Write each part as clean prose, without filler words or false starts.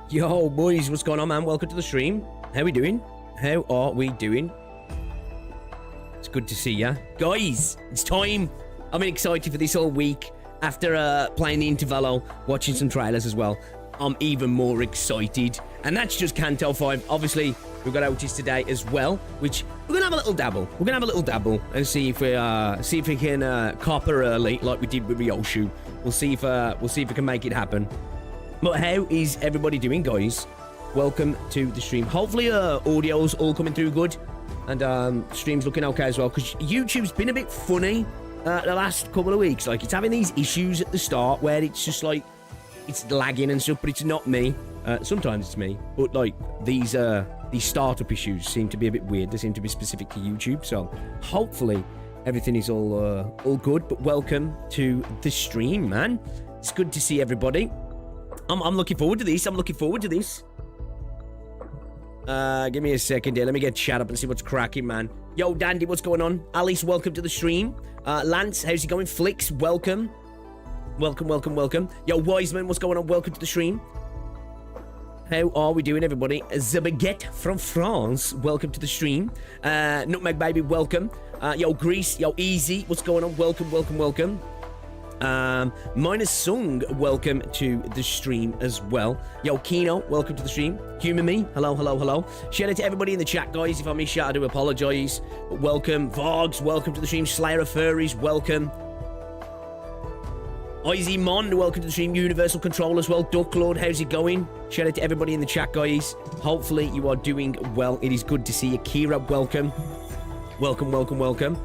Yo, boys, what's going on, man? Welcome to the stream. How we doing? How are we doing? It's good to see ya. Guys, it's time. I've been excited for this all week. After playing the Intervallo, watching some trailers as well, I'm even more excited. And that's just CANTO 5. Obviously, we've got Outis today as well, which we're gonna have a little dabble. We're gonna have a little dabble and see if we can copper early like we did with Ryoshu. We'll see if we can make it happen. But how is everybody doing, guys? Welcome to the stream. Hopefully, audio's all coming through good, and stream's looking okay as well. Because YouTube's been a bit funny the last couple of weeks. Like, it's having these issues at the start where it's just like it's lagging and stuff, but it's not me. Sometimes it's me, but like these startup issues seem to be a bit weird. They seem to be specific to YouTube. So hopefully everything is all good. But welcome to the stream, man. It's good to see everybody. I'm looking forward to this. I'm looking forward to this. Give me a second here. Let me get chat up and see what's cracking, man. Yo, Dandy, what's going on? Alice, welcome to the stream. Lance, how's it going? Flicks, welcome. Welcome, welcome, welcome. Yo, Wiseman, what's going on? Welcome to the stream. How are we doing, everybody? The Baguette from France, welcome to the stream. Nutmeg Baby, welcome. Yo, Grease, yo, Easy, what's going on? Welcome, welcome, welcome. Minus Sung, welcome to the stream as well. Yo, Kino, welcome to the stream. Human Me, hello, hello, hello. Shout out to everybody in the chat, guys. If I miss you, I do apologise. But welcome. Vogs, welcome to the stream. Slayer of Furries, welcome. Izzy Mon, welcome to the stream. Universal Control as well. Duck Lord, how's it going? Shout out to everybody in the chat, guys. Hopefully you are doing well. It is good to see you. Kira, welcome. Welcome, welcome, welcome.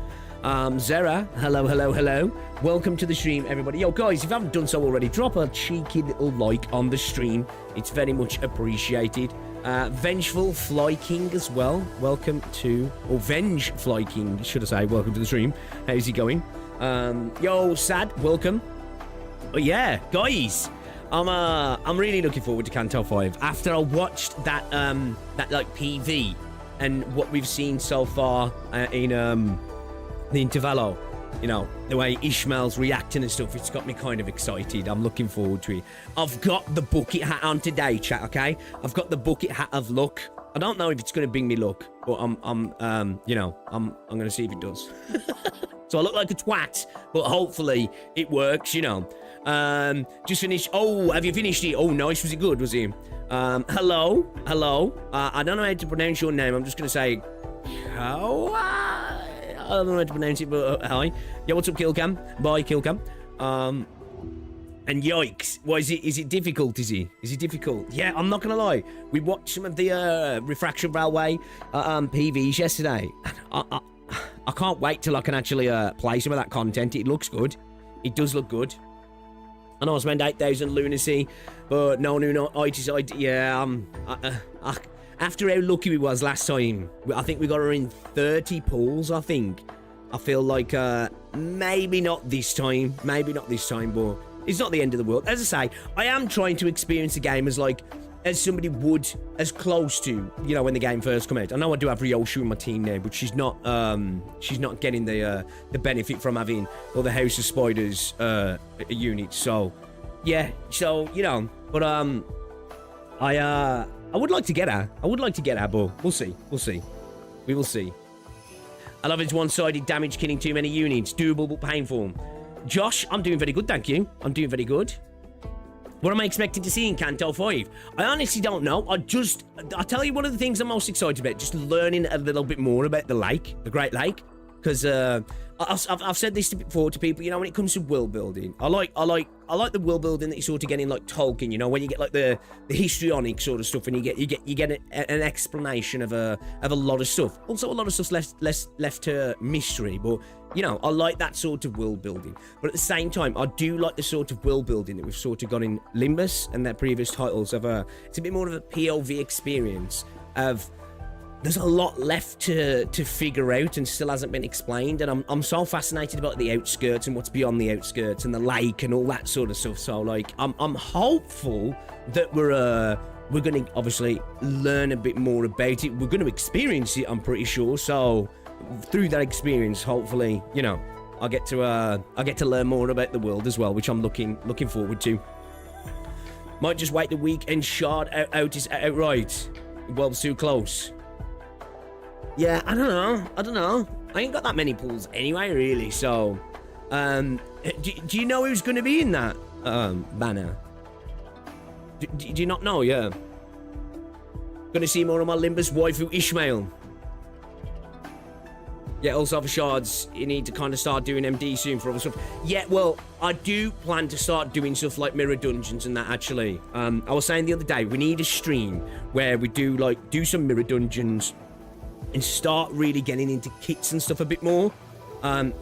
Zara, hello, hello, hello. Welcome to the stream, everybody. Yo, guys, if you haven't done so already, drop a cheeky little like on the stream. It's very much appreciated. Vengeful Fly King as well. Welcome to... or Venge Fly King, should I say. Welcome to the stream. How's he going? Yo, Sad, welcome. Oh, yeah, guys. I'm really looking forward to CANTO 5. After I watched that like, PV and what we've seen so far in, the Intervallo, you know, the way Ishmael's reacting and stuff, it's got me kind of excited. I'm looking forward to it. I've got the bucket hat on today, chat, okay? I've got the bucket hat of luck. I don't know if it's going to bring me luck, but I'm going to see if it does. So I look like a twat, but hopefully it works, you know. Just finished. Oh, have you finished it? Oh, nice. Was it good? Was it? Hello? Hello? I don't know how to pronounce your name. I'm just going to say... I don't know how to pronounce it, but hi. Yo, what's up, Killcam? Bye, Killcam. And yikes. What is it? Is it difficult, is it? Is it difficult? Yeah, I'm not gonna lie. We watched some of the Refraction Railway PVs yesterday. I can't wait till I can actually play some of that content. It looks good. It does look good. I know I spent 8,000 lunacy, but no Outis. After how lucky we was last time, I think we got her in 30 pulls, I think. I feel like maybe not this time, but it's not the end of the world. As I say, I am trying to experience the game as somebody would, as close to, you know, when the game first came out. I know I do have Ryoshu in my team now, but she's not getting the benefit from having all the House of Spiders units. So, yeah, so, you know, but I would like to get her. But we'll see. We will see. I love its one-sided damage, killing too many units. Doable but painful. Josh, I'm doing very good, thank you. I'm doing very good. What am I expecting to see in Canto 5? I honestly don't know. I'll tell you one of the things I'm most excited about, just learning a little bit more about the lake, the Great Lake. Because I've said this before to people, you know, when it comes to world building, I like the world building that you sort of get in like Tolkien, you know, when you get like the histrionic sort of stuff, and you get an explanation of a lot of stuff. Also, a lot of stuff's left to mystery, but you know, I like that sort of world building. But at the same time, I do like the sort of world building that we've sort of got in Limbus and their previous titles of it's a bit more of a POV experience of. There's a lot left to figure out and still hasn't been explained, and I'm so fascinated about the outskirts and what's beyond the outskirts and the lake and all that sort of stuff. So like I'm hopeful that we're going to obviously learn a bit more about it. We're going to experience it, I'm pretty sure. So through that experience, hopefully, you know, I get to learn more about the world as well, which I'm looking forward to. Might just wait the week and shard Outis outright. Well, too close. Yeah, I don't know. I ain't got that many pulls anyway, really. So, do you know who's going to be in that banner? Do you not know? Yeah. Going to see more of my Limbus waifu Ishmael. Yeah, also for shards, you need to kind of start doing MD soon for other stuff. Yeah, well, I do plan to start doing stuff like mirror dungeons and that, actually. I was saying the other day, we need a stream where we do some mirror dungeons and start really getting into kits and stuff a bit more.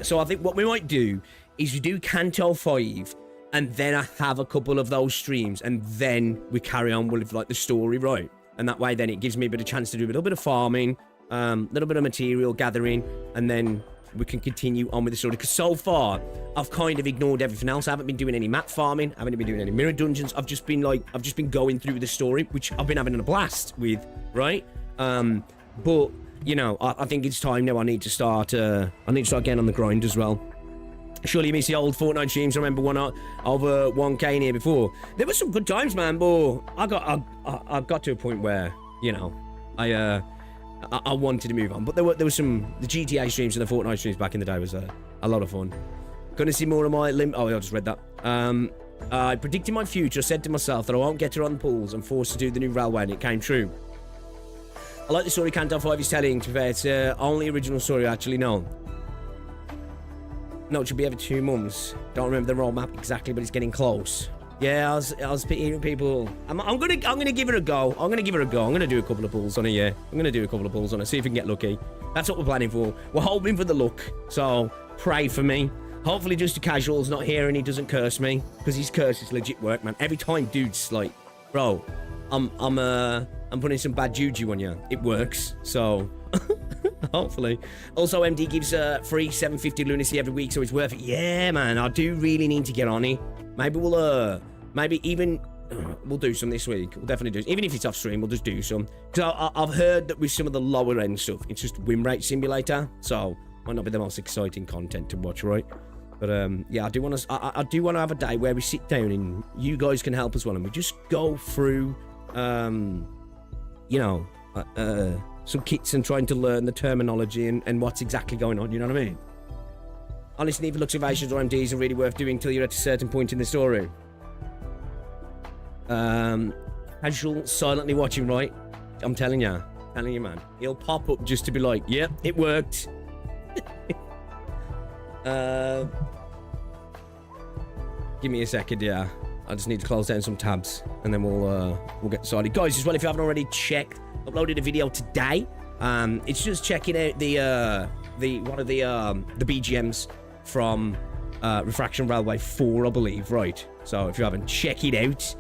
So I think what we might do is we do Canto 5, and then I have a couple of those streams, and then we carry on with like the story, right? And that way then it gives me a bit of chance to do a little bit of farming, a little bit of material gathering, and then we can continue on with the story. Because so far, I've kind of ignored everything else. I haven't been doing any map farming. I haven't been doing any mirror dungeons. I've just been going through the story, which I've been having a blast with, right? But you know, I think it's time now. I need to start getting on the grind as well. Surely you miss the old Fortnite streams. I remember one over 1K in here before. There were some good times, man, but I got to a point where, you know, I wanted to move on. But there was some, the GTA streams and the Fortnite streams back in the day was a lot of fun. Gonna see more of my oh, I just read that. I predicted my future, said to myself that I won't get her on the pools. I'm forced to do the new railway, and it came true. I like the story Canto 5 is telling. To be fair, it's the only original story I actually know. No, it should be every 2 months. Don't remember the roadmap exactly, but it's getting close. Yeah, I was hearing people. I'm gonna give it a go. I'm gonna do a couple of pulls on it. Yeah, I'm gonna do a couple of pulls on it. See if we can get lucky. That's what we're planning for. We're hoping for the luck. So pray for me. Hopefully, just a casual's not here and he doesn't curse me, because his curse is legit work, man. Every time, dude's like, bro, I'm putting some bad juju on you. It works, so hopefully. Also, MD gives free 750 lunacy every week, so it's worth it. Yeah, man, I do really need to get on it. Maybe we'll do some this week. We'll definitely do. Even if it's off stream, we'll just do some. Because I've heard that with some of the lower end stuff, it's just win rate simulator, so might not be the most exciting content to watch, right? But yeah, I do want to have a day where we sit down and you guys can help as well, and we just go through you know, some kits and trying to learn the terminology and what's exactly going on, you know what I mean? Honestly, neither Luxuvations or MDs are really worth doing until you're at a certain point in the story. Casual, silently watching, right? I'm telling you, man. He'll pop up just to be like, yep, it worked. Give me a second, yeah. I just need to close down some tabs, and then we'll get started. Guys, as well, if you haven't already checked, uploaded a video today. It's just checking out the BGMs from Refraction Railway 4, I believe, right? So if you haven't, check it out.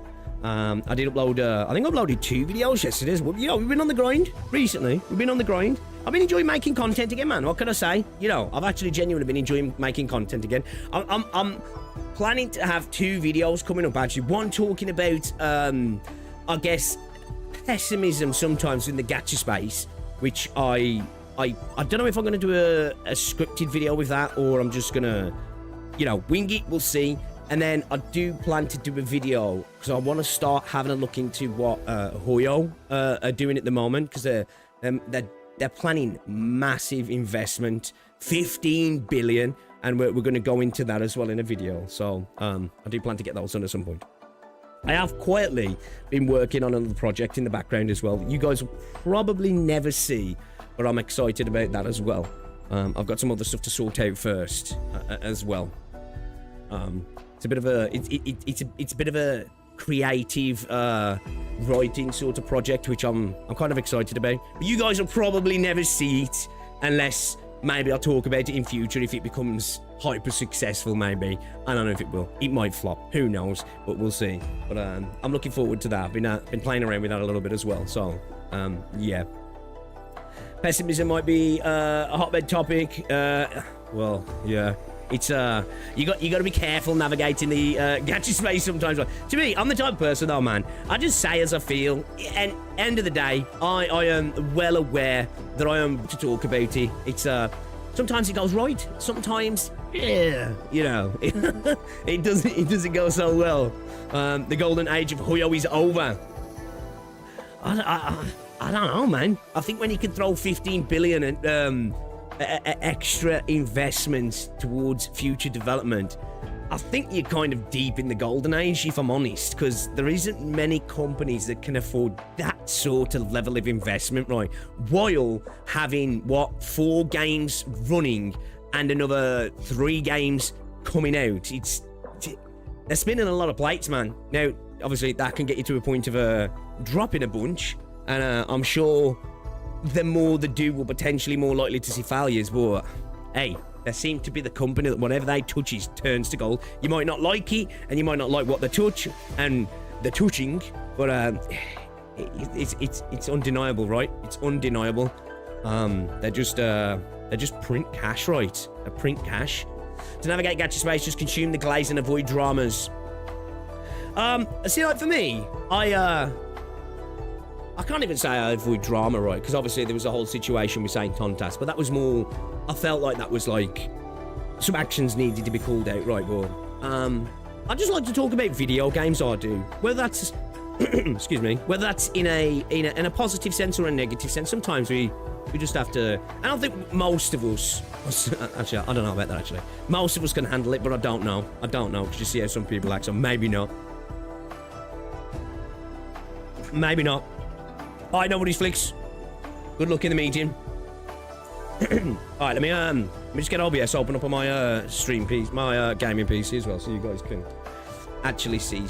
I did upload, I think I uploaded 2 videos yesterday. You know, we've been on the grind recently. We've been on the grind. I've been enjoying making content again, man. What can I say? You know, I've actually genuinely been enjoying making content again. I'm planning to have 2 videos coming up, actually. One talking about, I guess, pessimism sometimes in the gacha space, which I don't know if I'm going to do a scripted video with that, or I'm just going to, you know, wing it. We'll see. And then I do plan to do a video because I want to start having a look into what Hoyo are doing at the moment, because they're planning massive investment, 15 billion, and we're going to go into that as well in a video. So I do plan to get those on at some point. I have quietly been working on another project in the background as well. You guys will probably never see, but I'm excited about that as well. I've got some other stuff to sort out first as well. It's a bit of a it's a bit of a creative writing sort of project, which I'm kind of excited about. But you guys will probably never see it unless maybe I'll talk about it in future if it becomes hyper successful. Maybe I don't know if it will. It might flop. Who knows? But we'll see. But I'm looking forward to that. I've been playing around with that a little bit as well. So yeah. Pessimism might be a hotbed topic. Well, yeah. It's you got to be careful navigating the gacha space sometimes. To me, I'm the type of person, though, man. I just say as I feel. And end of the day, I am well aware that I am to talk about it. It's sometimes it goes right. Sometimes, yeah, you know, it doesn't go so well. The golden age of Hoyo is over. I don't know, man. I think when you can throw 15 billion and extra investments towards future development, I think you're kind of deep in the golden age, if I'm honest, because there isn't many companies that can afford that sort of level of investment, right? While having, 4 games running and another 3 games coming out. They're spinning a lot of plates, man. Now, obviously, that can get you to a point of dropping a bunch, and I'm sure the more they do, we're potentially more likely to see failures. But hey, they seem to be the company that whatever they touch turns to gold. You might not like it, and you might not like what they touch and they're touching, but it's undeniable, right? It's undeniable. They just print cash, right? They print cash. To navigate gacha space, just consume the glaze and avoid dramas. See, like for me, I can't even say I avoid drama, right? Because obviously there was a whole situation with Saint Tontas, but that was more, I felt like that was like, some actions needed to be called out, right? Well, I just like to talk about video games, I do. Whether that's, excuse me, whether that's in a positive sense or a negative sense. Sometimes we just have to, I don't think most of us, actually, I don't know about that, actually. Most of us can handle it, but I don't know, because you see how some people act, so maybe not. Maybe not. Hi, nobody's flicks. Good luck in the meeting. Alright, let me just get OBS open up on my stream piece, my gaming PC as well, so you guys can actually see.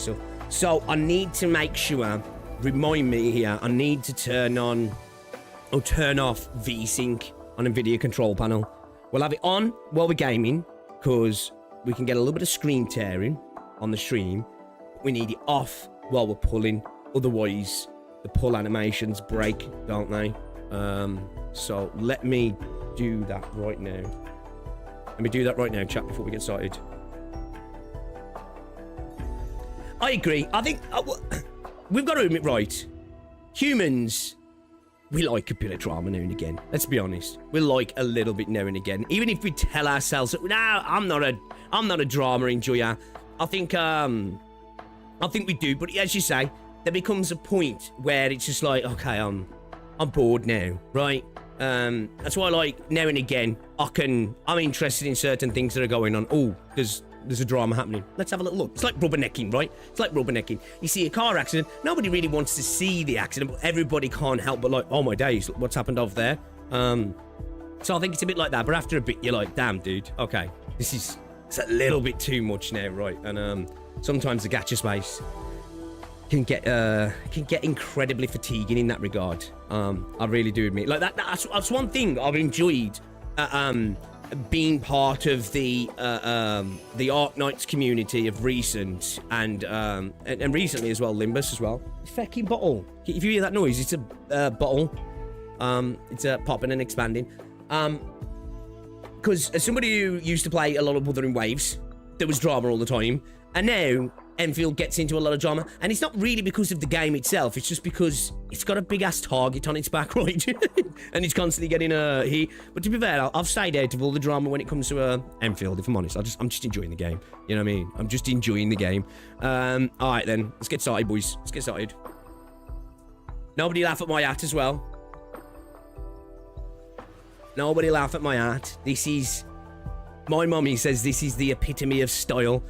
So I need to make sure, remind me here, I need to turn on or turn off VSync on a video control panel. We'll have it on while we're gaming, because we can get a little bit of screen tearing on the stream. We need it off while we're pulling, otherwise the pull animations break, don't they? So let me do that right now. Let me do that right now, chat, before we get started. I agree. I think we've got to admit, right? Humans, we like a bit of drama now and again. Let's be honest. We like a little bit now and again. Even if we tell ourselves that, no, I'm not a drama enjoyer. I think we do. But as you say, there becomes a point where it's just like, okay, I'm bored now, right? That's why, like, now and again, I'm interested in certain things that are going on. Oh, there's a drama happening. Let's have a little look. It's like rubbernecking, right? It's like rubbernecking. You see a car accident, nobody really wants to see the accident, but everybody can't help but like, oh my days, what's happened over there? So I think it's a bit like that, but after a bit, you're like, damn, dude, okay, it's a little bit too much now, right? And sometimes the gacha space can get incredibly fatiguing in that regard. I really do admit, like that's one thing I've enjoyed being part of the Arknights community of recent and recently as well, Limbus as well. Fucking bottle. If you hear that noise, it's a bottle. It's popping and expanding. Because as somebody who used to play a lot of Wuthering Waves, there was drama all the time, and now Enfield gets into a lot of drama, and it's not really because of the game itself, it's just because it's got a big-ass target on its back, right? And it's constantly getting heat. But to be fair, I've stayed out of all the drama when it comes to Enfield, if I'm honest. I'm just enjoying the game, you know what I mean? I'm just enjoying the game. Alright then, let's get started, boys. Let's get started. Nobody laugh at my hat as well. Nobody laugh at my hat. This is... My mummy says this is the epitome of style.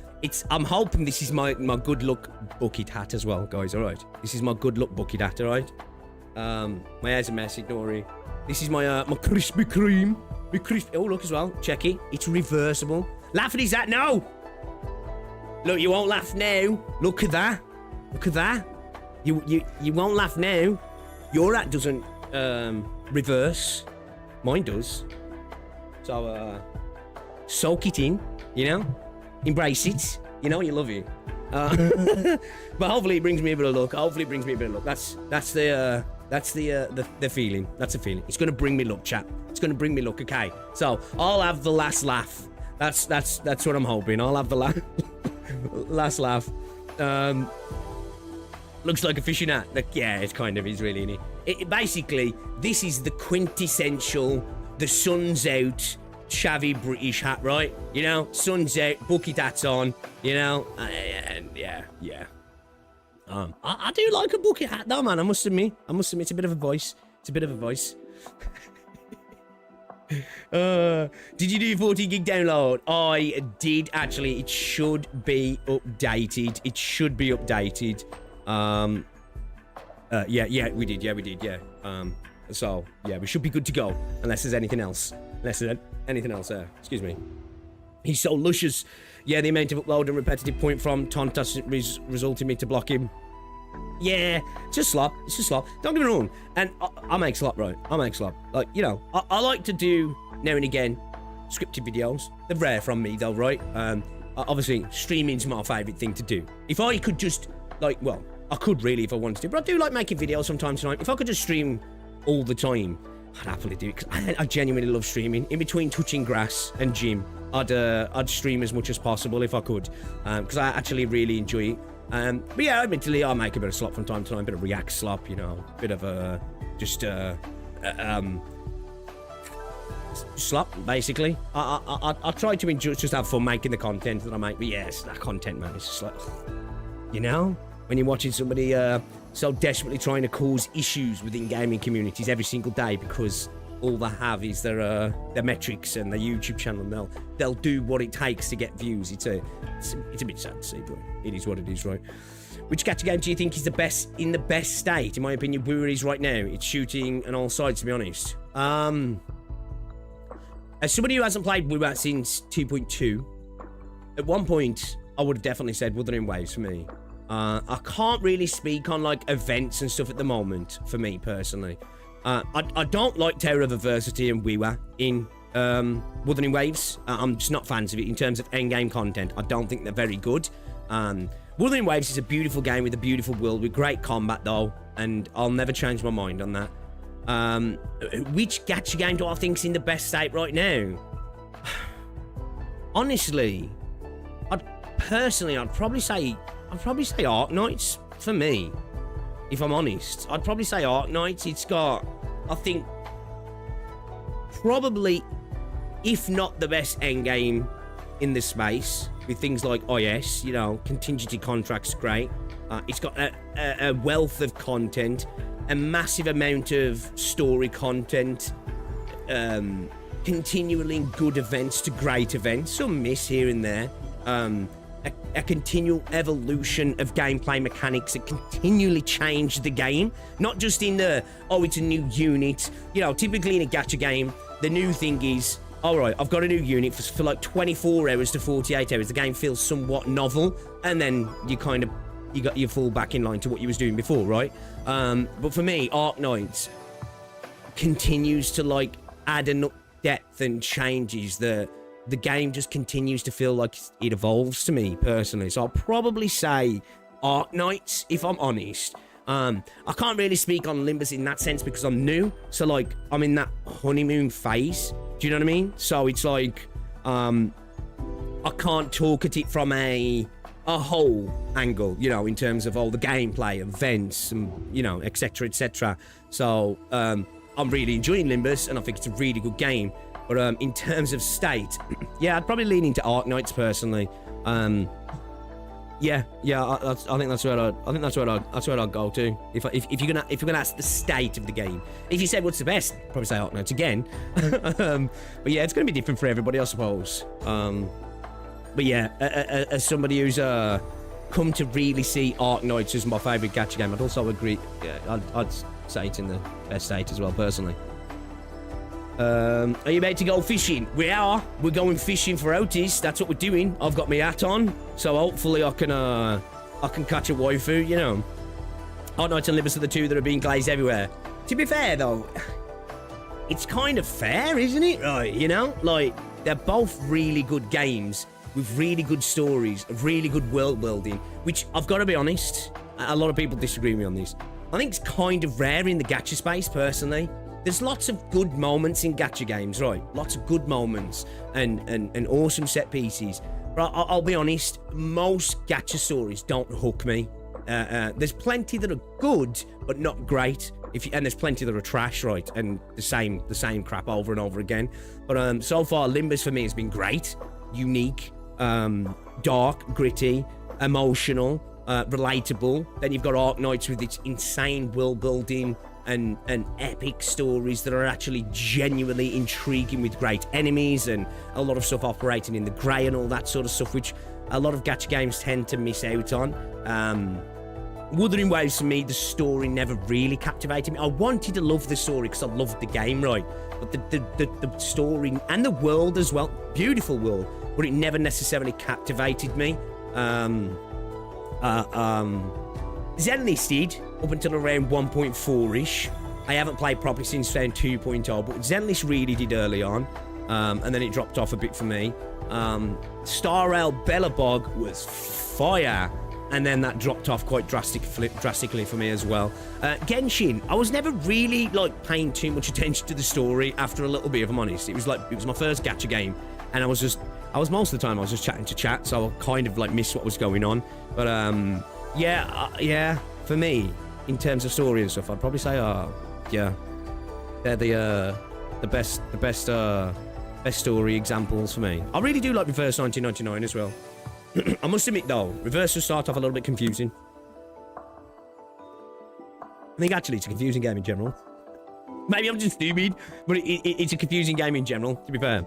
I'm hoping this is my good luck bucket hat as well, guys, alright? This is my good luck bucket hat, alright? My hair's a mess, ignore it. This is my Krispy Kreme. Oh, look as well. Check it. It's reversible. Laugh at his hat, no! Look, you won't laugh now. Look at that. Look at that. You won't laugh now. Your hat doesn't reverse. Mine does. So, soak it in, you know? Embrace it, you know, you love it. But hopefully it brings me a bit of luck. Hopefully it brings me a bit of luck. That's the feeling. That's the feeling. It's gonna bring me luck, chat. It's gonna bring me luck. Okay. So I'll have the last laugh. That's what I'm hoping. I'll have the last laugh. Looks like a fishing hat. Like, yeah, it kind of is really, isn't it? Basically, this is the quintessential. The sun's out. Shabby British hat, right? You know, sun's out, bucket hat's on, you know, and yeah. I do like a bucket hat though, man. I must admit, it's a bit of a voice. Did you do 40 gig download? I did actually. It should be updated. Yeah, we did. So yeah, we should be good to go unless there's anything else. Excuse me. He's so luscious. Yeah, the amount of upload and repetitive point from Tontas resulted in me to block him. Yeah, it's just slop. Don't get me wrong. And I make slop, right? Like, you know, I like to do, now and again, scripted videos. They're rare from me, though, right? Obviously, streaming's my favourite thing to do. If I could just, like, well, I could really if I wanted to, but I do like making videos from time to time. If I could just stream all the time, I'd happily do it, because I genuinely love streaming. In between touching grass and gym, I'd stream as much as possible if I could, because I actually really enjoy it. But yeah, admittedly, I make a bit of slop from time to time, a bit of React slop, you know, a bit of slop, basically. I try to enjoy, just have fun making the content that I make, but yes, that content, man, it's just like, you know, when you're watching somebody so desperately trying to cause issues within gaming communities every single day because all they have is their metrics and their YouTube channel, and they'll do what it takes to get views. It's a bit sad to see, but it is what it is, right? Which gacha game do you think is the best in the best state? In my opinion, Brewer is right now. It's shooting on all sides, to be honest. As somebody who hasn't played Brewer since 2.2, at one point I would have definitely said Wuthering Waves for me. I can't really speak on like events and stuff at the moment for me personally. I don't like Terror of Adversity and Wiwa in Wuthering Waves. I'm just not fans of it in terms of endgame content. I don't think they're very good. Wuthering Waves is a beautiful game with a beautiful world with great combat though, and I'll never change my mind on that. Which gacha game do I think's in the best state right now? Honestly, I'd probably say Arknights for me. If I'm honest, I'd probably say Arknights. It's got, I think, probably, if not the best endgame in the space, with things like IS, you know, contingency contracts, great. It's got a wealth of content, a massive amount of story content, continually good events to great events, some miss here and there. A continual evolution of gameplay mechanics that continually change the game. Not just in the, oh, it's a new unit. You know, typically in a gacha game, the new thing is, all right, I've got a new unit for like 24 hours to 48 hours. The game feels somewhat novel, and then you fall back in line to what you was doing before, right? But for me, Arknights continues to like add depth and changes, the game just continues to feel like it evolves to me personally. So I'll probably say Arknights, if I'm honest. I can't really speak on Limbus in that sense because I'm new. So like I'm in that honeymoon phase. Do you know what I mean? So it's like I can't talk at it from a whole angle, you know, in terms of all the gameplay, events, and you know, etc., etc. So I'm really enjoying Limbus, and I think it's a really good game. But in terms of state, yeah, I'd probably lean into Arknights personally. Yeah, I think that's where I'd go to. If you're gonna ask the state of the game, if you said what's the best, I'd probably say Arknights again. But yeah, it's gonna be different for everybody, I suppose. But yeah, as somebody who's come to really see Arknights as my favourite gacha game, I'd also agree. Yeah, I'd say it's in the best state as well, personally. Are you about to go fishing? We are. We're going fishing for Outis. That's what we're doing. I've got my hat on, so hopefully I can catch a waifu. You know, Arknights and Limbus are the two that are being glazed everywhere. To be fair though, it's kind of fair, isn't it? Right? You know, like they're both really good games with really good stories, really good world building. Which I've got to be honest, a lot of people disagree with me on this. I think it's kind of rare in the gacha space, personally. There's lots of good moments in gacha games, right? Lots of good moments and awesome set pieces. But I'll be honest, most gacha stories don't hook me. There's plenty that are good, but not great. And there's plenty that are trash, right? And the same crap over and over again. But so far, Limbus for me has been great, unique, dark, gritty, emotional, relatable. Then you've got Arknights with its insane world building and epic stories that are actually genuinely intriguing with great enemies and a lot of stuff operating in the grey and all that sort of stuff, which a lot of gacha games tend to miss out on. Wuthering Waves, for me, the story never really captivated me. I wanted to love the story because I loved the game, right? But the story and the world as well, beautiful world, but it never necessarily captivated me. Zenlist up until around 1.4-ish. I haven't played properly since around 2.0, but Zenlist really did early on, and then it dropped off a bit for me. Star Rail Bellabog was fire, and then that dropped off quite drastically for me as well. Genshin, I was never really like paying too much attention to the story after a little bit, if I'm honest. It was my first gacha game, and I was most of the time I was just chatting to chat, so I kind of like missed what was going on. But yeah, for me, in terms of story and stuff, I'd probably say, yeah, they're the best story examples for me. I really do like Reverse 1999 as well. I must admit though, Reverse will start off a little bit confusing. I think actually it's a confusing game in general. Maybe I'm just stupid, but it's a confusing game in general, to be fair.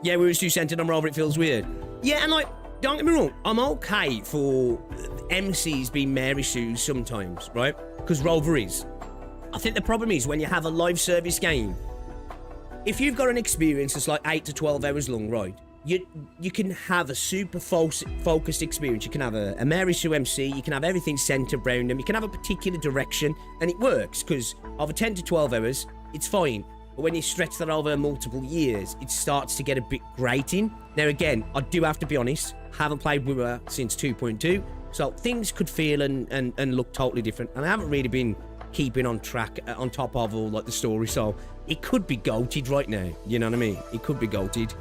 Yeah, we were too centered on Rover, it feels weird. Yeah, and like, don't get me wrong, I'm okay for MCs being Mary Sue's sometimes, right? Because Rover is. I think the problem is when you have a live service game, if you've got an experience that's like 8 to 12 hours long, right? You can have a super focused experience. You can have a Mary Sue MC, you can have everything centered around them, you can have a particular direction, and it works, because over 10 to 12 hours, it's fine. But when you stretch that over multiple years, it starts to get a bit grating. Now again, I do have to be honest, haven't played Wua since 2.2, so things could feel and look totally different, and I haven't really been keeping on track, on top of all like the story, so it could be goated right now, you know what I mean? It could be goated.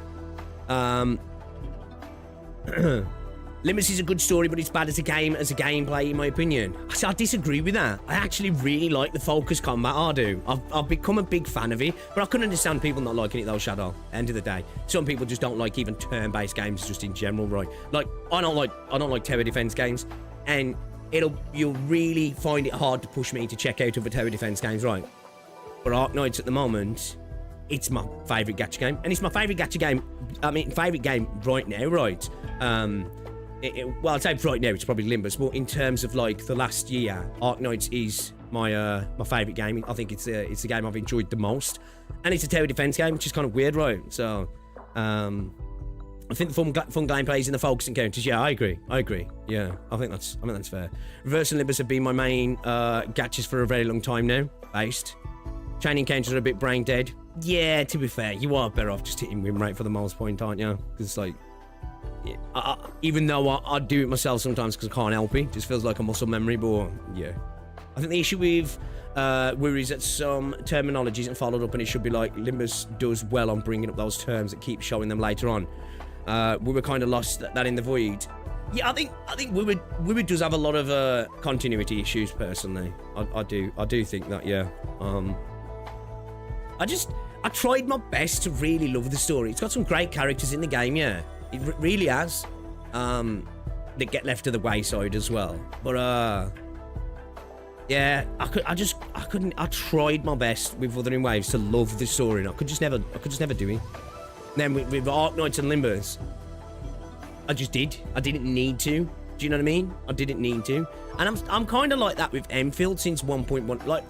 Limbus is a good story, but it's bad as a game, as a gameplay, in my opinion. I disagree with that. I actually really like the focus combat, I do. I've become a big fan of it, but I couldn't understand people not liking it though, Shadow. End of the day. Some people just don't like even turn-based games just in general, right? Like, I don't like tower defense games, and you'll really find it hard to push me to check out other tower defense games, right? But Arknights at the moment, it's my favourite gacha game, and it's my favourite gacha game, favourite game right now, right? Well, I'd say right now it's probably Limbus, but in terms of like the last year, Arknights is my favourite game. I think it's the game I've enjoyed the most, and it's a tower defense game, which is kind of weird, right? So, I think the fun gameplay is in the focus encounters. Yeah, I agree. Yeah, I think that's fair. Reverse and Limbus have been my main gachas for a very long time now. Based. Chain encounters are a bit brain dead. Yeah, to be fair, you are better off just hitting win rate for the most point, aren't you? Because, like, yeah, even though I do it myself sometimes because I can't help it, just feels like a muscle memory, but yeah. I think the issue with Wiri is that some terminology isn't followed up, and it should be like Limbus does well on bringing up those terms that keep showing them later on. We were kind of lost that in the void. Yeah, I think Wiri does have a lot of continuity issues personally. I do think that, yeah. I tried my best to really love the story. It's got some great characters in the game, yeah. It really has. That get left to the wayside as well. But yeah, I couldn't. I tried my best with Wuthering Waves to love the story, and I could just never do it. And then with Ark Knights and Limbus, I just did. I didn't need to. Do you know what I mean? I didn't need to. And I'm kind of like that with Enfield since 1.1. Like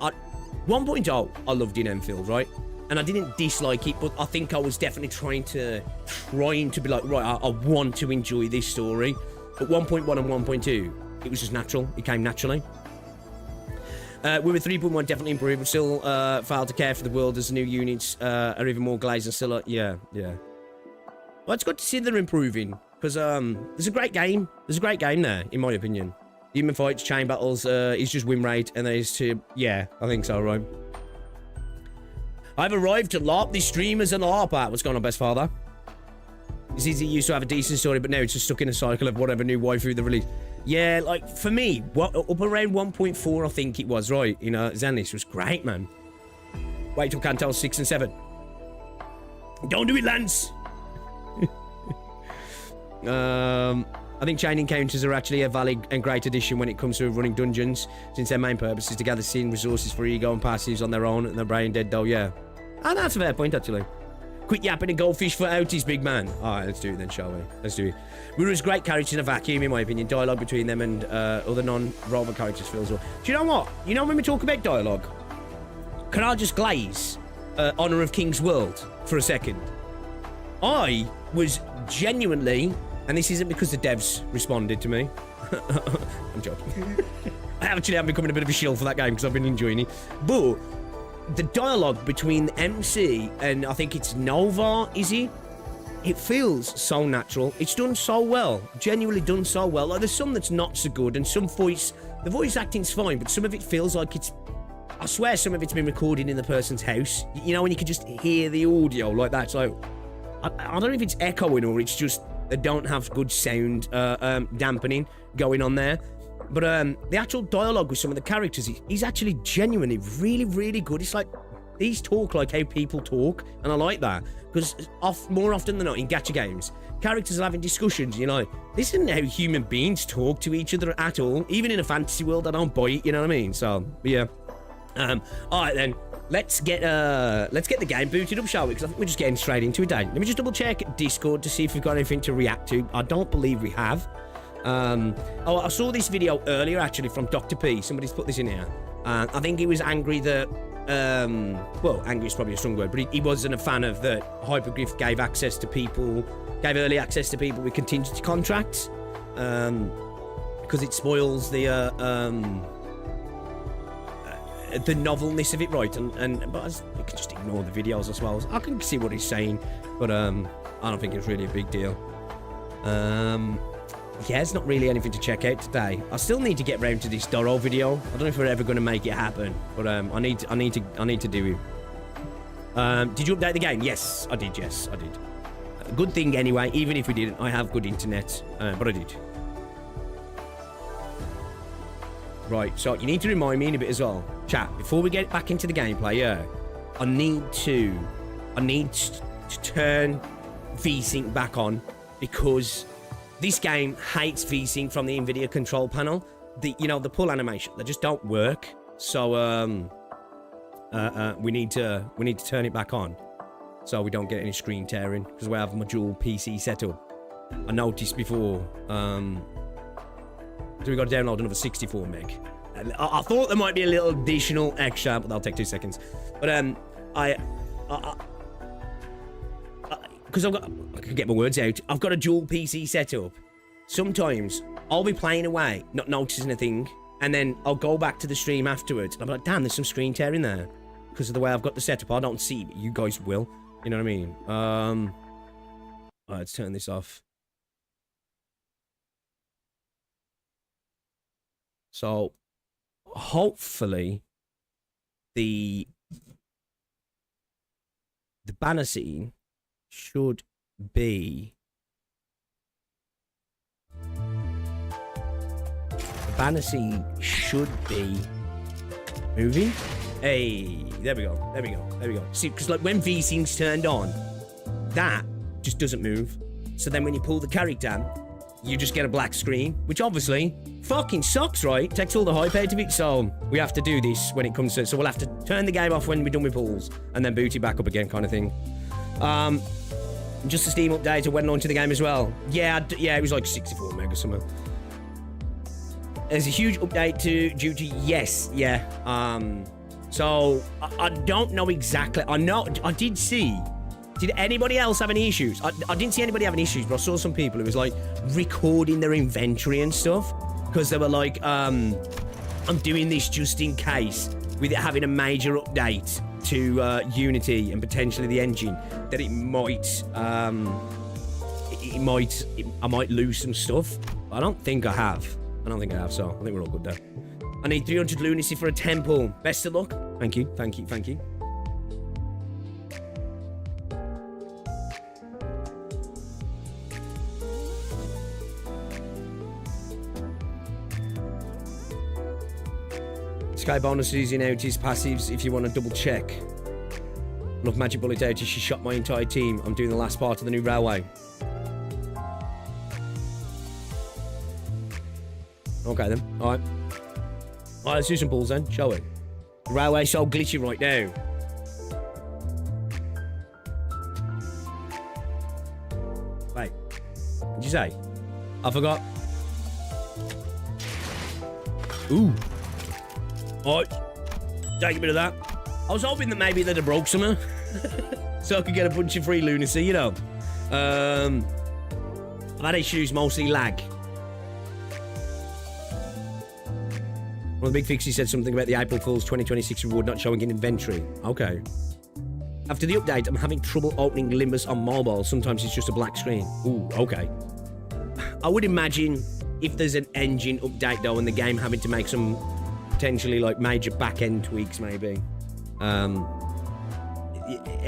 1.0, I loved in Enfield, right? And I didn't dislike it, but I think I was definitely trying to be like, right, I want to enjoy this story. But 1.1 and 1.2, it was just natural. It came naturally. We were 3.1 definitely improved, but still failed to care for the world as the new units are even more glazed and still, yeah. Well, it's good to see they're improving, because there's a great game. There's a great game there, in my opinion. Human fights, chain battles, is just win rate, and there is to, yeah, I think so, right? I've arrived to LARP this stream as a LARPer. What's going on, best father? It's easy, used to have a decent story, but now it's just stuck in a cycle of whatever new waifu they release. Yeah, like, for me, up around 1.4, I think it was, right? You know, Zenlis was great, man. Wait till CANTO 6 and 7. Don't do it, Lance! I think chain encounters are actually a valid and great addition when it comes to running dungeons, since their main purpose is to gather scene resources for ego and passives on their own, and their brain dead though, yeah. And that's a fair point, actually. Quit yapping and goldfish for Outis, big man. Alright, let's do it then, shall we? Let's do it. Ruru's great characters in a vacuum, in my opinion. Dialogue between them and other non-robot characters feels well. Do you know what? You know when we talk about dialogue, can I just glaze Honor of King's World for a second? I was genuinely... And this isn't because the devs responded to me. I'm joking. I'm becoming a bit of a shill for that game because I've been enjoying it. But the dialogue between the MC and I think it's Nova, is he? It feels so natural. It's done so well. Genuinely done so well. Like, there's some that's not so good, and some the voice acting's fine, but some of it feels like it's... I swear some of it's been recorded in the person's house. You know, when you can just hear the audio like that. So I don't know if it's echoing or it's just... They don't have good sound dampening going on there. But the actual dialogue with some of the characters is actually genuinely really, really good. It's like, these talk like how people talk, and I like that. Because more often than not, in gacha games, characters are having discussions, you know. This isn't how human beings talk to each other at all. Even in a fantasy world, I don't buy it, you know what I mean? So, yeah. Alright then. Let's get the game booted up, shall we? Because I think we're just getting straight into it, Dane. Let me just double check Discord to see if we've got anything to react to. I don't believe we have. Oh, I saw this video earlier, actually, from Dr. P. Somebody's put this in here. I think he was angry that... well, angry is probably a strong word, but he wasn't a fan of that Hyperglyph gave early access to people with contingency contracts. Because it spoils the novelness of it, right? But you can just ignore the videos as well. I can see what he's saying, but I don't think it's really a big deal. Yeah, it's not really anything to check out today. I still need to get round to this Doro video. I don't know if we're ever going to make it happen, but I need to do it. Did you update the game? Yes, I did. Yes, I did. Good thing anyway. Even if we didn't, I have good internet, but I did. Right, so you need to remind me in a bit as well, chat. Before we get back into the gameplay, yeah, I need to turn VSync back on, because this game hates VSync from the NVIDIA control panel. The pull animation, they just don't work. So we need to turn it back on, so we don't get any screen tearing, because we have my dual PC setup. I noticed before. So we got to download another 64 meg. I thought there might be a little additional extra, but that'll take 2 seconds. But because I can get my words out. I've got a dual PC setup. Sometimes I'll be playing away, not noticing a thing, and then I'll go back to the stream afterwards, and I'm like, damn, there's some screen tearing there. because of the way I've got the setup. I don't see it. You guys will. You know what I mean? Alright, let's turn this off. So, hopefully, the banner scene should be... The banner scene should be moving. Hey, there we go, there we go, there we go. See, because like when V-Sync's turned on, that just doesn't move. So then when you pull the character, you just get a black screen, which obviously fucking sucks, right? Takes all the hype out of it, so we have to do this when it comes to... So we'll have to turn the game off when we're done with pulls, and then boot it back up again, kind of thing. Just a Steam update when launching the game as well. Yeah, it was like 64 meg or something. There's a huge update to Duty, yes, yeah. So, I don't know exactly. I know, I did see... Did anybody else have any issues? I didn't see anybody having issues, but I saw some people who was like recording their inventory and stuff because they were like, I'm doing this just in case with it having a major update to Unity and potentially the engine that I might lose some stuff. But I don't think I have. So I think we're all good there. I need 300 lunacy for a temple. Best of luck. Thank you, thank you, thank you. Sky bonuses in Outis passives if you want to double check. Enough magic bullet Outis, she shot my entire team. I'm doing the last part of the new railway. Okay then, alright. Alright, let's do some pulls then, shall we? The railway's so glitchy right now. Wait, what did you say? I forgot. Ooh. Alright, take a bit of that. I was hoping that maybe they'd have broke something. So I could get a bunch of free lunacy, you know. I've had issues, mostly lag. One of the big fixes said something about the April Fool's 2026 reward not showing in inventory. Okay. After the update, I'm having trouble opening Limbus on mobile. Sometimes it's just a black screen. Ooh, okay. I would imagine if there's an engine update though and the game having to make some potentially like major back-end tweaks maybe.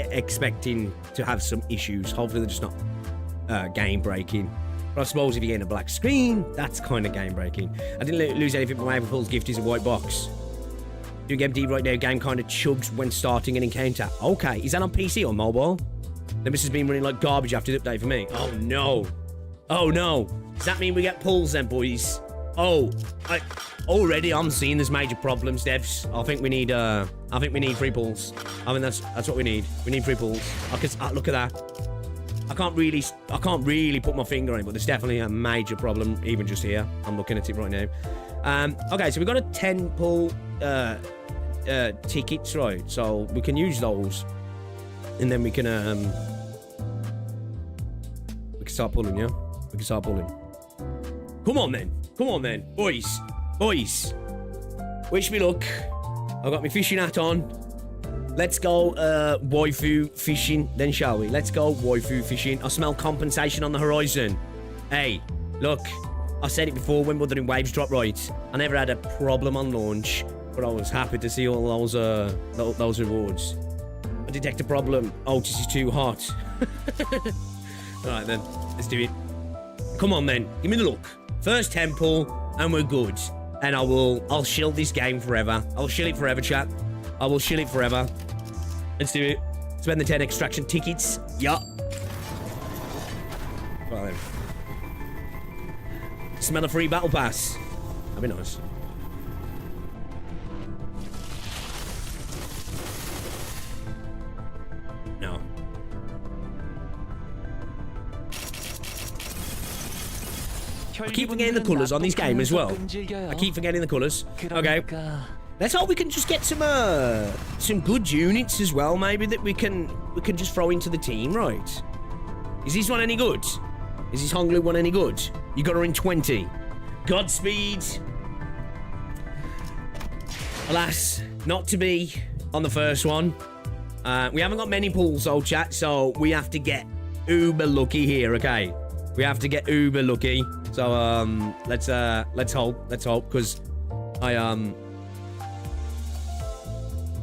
Expecting to have some issues. Hopefully they're just not game breaking. But I suppose if you get a black screen, that's kind of game breaking. I didn't lose anything, but my April Fool's gift is a white box. Doing MD right now, game kind of chugs when starting an encounter. Okay, is that on PC or mobile? Limbus has been running like garbage after the update for me. Oh no. Oh no. Does that mean we get pulls then, boys? Oh, already I'm seeing there's major problems, devs. I think we need free pulls. I mean that's what we need. We need free pulls. Look at that. I can't really put my finger on it, but there's definitely a major problem even just here. I'm looking at it right now. Okay, so we've got a 10 pull tickets, right? So we can use those, and then we can start pulling, yeah. We can start pulling. Come on then, boys. Wish me luck. I've got my fishing hat on. Let's go waifu fishing then, shall we? Let's go waifu fishing. I smell compensation on the horizon. Hey, look, I said it before when Wuthering Waves dropped, right? I never had a problem on launch, but I was happy to see all those rewards. I detect a problem. Outis is too hot. Alright then, let's do it. Come on then, give me the look. First temple, and we're good. And I'll shield this game forever. I'll shield it forever, chat. I will shield it forever. Let's do it. Spend the 10 extraction tickets. Yup. Well then. Smell a free battle pass. That'd be nice. No. I keep forgetting the colours on this game as well. I keep forgetting the colours. Okay. Let's hope we can just get some good units as well, maybe, that we can just throw into the team, right? Is this one any good? Is this Honglu one any good? You got her in 20. Godspeed. Alas, not to be. on the first one. We haven't got many pulls, though, chat, so we have to get uber lucky here, okay? We have to get uber lucky. So, let's hope, because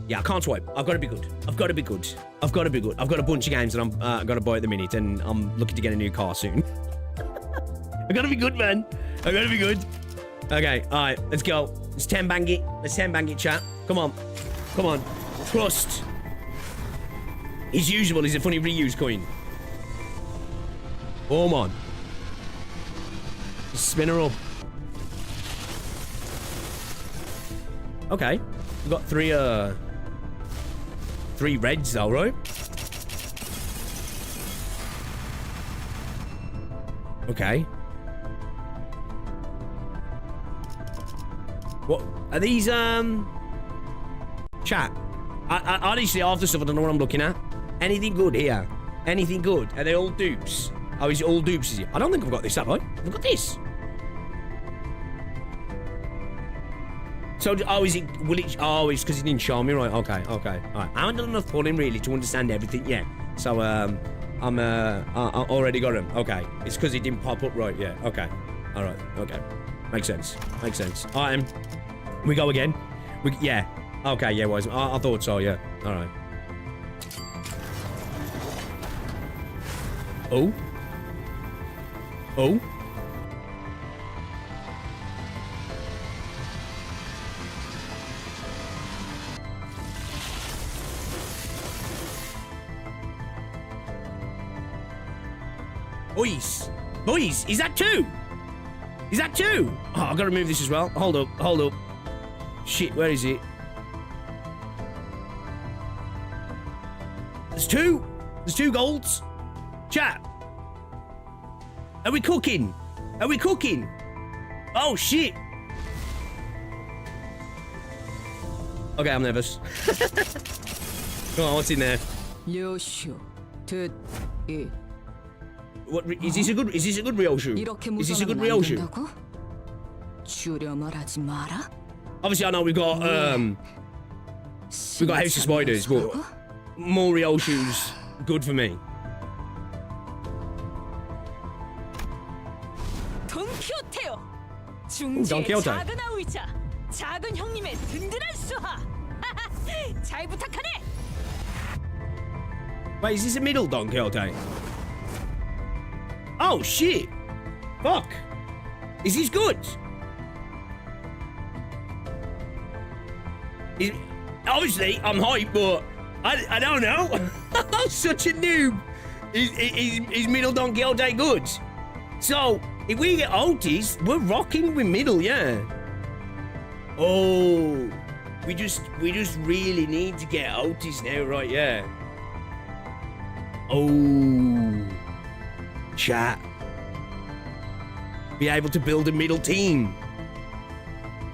yeah, I can't swipe. I've got to be good. I've got a bunch of games that I'm got to buy at the minute, and I'm looking to get a new car soon. I gotta be good, man. I gotta be good. Okay, all right, let's go. Let's 10 bang it. Let's 10 bang it, chat. Come on. Trust. His usual is a funny reuse coin. Come on. Spin her up. Okay, we've got three reds though, right? Okay. What are these? Chat. I honestly, half the stuff I don't know what I'm looking at. Anything good here? Anything good? Are they all dupes? Oh, is it all dupes? Is it? I don't think I've got this, have I? I've got this. So, oh, is it? Will it? Oh, it's because it didn't show me, right? Okay, all right. I haven't done enough pulling really to understand everything yet. So, I already got him. Okay, it's because it didn't pop up right. Yeah. Okay. All right. Okay. Makes sense. All right. We go again. Yeah. Okay. Yeah. Was I thought so? Yeah. All right. Oh. Boys, is that two? Oh, I've got to remove this as well. Hold up. Shit, where is it? There's two golds. Chat. Are we cooking? Oh, shit. Okay, I'm nervous. Come on, what's in there? What is this a good Ryoshu? Is this a good Ryoshu? Obviously I know we got House of Spiders, but more Ryoshu's good for me. Ooh, Don Quixote. Wait, is this a middle Don Quixote? Oh, shit. Fuck. Is this good? Obviously, I'm hyped, but I don't know. I'm such a noob. Is middle Don Quixote good? So, if we get Outis, we're rocking with middle, yeah. Oh. We just really need to get Outis now, right, yeah. Oh. Chat. Be able to build a middle team.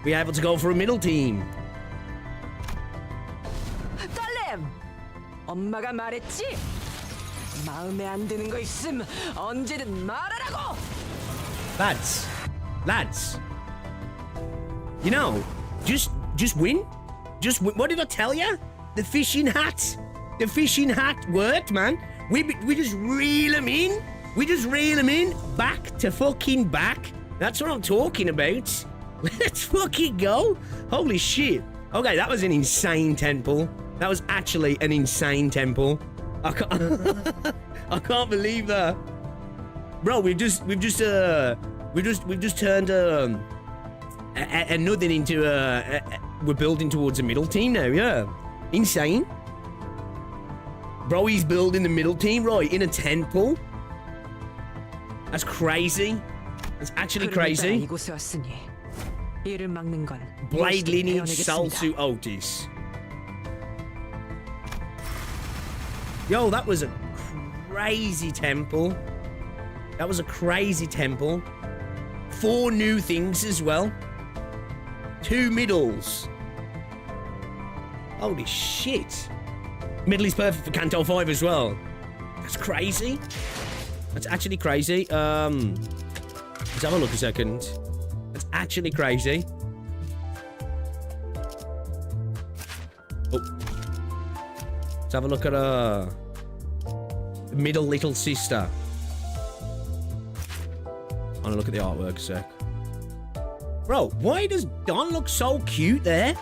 Be able to go for a middle team. 딸렘, 엄마가 말했지. 마음에 안 드는 거 있음 언제든 말하라고. Lads. You know, just win. Just win. What did I tell you? The fishing hat worked, man. We just reel them in. Back to fucking back. That's what I'm talking about. Let's fucking go. Holy shit. Okay, that was an insane temple. That was actually an insane temple. I can't believe that. Bro, we've just turned a nothing into we're building towards a middle team now, yeah. Insane. Bro, he's building the middle team, right, in a temple. That's crazy. That's actually crazy. Blade lineage Salsu Outis. Yo, that was a crazy temple. 4 new things as well. 2 middles. Holy shit. Middle is perfect for Canto 5 as well. That's crazy. That's actually crazy. Let's have a look a second. That's actually crazy. Oh. Let's have a look at middle little sister. I'm gonna look at the artwork a sec. Bro, why does Don look so cute there?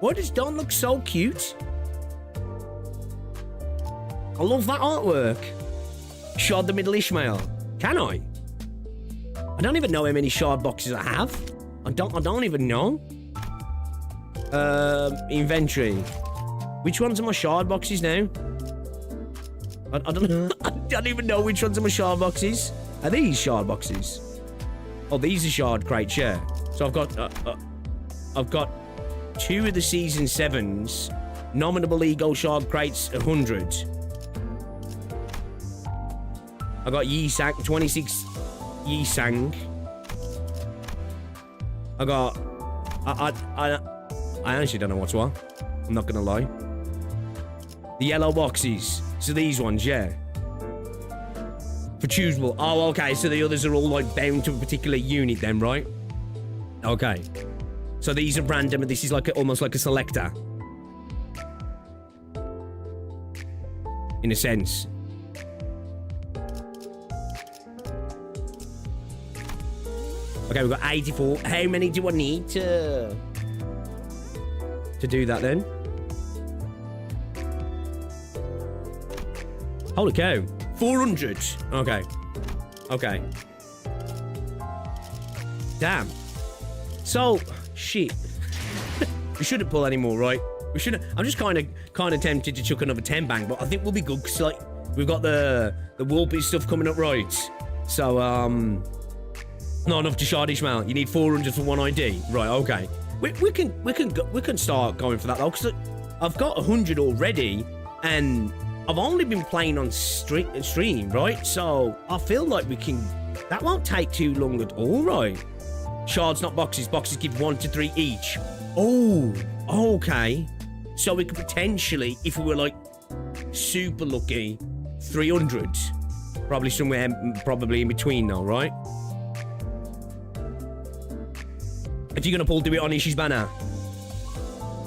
Why does Don look so cute? I love that artwork. Shard the Middle Ishmael. Can I? I don't even know how many shard boxes I have. I don't even know. Inventory. Which ones are my shard boxes now? I don't know. I don't even know which ones are my shard boxes. Are these shard boxes? Oh, these are shard crates, yeah. So I've got 2 of the season 7s. Nominable ego shard crates 100. I got Yisang, 26 Yisang. I got I honestly don't know what's what. I'm not gonna lie. The yellow boxes. So these ones, yeah. For choosable. Oh, okay. So the others are all like bound to a particular unit then, right? Okay. So these are random and this is like almost like a selector. In a sense. Okay, we've got 84. How many do I need to do that then? Holy cow. 400. Okay. Okay. Damn. So, shit. We shouldn't pull anymore, right? We shouldn't. I'm just kind of tempted to chuck another 10 bang, but I think we'll be good because like we've got the Warpy stuff coming up, right? So not enough to shard Ishmael. You need 400 for 1 ID, right? Okay. We can start going for that though because I've got 100 already, and I've only been playing on stream, right? So I feel like we can. That won't take too long at all, right? Shards, not boxes. Boxes give 1 to 3 each. Oh, okay. So we could potentially, if we were like super lucky, 300. Probably somewhere, probably in between though, right? If you're gonna pull, do it on Ishi's banner.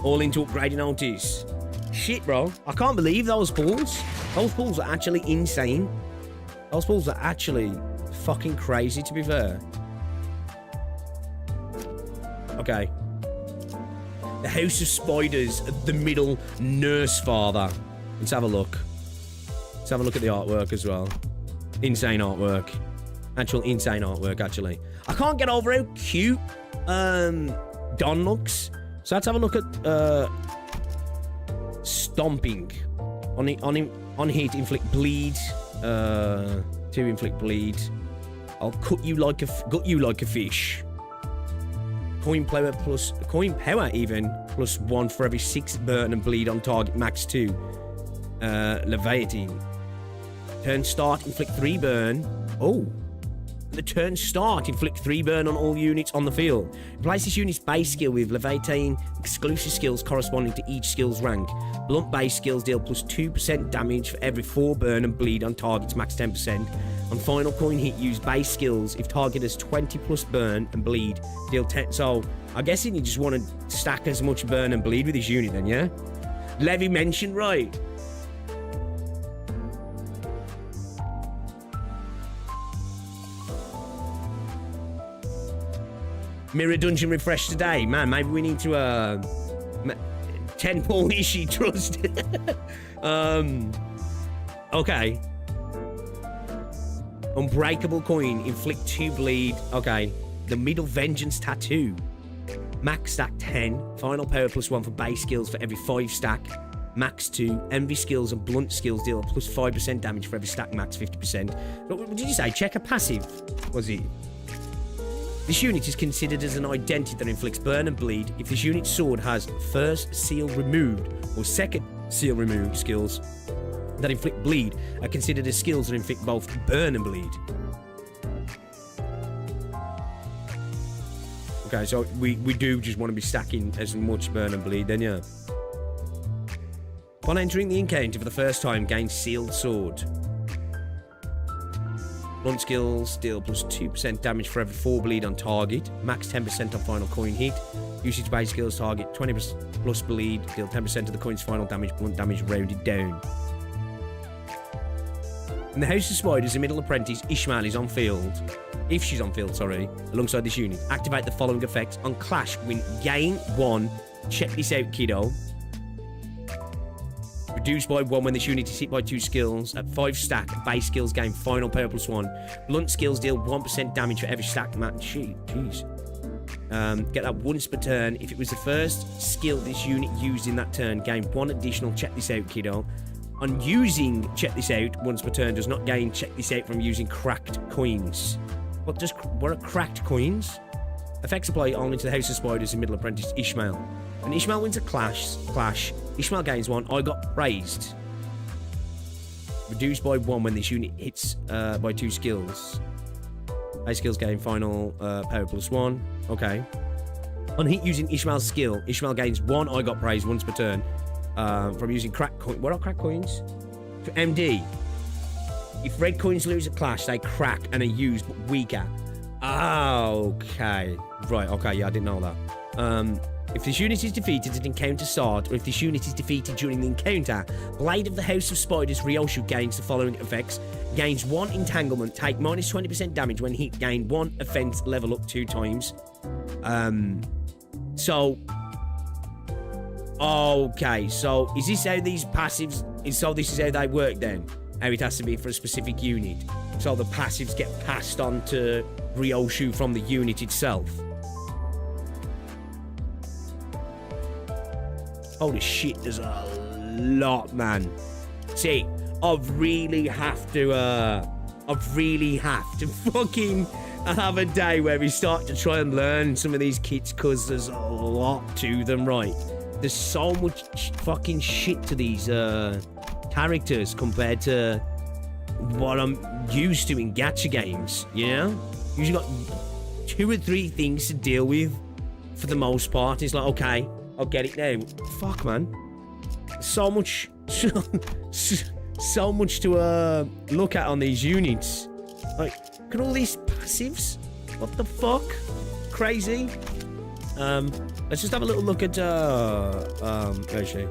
All into upgrading Outis. Shit, bro. I can't believe those pulls. Those pulls are actually insane. Those pulls are actually fucking crazy, to be fair. Okay. The House of Spiders, the middle nurse father. Let's have a look. Let's have a look at the artwork as well. Insane artwork. Actual insane artwork, actually. I can't get over how cute Don looks. So let's have a look at stomping. On hit, inflict bleed. 2 inflict bleed. I'll gut you like a fish. Coin power even +1 for every 6 burn and bleed on target, max 2. Leviathan. Turn start, inflict 3 burn. Oh. The turn start, inflict 3 burn on all units on the field. Replace this unit's base skill with Leviathan exclusive skills corresponding to each skill's rank. Blunt base skills deal +2% damage for every 4 burn and bleed on targets, max 10%. On final coin hit, use base skills. If target has 20+ burn and bleed, deal 10. So, I'm guessing you just want to stack as much burn and bleed with this unit then, yeah? Levy mentioned, right? Mirror Dungeon refresh today. Man, maybe we need to 10 Paul Ishii trust. Okay. Unbreakable coin, inflict 2 bleed. Okay. The middle vengeance tattoo. Max stack 10. Final power +1 for base skills for every 5 stack. Max 2. Envy skills and blunt skills deal +5% damage for every stack, max 50%. What did you say? Check a passive, was it? This unit is considered as an identity that inflicts burn and bleed if this unit's sword has first seal removed or second seal removed skills that inflict bleed are considered as skills that inflict both burn and bleed. Okay, so we do just want to be stacking as much burn and bleed then, yeah. Upon entering the encounter for the first time, gain sealed sword. Blunt skills deal plus 2% damage for every 4 bleed on target. Max 10% on final coin hit. Usage-based skills target 20% plus bleed. Deal 10% of the coin's final damage. Blunt damage rounded down. In the House of Spiders, the middle apprentice Ishmael is on field. If she's on field, sorry, alongside this unit. Activate the following effects. On Clash, win gain 1. Check this out, kiddo. Reduced by 1 when this unit is hit by 2 skills. At 5 stack, base skills gain final power plus 1. Blunt skills deal 1% damage for every stack. Man, jeez. Get that once per turn. If it was the first skill this unit used in that turn, gain 1 additional. Check this out, kiddo. On using check this out once per turn, does not gain check this out from using cracked coins. What are cracked coins? Effects apply only to the House of Spiders and middle apprentice Ishmael. When Ishmael wins a clash, Ishmael gains 1. I got praised. Reduced by 1 when this unit hits by 2 skills. Base skills gain final power plus 1. Okay. On hit using Ishmael's skill, Ishmael gains 1. I got praised once per turn from using cracked coins. What are cracked coins? For MD. If red coins lose a clash, they crack and are used but weaker. Okay. Right, okay, yeah, I didn't know that. If this unit is defeated at encounter start, or if this unit is defeated during the encounter, Blade of the House of Spiders Ryoshu gains the following effects. Gains 1 entanglement, take minus 20% damage when hit, gain 1 offense, level up 2 times. Okay, so is this how these passives, so this is how they work then? How it has to be for a specific unit. So the passives get passed on to Ryoshu from the unit itself. Holy shit, there's a lot, man. See, I really have to fucking have a day where we start to try and learn some of these kits, because there's a lot to them, right? There's so much fucking shit to these characters compared to what I'm used to in gacha games, you know? Usually got 2 or 3 things to deal with for the most part. It's like, okay, I'll get it now. Fuck, man. So much to look at on these units. Like, look at all these passives. What the fuck? Crazy. Let's just have a little look at where is she?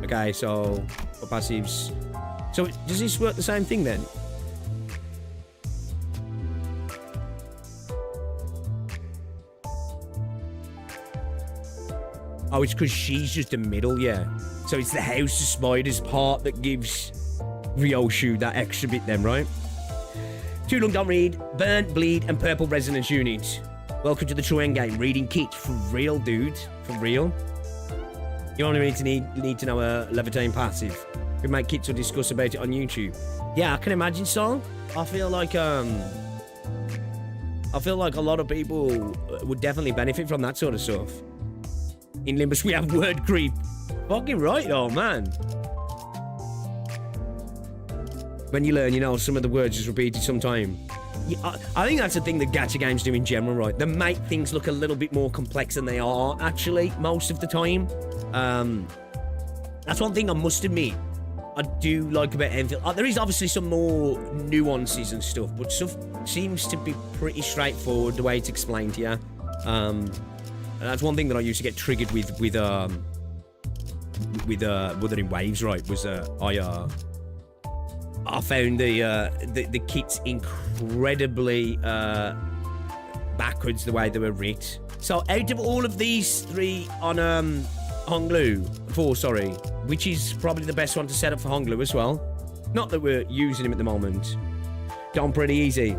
Okay, so for passives. So does this work the same thing then? Oh, it's because she's just a middle, yeah. So it's the House of Spiders part that gives Ryoshu that extra bit then, right? Too long don't read. Burnt, bleed, and purple resonance units. Welcome to the true endgame. Reading kit. For real, dude. For real. You only need to know a levitating passive. We make kits or discuss about it on YouTube. Yeah, I can imagine so. I feel like a lot of people would definitely benefit from that sort of stuff. In Limbus, we have word creep. Fucking right, oh man. When you learn, you know, some of the words is repeated sometime. Yeah, I think that's the thing that gacha games do in general, right? They make things look a little bit more complex than they are, actually, most of the time. That's one thing I must admit I do like about Enfield. There is obviously some more nuances and stuff, but stuff seems to be pretty straightforward the way it's explained here. And that's one thing that I used to get triggered with Wuthering Waves, right? Was I found the kits incredibly backwards the way they were writ. So out of all of these 3 on Honglu, 4, sorry, which is probably the best one to set up for Honglu as well. Not that we're using him at the moment. Done pretty easy.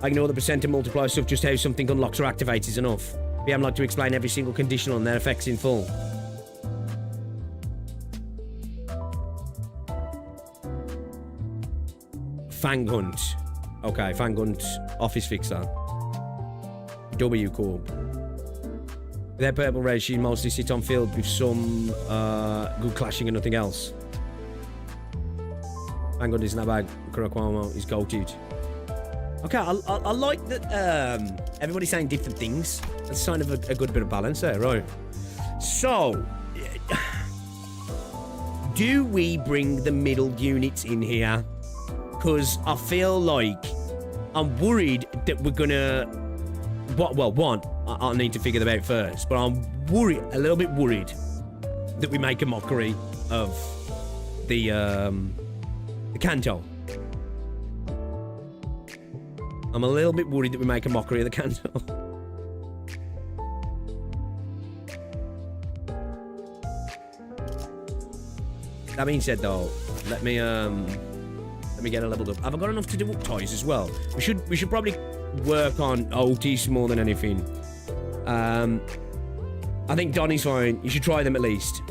I ignore the percent and multiply stuff, just how something unlocks or activates is enough. We haven't like to explain every single conditional and their effects in full. Fang Hunt. Okay, Fang Hunt, Office Fixer. W Corp. Their purple race, she mostly sits on field with some good clashing and nothing else. Fang Hunt isn't that bad. Kurakwamo is goated. Okay, I like that everybody's saying different things. That's kind of a good bit of balance there, right? So, do we bring the middle units in here? Because I feel like I'm worried that we're gonna... Well, one, I need to figure them out first, but I'm a little bit worried that we make a mockery of the CANTO. I'm a little bit worried that we make a mockery of the CANTO. That being said, though, let me get a leveled up. Have I got enough to do Outis as well? We should probably work on Outis more than anything. I think Donnie's fine. You should try them at least.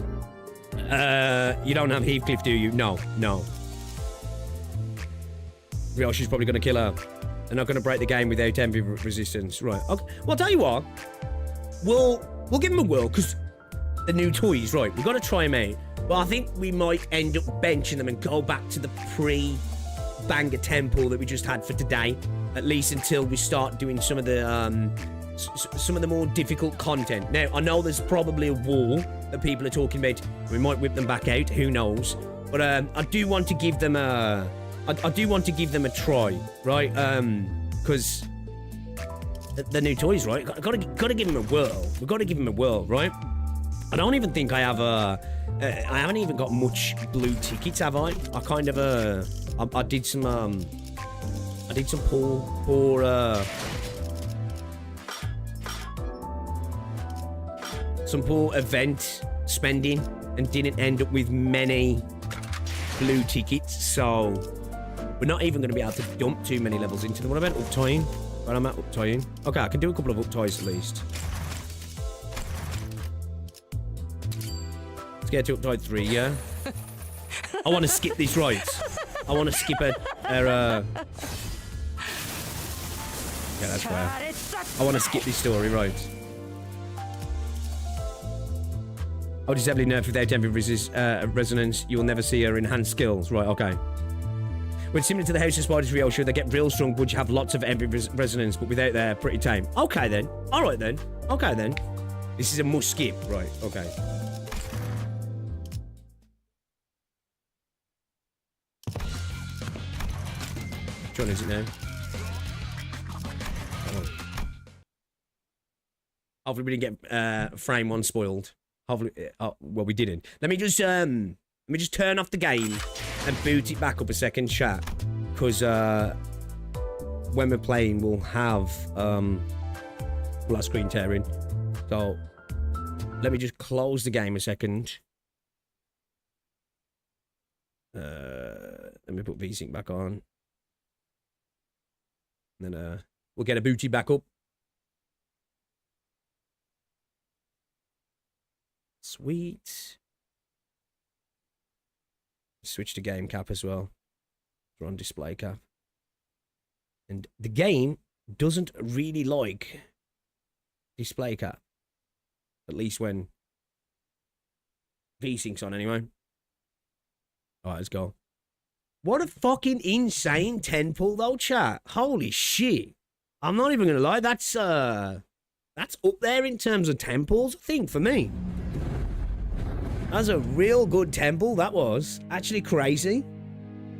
You don't have Heathcliff, do you? No. Ryoshi's probably going to kill her. They're not going to break the game without envy resistance. Right. Okay. Well, I'll tell you what. We'll give them a whirl, because the new toys, right, we've got to try them out. But I think we might end up benching them and go back to the pre-banger temple that we just had for today. At least until we start doing some of the more difficult content. Now, I know there's probably a wall that people are talking about. We might whip them back out. Who knows? But I do want to give them a... I do want to give them a try, right? Because the new toys, right? Gotta give them a whirl. We've got to give them a whirl, right? I don't even think I have I haven't even got much blue tickets, have I? I kind of I did some poor event spending and didn't end up with many blue tickets, so we're not even going to be able to dump too many levels into them. What about uptying? Well, I'm at uptying. Okay, I can do a couple of upties at least. Let's get to uptide 3, yeah? I want to skip this, right? I want to skip her yeah, that's fair. I want to skip this story, right? Oh, she's heavily nerfed without envy resonance. You'll never see her enhanced skills. Right, okay. When similar to the House of Spiders Real Show, they get real strong, but you have lots of envy resonance, but without their pretty tame. Okay, then. All right, then. Okay, then. This is a must skip. Right, okay. Which one is it now? Oh. Hopefully we didn't get frame 1 spoiled. Hopefully, well, we didn't. Let me just turn off the game and boot it back up a second, chat, because when we're playing, we'll have screen tearing. So let me just close the game a second. Let me put VSync back on. And then we'll get a booty back up. Sweet. Switch to game cap as well. We're on display cap. And the game doesn't really like display cap. At least when VSync's on anyway. Alright, let's go. What a fucking insane 10 pull though, chat. Holy shit. I'm not even gonna lie, that's up there in terms of 10 pulls, I think, for me. That's a real good temple, that was. Actually crazy.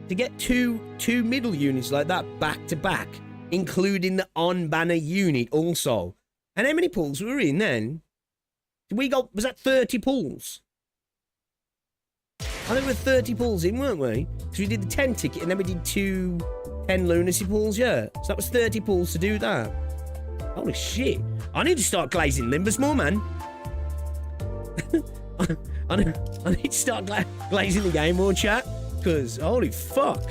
To get two middle units like that back to back, including the on-banner unit also. And how many pulls were in then? Was that 30 pulls? I think we were 30 pulls in, weren't we? Because we did the 10 ticket and then we did 2 10 lunacy pulls, yeah. So that was 30 pulls to do that. Holy shit. I need to start glazing Limbus more, man. I need to start glazing the game more, chat, because holy fuck,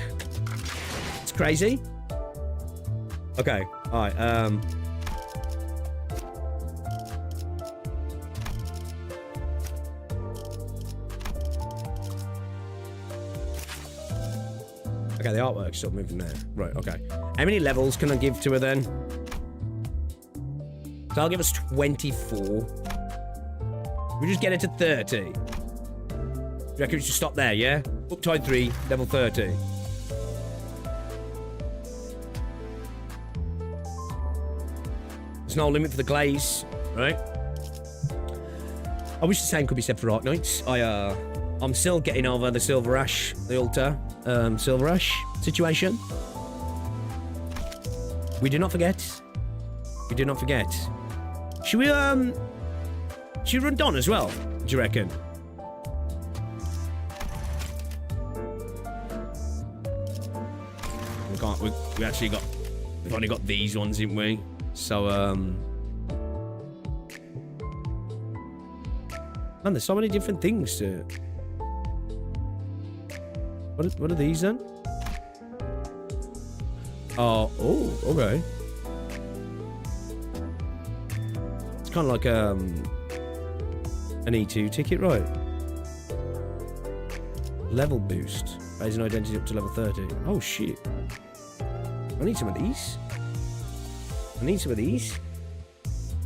it's crazy. Okay, all right. Okay, the artwork's still moving there. Right, okay. How many levels can I give to her then? So I'll give us 24. We just get it to 30. Do you reckon we should stop there, yeah? Uptide 3, level 30. There's no limit for the glaze, right? I wish the same could be said for Art Knights. I'm still getting over the Silver Ash, the Ultra Silver Ash situation. We do not forget. We do not forget. Should we run Don as well? Do you reckon? We can't. We actually got. We've only got these ones, haven't we? So man, there's so many different things to. What are these then? Oh, okay. It's kind of like an E2 ticket, right? Level boost. Raising identity up to level 30. Oh, shit. I need some of these. I need some of these.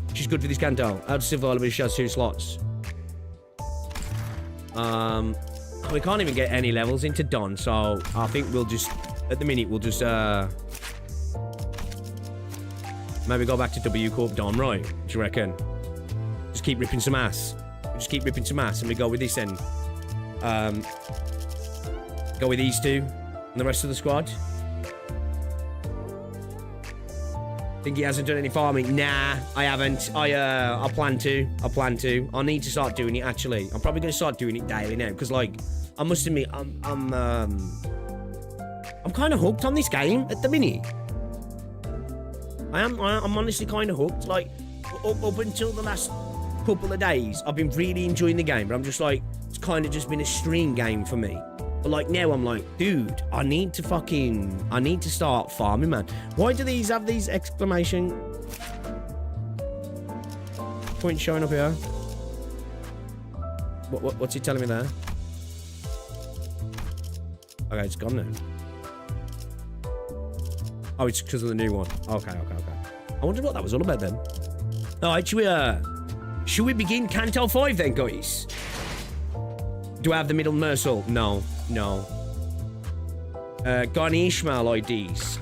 Which is good for this Canto. Out of silver available, she has 2 slots. We can't even get any levels into Don, so I think we'll just, at the minute, we'll just, maybe go back to W Corp Don, right? What do you reckon? Just keep ripping some ass. Just keep ripping some ass, and we go with this end. Go with these 2 and the rest of the squad. Think he hasn't done any farming? Nah, I haven't. I plan to. I need to start doing it, actually. I'm probably going to start doing it daily now, because, like, I must admit, I'm kind of hooked on this game at the minute. I'm honestly kind of hooked. Like, up until the last couple of days, I've been really enjoying the game, but I'm just like, it's kind of just been a stream game for me. But like now I'm like, dude, I need to start farming, man. Why do these have these exclamation points showing up here? What's he telling me there? Okay, it's gone now. Oh, it's because of the new one. Okay. I wonder what that was all about then. Alright, should we begin Canto 5 then, guys? Do I have the middle Mercil? No. Got any Ishmael IDs?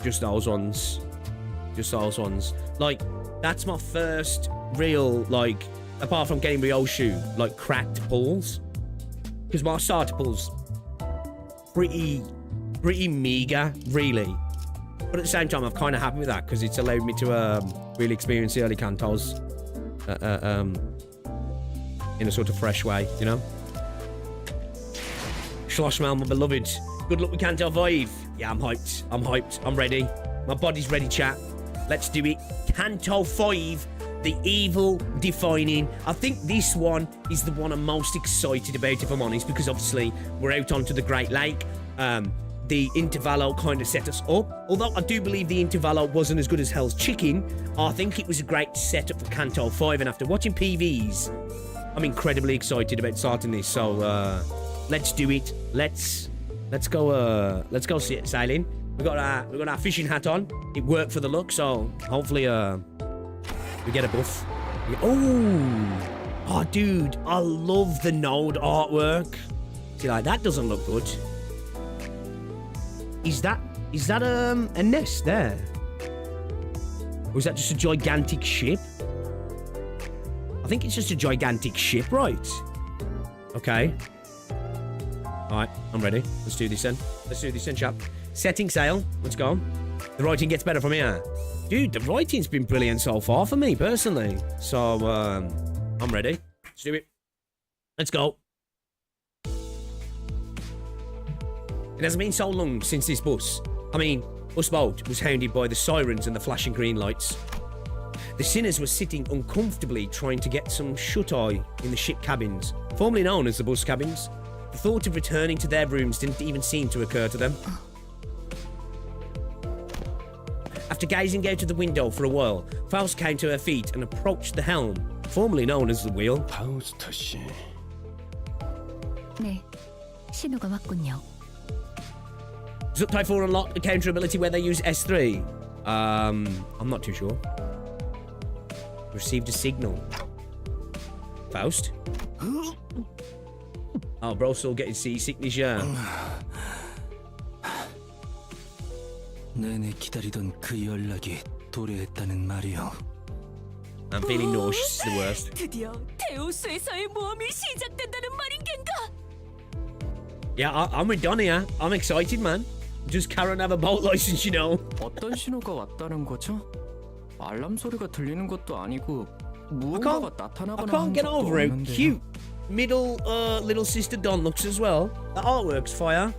Just those ones. Like, that's my first real, like, apart from getting Ryoshu, like, cracked pulls. Because my starter pulls pretty meager, really. But at the same time, I'm kind of happy with that because it's allowed me to really experience the early Cantos in a sort of fresh way, you know? Schlossmel, my beloved. Good luck with Canto 5. Yeah, I'm hyped. I'm ready. My body's ready, chat. Let's do it. Canto 5, the evil defining. I think this one is the one I'm most excited about, if I'm honest, because obviously we're out onto the Great Lake. The Intervallo kind of set us up. Although I do believe the Intervallo wasn't as good as Hell's Chicken, I think it was a great setup for Canto 5. And after watching PVs, I'm incredibly excited about starting this. So let's do it. Let's go sailing. We got our fishing hat on. It worked for the look, so hopefully we get a buff. Oh, dude, I love the node artwork. See, like, that doesn't look good. Is that a nest there? Or is that just a gigantic ship? I think it's just a gigantic ship, right? Okay. Alright, I'm ready. Let's do this then, chap. Setting sail. Let's go. The writing gets better from here. Dude, the writing's been brilliant so far for me, personally. So, I'm ready. Let's do it. Let's go. It hasn't been so long since this bus boat was hounded by the sirens and the flashing green lights. The sinners were sitting uncomfortably trying to get some shut-eye in the ship cabins, formerly known as the bus cabins. The thought of returning to their rooms didn't even seem to occur to them. After gazing out of the window for a while, Faust came to her feet and approached the helm, formerly known as the wheel. 파우스트 씨. 네, 신호가 왔군요. Does Type 4 unlock a counter ability where they use S3? I'm not too sure. Received a signal. Faust? Oh, bro's still getting seasickness, yeah. 내내 기다리던 그 연락이 도래했다는 말이오. I'm feeling nauseous. It's the worst. 드디어 데우스에서의 모험이 시작된다는 말인 겐가? Yeah, I'm with Don here. I'm excited, man. Just Karen have a boat license, you know. 어떤 신호가 왔다는 거죠? 알람 소리가 들리는 것도 아니고 I 무언가가 can't 나타나거나 한 get 적도 over how 없는데요. cute middle little sister Don looks as well. The artwork's fire.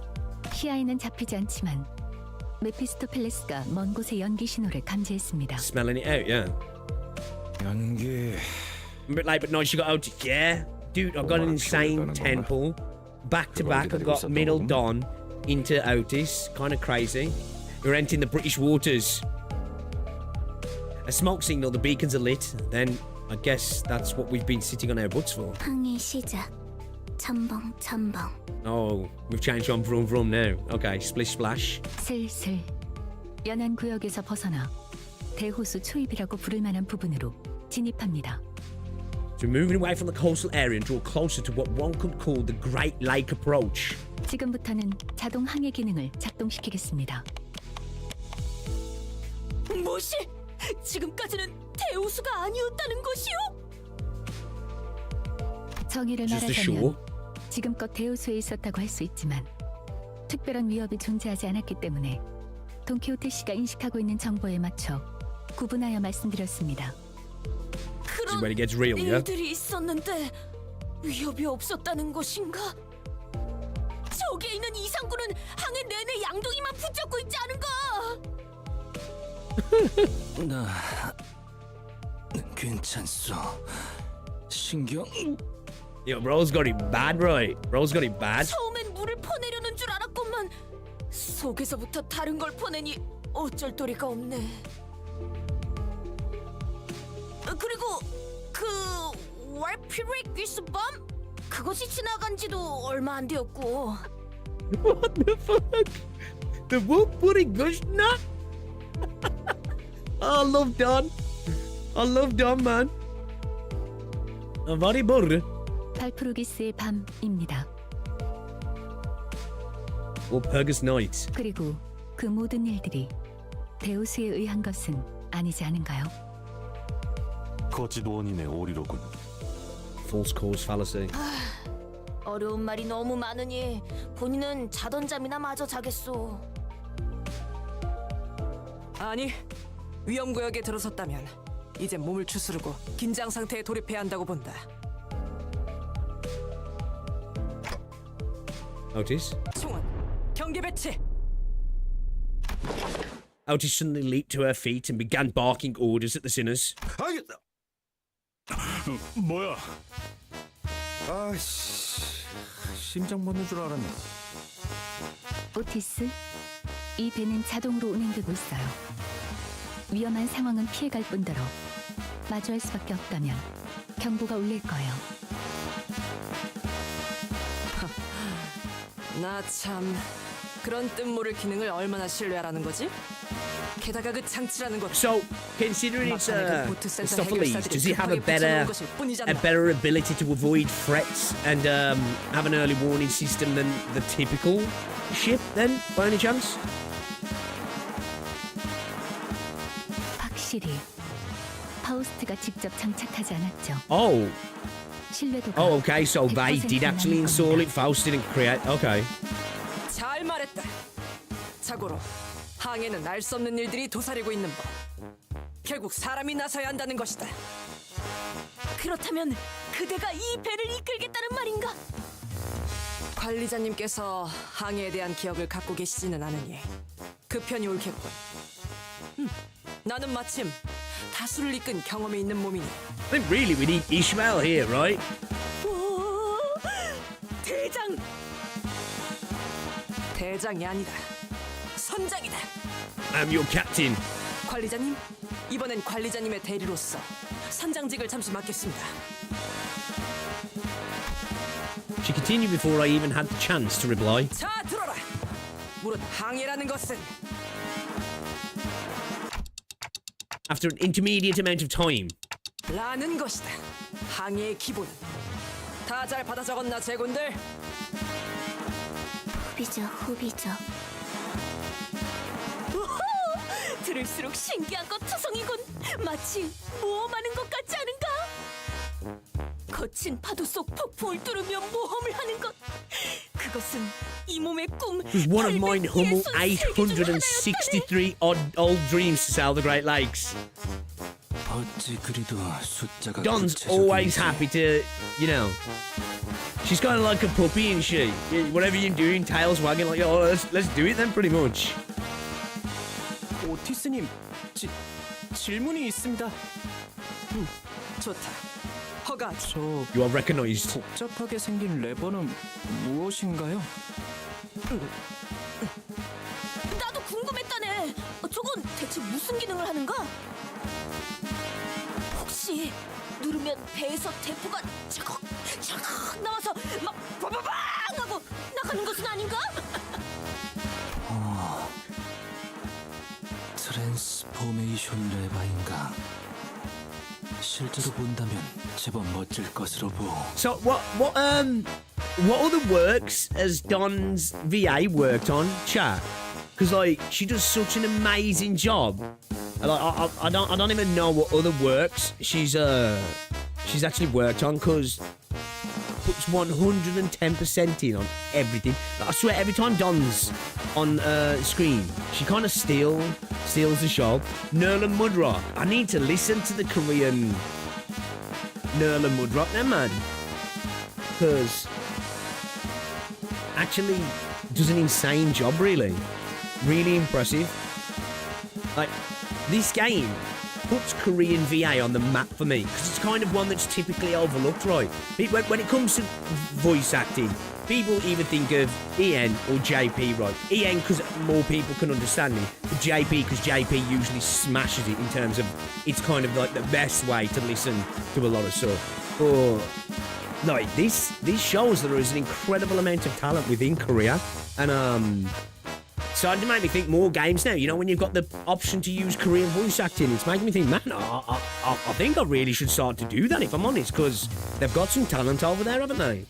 시야에는 잡히지 않지만 메피스토펠레스가 먼 곳의 연기 신호를 감지했습니다. Smelling it out, yeah. 연기. A bit late, but nice. You got out. Yeah, dude, I got an insane 10 pull. Back to back, I got middle Don into Outis. Kind of crazy. We're entering the British waters. A smoke signal, the beacons are lit. Then I guess that's what we've been sitting on our butts for. 항해 시작. 첨벙 첨벙. Oh, we've changed on vroom vroom now. Okay, splish splash. 슬슬 연안 구역에서 벗어나 대호수 초입이라고 부를 만한 부분으로 진입합니다. So we're moving away from the coastal area and draw closer to what one could call the Great Lake approach. 지금부터는 자동 항해 기능을 작동시키겠습니다. 뭐시? 지금까지는 데우스가 아니었다는 것이요? 정의를 Just the 말하자면 shore. 지금껏 대호수에 있었다고 할 수 있지만 특별한 위협이 존재하지 않았기 때문에 돈키호테 씨가 인식하고 있는 정보에 맞춰 구분하여 말씀드렸습니다. This is 그런 where it gets real, yeah? 일들이 있었는데 위협이 없었다는 것인가? 저기에 있는 이상구는 항해 내내 양동이만 붙잡고 있지 않은가? 나 괜찮소. 신경 Yo, bro's got it bad, right? Bro's got it bad. 처음엔 물을 퍼내려는 줄 알았건만 속에서부터 다른 걸 퍼내니 어쩔 도리가 없네. 그리고 그 월피렉 기스밤 그것이 지나간 지도 얼마 안 되었고 What the fuck? The wolf pudding gush nut? I love Don. I love Don, man. Very burr. 발프루기스의 밤입니다. Or Purgus Night. 그리고 그 모든 일들이 데우스에 의한 것은 아니지 않은가요? こちどうにねおりろくん False cause fallacy. 어려운 말이 너무 많으니 본인은 자던 잠이나 마저 자겠소. 아니, 위험구역에 들어섰다면 이제 몸을 추스르고 긴장 상태에 돌입해야 한다고 본다. Outis. 총원, 경계 배치. Outis suddenly leaped to her feet and began barking orders at the sinners. 알겠다 뭐야 아씨 심장 멎는 줄 알았네. 오티스, 이 배는 자동으로 운행되고 있어요. 위험한 상황은 피해갈 뿐더러 마주할 수밖에 없다면 경보가 울릴 거예요. 나 참 그런 뜻모를 기능을 얼마나 신뢰하라는 거지? 게다가 그 장치라는 것. So, considering it's 막판에 그 보트 센터 stuff of these, 해결사들이 does he have a 급하게 붙여놓은 better 것일 뿐이잖아. ability to avoid threats and have an early warning system than the typical ship? Then, by any chance? 확실히 파우스트가 직접 장착하지 않았죠. Oh, 신뢰도가 oh, okay. So they did 100% actually 남은 install 겁니다. it. Faust didn't create. Okay. 잘 말했다. 자고로 항해는 알 수 없는 일들이 도사리고 있는 법. 결국 사람이 나서야 한다는 것이다. 그렇다면 그대가 이 배를 이끌겠다는 말인가? 관리자님께서 항해에 대한 기억을 갖고 계시지는 않으니 그 편이 옳겠군. 나는 마침 다수를 이끈 경험이 있는 몸이니 I think really we need Ishmael here, right? 오, 대장! 대장이 아니다. 선장이다. I'm your captain. 관리자님, 이번엔 관리자님의 대리로서 선장직을 잠시 맡겠습니다. She continued before I even had the chance to reply. 자, 들어라. 무릇 항해라는 것은 After an intermediate amount of time, 라는 것이다. 항해의 기본은 다 잘 받아 적었나 제군들? 후비죠 후비죠. 들을수록 신기한 것 투성이군. 마치 모험하는 것 같지 않은가? 거친 파도 속 폭포를 뚫으며 모험을 하는 것. 그것은 이 몸의 꿈. It was one of mine humble 863 863 odd old dreams to sail the Great Lakes. 어찌 그리도 숫자가 Don's always happy to, you know. She's kind of like a puppy, isn't she? Whatever you're doing, tails wagging like, oh, let's do it then, pretty much. 오티스님, 질문이 있습니다. 좋다. 허가하지. 저 You are recognized. 복잡하게 생긴 레버는 무엇인가요? 나도 궁금했다네. 저건 대체 무슨 기능을 하는가? 혹시 누르면 배에서 대포가 차걱 차걱 나와서 막 빠바방 하고 나가는 것은 아닌가? 트랜스포메이션 레바인가? 실제로 본다면 제법 멋질 것으로 보. So what other works has Don's VA worked on, chat? Because like she does such an amazing job. Like I don't even know what other works she's actually worked on, because puts 110% in on everything. Like, I swear every time Don's on screen, she kind of steals the show. Nerla Mudrock. I need to listen to the Korean Nerla Mudrock now, man, because actually does an insane job. Really impressive. Like, this game puts Korean VA on the map for me, because it's kind of one that's typically overlooked, right? When it comes to voice acting, people either think of EN or JP, right? EN because more people can understand it, but JP because JP usually smashes it in terms of it's kind of like the best way to listen to a lot of stuff. But like this shows that there is an incredible amount of talent within Korea, and starting to make me think more games now. You know, when you've got the option to use Korean voice acting, it's making me think, man, I think I really should start to do that, if I'm honest, because they've got some talent over there, haven't they?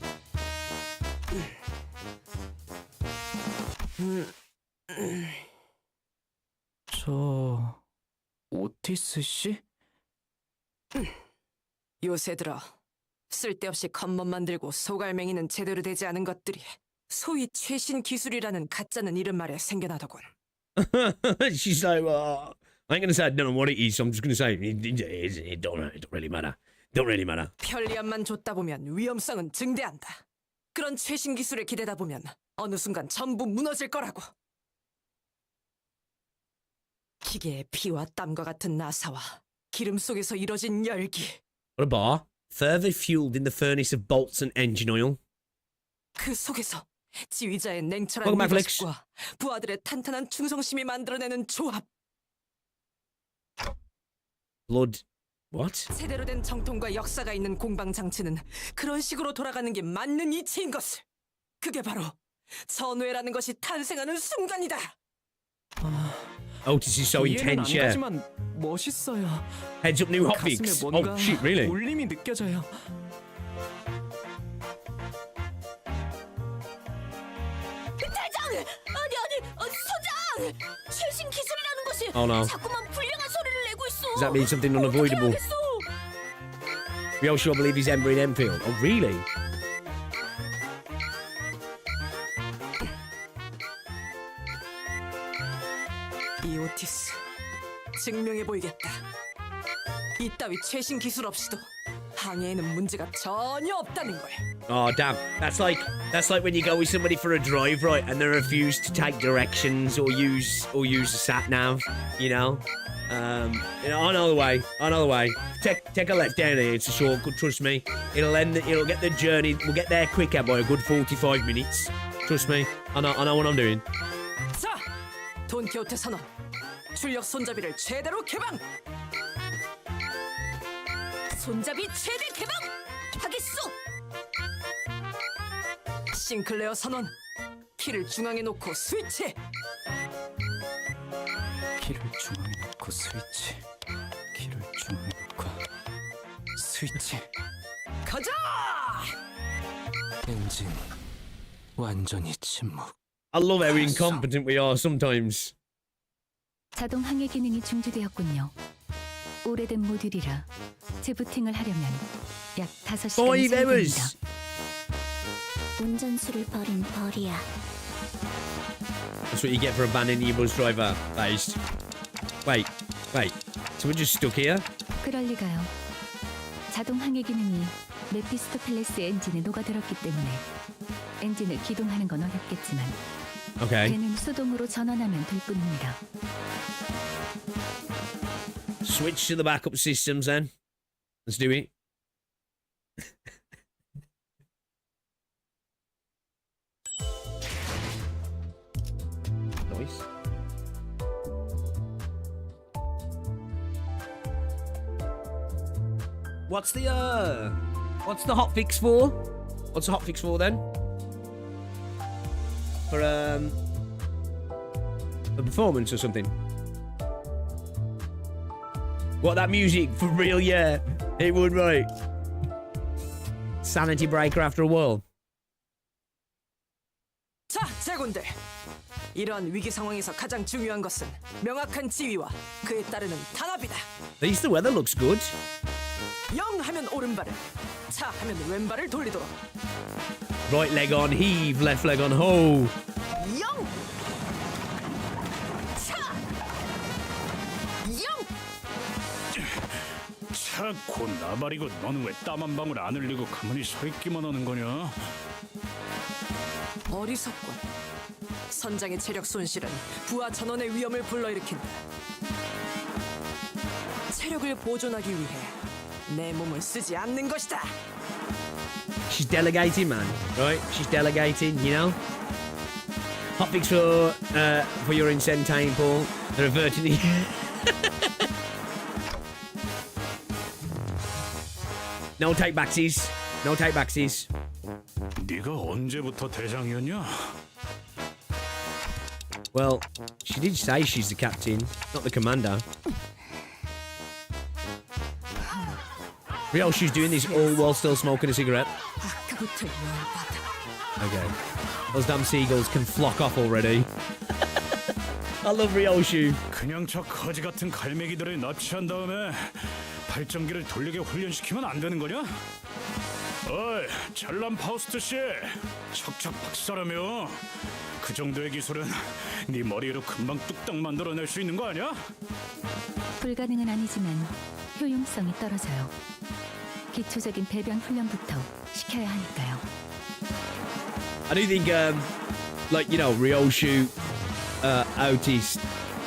저 오티스 씨? 요새 들어 쓸데없이 겉멋 만들고 소갈맹이는 제대로 되지 않은 것들이 소위 최신 기술이라는 가짜는 이름 말에 생겨나더군. She's like, well, I ain't going to say I don't know what it is, so I'm just going to say it don't really matter. Don't really matter. 편리함만 줬다 보면 위험성은 증대한다. 그런 최신 기술에 기대다 보면 어느 순간 전부 무너질 거라고. 기계의 피와 땀과 같은 나사와 기름 속에서 이뤄진 열기. What a bar. Further fueled in the furnace of bolts and engine oil. 그 속에서 지휘자의 냉철한 Welcome back, Felix. 리더십과 부하들의 탄탄한 충성심이 만들어내는 조합. Blood. What? 제대로 된 정통과 역사가 있는 공방 장치는 그런 식으로 돌아가는 게 맞는 이치인 것을. 그게 바로 전우회라는 것이 탄생하는 순간이다. Outis is so 이해는 안 intense, yeah. 가지만 멋있어요. Heads up new 가슴에 hotfix. 뭔가 Oh, shit, really? 울림이 느껴져요. 대장! 아니, 소장! 최신 기술이라는 것이 Oh, no. 자꾸만 불량한 소리를 내고 있어. Does that mean something unavoidable? 어떻게 하겠어? We all sure believe he's Embry in Enfield. Oh, really? 이 오티스 증명해 보이겠다. 이따위 최신 기술 없이도 항해에는 문제가 전혀 없다는 걸. Oh, damn. That's like when you go with somebody for a drive, right, and they refuse to take directions or use a sat nav, you know? I know the way. Take a left down here. It's a shortcut. Trust me. It'll get the journey. We'll get there quicker by a good 45 minutes. Trust me. I know what I'm doing. 자, 돈키호테 선언. 출력 손잡이를 최대로 개방. 손잡이 최대 개방! 하겠소! 싱클레어 선언. 키를 중앙에 놓고 스위치. 키를 중앙에 놓고 스위치. 키를 중앙에 놓고 스위치. 가자! 엔진 완전히 침묵. I love how incompetent we are sometimes. 자동 항해 기능이 중지되었군요. 오래된 모듈이라 재부팅을 하려면 약 5시간이 5 소요됩니다. hours. 운전수를 버린 벌이야. That's what you get for abandoning your bus driver. That is. Wait. So we're just stuck here? 그럴 리가요. 자동 항해 기능이 메피스토펠레스 엔진에 녹아들었기 때문에 엔진을 기동하는 건 어렵겠지만 Okay. 배는 수동으로 전환하면 될 뿐입니다. Switch to the backup systems then. Let's do it. Nice. What's the hot fix for? What's the hot fix for then? For a performance or something? What, that music? For real, yeah. It would, right. Sanity breaker after a while. 자, 제군들. 이러한 위기 상황에서 가장 중요한 것은 명확한 지휘와 그에 따르는 단합이다. At least the weather looks good. 영 하면 오른발을, 차 하면 왼발을 돌리도록. Right leg on heave, left leg on hold. 영! 차! 영! 차 곧 나발이고 너는 왜 땀 한 방울 안 흘리고 가만히 서 있기만 하는 거냐? 어리석군. 선장의 체력 손실은 부하 전원의 위험을 불러일으킨다. 체력을 보존하기 위해 내 몸을 쓰지 않는 것이다. She's delegating, man. Right? She's delegating, you know? Hotfix for your incentane, Paul. They're averting the... No take backsies. No take backsies. 네가 언제부터 대장이었냐? Well, she did say she's the captain, not the commander. Ryoshu's doing this all while still smoking a cigarette. 아까부터 열받아. Okay. Those damn seagulls can flock off already. I love Ryoshu. 그냥 저 거지 같은 갈매기들을 납치한 다음에 발전기를 돌리게 훈련시키면 안 되는 거냐? 어이, 잘난 파우스트 씨, 척척 박사라며. 그 정도의 기술은 네 머리로 금방 뚝딱 만들어낼 수 있는 거 아니야? 불가능은 아니지만 효용성이 떨어져요. 기초적인 배변 훈련부터 시켜야 하니까요. I do think, like, you know, Ryoshu, Outis,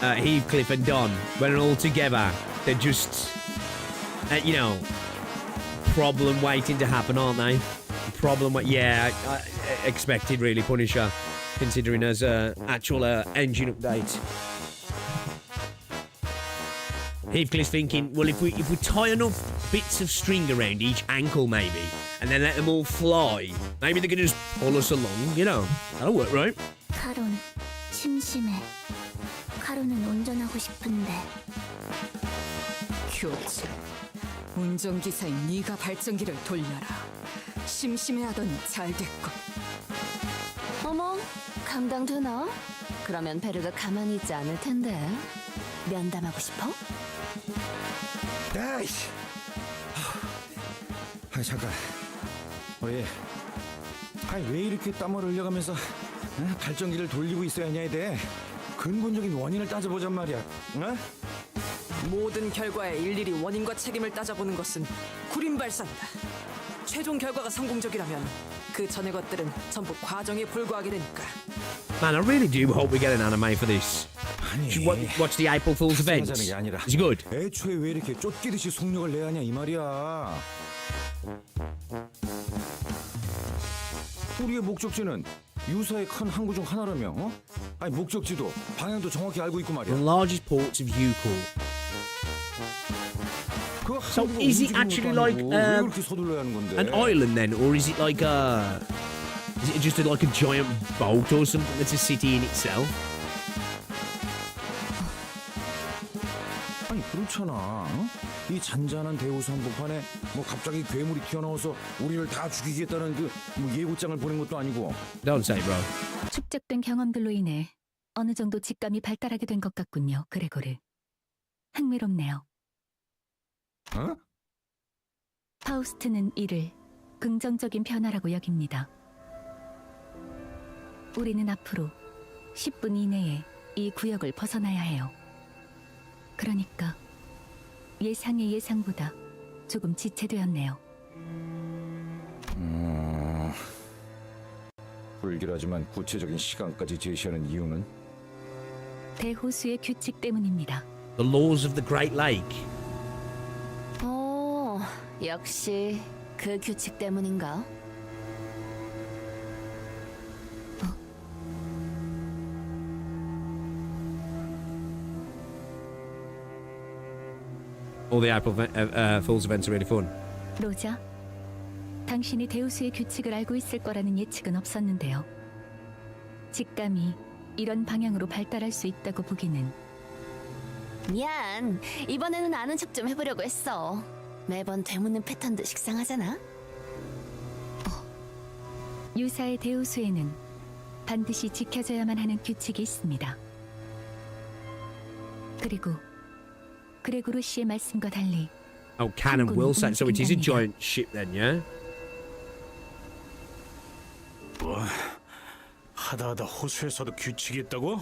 Heathcliff and Don, when all together, they're just, you know, problem waiting to happen, aren't they? Yeah, I expected really Punisher, considering as actual engine update. Heathcliff's thinking, well, if we tie enough bits of string around each ankle, maybe, and then let them all fly, maybe they can just pull us along, you know. That'll work, right? 카론, 심심해. 카론은 운전하고 싶은데. 교체. 운전기사인 네가 발전기를 돌려라. 심심해하더니 잘 됐군. 어머, 감당되나? 그러면 베르가 가만히 있지 않을 텐데. 면담하고 싶어? 야이씨. 아 잠깐. 왜? 아니 왜 이렇게 땀을 흘려가면서 발전기를 돌리고 있어야 하냐에 대해 근본적인 원인을 따져보잔 말이야. 어? 모든 결과에 일일이 원인과 책임을 따져보는 것은 구린 발상이다. 최종 결과가 성공적이라면 그 전의 것들은 전부 과정에 불과하게 되니까. Man, I really do hope we get an anime for this. 아니. Should watch the April Fool's event. 하자는 게 아니라. Is it good? 애초에 왜 이렇게 쫓기듯이 속력을 내야 하냐 이 말이야. 우리의 목적지는 유사의 큰 항구 중 하나라며. 어? 아니 목적지도 방향도 정확히 알고 있고 말이야. The largest ports of Yukon. 그 So 항구가 is it 움직이는 actually 것도 like, 아니고 왜 그렇게 서둘러야 하는 건데? An island then, or is it like is it just like a giant boat or something that's a city in itself? 아니 그렇잖아. 어? 이 잔잔한 대호수 한복판에 뭐 갑자기 괴물이 튀어나와서 우리를 다 죽이겠다는 그 뭐 예고장을 보낸 것도 아니고. Don't say, bro. 축적된 경험들로 인해 어느 정도 직감이 발달하게 된 것 같군요, 그레고르. 흥미롭네요. 어? 파우스트는 이를 긍정적인 변화라고 여깁니다. 우리는 앞으로 10분 이내에 이 구역을 벗어나야 해요. 그러니까 예상의 예상보다 조금 지체되었네요. 불길하지만 구체적인 시간까지 제시하는 이유는 대호수의 규칙 때문입니다. The laws of the Great Lake. 역시 그 규칙 때문인가? All the April Fool's events are really fun. 로자, 당신이 대호수의 규칙을 알고 있을 거라는 예측은 없었는데요. 직감이 이런 방향으로 발달할 수 있다고 보기는. 미안. 이번에는 아는 척 좀 해보려고 했어. 매번 되묻는 패턴도 식상하잖아. 유사의 대호수에는 반드시 지켜져야만 하는 규칙이 있습니다. 그리고 그레고르 씨의 말씀과 달리 Oh, can and will say. So it is a giant ship then, yeah? 뭐 하다하다 호수에서도 규칙이 있다고?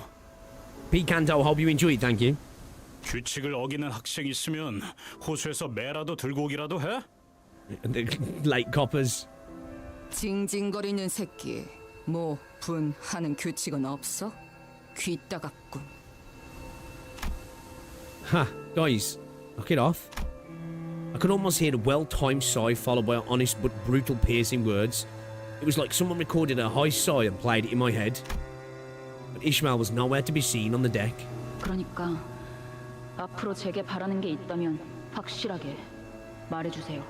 Pete Canto, hope you enjoy it, thank you. 규칙을 어기는 학생이 있으면 호수에서 매라도 들고 오기라도 해? The late coppers. 징징거리는 새끼. 뭐 분하는 규칙은 없어? 귀 따갑군. Ha, guys, knock it off. I could almost hear a well-timed sigh followed by honest but brutal piercing words. It was like someone recorded a high sigh and played it in my head. But Ishmael was nowhere to be seen on the deck. 그러니까 앞으로 제게 바라는 게 있다면 확실하게 말해주세요.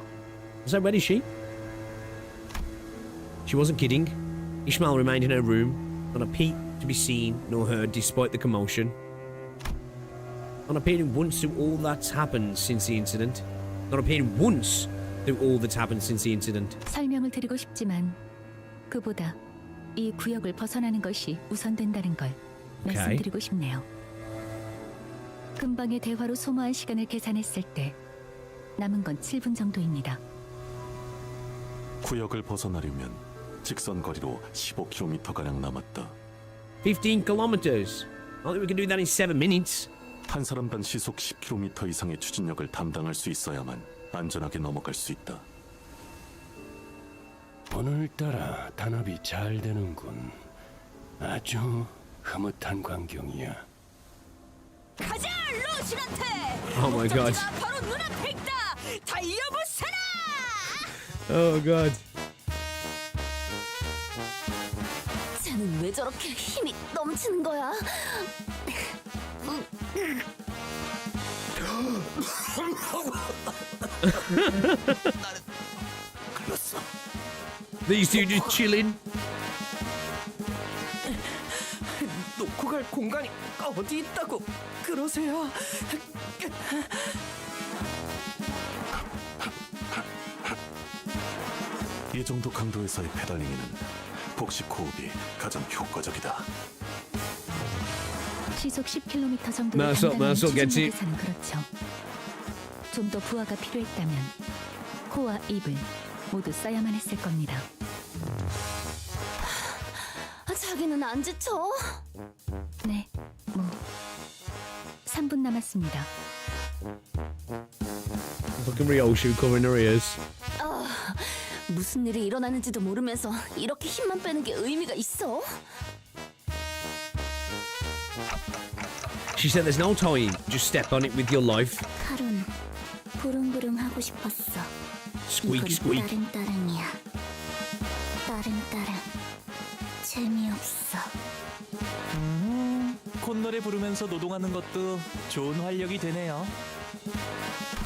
So where is she? She wasn't kidding. Ishmael remained in her room, not a peep to be seen nor heard despite the commotion. Not appearing once through all that's happened since the incident. Not appearing once through all that's happened since the incident. 설명을 드리고 싶지만 그보다 이 구역을 벗어나는 것이 우선된다는 걸 말씀드리고 싶네요. 금방의 대화로 소모한 시간을 계산했을 때 남은 건 7분 정도입니다. 구역을 벗어나려면 직선 거리로 15km가량 남았다. 15 kilometers. I think we can do that in 7 minutes. 한 사람당 시속 10km 이상의 추진력을 담당할 수 있어야만 안전하게 넘어갈 수 있다. 오늘따라 단합이 잘 되는군. 아주 흐뭇한 광경이야. 가자, 로신한테. Oh my god. 바로 눈앞에 있다. 달려보세라. Oh god. 쟤는 왜 저렇게 힘이 넘치는 거야? These two just chilling. 놓고 갈 공간이 어디 있다고 그러세요? 이 정도 강도에서의 페달링에는 복식 호흡이 가장 효과적이다. 시속 10km 정도를 맞소, 담당하는 맞소, 겠지. 추진력에서는 그렇죠. 좀 더 부하가 필요했다면 코와 입을 모두 써야만 했을 겁니다. 자기는 안 지쳐? 네, 3분 남았습니다. Fucking Ryoshu covering her ears. 무슨 일이 일어나는지도 모르면서 이렇게 힘만 빼는 게 의미가 있어? She said there's no time. Just step on it with your life. 칼은 부릉부릉 하고 싶었어. Squeak, 이건 squeak. 따릉따릉이야. 따릉따릉. 재미없어. 콧노래 부르면서 노동하는 것도 좋은 활력이 되네요.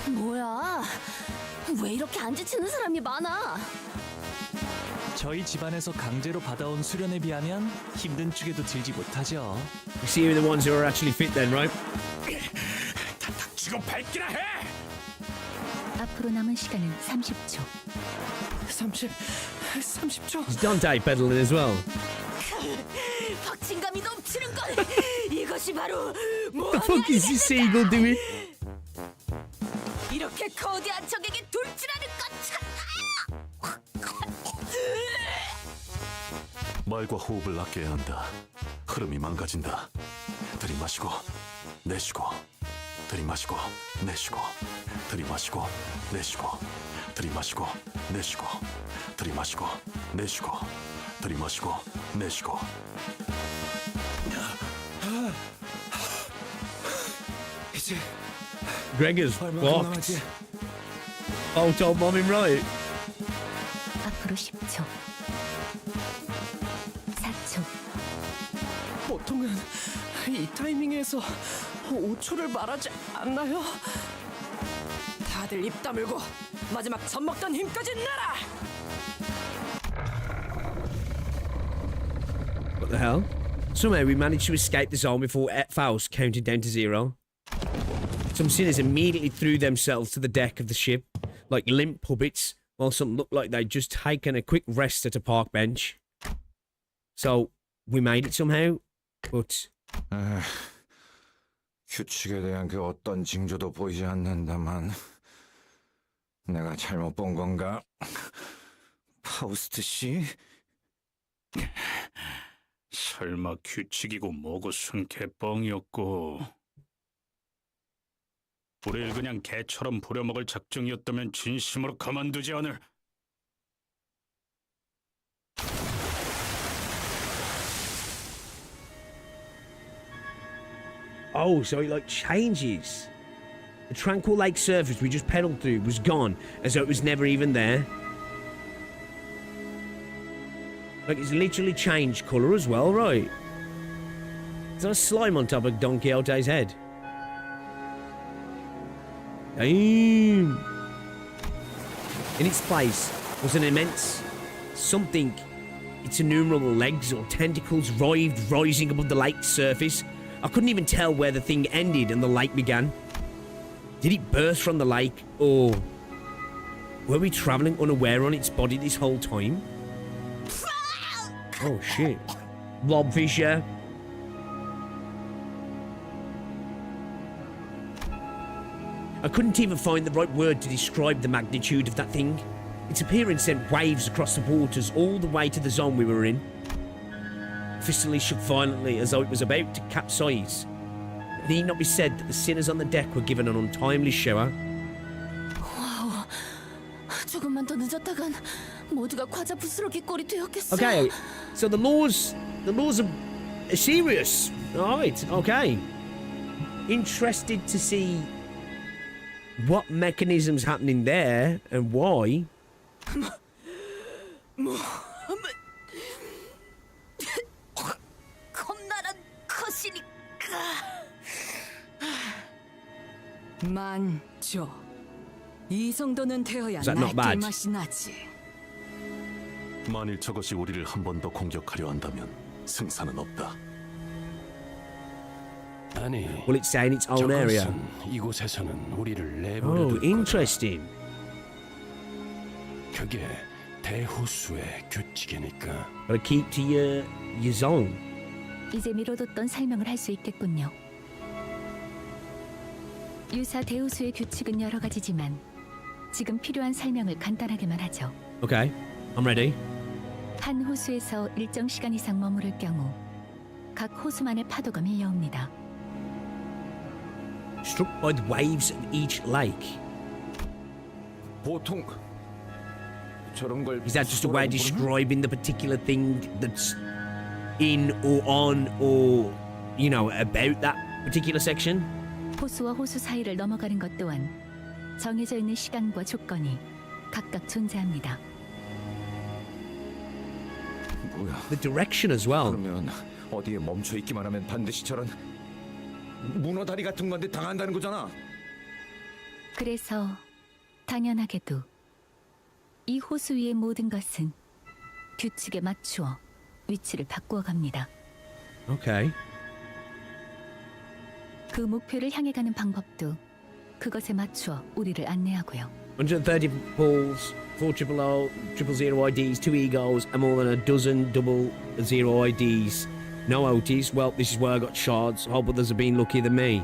뭐야? 왜 이렇게 안 지치는 사람이 많아? 저희 집안에서 강제로 받아온 수련에 비하면 힘든 축에도 질지 못하죠. You see who the ones who are actually fit then, right? 다 닥치고 밟기나 해! 앞으로 남은 시간은 30초. 30초. Is Dante pedaling as well? 박진감이 넘치는 걸. 이것이 바로 What the fuck is this seagull doing? 이렇게 거대한 적에게 돌진하는 것 참... 말과 호흡을 낮게 해야 한다. 흐름이 망가진다. 들이마시고 내쉬고 들이마시고 내쉬고 들이마시고 내쉬고 들이마시고 내쉬고 들이마시고 내쉬고 들이마시고 내쉬고. 이제 Gregor's 얼마나 남았지? fucked. Oh, told mom him right. 앞으로 10초. 4초. 보통은 이 타이밍에서 5초를 말하지 않나요? 다들 입 다물고 마지막 젖 먹던 힘까지 내라. What the hell? Somehow we managed to escape the zone before Faust counted down to 0. Some sinners immediately threw themselves to the deck of the ship, like limp puppets, while some looked like they'd just taken a quick rest at a park bench. So, we made it somehow, but... 규칙에 대한 그 어떤 징조도 보이지 않는다만 내가 잘못 본 건가? 파우스트 씨? 설마 규칙이고 뭐고 순개뻥이었고 우릴 그냥 개처럼 부려먹을 작정이었다면 진심으로 가만두지 않을. Oh, so it like changes. The tranquil lake surface we just pedaled through was gone, as though it was never even there. Like it's literally changed colour as well, right? Is there a slime on top of Don Quixote's head? Damn! In its place was an immense something. Its innumerable legs or tentacles writhed, rising above the lake's surface. I couldn't even tell where the thing ended and the lake began. Did it burst from the lake, or were we travelling unaware on its body this whole time? Oh shit. Blobfish, yeah. I couldn't even find the right word to describe the magnitude of that thing. Its appearance sent waves across the waters all the way to the zone we were in. Fistily shook violently as though it was about to capsize. It need not be said that the sinners on the deck were given an untimely shower. 와우, 조금만 더 늦었다간 모두가 과자 부스러기 꼴이 되었겠어. Okay, so the laws are serious. Alright, okay. Interested to see what mechanism's happening there and why. 겁나란 것이니까. 만조. 이 정도는 되어야 Is that not 날개 bad? 맛이 나지. 만일 저것이 우리를 한 번 더 공격하려 한다면 승산은 없다. 아니, Will it stay in its own area? 저것은 이곳에서는 우리를 Oh, 내버려둘 거다. interesting. 그게 대호수의 규칙이니까. Gotta keep to your zone. 이제 미뤄뒀던 설명을 할 수 있겠군요. 유사 대우수의 규칙은 여러 가지지만 지금 필요한 설명을 간단하게만 하죠. Okay, I'm ready. 한 호수에서 일정 시간 이상 머무를 경우 각 호수만의 파도가 밀려옵니다. Struck by the waves of each lake. 보통 저런 걸 Is that just a way of 수도라고 부르나? describing the particular thing that's in or on or, you know, about that particular section? 호수와 호수 사이를 넘어가는 것 또한 정해져 있는 시간과 조건이 각각 존재합니다. 뭐야? The direction as well. 그러면 어디에 멈춰 있기만 하면 반드시 저런 문어 다리 같은 건데 당한다는 거잖아. 그래서 당연하게도 이 호수 위의 모든 것은 규칙에 맞추어 위치를 바꾸어 갑니다. Okay. 그 목표를 향해 가는 방법도 그것에 맞추어 우리를 안내하고요. 130 balls, 4 000 IDs, 2 egos, and more than a dozen 00 IDs. No Outis. Well, this is where I got shards. Hope others have been luckier than me.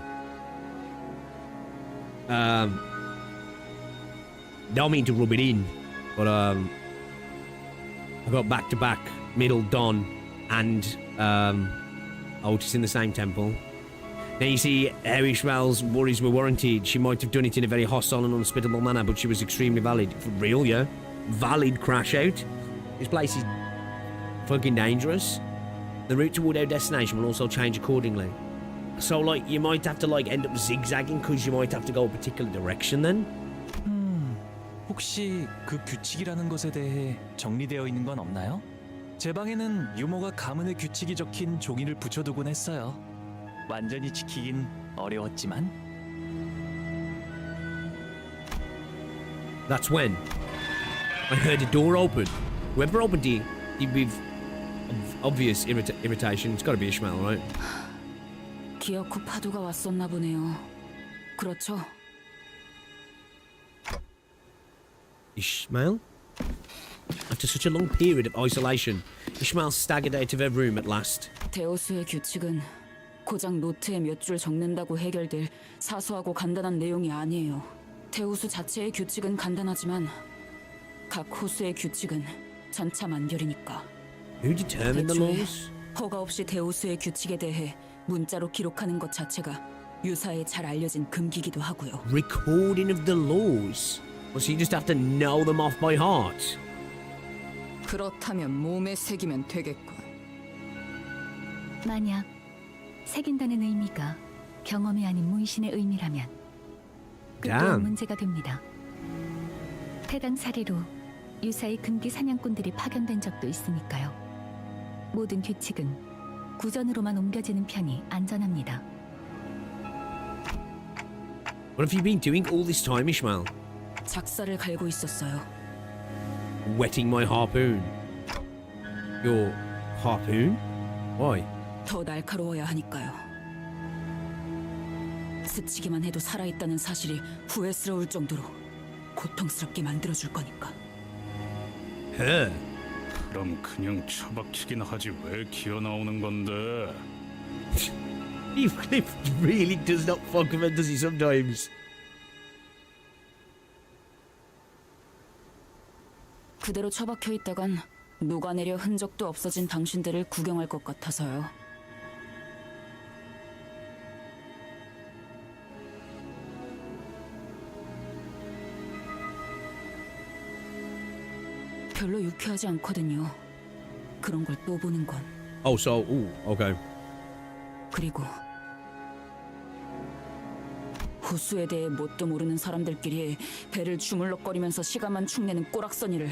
don't mean to rub it in, but I got back to back Middle Don and Outis in the same temple. Now you see how Ishmael's worries were warranted. She might have done it in a very hostile and unhospitable manner, but she was extremely valid. For real, yeah? Valid crash out. This place is fucking dangerous. The route toward our destination will also change accordingly. So, like, you might have to, like, end up zigzagging because you might have to go a particular direction then. 혹시 그 규칙이라는 것에 대해 정리되어 있는 건 없나요? 제 방에는 유모가 가문의 규칙이 적힌 종이를 붙여두곤 했어요. 완전히 지키긴 어려웠지만. That's when I heard a door open. Whoever opened it with obvious irritation. It's got to be Ishmael, right? 기억 후 파도가 왔었나 보네요. 그렇죠? Ishmael? After such a long period of isolation, Ishmael staggered out of her room at last. 데오스의 규칙은 고작 노트에 몇 줄 적는다고 해결될 사소하고 간단한 내용이 아니에요. 데오스 자체의 규칙은 간단하지만 각 호수의 규칙은 전차만결이니까. Who determined the 애초에 laws? 허가 없이 데오스의 규칙에 대해 문자로 기록하는 것 자체가 유사에 잘 알려진 금기기도 하고요. Recording of the laws. Well, so you just have to know them off by heart. 그렇다면 몸에 새기면 되겠군. 만약 새긴다는 의미가 경험이 아닌 문신의 의미라면 그 또한 Damn. 문제가 됩니다. 해당 사례로 유사의 금기 사냥꾼들이 파견된 적도 있으니까요. 모든 규칙은 구전으로만 옮겨지는 편이 안전합니다. What have you been doing all this time, Ishmael? 작사를 갈고 있었어요. Wetting my harpoon. Your harpoon? Why? 더 날카로워야 하니까요. 스치기만 해도 살아있다는 사실이 후회스러울 정도로 고통스럽게 만들어줄 거니까. Her. 그럼 그냥 처박히긴 하지 왜 기어 나오는 건데? Cliff really does not fuck with her, does he, sometimes? 그대로 처박혀 있다간 녹아내려 흔적도 없어진 당신들을 구경할 것 같아서요. 별로 유쾌하지 않거든요. 그런 걸 또 보는 건. Oh, so, ooh, okay. 그리고 호수에 대해 뭣도 모르는 사람들끼리 배를 주물럭거리면서 시간만 축내는 꼬락서니를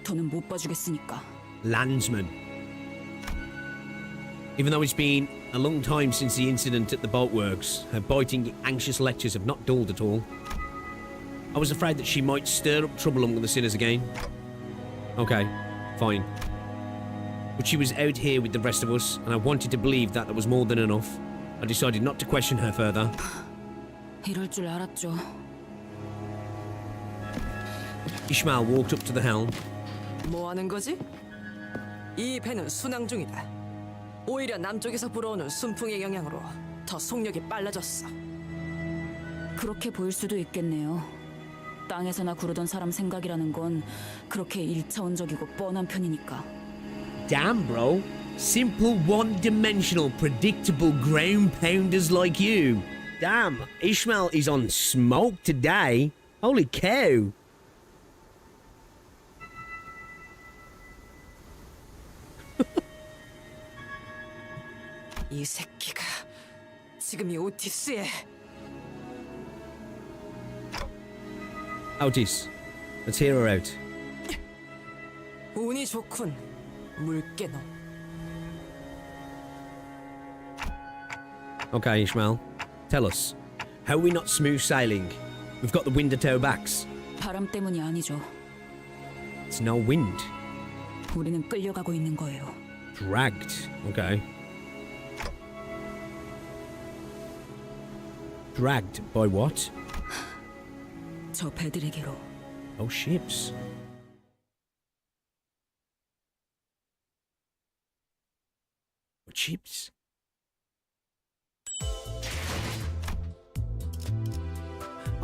더는 못 봐주겠으니까. Landsman. Even though it's been a long time since the incident at the boatworks, her biting, anxious lectures have not dulled at all. I was afraid that she might stir up trouble among the sinners again. Okay, fine. But she was out here with the rest of us, and I wanted to believe that was more than enough. I decided not to question her further. 이럴 줄 알았죠. Ishmael walked up to the helm. 뭐 하는 거지? 이 배는 순항 중이다. 오히려 남쪽에서 불어오는 순풍의 영향으로 더 속력이 빨라졌어. 그렇게 보일 수도 있겠네요. 땅에서나 구르던 사람 생각이라는 건 그렇게 일차원적이고 뻔한 편이니까. Damn, bro. Simple, one-dimensional, predictable ground pounders like you. Damn, Ishmael is on smoke today. Holy cow. 이 새끼가 지금 이 오티스에 Outis, let's hear her out. 운이 좋군. 물개놈. Okay, Ishmael, tell us. How are we not smooth sailing? We've got the wind at our backs. 바람 때문이 아니죠. It's no wind. 우리는 끌려가고 있는 거예요. Dragged. Okay. Dragged by what? 저 배들에게로. Oh, ships. What ships?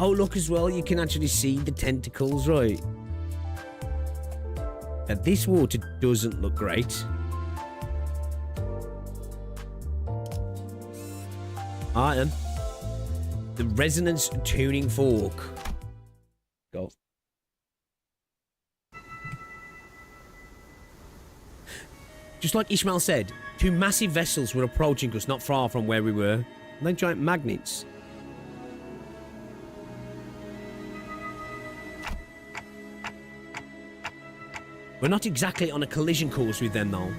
Oh, look as well, you can actually see the tentacles, right? Now, this water doesn't look great. Item. The resonance tuning fork. Go. Just like Ishmael said, two massive vessels were approaching us not far from where we were. Like giant magnets. We're not exactly on a collision course with them, though.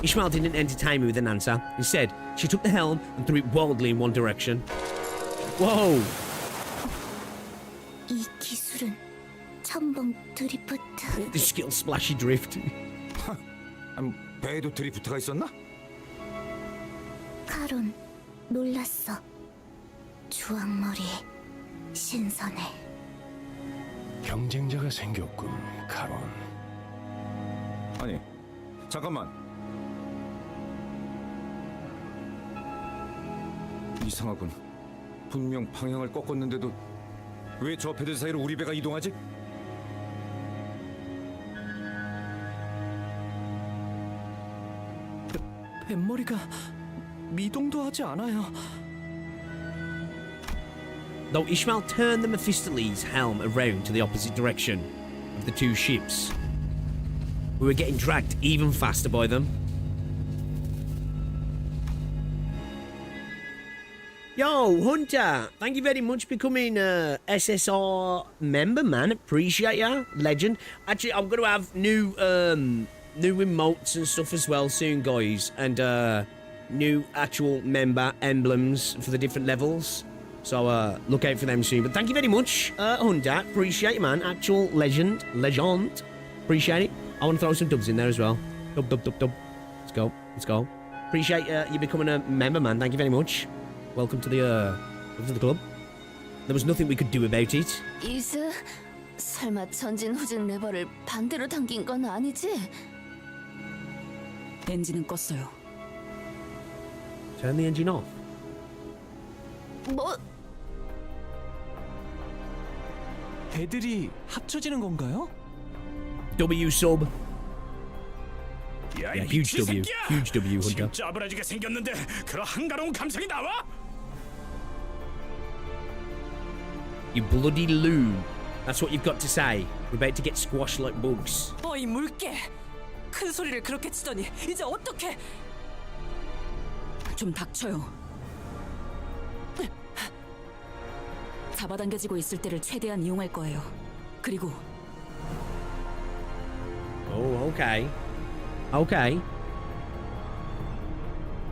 Ishmael didn't entertain me with an answer. Instead, she took the helm and threw it wildly in one direction. Whoa! 이 기술은 첨벙 드리프트. The skill splashy drift. 배에도 드리프트가 있었나? 카론, 놀랐어. 주황머리, 신선해. 경쟁자가 생겼군, 카론. 아니, 잠깐만. 이상하군. 분명 방향을 꺾었는데도 왜 저 배들 사이로 우리 배가 이동하지? 뱃머리가 미동도 하지 않아요. Though Ishmael turned the Mephistopheles' helm around to the opposite direction of the two ships, we were getting dragged even faster by them. Yo, Hunter, thank you very much for becoming a SSR member, man. Appreciate ya, legend. Actually, I'm going to have new emotes and stuff as well soon, guys, and new actual member emblems for the different levels. So look out for them soon. But thank you very much, Hunter. Appreciate it, man. Actual legend. Appreciate it. I want to throw some dubs in there as well. Dub. Let's go. Appreciate you becoming a member, man. Thank you very much. Welcome to the club. There was nothing we could do about it. 이즈, 설마 전진 후진 레버를 반대로 당긴 건 아니지? 엔진은 껐어요. Turn the engine off. 뭐? 배들이 합쳐지는 건가요? W sub. 야, Yeah, 이 huge 미친 W. 새끼야! Huge W, 지금 Hunter. 짜부라지게 생겼는데 그런 한가로운 감성이 나와? You bloody loon. That's what you've got to say. We're about to get squashed like bugs. 어이 물개. 큰 소리를 그렇게 치더니 이제 어떡해? 좀 닥쳐요. 잡아당겨지고 있을 때를 최대한 이용할 거예요. 그리고 Oh, okay.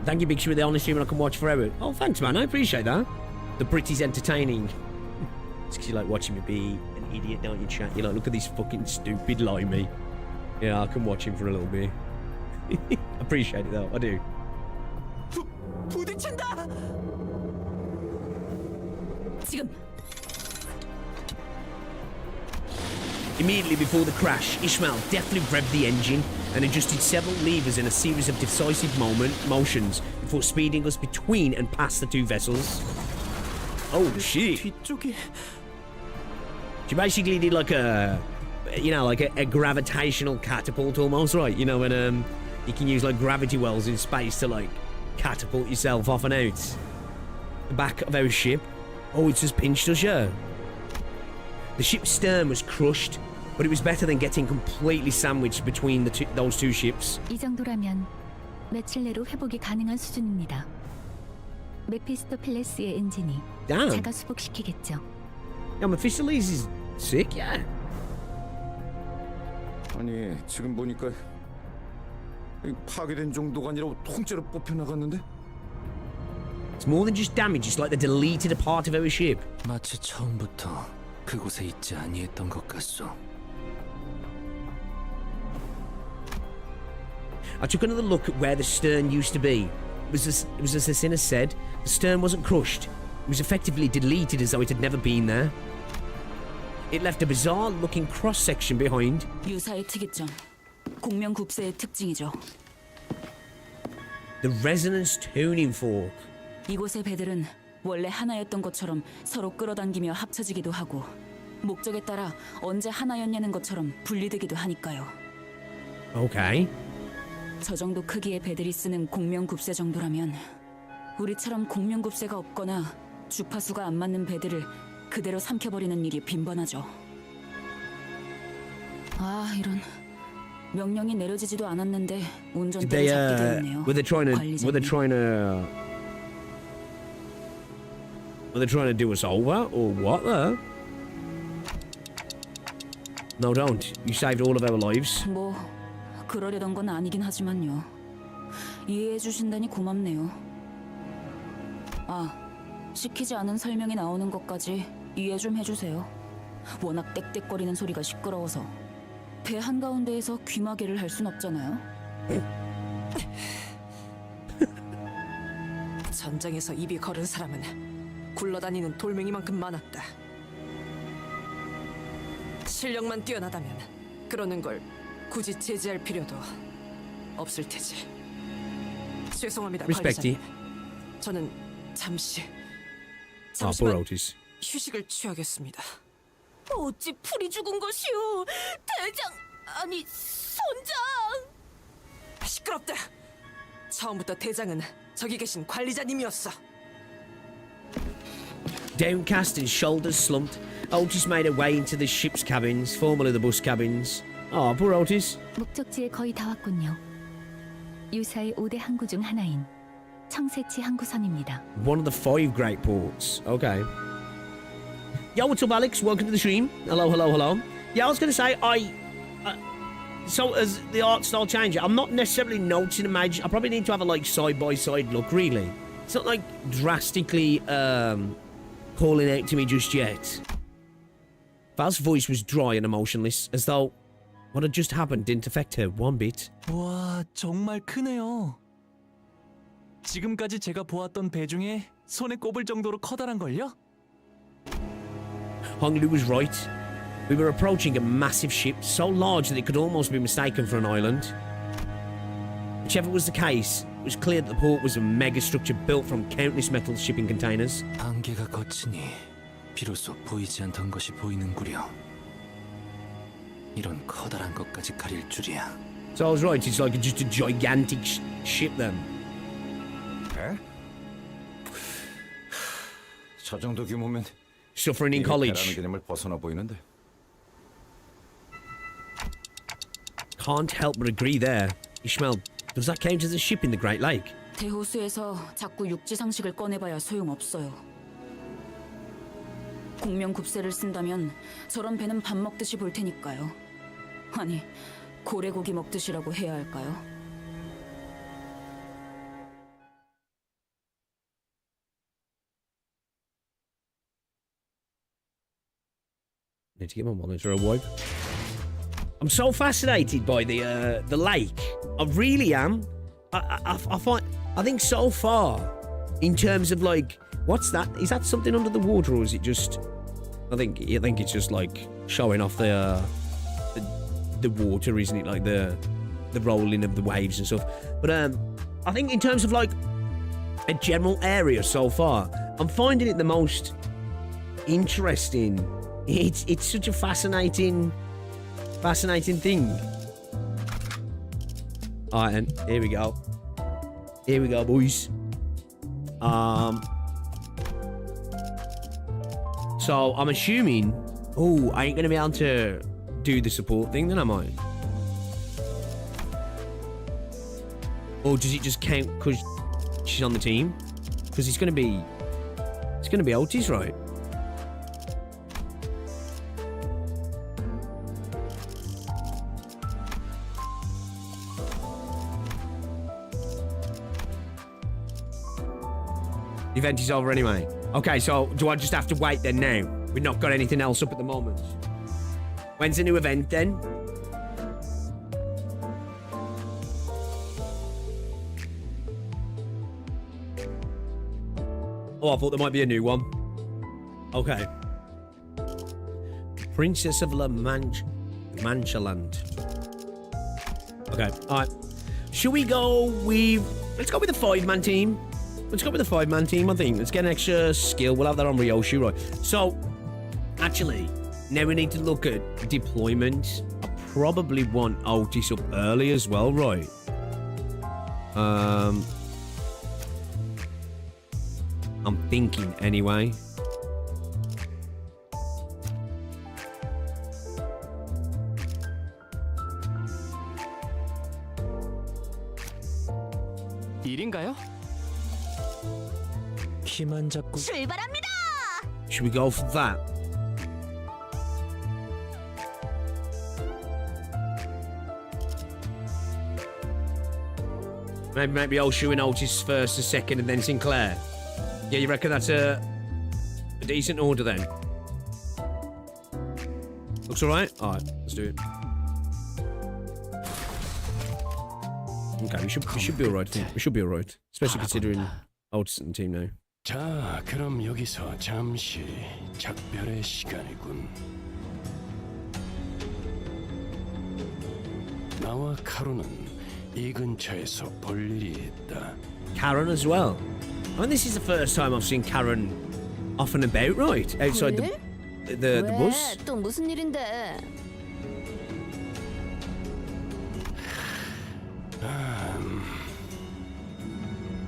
Thank you, Big Show, for the honest stream, and I can watch forever. Oh, thanks, man. I appreciate that. The British entertaining. It's because you like watching me be an idiot, don't you, chat? You're like, look at this fucking stupid like me. Yeah, I can watch him for a little bit. Appreciate it, though. I do. 부딪힌다. 지금 Immediately before the crash, Ishmael deftly revved the engine and adjusted several levers in a series of decisive motions before speeding us between and past the two vessels. Oh shit! 뒤쪽이 She basically did like a gravitational catapult almost, right? You know, when you can use like gravity wells in space to like catapult yourself off and out the back of our ship. Oh, it's just pinched us, yeah. The ship's stern was crushed, but it was better than getting completely sandwiched between those two ships. 이 정도라면 며칠 내로 회복이 가능한 수준입니다. 메피스토펠레스의 엔진이 Damn. 자가 수복시키겠죠. Yeah, Mephistopheles is sick, yeah. 아니, 지금 보니까 파괴된 정도가 아니라 통째로 뽑혀 나갔는데? It's more than just damage, it's like they deleted a part of our ship. 마치 처음부터 그곳에 있지 아니했던 것 같소. I took another look at where the stern used to be. It was as the sinner said, the stern wasn't crushed. It was effectively deleted as though it had never been there. It left a bizarre-looking cross-section behind. 유사의 특이점. 공명굽세의 특징이죠. The resonance tuning fork. 이곳의 배들은 원래 하나였던 것처럼 서로 끌어당기며 합쳐지기도 하고 목적에 따라 언제 하나였냐는 것처럼 분리되기도 하니까요. Okay. 저 정도 크기의 배들이 쓰는 공명급세 정도라면 우리처럼 공명급세가 없거나 주파수가 안 맞는 배들을 그대로 삼켜버리는 일이 빈번하죠. 아, 이런. 명령이 내려지지도 않았는데 Did 운전대를 they 잡게 되었네요. were they trying to do us over or what there? No, don't. You saved all of our lives. 뭐 그러려던 건 아니긴 하지만요. 이해해 주신다니 고맙네요. 아, 시키지 않은 설명이 나오는 것까지 이해 좀 해주세요. 워낙 떽떽거리는 소리가 시끄러워서 배 한가운데에서 귀마개를 할 순 없잖아요. 전장에서 입이 거른 사람은 굴러다니는 돌멩이만큼 많았다. 실력만 뛰어나다면 그러는 걸 굳이 제지할 필요도 없을 테지. 죄송합니다, Respecty. 관리자님. 저는 Poor 잠시만 Outis. 휴식을 취하겠습니다. 어찌 풀이 죽은 것이오? 대장, 아니 선장. 시끄럽다. 처음부터 대장은 저기 계신 관리자님이었어. Downcast and shoulders slumped, Outis made her way into the ship's cabins, formerly the bus cabins. Oh, poor Outis. 목적지에 거의 다 왔군요. 유사의 5대 항구 중 하나인 청새치 항구선입니다. One of the 5 great ports. Okay. Yo, what's up, Alex? Welcome to the stream. Hello, hello, hello. Yeah, I was going to say, so as the art style changes, I'm not necessarily noticing a major. I probably need to have a like side-by-side look, really. It's not like drastically calling out to me just yet. Val's voice was dry and emotionless, as though what had just happened didn't affect her one bit. 와, 정말 크네요. 지금까지 제가 보았던 배 중에 손에 꼽을 정도로 커다란걸요? Honglu was right. We were approaching a massive ship, so large that it could almost be mistaken for an island. Whichever was the case, it was clear that the port was a mega structure built from countless metal shipping containers. 안개가 거치니 비로소 보이지 않던 것이 보이는구려. 이런 커다란 것까지 가릴 줄이야. So I was right, it's like just a gigantic ship then. 배? 저 정도 규모면 Suffering in 배라는 college. 개념을 벗어나 보이는데. Can't help but agree there. Ishmael, does that count as a ship in the Great Lake? 대호수에서 자꾸 육지 상식을 꺼내봐야 소용없어요. 공명급세를 쓴다면 저런 배는 밥 먹듯이 볼 테니까요. 아니, 고래고기 먹듯이라고 해야 할까요? Need to give my monitor a wipe. I'm so fascinated by the lake. I really am. I think so far, in terms of like, what's that? Is that something under the water, or is it just? I think it's just like showing off the water, isn't it? Like the rolling of the waves and stuff. But I think in terms of like a general area so far, I'm finding it the most interesting. It's such a fascinating thing. Alright, and here we go. Here we go, boys. So I'm assuming. Oh, I ain't gonna be able to do the support thing, then am I? Or does it just count because she's on the team? Because it's gonna be Outis, right? The event is over anyway. Okay, so do I just have to wait then now? We've not got anything else up at the moment. When's the new event then? Oh, I thought there might be a new one. Okay. Princess of Manchaland. Okay, alright. Should we go with... Let's go with the 5-man team. Let's go with the 5-man team, I think. Let's get an extra skill. We'll have that on Ryoshi, right? So, actually, now we need to look at deployment. I probably want Outis up early as well, right? I'm thinking anyway. 일인가요? 키만 잡고 출발합니다. Should we go for that? Maybe I'll shoot in Outis first, a second, and then Sinclair. Yeah, you reckon that's a decent order then? Looks alright? Alright, let's do it. Okay, we should be alright. We should be alright. Especially considering Outis in the team now. 자, 그럼 여기서 잠시 작별의 시간이군. 나와 카로는 이 근처에서 볼 일이 있다. Karen as well. I mean, this is the first time I've seen Karen off and about, right? Outside the bus. 또 무슨 일인데?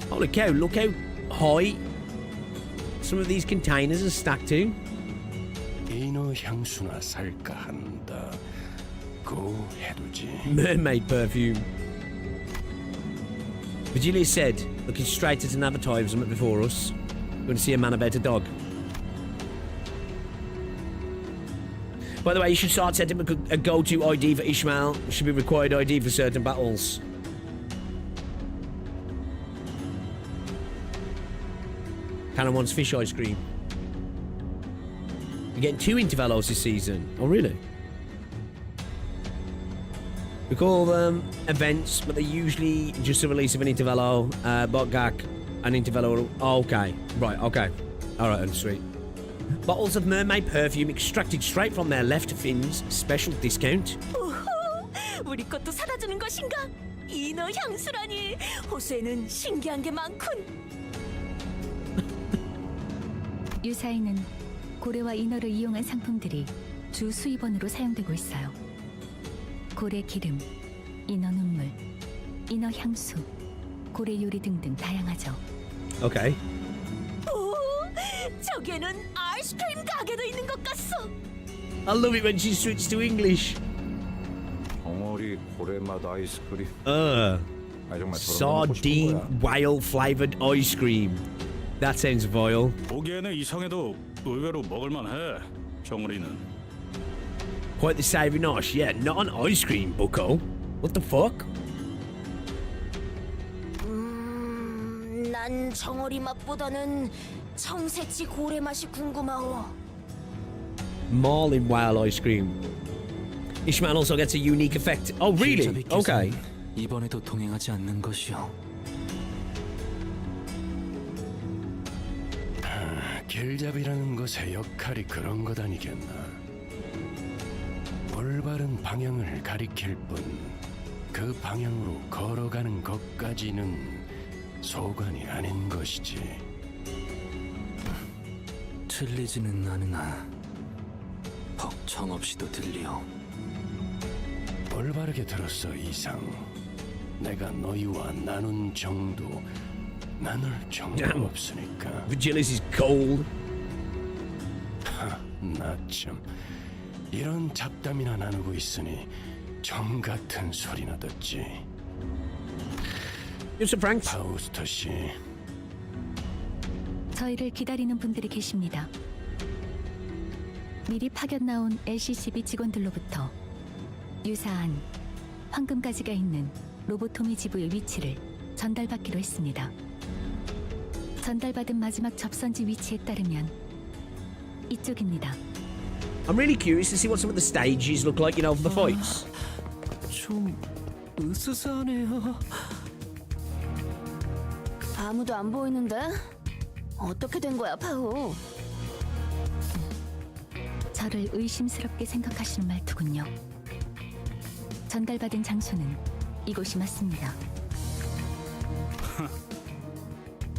Holy cow, look how high some of these containers are stacked to. 이너 향수나 살까 한다. 고 해두지. Mermaid perfume. Virgilia said, looking straight at an advertisement before us, going to see a man about a dog. By the way, you should start setting up a go-to ID for Ishmael. It should be required ID for certain battles. Karen wants fish ice cream. You're getting 2 intervalos this season. Oh, really? We call them events, but they're usually just a release of an intervalo, Botgak, an intervalo. Oh, okay. Right, okay. Alright, sweet. Bottles of mermaid perfume extracted straight from their left fins. Special discount. 우후, 우리 것도 사다 주는 것인가? 이너 향수라니. 호수에는 신기한 게 많군. 유사에는 고래와 인어를 이용한 상품들이 주 수입원으로 사용되고 있어요. 고래 기름, 인어 눈물, 인어 향수, 고래 요리 등등 다양하죠. Okay. 오, 저기에는 아이스크림 가게도 있는 것 같소. I love it when she switches to English. 덩어리 고래맛 아이스크림. 정말 Sardine whale flavored ice cream. That sounds vile. 보기에는 이상해도 의외로 먹을만해. 정우리는. Quite the savoury nosh. Yeah, not an ice cream, bucko. What the fuck? 난 정어리 맛보다는 청새치 고래 맛이 궁금하오. Marlin whale ice cream. Ishmael also gets a unique effect. Oh, really? Okay. 이번에도 동행하지 않는 것이요. 길잡이라는 것의 역할이 그런 것 아니겠나. 올바른 방향을 가리킬 뿐 그 방향으로 걸어가는 것까지는 소관이 아닌 것이지. 틀리지는 않으나 벅청 없이도 들리오. 올바르게 들었어 이상. 내가 너희와 나눈 정도, 나눌 정도 없으니까. Virgilis is cold. 나 참 이런 잡담이나 나누고 있으니 정 같은 소리나 듣지. Mr. Franks. 파우스터 씨. 저희를 기다리는 분들이 계십니다. 미리 파견 나온 LCCB 직원들로부터 유사한 황금가지가 있는 로보토미 지부의 위치를 전달받기로 했습니다. 전달받은 마지막 접선지 위치에 따르면 이쪽입니다. I'm really curious to see what some of the stages look like, you know, for the fights. 좀 으스스하네요. 아무도 안 보이는데? 어떻게 된 거야, 파우? 저를 의심스럽게 생각하시는 말투군요. 전달받은 장소는 이곳이 맞습니다.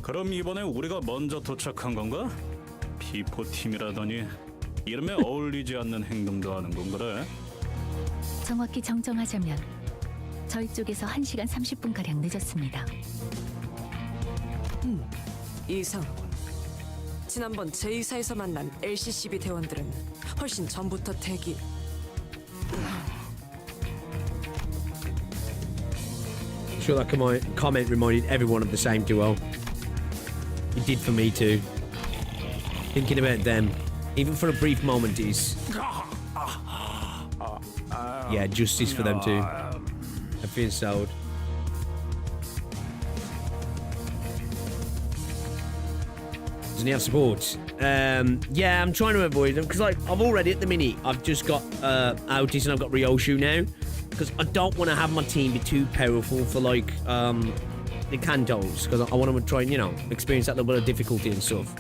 그럼 이번에 우리가 먼저 도착한 건가? P4 팀이라더니 이름에 어울리지 않는 행동도 하는군 그래? 정확히 정정하자면 저희 쪽에서 1시간 30분가량 늦었습니다. 이상하군. 지난번 제2사에서 만난 LCCB 대원들은 훨씬 전부터 대기. I'm sure that comment reminded everyone of the same duo. It did for me too. Thinking about them, even for a brief moment, is yeah, justice for them too. I feel so. Doesn't he have support? Yeah, I'm trying to avoid them because like I've already at the minute I've just got Outis and I've got Ryoshu now because I don't want to have my team be too powerful for like the Cantos because I want to try and experience that little bit of difficulty and stuff.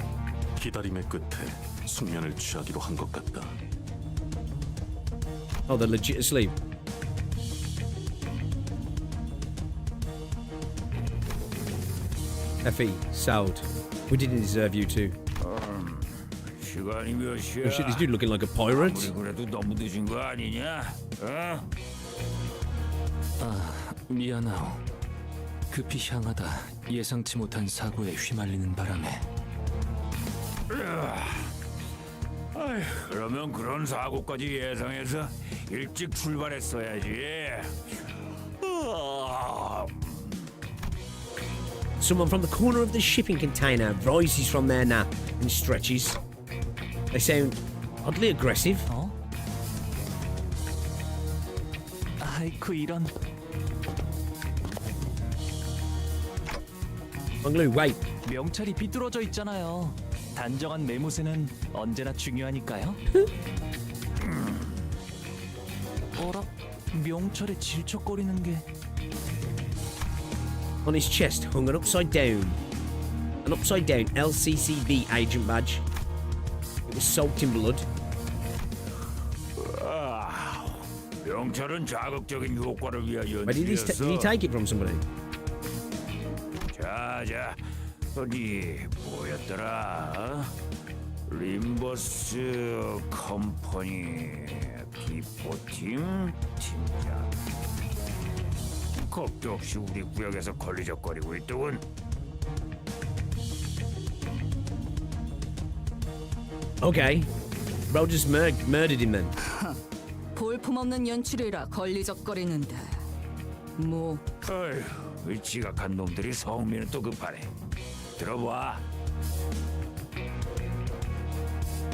기다림의 끝에 숙면을 취하기로 한 것 같다. Oh, they're legit asleep. Effie, Saud. We didn't deserve you two. 시간이 몇 시야? Oh shit, this dude looking like a pirate. 아무리 그래도 너무 늦은 거 아니냐? 어? 미안하오. 급히 향하다 예상치 못한 사고에 휘말리는 바람에. 아휴, 그러면 그런 사고까지 예상해서 일찍 출발했어야지. Someone from the corner of the shipping container rises from their nap and stretches. They sound oddly aggressive. 어? 아이쿠 이런. Bungalow, wait. 명찰이 비뚤어져 있잖아요. 단정한 매무새는 언제나 중요하니까요. 어라? 명찰에 질척거리는 게. On his chest hung an upside down LCCB agent badge. It was soaked in blood. 명찰은 자극적인 효과를 위하여 Where did he take it from somebody? 자, 어디 뭐였더라? 림버스 컴퍼니 P4팀 팀장. 겁도 없이 우리 구역에서 걸리적거리고 있더군. Okay. Rogers murdered him then. 볼품없는 연출이라 걸리적거리는데 뭐 어휴, 지각한 놈들이 성미는 또 급하네. 들어봐.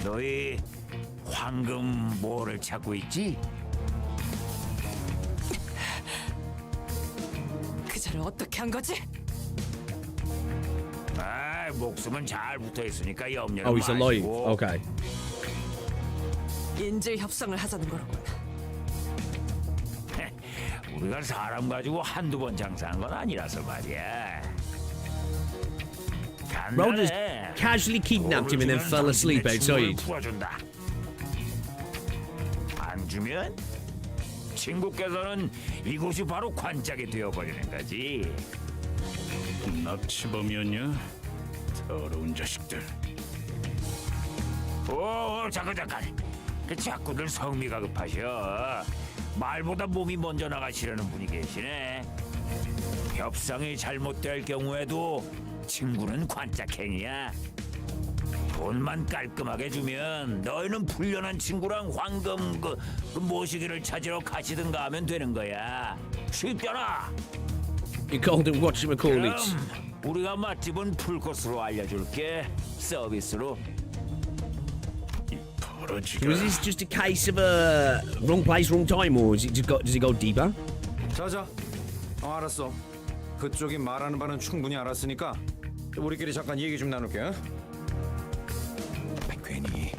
너희 황금 뭐를 찾고 있지? 그자를 어떻게 한 거지? 목숨은 잘 붙어 있으니까 염려는 Oh, he's alive. 마시고. Okay. 인질 협상을 하자는 거로군. 우리가 사람 가지고 한두 번 장사한 건 아니라서 말이야. Rogers casually kidnapped him and then fell asleep outside. 풀어준다. 안 주면 친구께서는 이곳이 바로 관짝이 되어버리는 거지. 납치범이었냐? 더러운 자식들. 잠깐. 그 자꾸들 성미가 급하셔. 말보다 몸이 먼저 나가시려는 분이 계시네. 협상이 잘못될 경우에도 친구는 관짝행이야. 돈만 깔끔하게 주면 너희는 불련한 친구랑 황금 그 모시기를 찾으러 가시든가 하면 되는 거야. 쉽잖아. You called him whatchamacallit. 그럼 우리가 맛집은 풀코스로 알려줄게. 서비스로. Was this just a case of a wrong place, wrong time, or does it go deeper? 자자. 알았어. 그쪽이 말하는 바는 충분히 알았으니까 우리끼리 잠깐 얘기 좀 나눌게. 괜히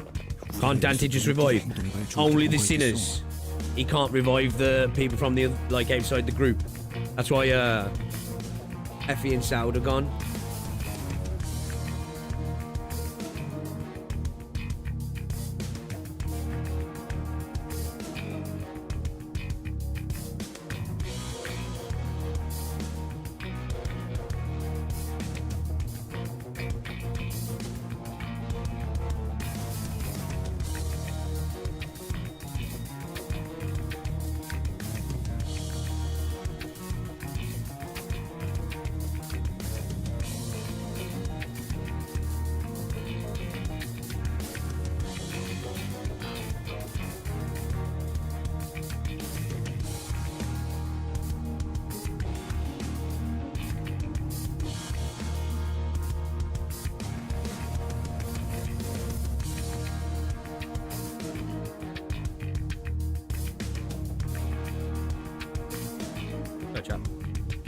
Can't Dante just revive? Only the sinners. He can't revive the people from the outside the group. That's why Effie and Saud are gone.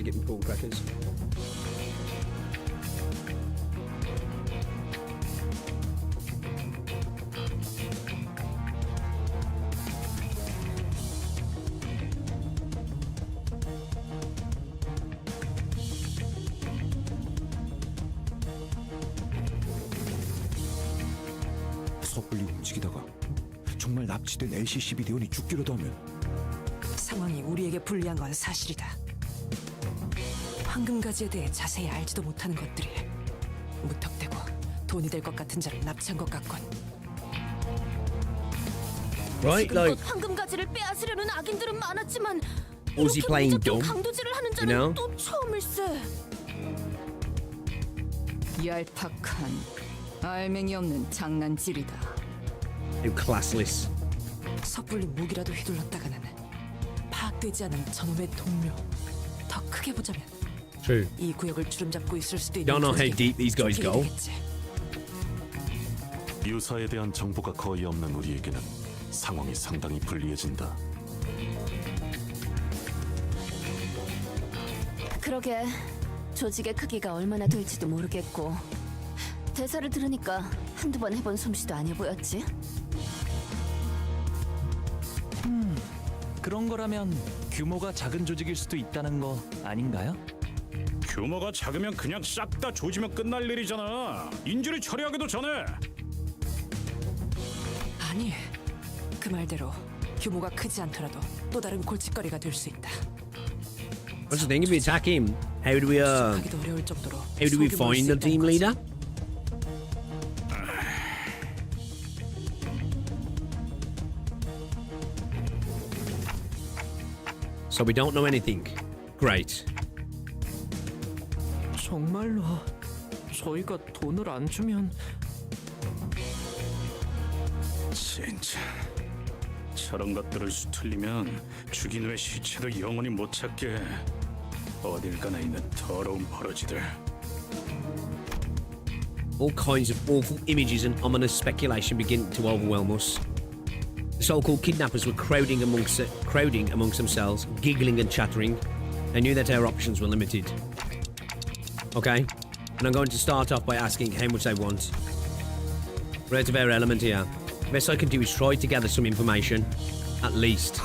getting prawn crackers. 섣불리 움직이다가 정말 납치된 LCCB대원이 죽기라도 하면 상황이 우리에게 불리한 건 사실이다. 황금가지에 대해 자세히 알지도 못하는 것들이 무턱대고 돈이 될 것 같은 자를 납치한 것 같군. Right, 지금껏 like, 황금가지를 빼앗으려는 악인들은 많았지만 Was he 이렇게 playing 무작정 dumb? 강도질을 하는 You 자는 know? 또 처음일세. 얄팍한 알맹이 없는 장난질이다. you classless. 섣불리 무기라도 휘둘렀다가는 파악되지 않은 저놈의 동료. 더 크게 보자면 True. 이 구역을 주름잡고 있을 수도 있는 Don't know how 조직에 deep these guys 쫓기게 go. 되겠지. 유사에 대한 정보가 거의 없는 우리에게는 상황이 상당히 불리해진다. 그러게 조직의 크기가 얼마나 될지도 모르겠고 대사를 들으니까 한두 번 해본 솜씨도 아니어 보였지. 그런 거라면 규모가 작은 조직일 수도 있다는 거 아닌가요? 규모가 작으면 그냥 싹 다 조지면 끝날 일이잖아. 인질을 처리하기도 전에. 아니, 그 말대로 규모가 크지 않더라도 또 다른 골칫거리가 될 수 있다. What's the thing? If we attack him, how do we 추적하기도 어려울 정도로 how do we 소규모일 find 수 the team 있다는 거지. leader? So we don't know anything. Great. 정말로 저희가 돈을 안 주면 진짜 저런 것들을 수틀리면 죽인 후의 시체도 영원히 못 찾게 어딜 가나 있는 더러운 버러지들. All kinds of awful images and ominous speculation begin to overwhelm us. The so-called kidnappers were crowding amongst themselves, giggling and chattering. They knew that our options were limited. Okay, and I'm going to start off by asking how much they want. We're out of our element here. The best I can do is try to gather some information, at least.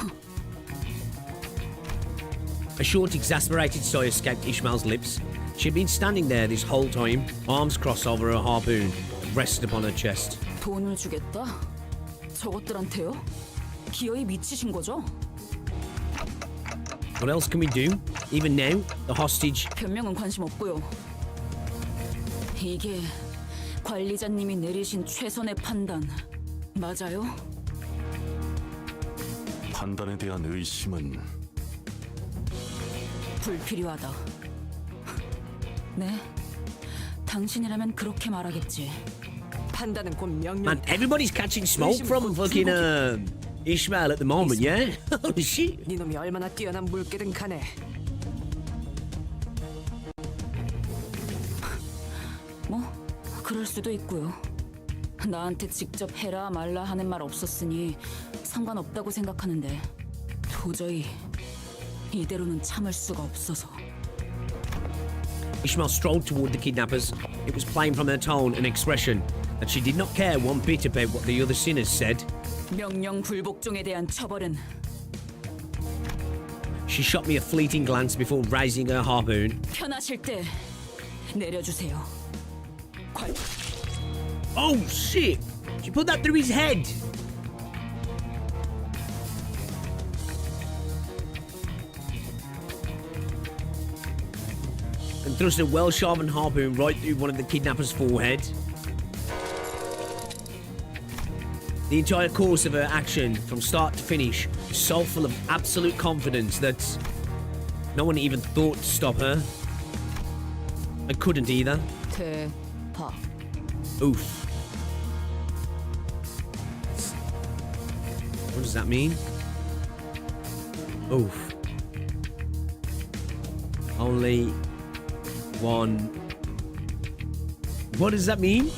A short, exasperated sigh escaped Ishmael's lips. She had been standing there this whole time, arms crossed over her harpoon, rested upon her chest. 돈을 주겠다? 저것들한테요? 기어이 미치신 거죠? What else can we do? Even now, the hostage... 변명은 관심 없고요. 이게 관리자님이 내리신 최선의 판단 맞아요? 판단에 대한 의심은 불필요하다. 네, 당신이라면 그렇게 말하겠지. 판단은 곧 명령. Man, everybody's catching smoke from fucking Ishmael at the moment, yeah? Holy shit. 네 놈이 얼마나 뛰어난 물개든 간에 뭐 그럴 수도 있고요. 나한테 직접 해라 말라 하는 말 없었으니 상관없다고 생각하는데 도저히 이대로는 참을 수가 없어서. Ishmael strolled toward the kidnappers. It was plain from her tone and expression that she did not care one bit about what the other sinners said. 명령 불복종에 대한 처벌은 She shot me a fleeting glance before raising her harpoon. 편하실 때 내려주세요. Oh shit! She put that through his head! And thrust a well-sharpened harpoon right through one of the kidnappers' forehead. The entire course of her action, from start to finish, was so full of absolute confidence that no one even thought to stop her. I couldn't either. 대파. Oof. What does that mean? Oof. Only one. What does that mean?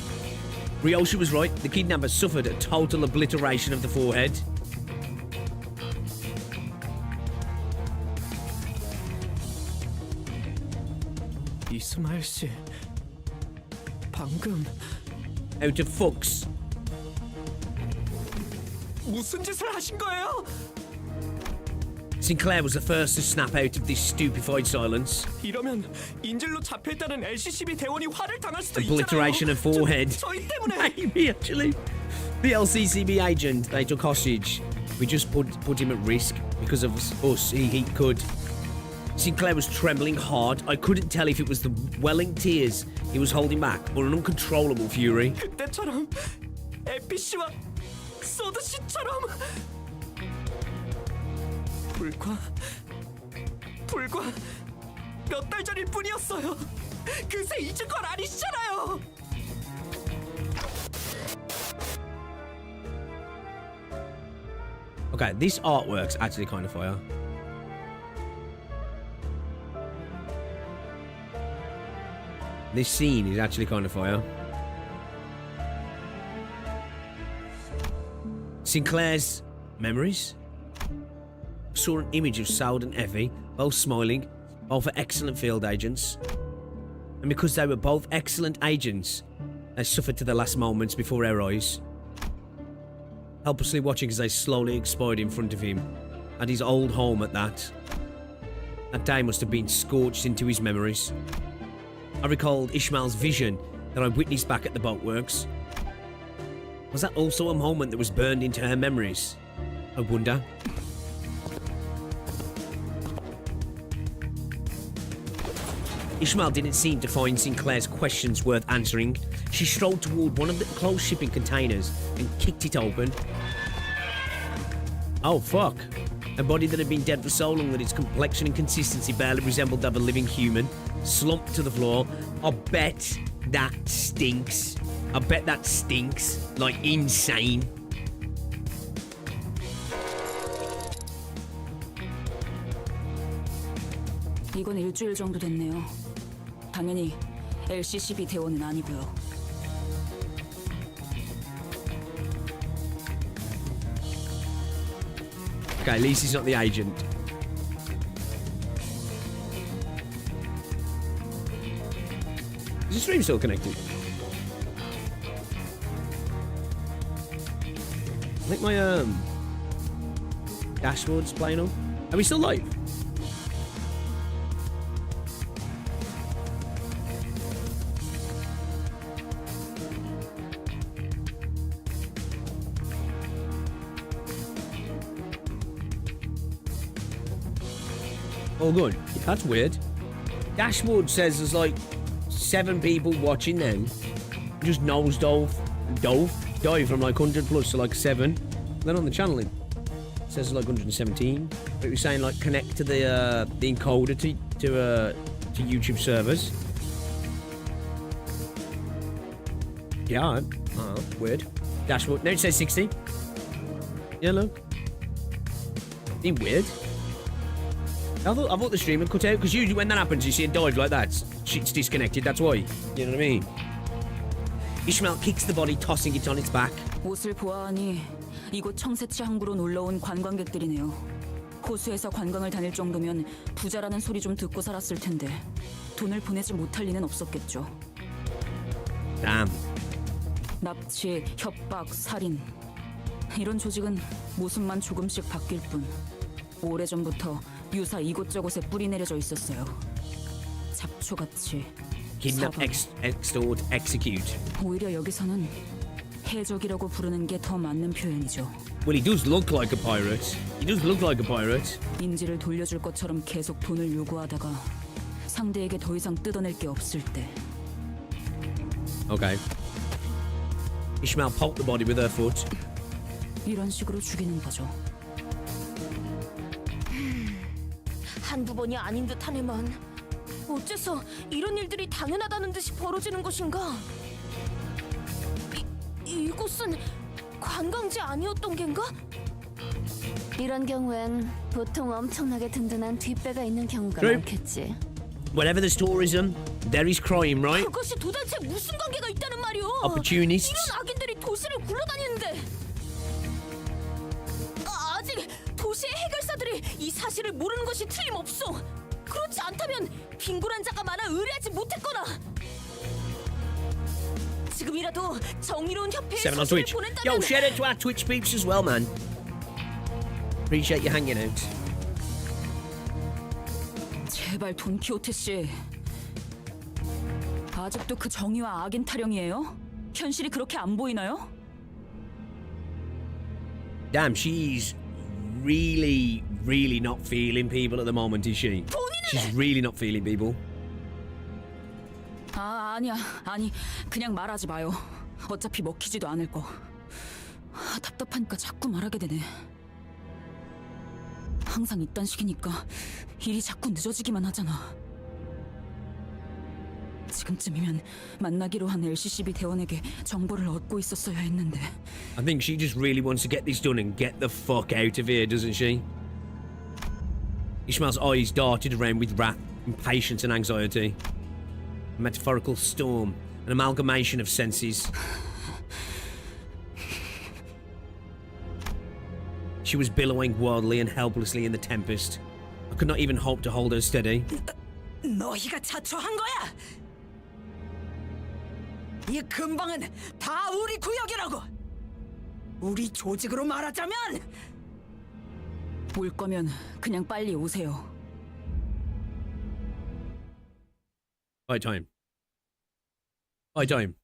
Ryosha was right. The kidnapper suffered a total obliteration of the forehead. 이스마일 씨, 방금 Out of fucks. 무슨 짓을 하신 거예요? Sinclair was the first to snap out of this stupefied silence. 이러면 인질로 잡혀있다는 LCCB 대원이 화를 당할 수도 있잖아요. Obliteration of forehead. 저희 때문에. Maybe actually. The LCCB agent they took hostage. We just put him at risk because of us. He could. Sinclair was trembling hard. I couldn't tell if it was the welling tears he was holding back or an uncontrollable fury. 그때처럼 에피 씨와 소드 씨처럼 불과 몇 달 전일 뿐이었어요. 그새 잊은 건 아니시잖아요. Okay, this artwork's actually kind of fire. This scene is actually kind of fire. Sinclair's memories. Saw an image of Saud and Effie, both smiling, both are excellent field agents. And because they were both excellent agents, they suffered to the last moments before our eyes. Helplessly watching as they slowly expired in front of him, at his old home at that. That day must have been scorched into his memories. I recalled Ishmael's vision that I witnessed back at the boatworks. Was that also a moment that was burned into her memories? I wonder. Ishmael didn't seem to find Sinclair's questions worth answering. She strolled toward one of the closed shipping containers and kicked it open. Oh fuck. A body that had been dead for so long that its complexion and consistency barely resembled that of a living human, slumped to the floor. I bet that stinks. I bet that stinks. Like insane. 이건 일주일 정도 됐네요. 당연히 LCCB 대원은 아니고요. Okay, at least he's not the agent. Is the stream still connected? I think my dashboard's playing on. Are we still live? Oh, good. That's weird. Dashboard says there's like 7 people watching now. Just dive from like 100 plus to like 7. Then on the channel it says like 117. But it was saying like connect to the encoder to YouTube servers. Yeah, weird. Dashboard. No, it says 60. Yeah, look. Ain't weird. I thought the stream had cut out, because usually when that happens, you see it dive like that. Shit's disconnected, that's why. You know what I mean? Ishmael kicks the body, tossing it on its back. 옷을 보아하니 이곳 청새치 항구로 놀러온 관광객들이네요. 호수에서 관광을 다닐 정도면 부자라는 소리 좀 듣고 살았을 텐데 돈을 보내지 못할 리는 없었겠죠. Damn. 납치, 협박, 살인 이런 조직은 모습만 조금씩 바뀔 뿐 오래전부터 유사 이곳저곳에 뿌리 내려져 있었어요. 잡초같이 Kidnap, extort, execute. 오히려 여기서는 해적이라고 부르는 게 더 맞는 표현이죠. Well, he does look like a pirate. He does look like a pirate. 인지를 돌려줄 것처럼 계속 돈을 요구하다가 상대에게 더 이상 뜯어낼 게 없을 때. Okay. Ishmael poked the body with her foot. 이런 식으로 죽이는 거죠. 한두 번이 아닌 듯하네만. 어째서 이런 일들이 당연하다는 듯이 벌어지는 것인가? 이곳은 관광지 아니었던 겐가? 이런 경우엔 보통 엄청나게 든든한 뒷배가 있는 경우가 True. 많겠지. Whatever the tourism, there is crime, right? 그것이 도대체 무슨 관계가 있다는 말이오? Opportunists. 이런 악인들이 도시를 굴러다니는데 아직 도시의 해결사들이 이 사실을 모르는 것이 틀림없어. 그렇지 않다면 빙굴한 자가 많아 의뢰하지 못했거나 지금이라도 정의로운 협회에 7 on 서신을 Twitch. 보낸다면 Yo, shout out to our Twitch peeps as well, man. Appreciate you hanging out. 제발 돈키호테 씨. 아직도 그 정의와 악인 타령이에요? 현실이 그렇게 안 보이나요? Damn, she's really, really not feeling people at the moment, is she? She's really not feeling people. 아니 그냥 말하지 마요. 어차피 먹히지도 않을 거. 답답하니까 자꾸 말하게 되네. 항상 이딴 식이니까 일이 자꾸 늦어지기만 하잖아. 지금쯤이면 만나기로 한 LCCB 대원에게 정보를 얻고 있었어야 했는데. I think she just really wants to get this done and get the fuck out of here, doesn't she? Ishmael's eyes darted around with wrath, impatience and anxiety. A metaphorical storm, an amalgamation of senses. She was billowing wildly and helplessly in the tempest. I could not even hope to hold her steady. 너희가 자초한 거야. 이 근방은 다 우리 구역이라고. 우리 조직으로 말하자면 올 거면 그냥 빨리 오세요. High time. High time.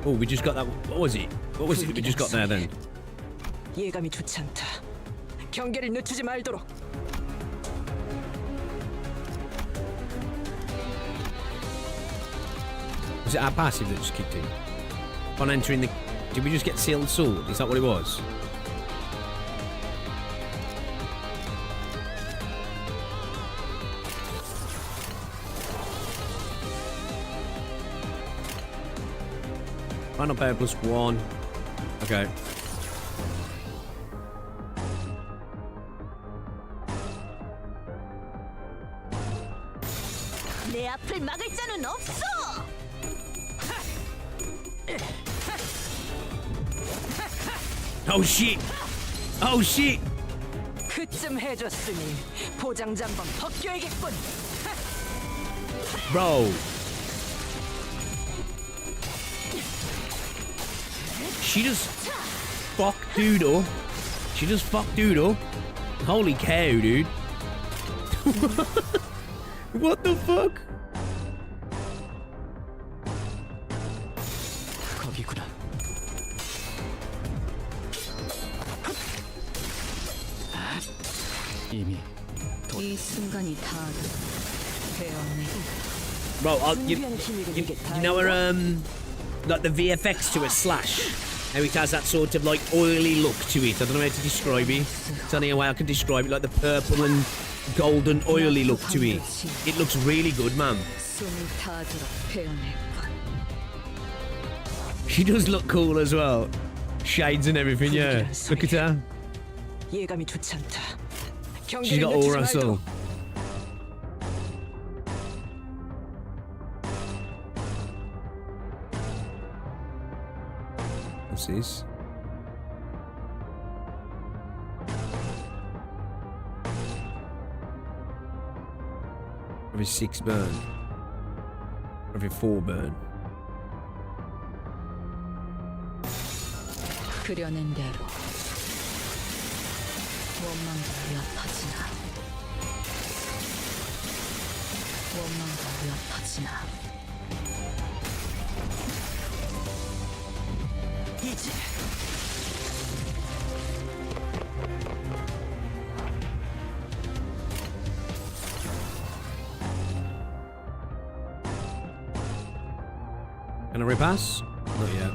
Oh, we just got that. What was it? What was it that we just got there then? 예감이 좋지 않다. 경계를 늦추지 말도록. Was it our passive that just kicked in? On entering the... Did we just get sealed sword? Is that what it was? Final power +1. Okay. 내 앞을 막을 자는 없어. Oh shit! Oh shit! 그쯤 해줬으니 포장지 한번 벗겨야겠군. Bro. She just fuck doodle. She just fuck doodle. Holy cow, dude. What the fuck? 거기구나. 이미 이 순간이 다하다. 배웠네. Bro, you know her, like the VFX to a slash? How it has that sort of like oily look to it. I don't know how to describe it. It's only a way I can describe it, like the purple and golden oily look to it. It looks really good, man. She does look cool as well. Shades and everything, yeah. Look at her. 예감이 좋지 않다. She's got aura and soul. What's this? Every 6 burn. Every 4 burn. 그려낸 대로 원망과 옅어지나 원망과 옅어지나 이제 Gonna repass? Not yet.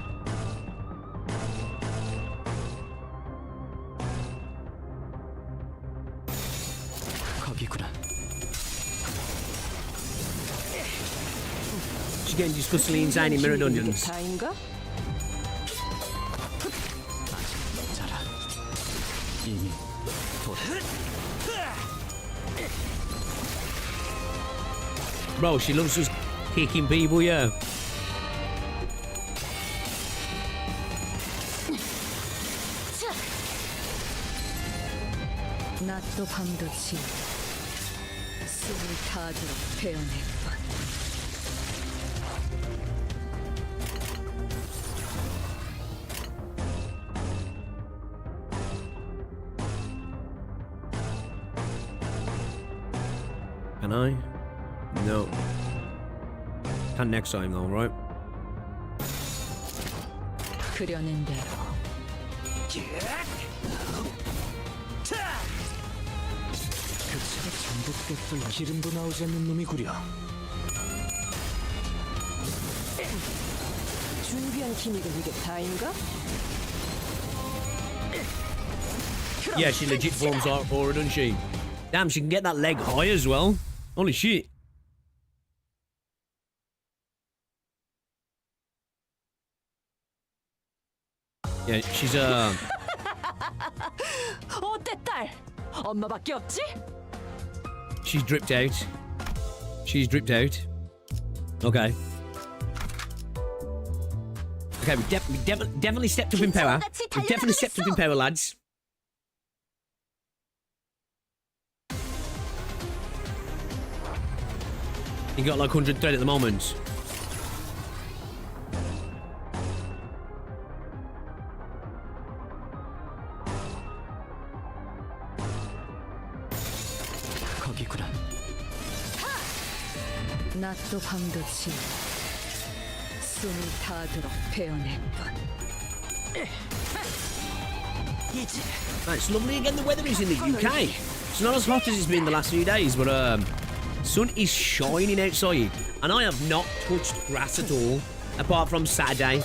거기구나. She's getting disgustingly insane in mirror dungeons. 다인가? 자라. 이미 Bro, she loves just kicking people, yeah. 낮도 밤도 지 숨을 다하도록 베어냈군. Can I? No. Can next time though, right? 그려낸 대로 교체가 전복됐던 기름도 나오지 않는 놈이구려. 준비한 기믹은 이게 다인가? Yeah, she legit forms art for her, doesn't she? Damn, she can get that leg high as well. Holy shit. Yeah, she's 어때 딸? 엄마밖에 없지? she's dripped out. She's dripped out. Okay. Okay, we definitely stepped up in power. We definitely stepped up in power, lads. You got like 100 thread at the moment. 거기구나. 낮도 밤도 지 숨을 다하도록 베어냈군. Right, it's lovely again. The weather is in the UK. It's not as hot as it's been the last few days, but sun is shining outside, and I have not touched grass at all, apart from Saturday.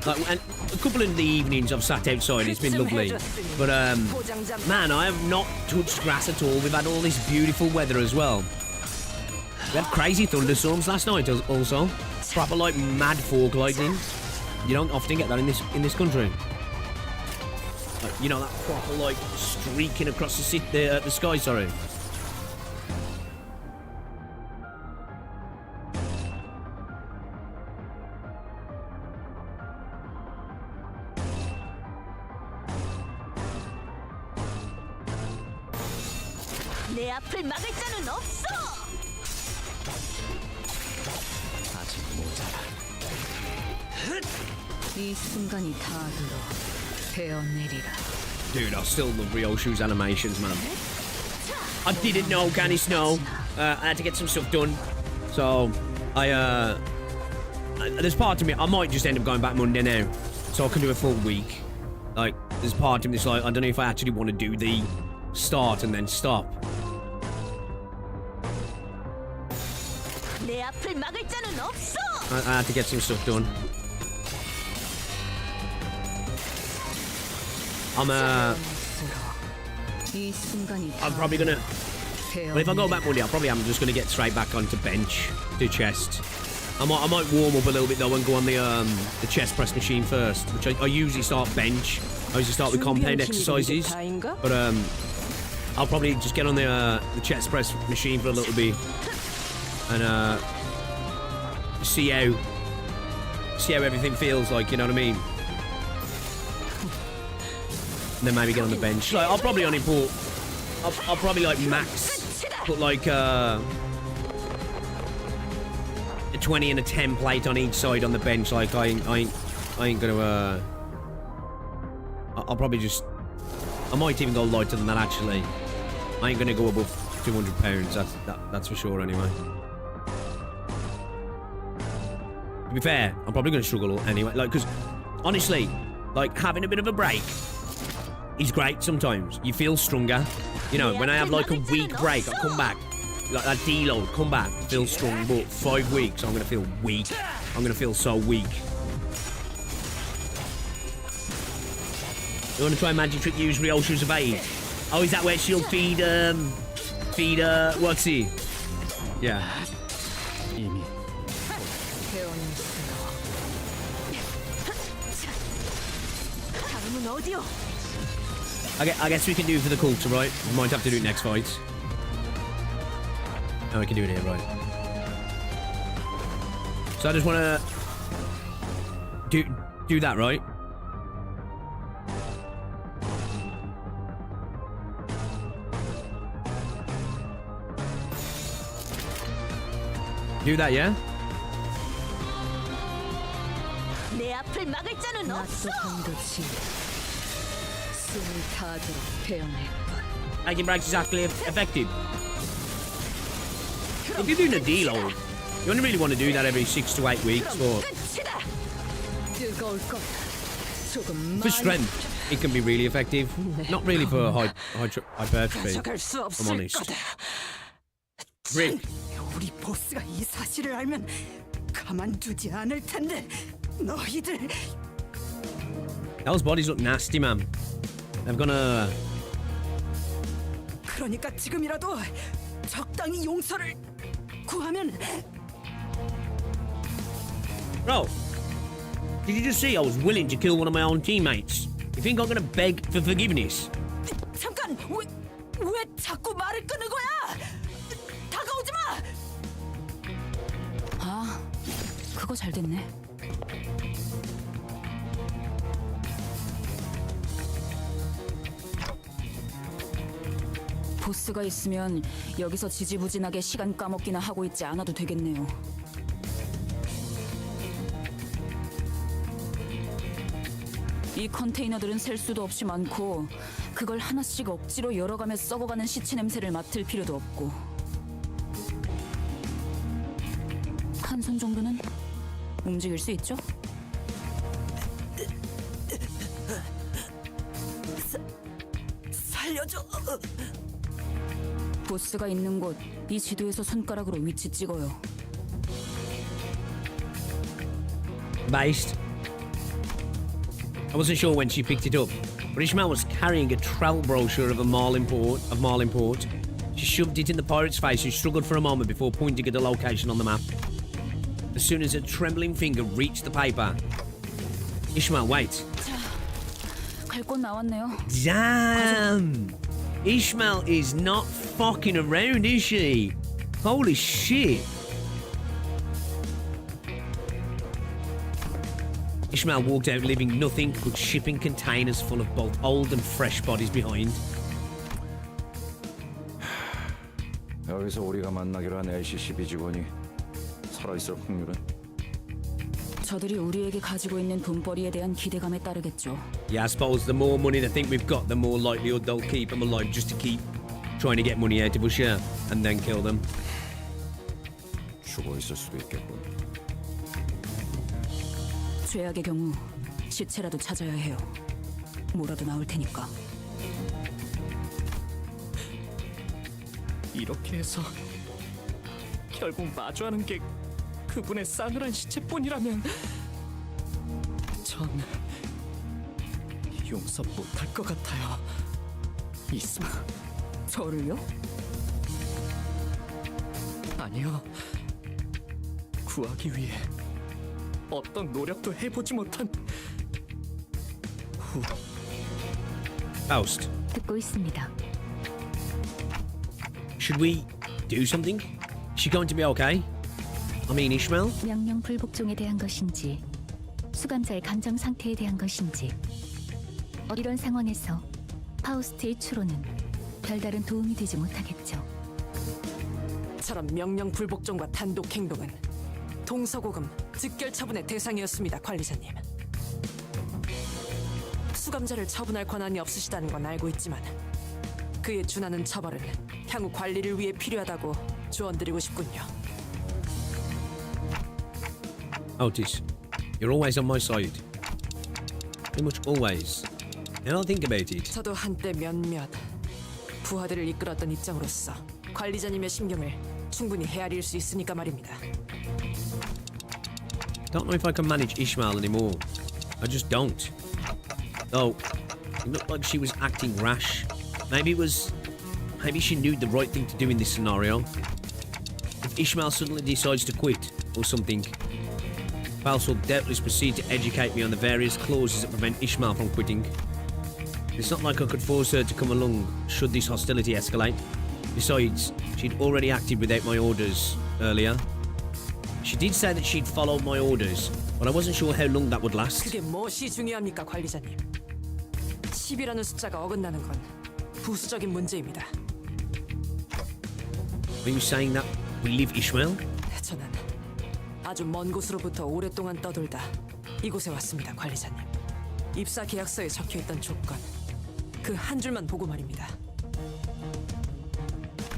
Like, and a couple of the evenings I've sat outside. It's been lovely, but man, I have not touched grass at all. We've had all this beautiful weather as well. We had crazy thunderstorms last night, also proper like mad fog lightning. You don't often get that in this country. Like, you know, that proper like streaking across the sky. Sorry. 내 앞을 막을 자는 없어. 아직 모자라. 이 순간이 닿도록 베어내리라. Dude, I still love Ryoshu's animations, man. I didn't know, Canny Snow. I had to get some stuff done, so there's part of me. I might just end up going back Monday now, so I can do a full week. Like, there's part of me that's like, I don't know if I actually want to do the start and then stop. 내 앞을 막을 자는 없어. I had to get some stuff done. I'm probably gonna. Well, if I go back Monday, I'm just gonna get straight back onto bench, do chest. I might warm up a little bit though and go on the chest press machine first, which I usually start bench. I usually start with compound exercises, but I'll probably just get on the chest press machine for a little bit and see how everything feels like. You know what I mean? And then maybe get on the bench. Like, I'll probably only put. I'll probably like max put like a 20 and a 10 plate on each side on the bench. Like I ain't gonna. I'll probably just. I might even go lighter than that actually. I ain't gonna go above 200 pounds. That's for sure anyway. To be fair, I'm probably gonna struggle anyway. Like, because honestly, like having a bit of a break is great sometimes. You feel stronger. You know, when I have like a week break, I come back, like that deload, come back, feel strong. But 5 weeks, I'm gonna feel weak. I'm gonna feel so weak. You wanna try magic trick? Use Ryoshu's evade. Oh, is that where she'll feed what's he? Yeah. 이미 다음은 어디요? I guess we can do it for the culture, right? We might have to do it next fight. No, we can do it here, right? So I just want to do that, right? Do that, yeah? 내 앞을 막을 자는 없어. 반드시 숨을 다하도록 배워낼 것. Taking breaks is actually effective. If you're doing a deload, you only really want to do that every 6 to 8 weeks, or 끝이다. 뜨거울 거다. 조금 for strength, it can be really effective. Not really for hypertrophy, 가져갈 수 if I'm 없을 honest. 거다. Rick, 우리 보스가 이 사실을 알면 가만두지 않을 텐데 너희들 those bodies look nasty, man. They've gonna. 그러니까 지금이라도 적당히 용서를 구하면 Bro, did you just see I was willing to kill one of my own teammates? You think I'm gonna beg for forgiveness? 잠깐 왜 자꾸 말을 끊는 거야? 다가오지 마. 아, 그거 잘 됐네. 보스가 있으면 여기서 지지부진하게 시간 까먹기나 하고 있지 않아도 되겠네요. 이 컨테이너들은 셀 수도 없이 많고 그걸 하나씩 억지로 열어가며 썩어가는 시체 냄새를 맡을 필요도 없고 한 손 정도는 움직일 수 있죠? 살려줘. 보스가 있는 곳, 이 지도에서 손가락으로 위치 찍어요. Based. I wasn't sure when she picked it up, but Ishmael was carrying a travel brochure of Marlin Port. She shoved it in the pirate's face and struggled for a moment before pointing at the location on the map. As soon as her trembling finger reached the paper, Ishmael, wait. 갈 곳 나왔네요. Damn! Ishmael is not fucking around, is she? Holy shit! Ishmael walked out leaving nothing but shipping containers full of both old and fresh bodies behind. 여기서 우리가 만나기로 한 LCCB 직원이 살아있을 확률은? 저들이 우리에게 가지고 있는 돈벌이에 대한 기대감에 따르겠죠. Yeah, I suppose the more money they think we've got, the more likelihood they'll keep them alive just to keep trying to get money out of us, yeah, and then kill them. 죽어 있을 수도 있겠군. 죄악의 경우 시체라도 찾아야 해요. 뭐라도 나올 테니까. 이렇게 해서 결국 마주하는 게 그분의 싸늘한 시체뿐이라면 전 용서 못할 것 같아요. 이스마. 저를요? 아니요. 구하기 위해 어떤 노력도 해보지 못한 Faust, 듣고 있습니다. should we do something? Is she going to be okay? I mean, Ishmael? 명령 불복종에 대한 것인지 수감자의 감정 상태에 대한 것인지 이런 상황에서 파우스트의 추론은 별다른 도움이 되지 못하겠죠. 처럼 명령 불복종과 단독 행동은 동서고금 즉결 처분의 대상이었습니다, 관리자님. 수감자를 처분할 권한이 없으시다는 건 알고 있지만 그에 준하는 처벌은 향후 관리를 위해 필요하다고 조언드리고 싶군요. Outis, you're always on my side. Pretty much always. And I'll think about it. 저도 한때 몇몇 부하들을 이끌었던 입장으로서 관리자님의 심경을 충분히 헤아릴 수 있으니까 말입니다. Don't know if I can manage Ishmael anymore. I just don't. Though, it looked like she was acting rash. Maybe she knew the right thing to do in this scenario. If Ishmael suddenly decides to quit, or something, Faust will doubtless proceed to educate me on the various clauses that prevent Ishmael from quitting. It's not like I could force her to come along should this hostility escalate. Besides, she'd already acted without my orders earlier. She did say that she'd followed my orders, but I wasn't sure how long that would last. 그게 무엇이 중요합니까, 관리자님? 10이라는 숫자가 어긋나는 건 부수적인 문제입니다. Are you saying that we leave Ishmael? 저는 아주 먼 곳으로부터 오랫동안 떠돌다 이곳에 왔습니다, 관리자님. 입사 계약서에 적혀있던 조건, 그 한 줄만 보고 말입니다.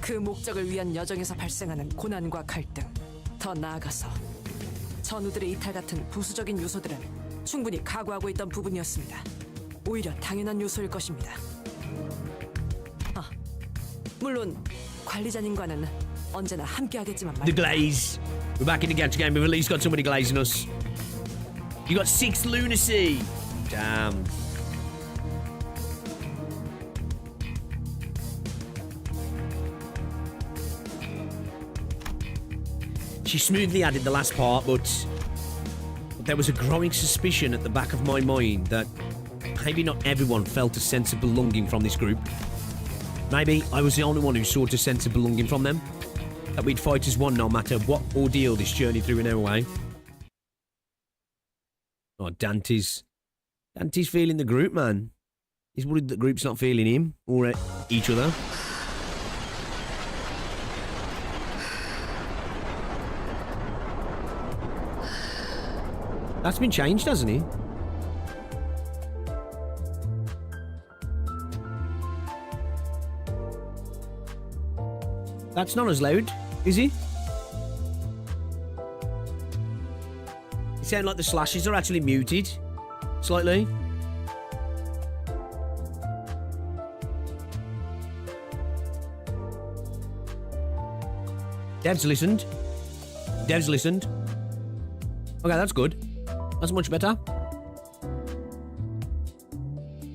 그 목적을 위한 여정에서 발생하는 고난과 갈등, 더 나아가서 전우들의 이탈 같은 부수적인 요소들은 충분히 각오하고 있던 부분이었습니다. 오히려 당연한 요소일 것입니다. 물론 관리자님과는 언제나 함께하겠지만 The 말입니다. glaze. We're back in the gacha game. We've at least got somebody glazing us. You got 6 lunacy. Damn. She smoothly added the last part, but there was a growing suspicion at the back of my mind that maybe not everyone felt a sense of belonging from this group. Maybe I was the only one who sought a sense of belonging from them. That we'd fight as one no matter what ordeal this journey threw in our way. Oh, Dante's feeling the group, man. He's worried that the group's not feeling him or each other. That's been changed, hasn't he? That's not as loud, is he? It sounds like the slashes are actually muted slightly. Dev's listened. Dev's listened. Okay, that's good. That's much better.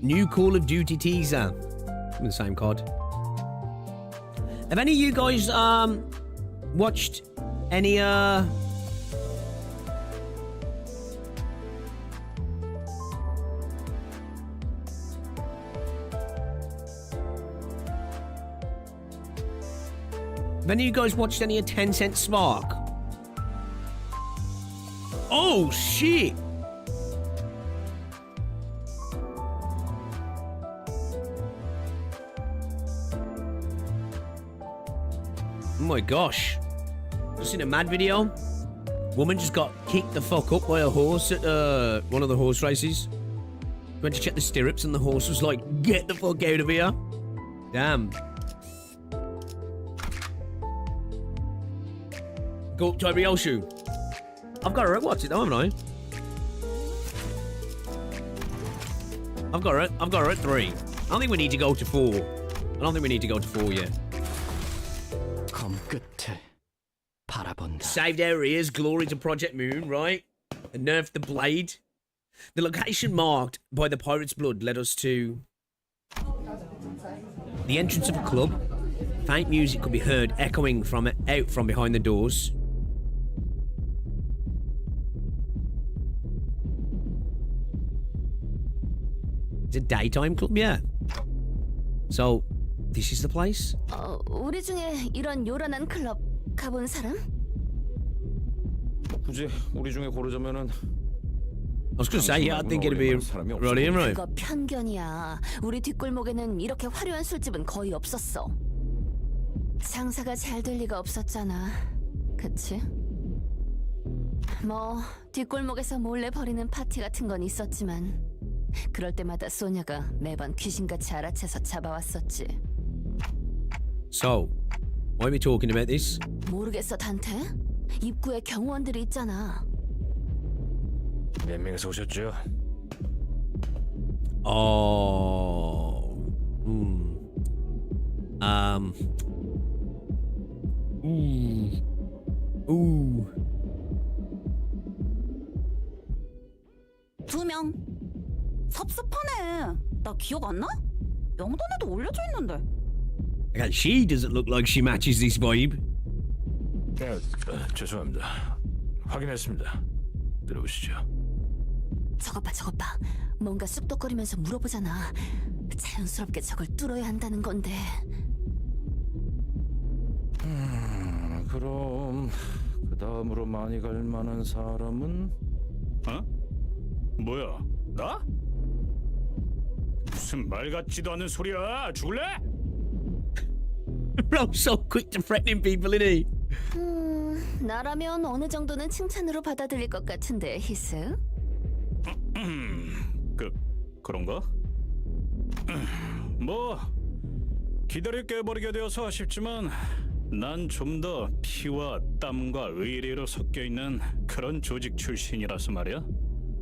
New Call of Duty teaser. With the same card. Have any of you guys watched any Have any of you guys watched any of 10 Cent Spark? Oh shit! Oh my gosh. Just in a mad video. Woman just got kicked the fuck up by a horse at one of the horse races. Went to check the stirrups and the horse was like, get the fuck out of here. Damn. Go up to Ryoshu. I've got to watch it though, haven't I? I've got her at 3. I don't think we need to go to 4. I don't think we need to go to 4 yet. 검 끝에 바라본다. Saved our ears, glory to Project Moon, right? And nerfed the blade. The location marked by the pirate's blood led us to the entrance of a club. Faint music could be heard echoing from out from behind the doors. It's a daytime club, yeah. So, this is the place? 우리 중에 이런 요란한 클럽 가본 사람? 굳이 우리 중에 고르자면은 I was going to say, yeah, I think it'd be right in, right? 그거 편견이야. 우리 뒷골목에는 이렇게 화려한 술집은 거의 없었어. 장사가 잘 될 리가 없었잖아. 그치? 뭐 뒷골목에서 몰래 벌이는 파티 같은 건 있었지만 그럴 때마다 소녀가 매번 귀신같이 알아채서 잡아왔었지. So, why are we talking about this? 모르겠어, 단테? 입구에 경호원들이 있잖아. 몇 명이서 오셨죠? 두 명. 섭섭하네. 나 기억 안 나? 명단에도 올려져 있는데. Okay, she doesn't look like she matches this vibe. 네, 죄송합니다. 확인했습니다. 들어오시죠. 저것 봐. 뭔가 쑥덕거리면서 물어보잖아. 자연스럽게 저걸 뚫어야 한다는 건데. 그럼 그 다음으로 많이 갈 만한 사람은? 어? 뭐야? 나? 무슨 말 같지도 않은 소리야? 죽을래? Bro's so quick to threatening people, isn't he? 나라면 어느 정도는 칭찬으로 받아들일 것 같은데, 히스? 그런가? 뭐 기다릴 깨버리게 되어서 아쉽지만 난 좀 더 피와 땀과 의리로 섞여 있는 그런 조직 출신이라서 말이야.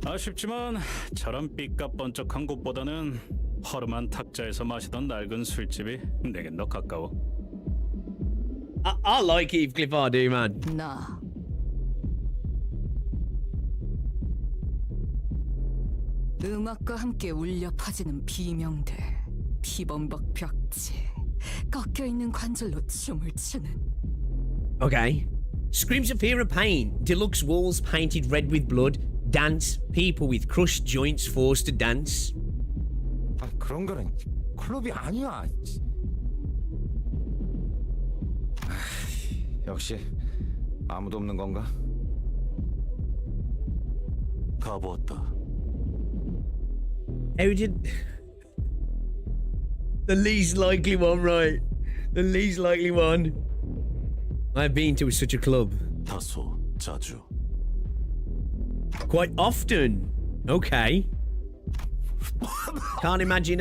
아쉽지만 저런 삐까번쩍한 곳보다는 허름한 탁자에서 마시던 낡은 술집이 내겐 더 가까워. I like Heathcliff, I do, man. 나 음악과 함께 울려 퍼지는 비명들, 피범벅 벽지, 꺾여있는 관절로 춤을 추는 Okay. Screams of fear and pain. Deluxe walls painted red with blood. Dance. People with crushed joints forced to dance. 아, 그런 거는 클럽이 아니야. 역시 아무도 없는 건가? 가보았다. How did... The least likely one, right? The least likely one. I've been to such a club. 다소 자주. Quite often. Okay. Can't imagine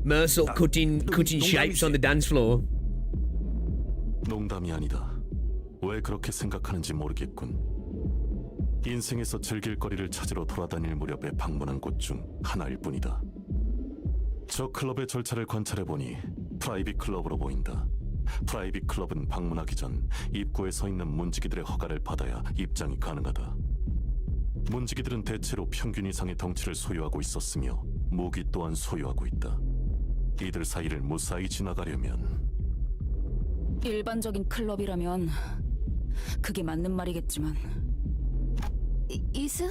Mercer cutting shapes on the dance floor. 농담이 아니다. 왜 그렇게 생각하는지 모르겠군. 인생에서 즐길 거리를 찾으러 돌아다닐 무렵에 방문한 곳 중 하나일 뿐이다. 저 클럽의 절차를 관찰해보니 프라이빗 클럽으로 보인다. 프라이빗 클럽은 방문하기 전 입구에 서 있는 문지기들의 허가를 받아야 입장이 가능하다. 문지기들은 대체로 평균 이상의 덩치를 소유하고 있었으며 무기 또한 소유하고 있다. 이들 사이를 무사히 지나가려면 일반적인 클럽이라면 그게 맞는 말이겠지만 이스?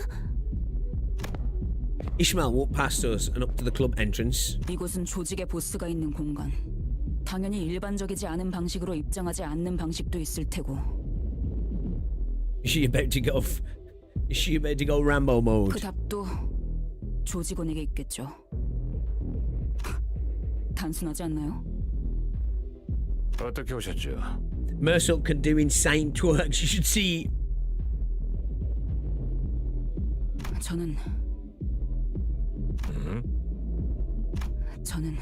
Ishmael walked past us and up to the club entrance. 이곳은 조직의 보스가 있는 공간. 당연히 일반적이지 않은 방식으로 입장하지 않는 방식도 있을 테고. Is she about to go Rambo mode? 그 답도 조직원에게 있겠죠. 단순하지 않나요? 어떻게 오셨죠? Mercer can do insane twerks. You should see. 저는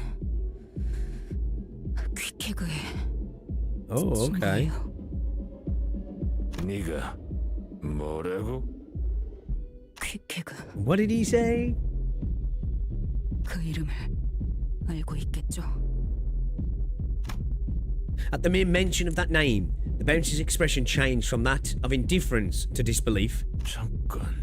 퀵해그의 Oh, okay. 네가 뭐라고? 퀵해그. What did he say? 그 이름을 알고 있겠죠. At the mere mention of that name, the bouncer's expression changed from that of indifference to disbelief. 잠깐.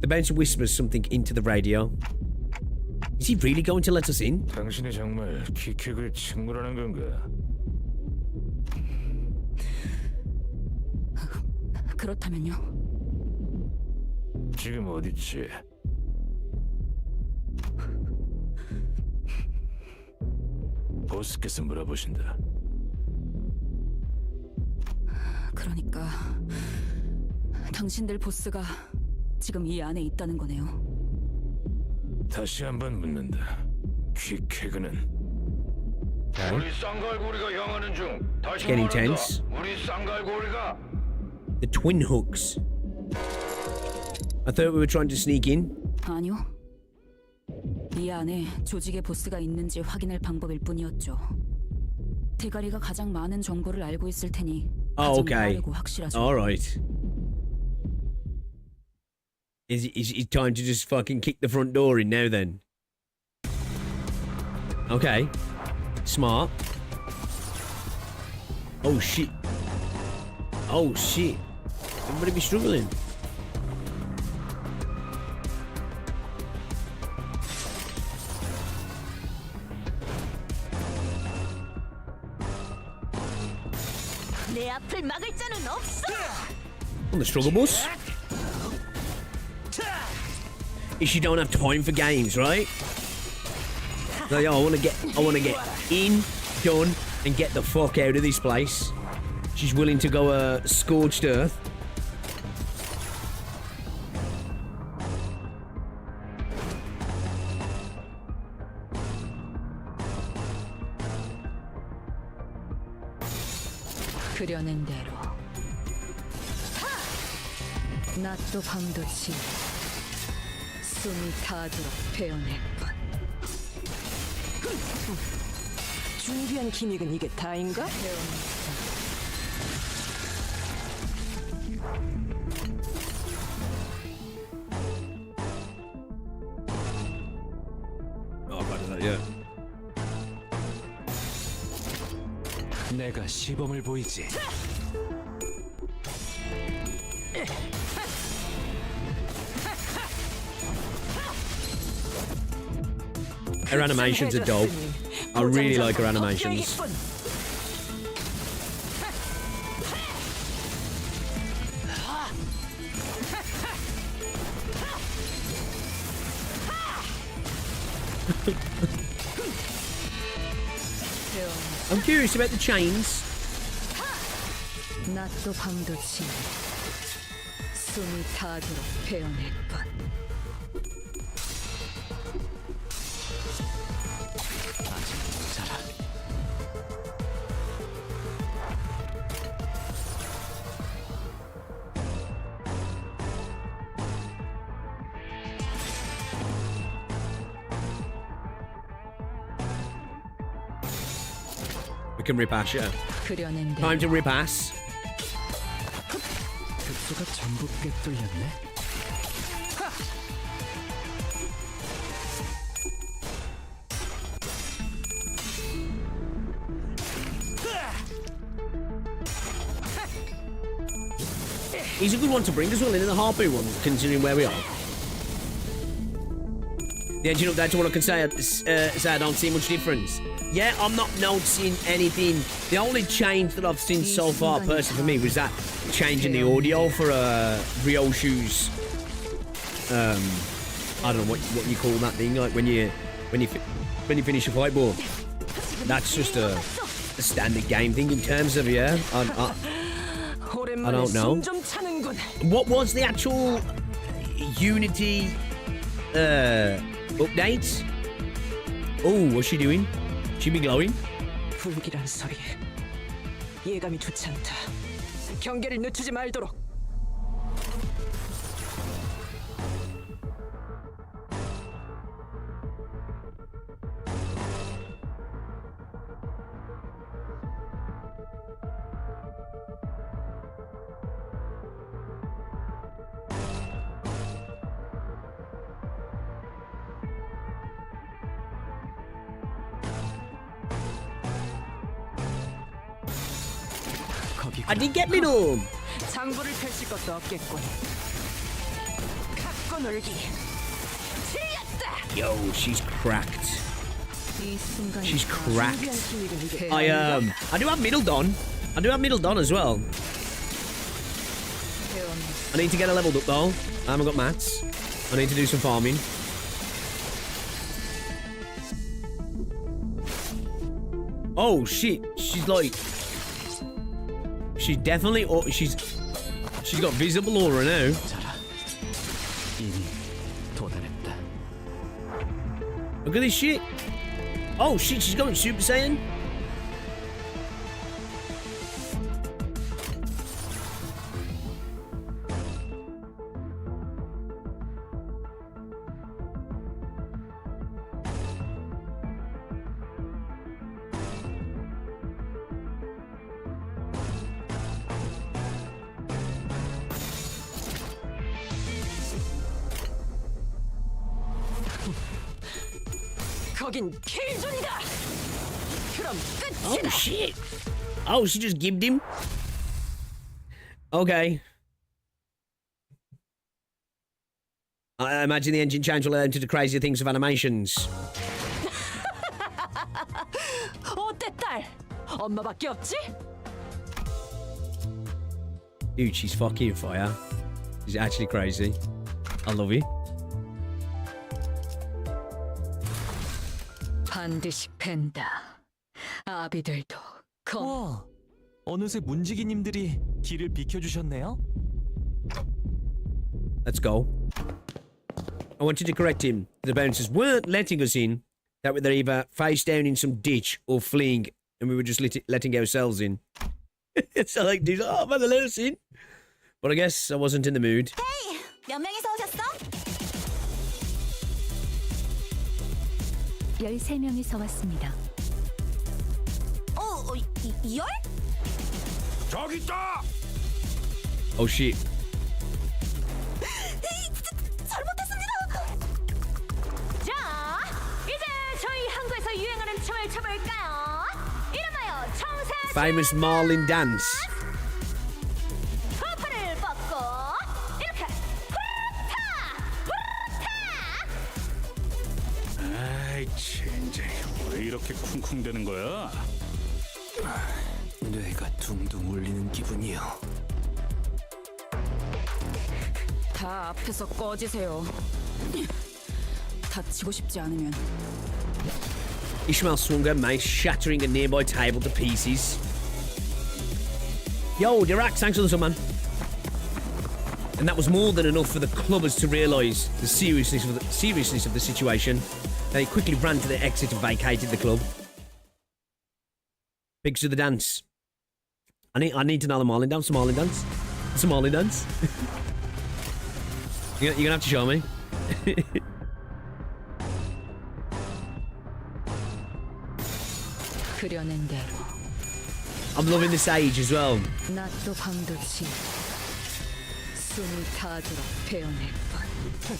The bouncer whispers something into the radio. Is he really going to let us in? 당신이 정말 킥킥을 친구라는 건가? 그렇다면요? 지금 어딨지? 보스께서 물어보신다. 그러니까 당신들 보스가 지금 이 안에 있다는 거네요. 다시 한번 묻는다. 퀵해그는 우리 쌍갈고리가 향하는 중. 다시 Getting 말한다. tense. 우리 쌍갈고리가 The twin hooks. I thought we were trying to sneak in. 아니요. 이 안에 조직의 보스가 있는지 확인할 방법일 뿐이었죠. 대가리가 가장 많은 정보를 알고 있을 테니 가장 Okay. 빠르고 확실하죠. All right. Is it time to just fucking kick the front door in now then? Okay. Smart. Oh shit. Oh shit. Everybody be struggling. 내 앞을 막을 자는 없어. On the struggle bus? If you don't have time for games, right? Like, I wanna get in, done, and get the fuck out of this place. She's willing to go scorched earth. 그려낸 대로 낮도 밤도 지 숨이 닿도록 베어냈군. 준비한 기믹은 이게 다인가? Oh, God, is that yeah? 내가 시범을 보이지. Her animations are dope. I really like her animations. I'm curious about the chains. 낮도 밤도 지 숨이 닿도록 베어냈군. We can repass, yeah. 그려낸 대로 Time to repass. 급소가 전부 꿰뚫렸네. He's a good one to bring as well in the Harpoon one, considering where we are. The engine update, all I can say is I don't see much difference. Yeah, I'm not noticing anything. The only change that I've seen so far, personally for me, was that changing the audio for Ryoshu's. I don't know what you call that thing, like when you finish a fight, but that's just a standard game thing in terms of I don't know. What was the actual Unity update? Oh, what's she doing? She be glowing? 불길한 소리. 예감이 좋지 않다. 경계를 늦추지 말도록. I did get middle. 장부를 펼칠 것도 없겠군. 갖고 놀기. Yo, she's cracked. 이 순간 She's cracked. 기믹은 이게 I do have middle done. I do have middle done as well. I need to get her leveled up though. I haven't got mats. I need to do some farming. Oh shit, she's like, she's definitely, she's got visible aura now. 이미 도달했다. Look at this shit. Oh shit, she's going Super Saiyan. 거긴 킬존이다. 그럼 Oh 끝이다. shit. Oh, she just gibbed him. Okay. I imagine the engine change will allow him to do crazier things with animations. 어때 딸? 엄마밖에 없지? Dude, she's fucking fire. She's actually crazy. I love it. 반드시 팬다. 아비들도 와, 어느새 문지기님들이 길을 비켜주셨네요. Let's go. I wanted to correct him. The bouncers weren't letting us in. That they're either face down in some ditch or fleeing, and we were just letting ourselves in. So like, dude's like, oh man, the little scene. But I guess I wasn't in the mood. 몇 명이서 오셨어? 13명이서 왔습니다. 열? 저기 있다. Oh shit. 잘못했습니다. 자, 이제 저희 한국에서 유행하는 춤을 춰볼까요? 이름하여 청사. Famous Marlin dance. 허파를 벗고 이렇게 후루타. 아이 젠장, 왜 이렇게 쿵쿵대는 거야? 뇌가 둥둥 울리는 기분이요. 다 앞에서 꺼지세요. 다치고 싶지 않으면 Ishmael swung her mace, shattering a nearby table to pieces. Yo, Dirac, thanks for the sub, man. And that was more than enough for the clubbers to realise the seriousness of the situation. They quickly ran to the exit and vacated the club. Pigs of the dance. I need to know the Marlin dance. The Marlin dance. It's a Marlin dance. You're gonna have to show me. 그려낸 대로 I'm loving the sage as well. 낮도 밤도 지 숨이 닿도록 베어낼 뿐.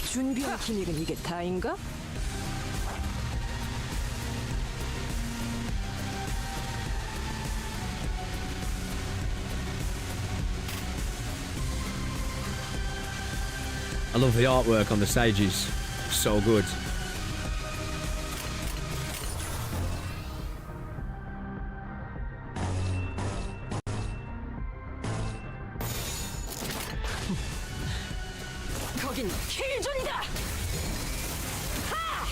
준비한 기믹은 이게 다인가? I love the artwork on the stages. So good. 거긴 킬존이다. 하!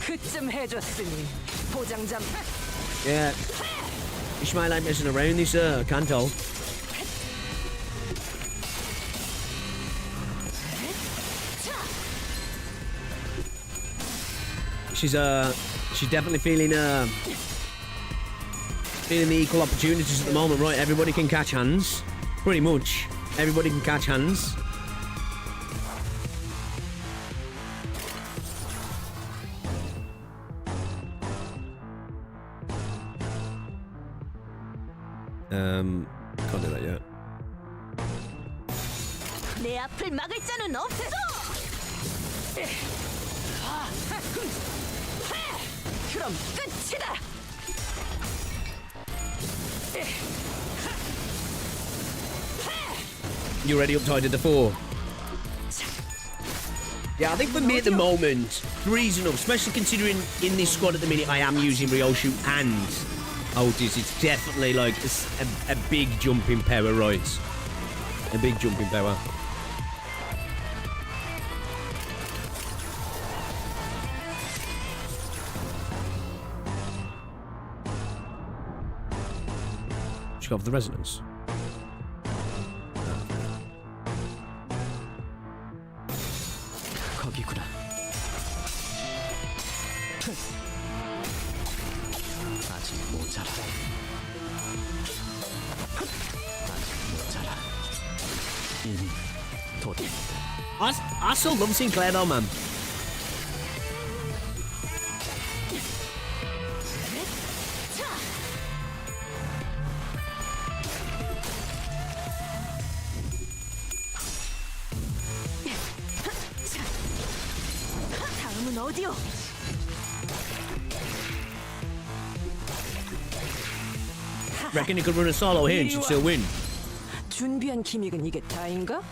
그쯤 해줬으니 보장 좀. Yeah. Ishmael ain't messing around this CANTO. She's definitely feeling the equal opportunities at the moment, right? Everybody can catch hands. Pretty much. Everybody can catch hands. Can't do that yet. 내 앞을 막을 자는 없어. 그럼 끝이다. You already uptied at the 4? Yeah, I think for me at the moment, 3's enough, especially considering in this squad at the minute I am using Ryoshu and Outis. It's definitely like a big jump in power, right? A big jump in power. Should go for the resonance. 거기구나. 아직 모자라. 아직 모자라. 이미 도둑. I still love Sinclair though, man. 다음은 어디요? Reckon he could run a solo here and should still win. 준비한 기믹은 이게 다인가?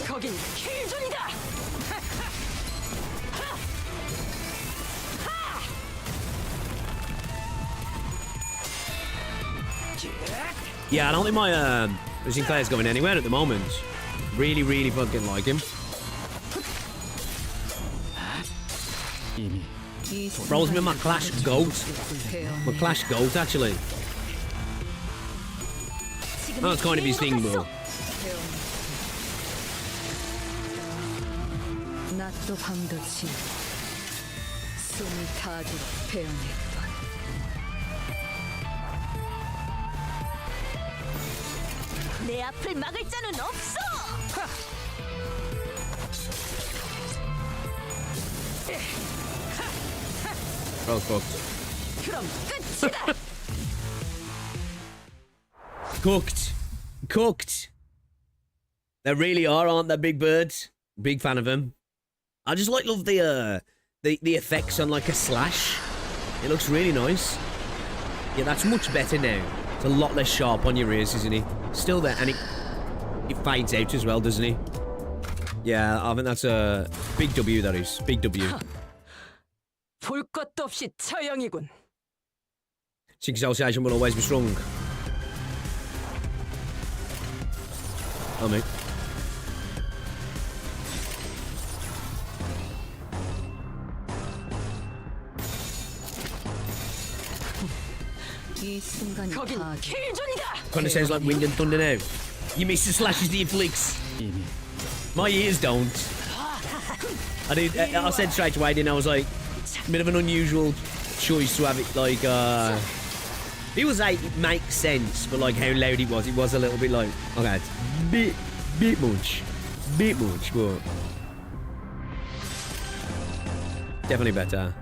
거긴 킬존이다. Yeah, I don't think my Sinclair's going anywhere at the moment. Really, really fucking like him. Rolls me my Clash Goat. My Clash Goat, actually. That's kind of his thing, bro. 낮도 밤도 지 숨이 타도록 베어냈던 내 앞을 막을 자는 없어. Well cooked. 그럼 끝이다. Cooked. Cooked. They really are, aren't they, big birds? Big fan of them. I just love the effects on like a slash. It looks really nice. Yeah, that's much better now. It's a lot less sharp on your ears, isn't it? Still there, and it fades out as well, doesn't it? Yeah, I think that's a big W, that is. Big W. 볼 것도 없이 처형이군. Six association will always be strong. Oh, mate. 이 순간이 거긴 다 킬존이다. Kind of sounds like Wind and Thunder now. You miss the slashes to your flicks. My ears don't. I said straight away, didn't I? Was like, a bit of an unusual choice to have it like, it was like, it makes sense, but like how loud it was a little bit like, okay, it's bit much, but definitely better.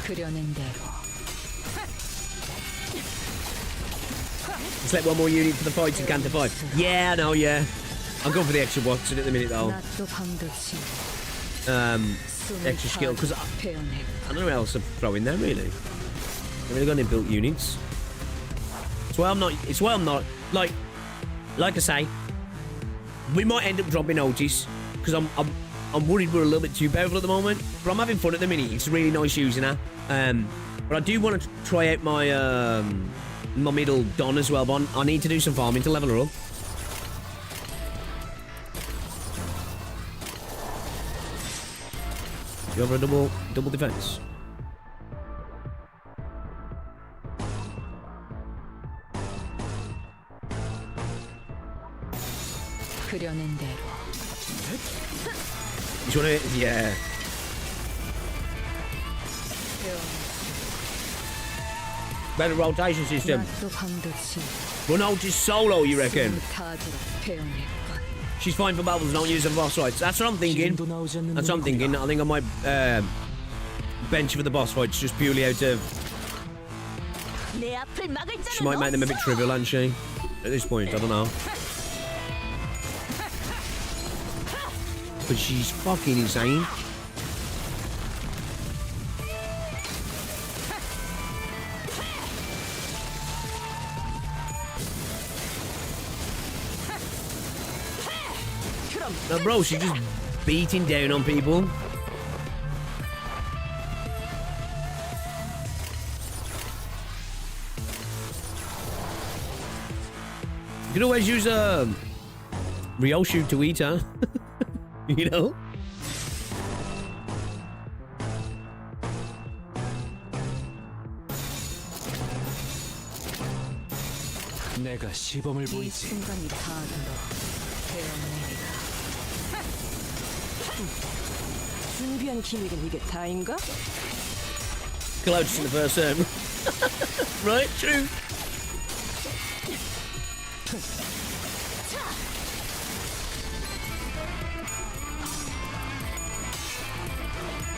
그려낸 대로 Select one more unit for the fights in Canto 5. Yeah, I know, yeah. I'm going for the extra Watson at the minute though. 낮도 밤도 지 Extra skill, because I 베어냈던 don't know what else to throw in there really. I've really got any built units. It's why I'm not like I say, we might end up dropping Outis because I'm worried we're a little bit too powerful at the moment. But I'm having fun at the minute. It's really nice using her. But I do want to try out my my middle Don as well, but I need to do some farming to level her up. You have a double defense. 그려낸 대로 You want to? Yeah. Better rotation system. 낮도 밤도 지 Run Outis solo, you reckon? 숨이 타도록 베어냈던 She's fine for battles, don't use her boss fights. That's what I'm thinking. That's what I'm thinking. I think I might bench for the boss fights just purely out of... 내 앞을 막을 She 자는 might make them a bit 없어. trivial, hasn't she? At this point, I don't know. But she's fucking insane. No, bro, she's just beating down on people. You can always use a Ryoshu to eat her. You know? 내가 시범을 이 보이지. 순간이 타도록 베어내리라 준비한 기믹은 이게 다인가? Close in the first term. Right, true.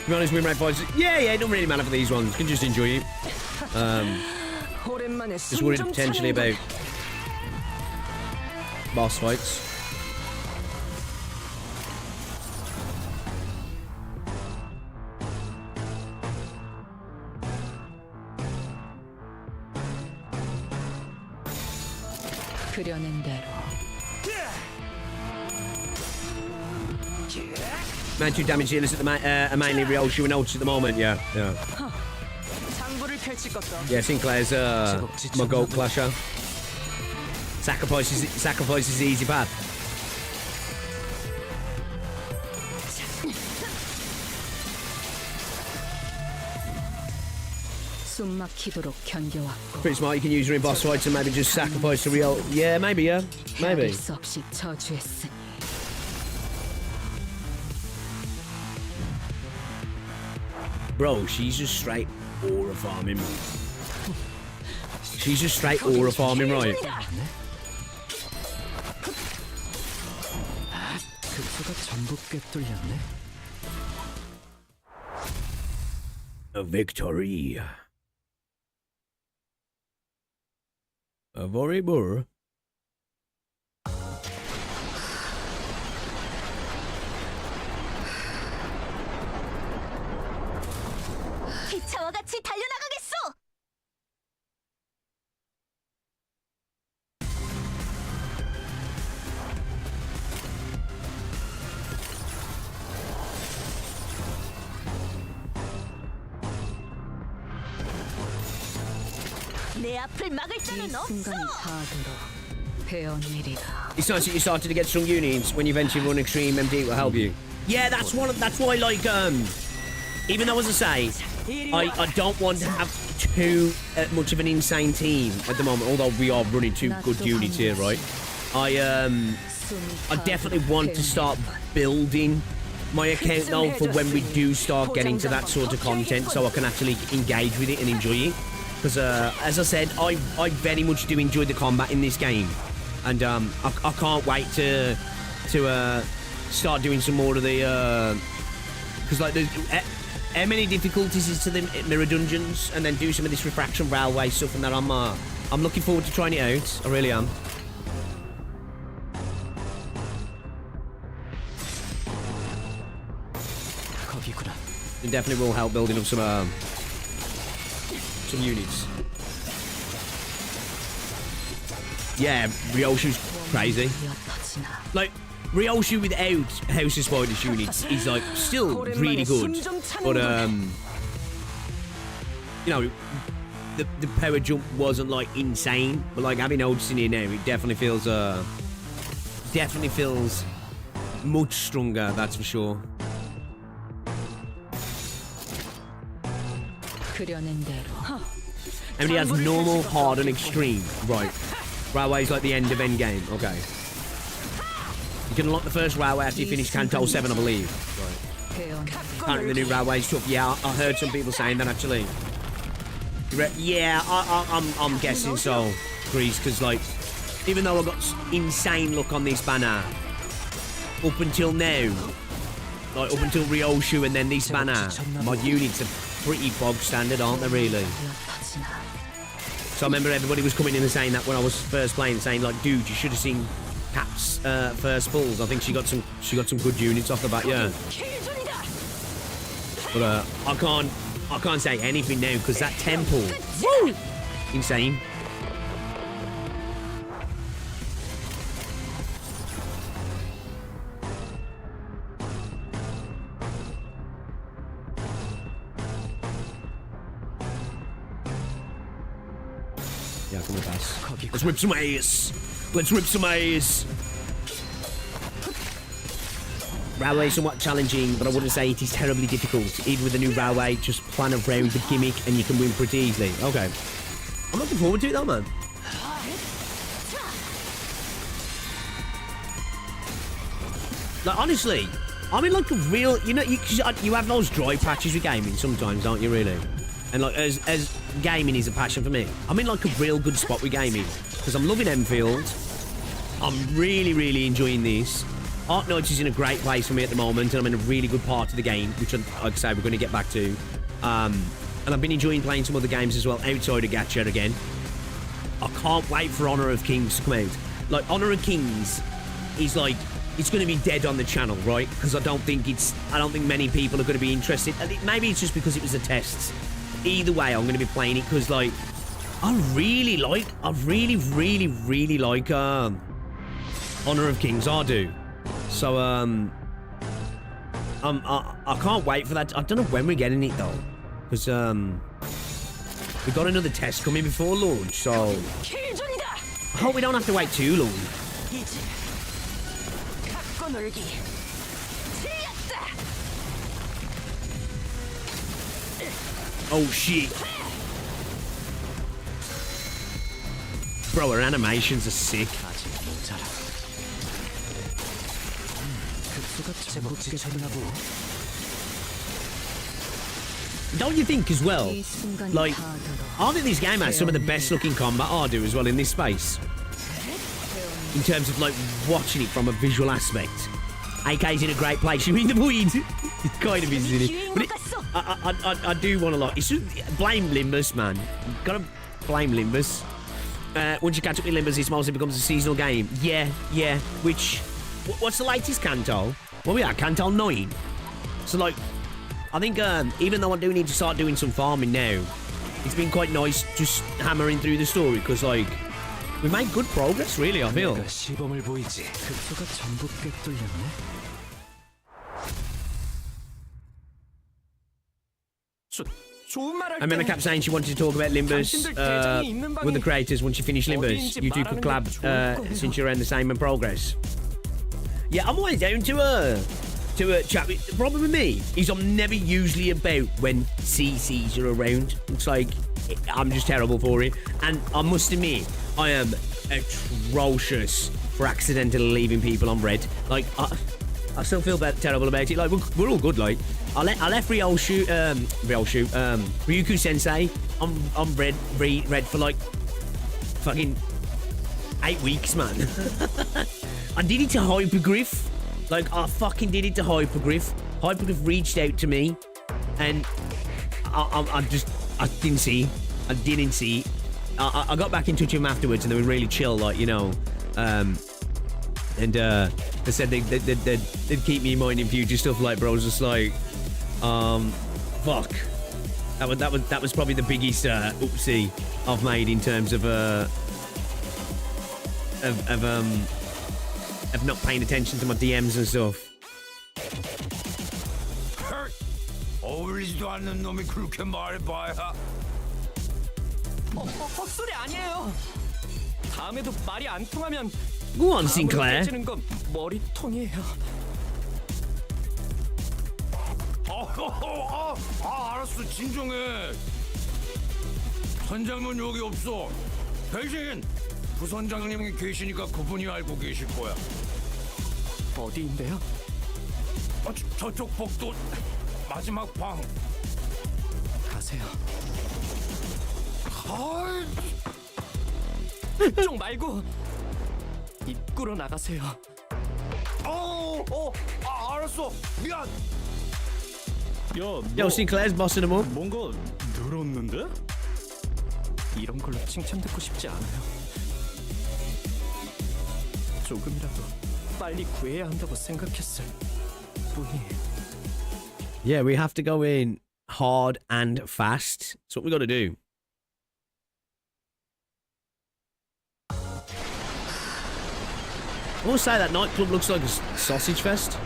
To be honest, win rate fights. Yeah, it don't really matter for these ones. You can just enjoy it. 오랜만에 Just worried 숨좀 potentially about boss fights. 그려낸 대로 Man, 2 damage dealers at the mainly Ryoshu and Outis at the moment. Yeah. 장부를 펼 Yeah, Sinclair's my goat clasher. Sacrifice is the easy path. 숨막히도록 견뎌왔고 Pretty smart. You can use her in boss fights and maybe just sacrifice the real. Yeah, maybe. Yeah, maybe. 헤아릴 수 없이 저주했으니 Bro, she's just straight aura farming. She's just straight aura farming, right? 급소가 전부 꿰뚫렸네. A victory. A very burr. 기차와 같이 달려나가겠소. 내 앞을 막을 이 자는 없어. 순간이 다하도록 배운 일이다. It's nice that you started to get strong units when you eventually run extreme MD will help you. Yeah, that's why like even though as I say I don't want to have too much of an insane team at the moment, although we are running two good units here, right? I definitely want to start building my account now for when we do start getting to that sort of content, so I can actually engage with it and enjoy it. Because as I said, I very much do enjoy the combat in this game, and I can't wait to start doing some more of the because like how many difficulties is to the mirror dungeons, and then do some of this refraction railway stuff, and that I'm looking forward to trying it out. I really am. 거기구나. It definitely will help building up some units. Yeah, Ryoshu's crazy. Like, Ryoshu without House of Spiders units is like still really good, but you know, the power jump wasn't like insane, but like having Outis in here now, it definitely feels much stronger, that's for sure. 그려낸 대로 And he has normal, hard, and extreme. Right. Railway's like the end of endgame. Okay. You can unlock the first railway after you finish CANTO 7, I believe. Right. Apparently the new railway stuff. Yeah, I heard some people saying that actually. Yeah, I'm guessing so, Grease, because like, even though I got insane luck on this banner, up until now, like up until Ryoshu and then this banner, my units are pretty bog standard, aren't they, really? So I remember everybody was coming in and saying that when I was first playing, saying like, dude, you should have seen Cap's first pulls. I think she got some good units off the bat, yeah. But I can't say anything now because that temple, woo, insane. Yeah, come on, pass. Let's rip some ass. Let's rip some ass. Railway is somewhat challenging, but I wouldn't say it is terribly difficult. Even with the new railway, just plan around the gimmick and you can win pretty easily. Okay. I'm looking forward to it though, man. Like, honestly, I mean, like a real, you know, you have those dry patches with gaming sometimes, don't you, really? And like, as gaming is a passion for me, I'm in like a real good spot with gaming because I'm loving Enfield. I'm really enjoying this. Arknights is in a great place for me at the moment, and I'm in a really good part of the game, which, like I say, we're going to get back to. And I've been enjoying playing some other games as well, outside of gacha again. I can't wait for Honor of Kings to come out. Like, Honor of Kings is like, it's going to be dead on the channel, right? Because I don't think many people are going to be interested. Maybe it's just because it was a test. Either way, I'm going to be playing it because, like, I really like Honor of Kings. I do. So, I can't wait for that. I don't know when we're getting it though, because We've got another test coming before launch, so I hope we don't have to wait too long. 이제 갖고 놀기 틀렸다. Oh shit. Bro, her animations are sick. 아직 모자라. 급수가 제법 되셨나보. Don't you think as well? Like, I think this game has some of the best looking combat I do as well in this space. In terms of like watching it from a visual aspect. AK's in a great place. You're in the void. It kind of is, isn't it? But I do want to like. It's just, blame Limbus, man. Gotta blame Limbus. Once you catch up with Limbus, it mostly becomes a seasonal game. Yeah. Which, what's the latest Canto? What we at? Canto 9. So like, I think even though I do need to start doing some farming now, it's been quite nice just hammering through the story because like we've made good progress, really. I feel. 시범을 보이지. 급수가 전부 꿰뚫렸네. I remember Cap saying she wanted to talk about Limbus with the creators once you finish Limbus. You two could collab since you're in the same in progress. Yeah, I'm always down to chat. The problem with me is I'm never usually about when CCs are around. It's like I'm just terrible for it, and I must admit I am atrocious for accidentally leaving people on red. Like I still feel terrible about it. Like we're all good. Like I left Ryuku Sensei on red for like fucking 8 weeks, man. I did it to Hypergriff. Like I fucking did it to Hypergriff. Hypergriff reached out to me, and I didn't see. I didn't see. I got back in touch with them afterwards, and they were really chill, like, you know. And they said they'd keep me in mind in future stuff. Like, bro, I was just like, fuck. That was probably the biggest oopsie I've made in terms of not paying attention to my DMs and stuff. 어울리지도 않는 놈이 그렇게 말해봐야. 헛소리 아니에요. 다음에도 말이 안 통하면 Go on, Sinclair. 깨지는 건 머리통이에요. 알았어, 진정해. 선장은 여기 없어. 대신 부선장님이 계시니까 그분이 알고 계실 거야. 어디인데요? 저쪽 복도 마지막 방. 가세요. 쪽 말고 입구로 나가세요. 알았어. 미안. Yo, Sinclair's bossing him up. 뭔가 늘었는데? 이런 걸로 칭찬 듣고 싶지 않아요. 조금이라도 빨리 구해야 한다고 생각했을 뿐이에요. Yeah, we have to go in hard and fast. That's what we got to do. I want to say that nightclub looks like a sausage fest.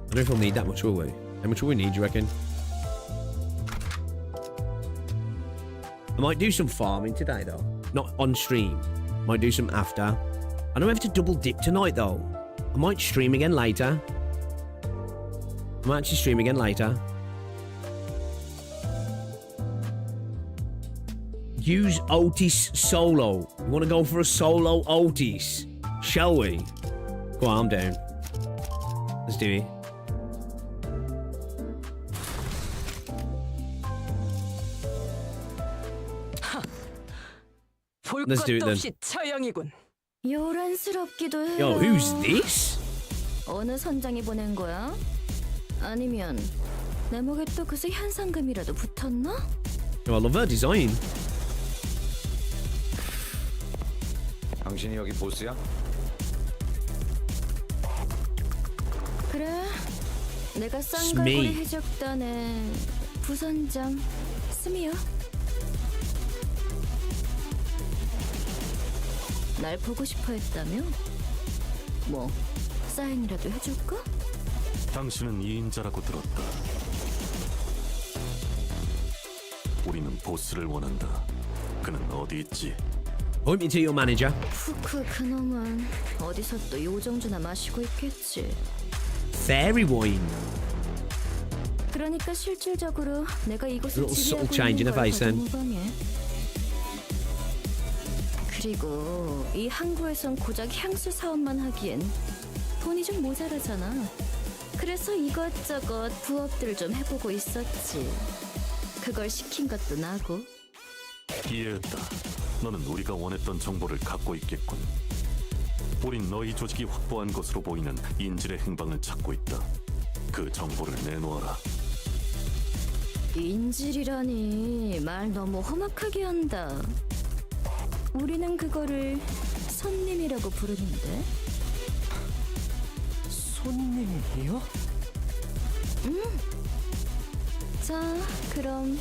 I don't know if we'll need that much, will we? How much will we need, do you reckon? I might do some farming today, though. Not on stream. Might do some after. I don't have to double dip tonight, though. I might stream again later. I might actually stream again later. Use Outis solo. You want to go for a solo Outis? Shall we? Go on, I'm down. Let's do it. Let's do it then. 처형이군. 요란스럽기도 해요. Yo, who's this? 어느 선장이 보낸 거야? 아니면 내 목에 또 그새 현상금이라도 붙었나? Yo, I love her design. 당신이 여기 보스야? 그래, 내가 쌍갈고리 해적단의 부선장 스미야. 날 보고 싶어 했다며? 뭐 사인이라도 해줄까? 당신은 2인자라고 들었다. 우리는 보스를 원한다. 그는 어디 있지? Point me to your manager. 푸크 그놈은 어디서 또 요정주나 마시고 있겠지. Fairy wine. 그러니까 실질적으로 내가 이곳을 Little 지배하고 subtle change in 있는 her 걸 face then. 무방해. 그리고 이 항구에선 고작 향수 사업만 하기엔 돈이 좀 모자라잖아. 그래서 이것저것 부업들을 좀 해보고 있었지. 그걸 시킨 것도 나고. 이해했다. 너는 우리가 원했던 정보를 갖고 있겠군. 우린 너희 조직이 확보한 것으로 보이는 인질의 행방을 찾고 있다. 그 정보를 내놓아라. 인질이라니 말 너무 험악하게 한다. 우리는 그거를 손님이라고 부르는데. 손님이요? 자, 그럼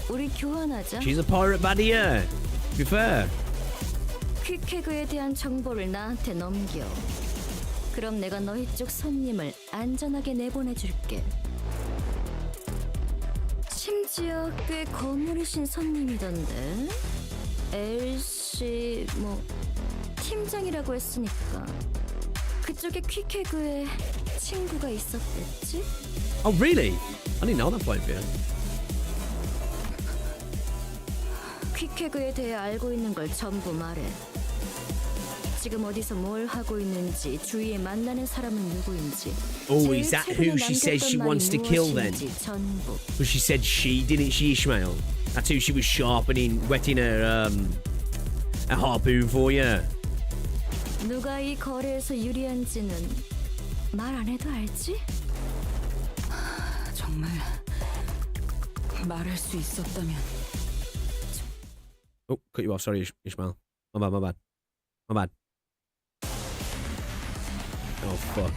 우리 교환하자. She's a pirate baddie, yeah. To be fair. 퀵해그에 대한 정보를 나한테 넘겨. 그럼 내가 너희 쪽 손님을 안전하게 내보내줄게. 심지어 꽤 거물이신 손님이던데. 엘씨 뭐 팀장이라고 했으니까 그쪽에 퀵해그에 친구가 있었댔지? Oh, really? I didn't know that point, yeah. 퀵해그에 대해 알고 있는 걸 전부 말해. 지금 어디서 뭘 하고 있는지, 주위에 만나는 사람은 누구인지. Oh, 제일 is that 최근에 who she says she 남겼던 wants to 말이 kill then? 무엇인지 전부. Because she said she, didn't she, Ishmael? That's who she was sharpening, whetting her, a harpoon for, yeah. 누가 이 거래에서 유리한지는 말 안 해도 알지? 정말 말할 수 있었다면. Oh, cut you off, sorry, Ishmael. My bad, my bad. My bad. Oh, fuck.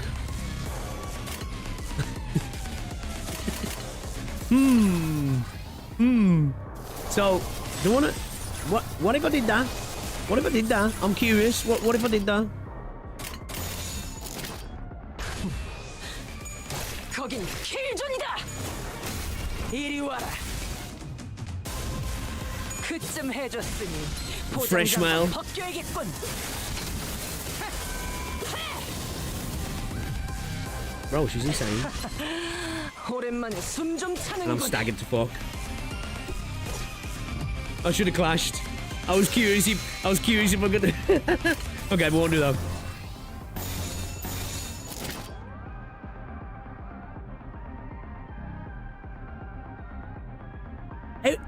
So, do you wanna... What if I did that? What if I did that? I'm curious. What if I did that? 거긴 킬존이다. 이리 와라. 그쯤 해줬으니 Fresh mail. 보장장만 벗겨야겠군. Bro, she's insane. 오랜만에 숨 좀 And I'm 차는군. staggered to fuck. I should have clashed. I was curious if I could. Okay, we won't do that. Hey,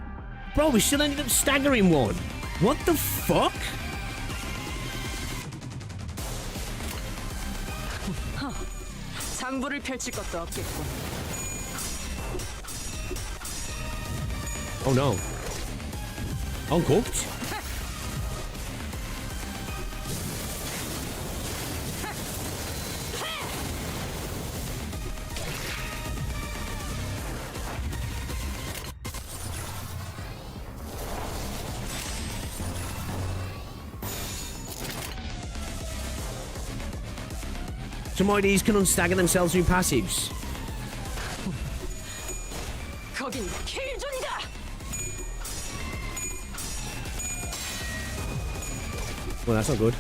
bro, we still ended up staggering one. What the fuck? 장부를 펼칠 것도 없겠군. Oh no. Uncooked? Some IDs can unstagger themselves through passives. 거긴 킬존이다. Well, that's not good.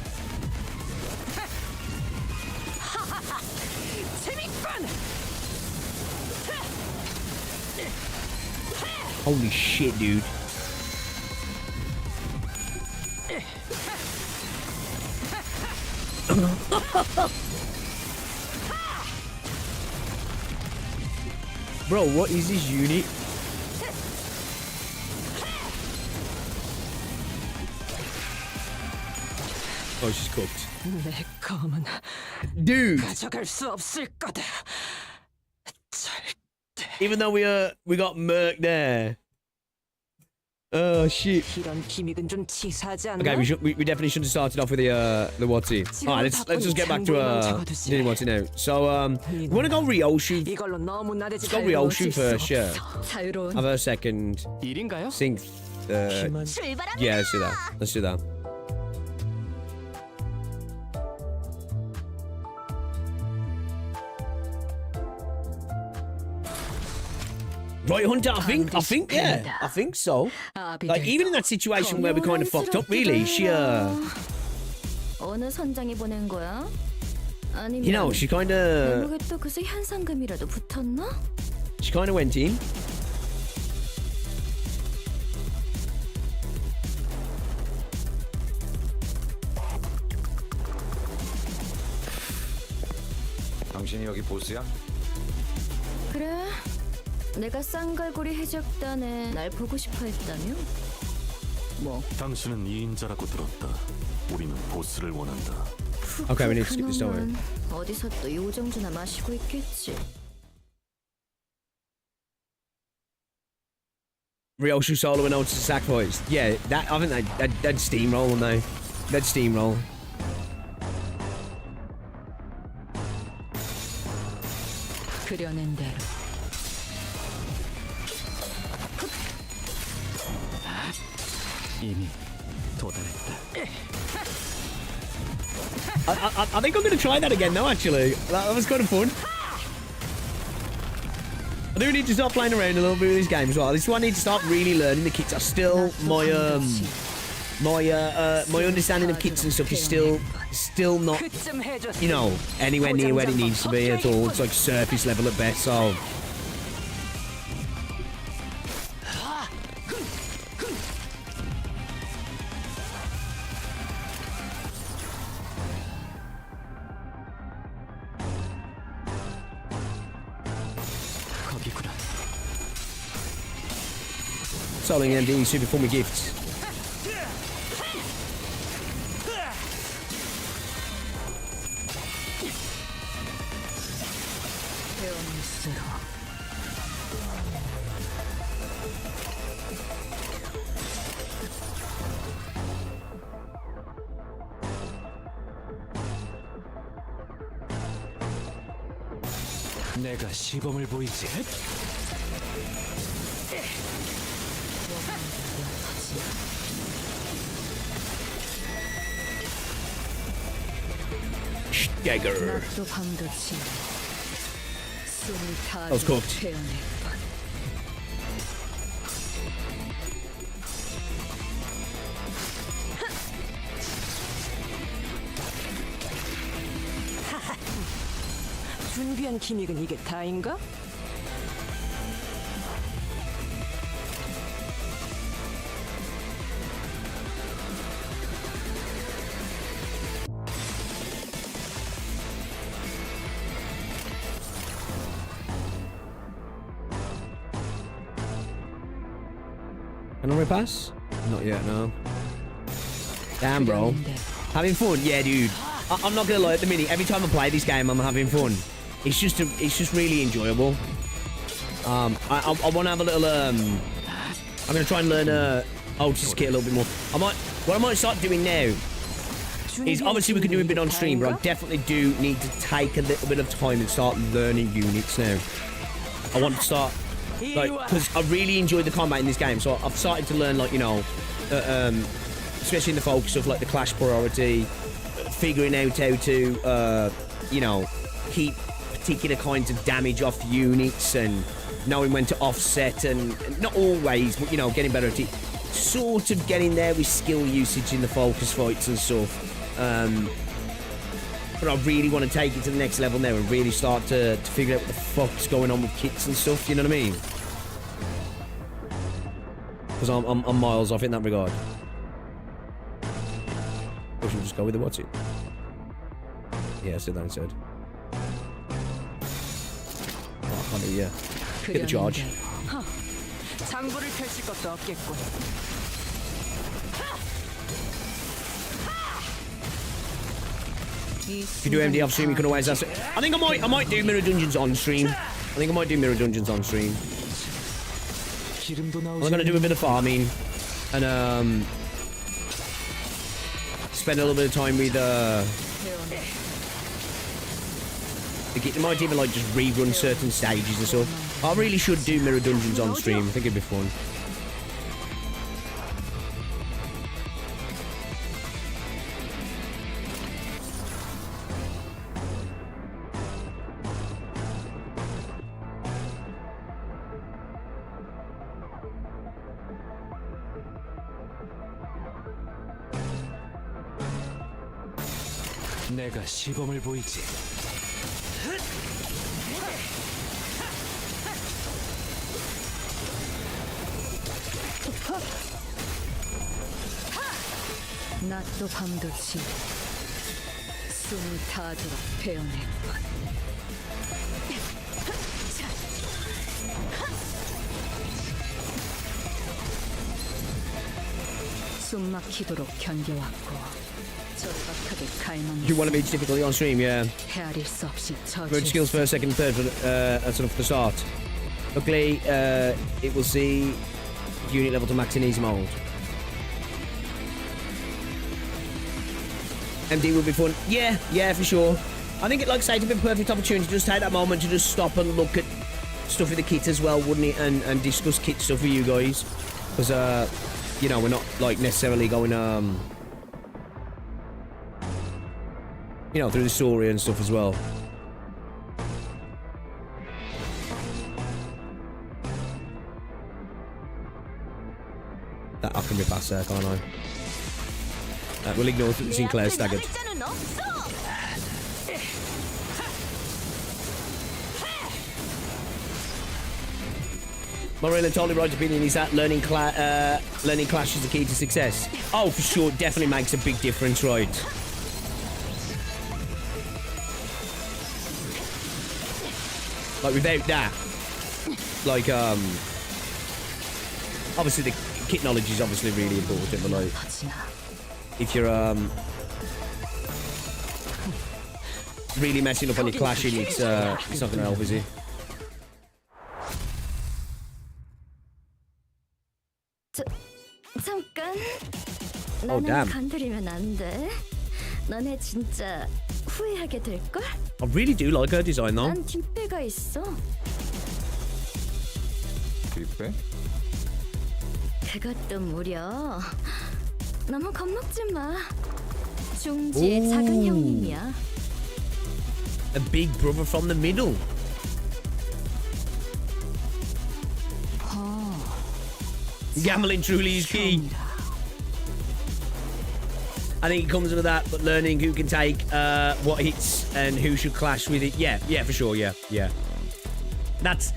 재밌군. Holy shit, dude. Bro, what is this unit? Oh, she's cooked. 내 검은 Dude, 가져갈 수 없을 거다. 절대. even though we got murked there. Oh shit. 이런 기믹은 좀 치사하지 않나? Okay, we definitely should have started off with the what's Alright, let's just get back to the what's now. So we wanna go Ryoshu. 이걸로 너무 나대지 Let's go Ryoshu first, yeah. 자유로운. Have a second 일인가요? sync. Yeah, let's do that. Let's do that. Right, Hunter, I think, yeah, I think so. Like, even in that situation where we kind of fucked up, really, she, 어느 선장이 보낸 거야? 아니면 you know, she kind of 목에 또 그새 현상금이라도 붙었나? went in. 당신이 여기 보스야? 그래. 내가 쌍갈고리 해적단에 날 보고 싶어 했다며? 뭐 당신은 2인자라고 들었다. 우리는 보스를 원한다. Okay, we need to skip this, don't we? 그놈은 어디서 또 요정주나 마시고 있겠지. Ryoshu solo and Outis sacrifice. Yeah, that I think that'd steamroll them though. That'd steamroll. 그려낸 대로. 이미 도달했다. I think I'm going to try that again though, actually. That was kind of fun. I do need to start playing around a little bit with this game as well. This is why I need to start really learning the kits. I still, my understanding of kits and stuff is still not, you know, anywhere near where it needs to be at all. It's like surface level at best, so... 거기구나. Selling MD super fun with gifts. 내가 시범을 보이지. Dagger. 낮도 밤도 지나 숨을 다 That was cooked. 태어낼 것. 준비한 기믹은 이게 다인가? Can I repass? Not yet, no. Damn, bro. Having fun? Yeah, dude. I'm not gonna lie, at the minute, every time I play this game, I'm having fun. It's just really enjoyable. I want to have a little, I'm gonna try and learn, Outis kit a little bit more. What I might start doing now is, obviously we can do a bit on stream, but I definitely do need to take a little bit of time and start learning units now. I want to start, like, because I really enjoy the combat in this game, so I've started to learn, like, you know, especially in the focus of, like, the clash priority, figuring out how to, you know, keep particular kinds of damage off units and knowing when to offset, and not always, but, you know, getting better at it. Sort of getting there with skill usage in the focus fights and stuff. But I really want to take it to the next level now and really start to figure out what the fuck's going on with kits and stuff, you know what I mean? Because I'm miles off in that regard. Or should we just go with the what's it? Yeah, sit down instead. Oh, I can't do, yeah. Hit the charge. 장부를 펼칠 것도 없겠군. If you do MD off stream, you can always ask it. I think I might do Mirror Dungeons on stream. I think I might do Mirror Dungeons on stream. I'm gonna do a bit of farming and spend a little bit of time with I might even like just rerun certain stages and stuff. I really should do Mirror Dungeons on stream. I think it'd be fun. 내가 시범을 보이지. 낮도 밤도 지 숨을 다하도록 베어내건 숨 막히도록 견뎌왔고 절박하게 갈망했어. You want to be difficulty on stream, yeah. 헤아릴 수 없이 Road skills first, second, third, sort of for the start. Luckily, it will see unit level to max in easy mode. MD will be fun. Yeah, for sure. I think it, like I say, it'd be a perfect opportunity to just take that moment to just stop and look at stuff with the kit as well, wouldn't it? And discuss kit stuff with you guys. Because, you know, we're not, like, necessarily going, you know, through the story and stuff as well. That I can be past there, can't I? We'll ignore Sinclair staggered. Morella totally right opinion is that learning Clash is the key to success. Oh, for sure, definitely makes a big difference, right? Like without that, like obviously the kit knowledge is obviously really important, but like if you're really messing up on your clashing, it's not gonna help, is it? 잠깐. Oh, damn. 건드리면 안 돼. 너네 진짜 후회하게 될 걸? I really do like her design though. 난 뒷배가 있어. 뒷배? 그것도 무려. 너무 겁먹지 마. 중지의 작은 형님이야. A big brother from the middle. Gambling truly is key. I think it comes with that, but learning who can take what hits and who should clash with it. Yeah, for sure. Yeah. That's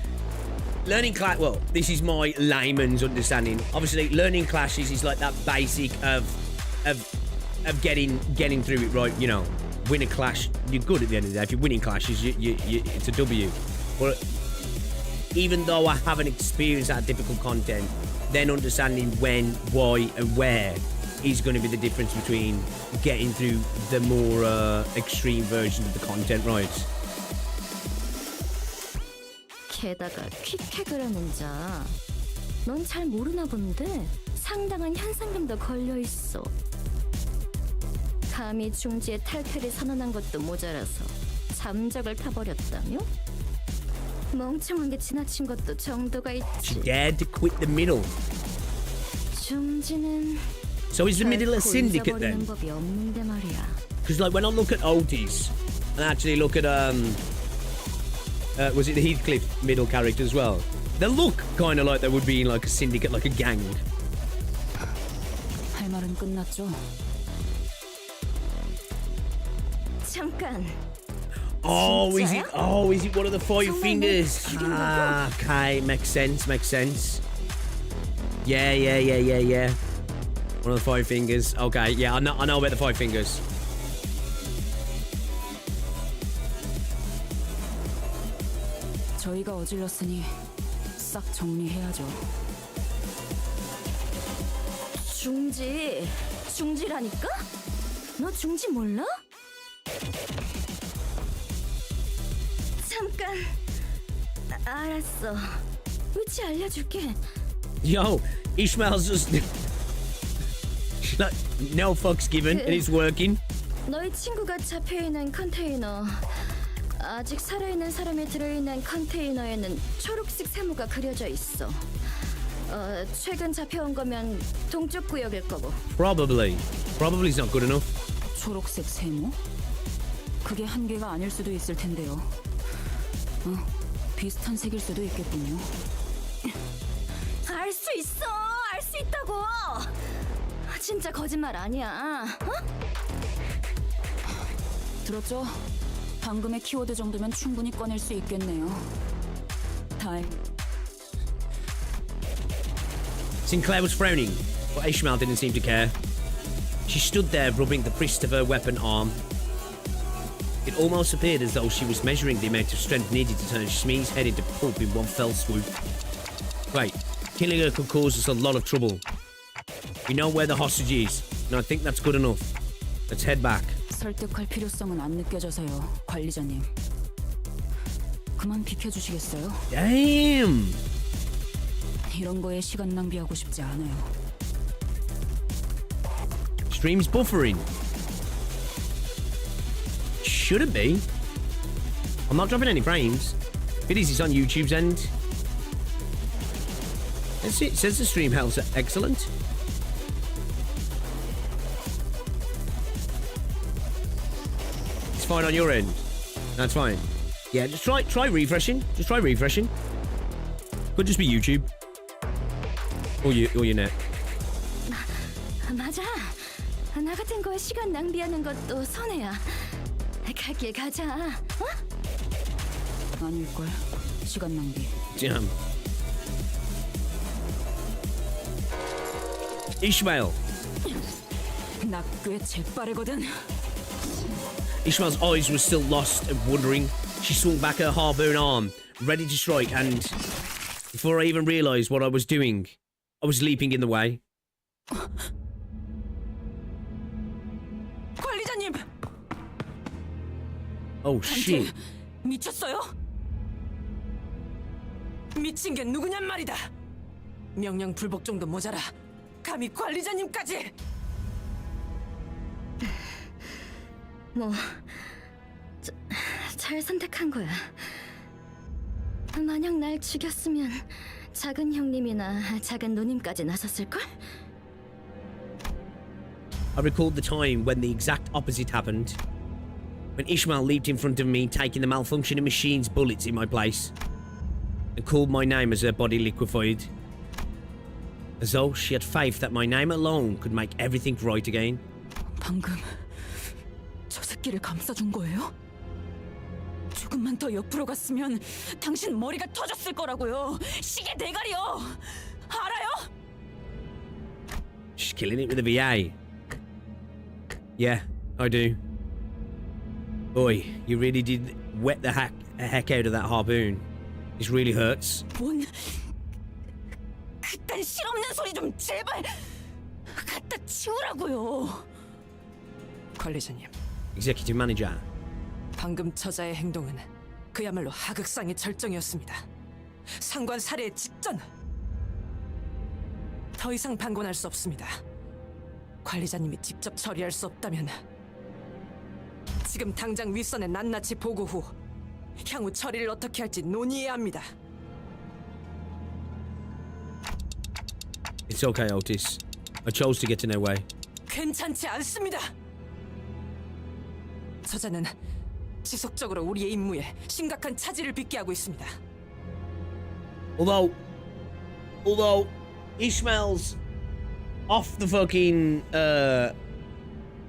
learning clash. Well, this is my layman's understanding. Obviously, learning clashes is like that basic of getting through it, right? You know, win a clash, you're good at the end of the day. If you're winning clashes, you it's a W. But even though I haven't experienced that difficult content, then understanding when, why, and where is going to be the difference between getting through the more extreme version of the content, right? 게다가 퀵핵을 하는 자. 넌 잘 모르나 본데 상당한 현상금도 걸려 있어. 감히 중지의 탈퇴를 선언한 것도 모자라서 잠적을 타버렸다며? 멍청한 게 지나친 것도 정도가 있지. She dared to quit the middle. 중지는 So is the middle a syndicate then? 법이 없는데 말이야. Because like when I look at Outis and actually look at was it the Heathcliff middle character as well? They look kind of like they would be in like a syndicate, like a gang. 할 말은 끝났죠. 잠깐. Oh, is it one of the five fingers? Ah, okay, makes sense. Yeah. One of the five fingers. Okay, yeah, I know about the five fingers. 저희가 어질렀으니 싹 정리해야죠. 중지라니까? 너 중지 몰라? 잠깐. 알았어. 위치 알려줄게. Yo, Ishmael's just like, no fucks given, and it's working. 너희 친구가 잡혀있는 컨테이너. 아직 살아있는 사람이 들어있는 컨테이너에는 초록색 세모가 그려져 있어. 최근 잡혀온 거면 동쪽 구역일 거고. Probably is not good enough. 초록색 세모? 그게 한 개가 아닐 수도 있을 텐데요. 비슷한 색일 수도 있겠군요. 알 수 있어! 알 수 있다고! 진짜 거짓말 아니야. 들었죠? 방금의 키워드 정도면 충분히 꺼낼 수 있겠네요. 다행. Sinclair was frowning, but Ishmael didn't seem to care. She stood there rubbing the wrist of her weapon arm. It almost appeared as though she was measuring the amount of strength needed to turn Shmi's head into pulp in one fell swoop. Wait, killing her could cause us a lot of trouble. We know where the hostage is, and I think that's good enough. Let's head back. 설득할 필요성은 안 느껴져서요, 관리자님. 그만 비켜주시겠어요? Damn! 이런 거에 시간 낭비하고 싶지 않아요. Stream's buffering. Shouldn't be. I'm not dropping any frames. If it is, it's on YouTube's end. Let's see, it says the stream health's excellent. It's fine on your end. That's fine. Yeah, just try refreshing. Just try refreshing. Could just be YouTube. Or your net. 맞아. 나 같은 거에 시간 낭비하는 것도 손해야. 갈 길 가자. 어? 아닐걸. 시간 낭비. Damn. Ishmael. 나 꽤 재빠르거든. Ishmael's eyes were still lost and wondering. She swung back her harpoon arm, ready to strike, and before I even realized what I was doing, I was leaping in the way. 관리자님, Oh shit. 미쳤어요? 미친 게 누구냔 말이다. 명령 불복 정도 모자라. 감히 관리자님까지. 뭐, 잘 선택한 거야. 만약 날 죽였으면 작은 형님이나 작은 누님까지 나섰을걸? I recalled the time when the exact opposite happened. When Ishmael leaped in front of me, taking the malfunctioning machine's bullets in my place, and called my name as her body liquefied. As though she had faith that my name alone could make everything right again. 방금 저 새끼를 감싸준 거예요? 조금만 더 옆으로 갔으면 당신 머리가 터졌을 거라고요. 시계 대가리요. 알아요? She's killing it with a VA. Yeah, I do. Boy, you really did wet the heck out of that harpoon. This really hurts. 뭔 그딴 실없는 소리 좀 제발 갖다 치우라고요. 관리자님, Executive Manager. 방금 처자의 행동은 그야말로 하극상의 절정이었습니다. 상관 살해 직전. 더 이상 방관할 수 없습니다. 관리자님이 직접 처리할 수 없다면 지금 당장 윗선에 낱낱이 보고 후 향후 처리를 어떻게 할지 논의해야 합니다. It's okay, Outis. I chose to get in their way. 괜찮지 않습니다. 처자는 지속적으로 우리의 임무에 심각한 차질을 빚게 하고 있습니다. Although Ishmael's off the fucking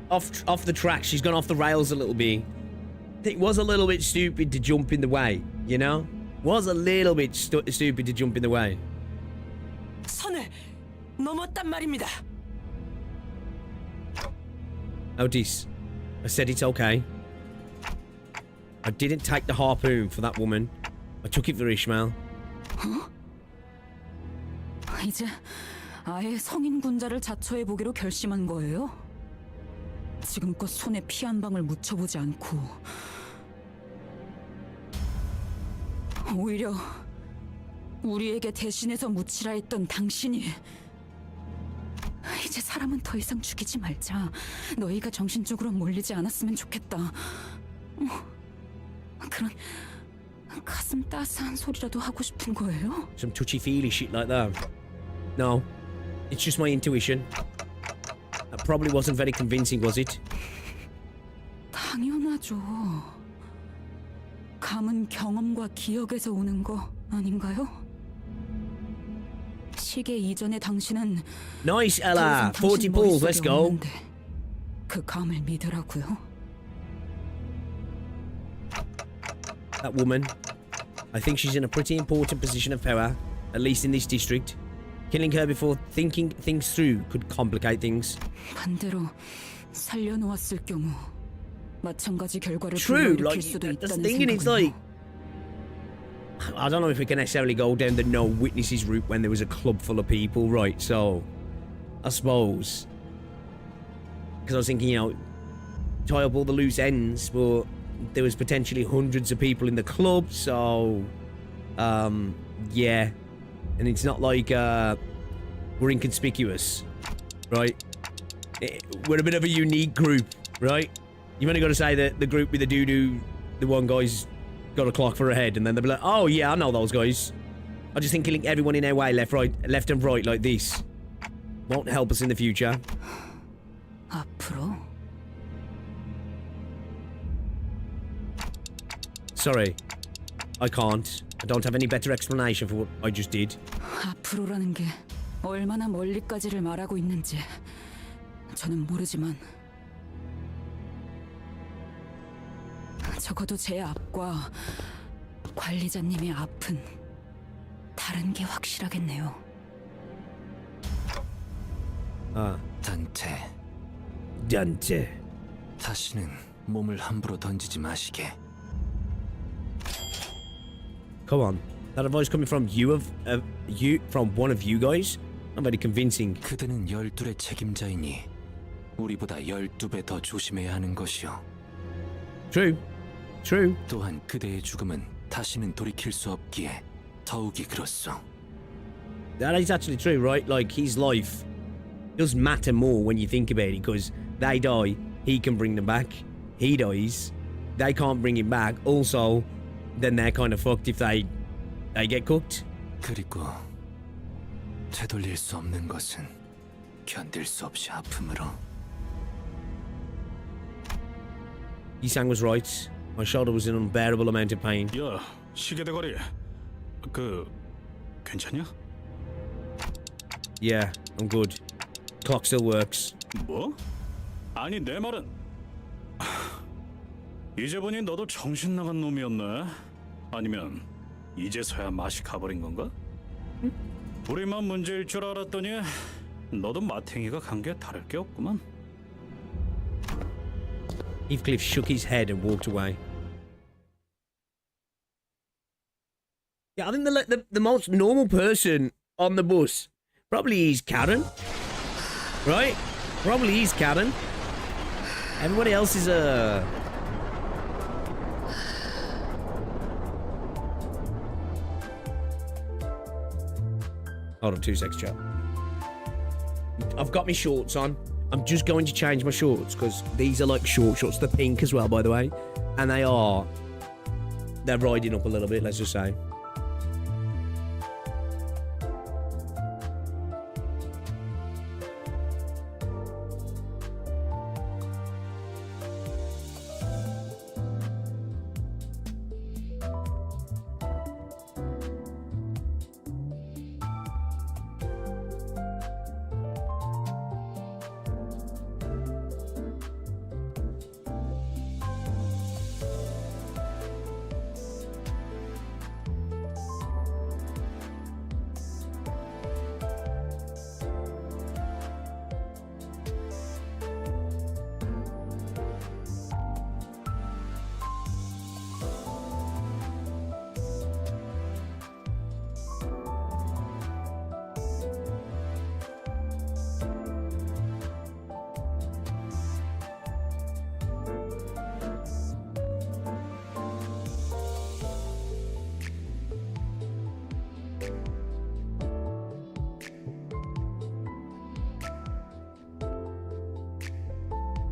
off the track. She's gone off the rails a little bit. It was a little bit stupid to jump in the way, you know? Was a little bit stupid to jump in the way. 선을 넘었단 말입니다. Outis, I said it's okay. I didn't take the harpoon for that woman. I took it for Ishmael. 이제 아예 성인 군자를 자처해보기로 결심한 거예요? 지금껏 손에 피 한 방울 묻혀보지 않고 오히려 우리에게 대신해서 묻히라 했던 당신이 이제 사람은 더 이상 죽이지 말자. 너희가 정신적으로 몰리지 않았으면 좋겠다. 그런 가슴 따스한 소리라도 하고 싶은 거예요? Some touchy-feely shit like that. No, it's just my intuition. That probably wasn't very convincing, was it? 당연하죠. 감은 경험과 기억에서 오는 거 아닌가요? 시계 이전의 당신은 Nice, 더 Ella. 이상 당신 40 balls, let's 머릿속에 go. 없는데 그 감을 믿으라고요? that woman. I think she's in a pretty important position of power, at least in this district. Killing her before thinking things through could complicate things. 반대로 살려놓았을 경우 마찬가지 결과를 True, 불러일으킬 like, 수도 that's the 있다는 thing, and it's like... 생각은요. I don't know if we can necessarily go down the no witnesses route when there was a club full of people, right? So, I suppose... Because I was thinking, you know, tie up all the loose ends, but there was potentially hundreds of people in the club, so... yeah. And it's not like, we're inconspicuous, right? We're a bit of a unique group, right? You've only got to say that the group with the doo-doo, the one guy's got a clock for a head, and then they'll be like, oh yeah, I know those guys. I just think killing everyone in our way, left and right like this, won't help us in the future. 앞으로? Sorry, I can't. I don't have any better explanation for what I just did. 앞으로라는 게 얼마나 멀리까지를 말하고 있는지 저는 모르지만 적어도 제 앞과 관리자님의 앞은 다른 게 확실하겠네요. 단테. 다시는 몸을 함부로 던지지 마시게. Come on. That advice coming from you from one of you guys? Not very convincing. 그대는 12의 책임자이니 우리보다 12배 더 조심해야 하는 것이요. True. True. 또한 그대의 죽음은 다시는 돌이킬 수 없기에 더욱이 그렇소. That is actually true, right? Like, his life does matter more when you think about it, because they die, he can bring them back. He dies, they can't bring him back. Also, then they're kind of fucked if they get cooked. 그리고 되돌릴 수 없는 것은 견딜 수 없이 아픔으로. Yisang was right. My shoulder was an unbearable amount of pain. 야, 시계 대가리. 괜찮냐? Yeah, I'm good. Clock still works. 뭐? 아니, 내 말은 이제 보니 너도 정신 나간 놈이었네. 아니면 이제서야 맛이 가버린 건가? 우리만 문제일 줄 알았더니 너도 마탱이가 간 게 다를 게 없구만. Heathcliff shook his head and walked away. Yeah, I think the most normal person on the bus probably is Karen, right? Probably is Karen. Everybody else is Hold on, 2 seconds, chat. I've got my shorts on. I'm just going to change my shorts because these are like short shorts. They're pink as well, by the way, and they're riding up a little bit. Let's just say.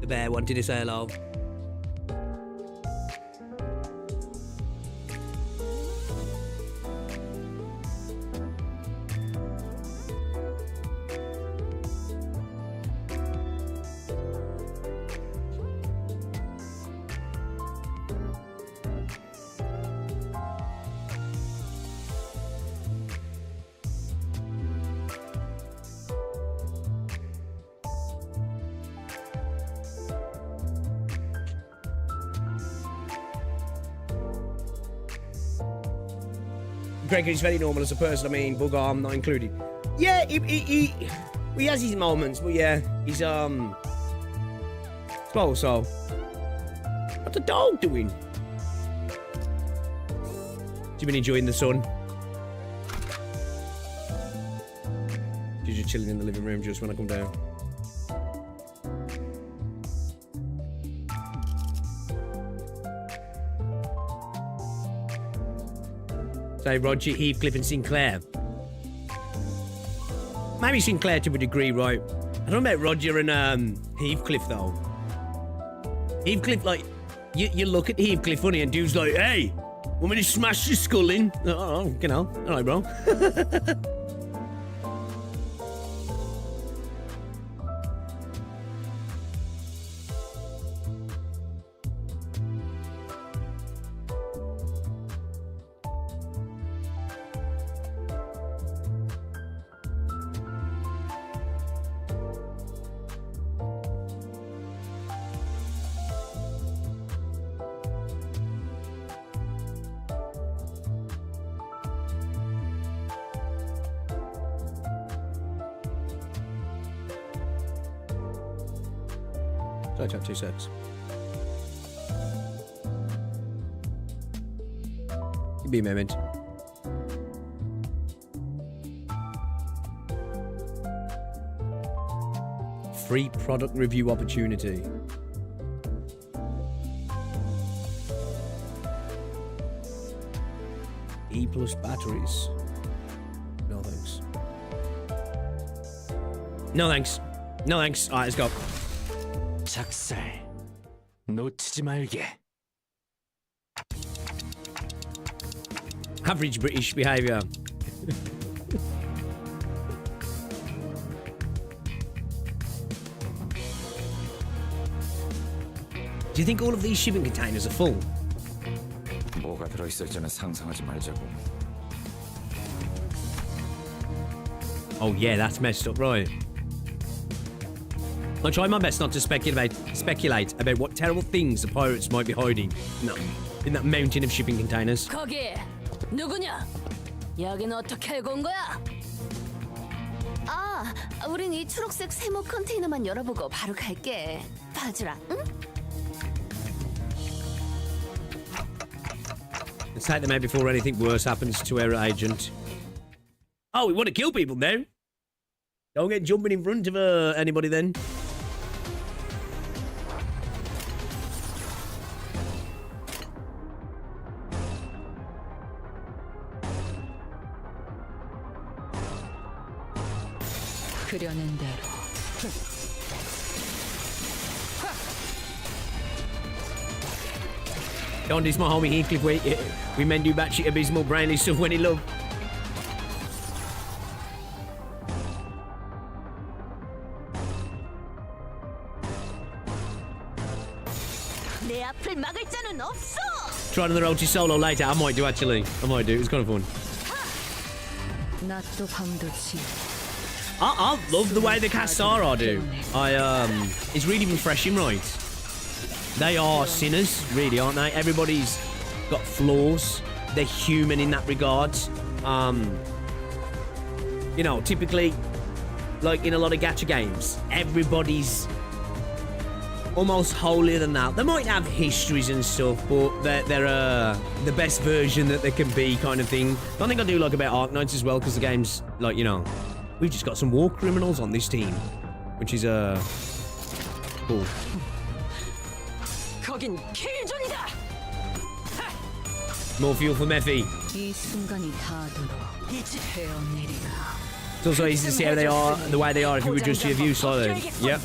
The bear wanted to say hello. Craig is very normal as a person. I mean, bug arm not included. Yeah, he has his moments, but yeah, he's suppose so. What's the dog doing? Has he been enjoying the sun? She's just chilling in the living room just when I come down. So Roger, Heathcliff and Sinclair. Maybe Sinclair to a degree, right? I don't know about Roger and Heathcliff though. Heathcliff, like, you look at Heathcliff funny and dude's like, hey, want me to smash your skull in? Oh, you know, alright, bro. Sorry, chat 2 secs. Give me a moment. Free product review opportunity. E+ batteries. No thanks. No thanks. No thanks. Alright, let's go. 작살 놓치지 말게. Average British behaviour. Do you think all of these shipping containers are full? 뭐가 들어있을지는 상상하지 말자고. Oh yeah, that's messed up, right? I'll try my best not to speculate about what terrible things the pirates might be hiding. No, in that mountain of shipping containers. 거기 누구냐? 여기는 어떻게 알고 온 거야? 아, 우린 이 초록색 세모 컨테이너만 열어보고 바로 갈게. 봐주라, 응? Let's take them out before anything worse happens to our agent. Oh, we want to kill people now? Don't get jumping in front of anybody then. 그려낸 대로. Don't diss my homie Heathcliff. We men do batshit abysmal brainly stuff when he love. 내 앞을 막을 자는 없어. Try another Outis solo later. I might do actually. I might do. It's kind of fun. 낮도 밤도 지. I love the way the cast are. I do. It's really refreshing, right? They are sinners, really, aren't they? Everybody's got flaws. They're human in that regard. You know, typically, like in a lot of gacha games, everybody's almost holier than thou. They might have histories and stuff, but they're the best version that they can be, kind of thing. I think I do like about Arknights as well, because the game's like, you know, we've just got some war criminals on this team, which is cool. 거긴 킬존이다. More fuel for Mephi. 이 순간이 닿도록 헤어내리라. It's also easy to see how they are, the way they are, if you would just your view slightly. Yep.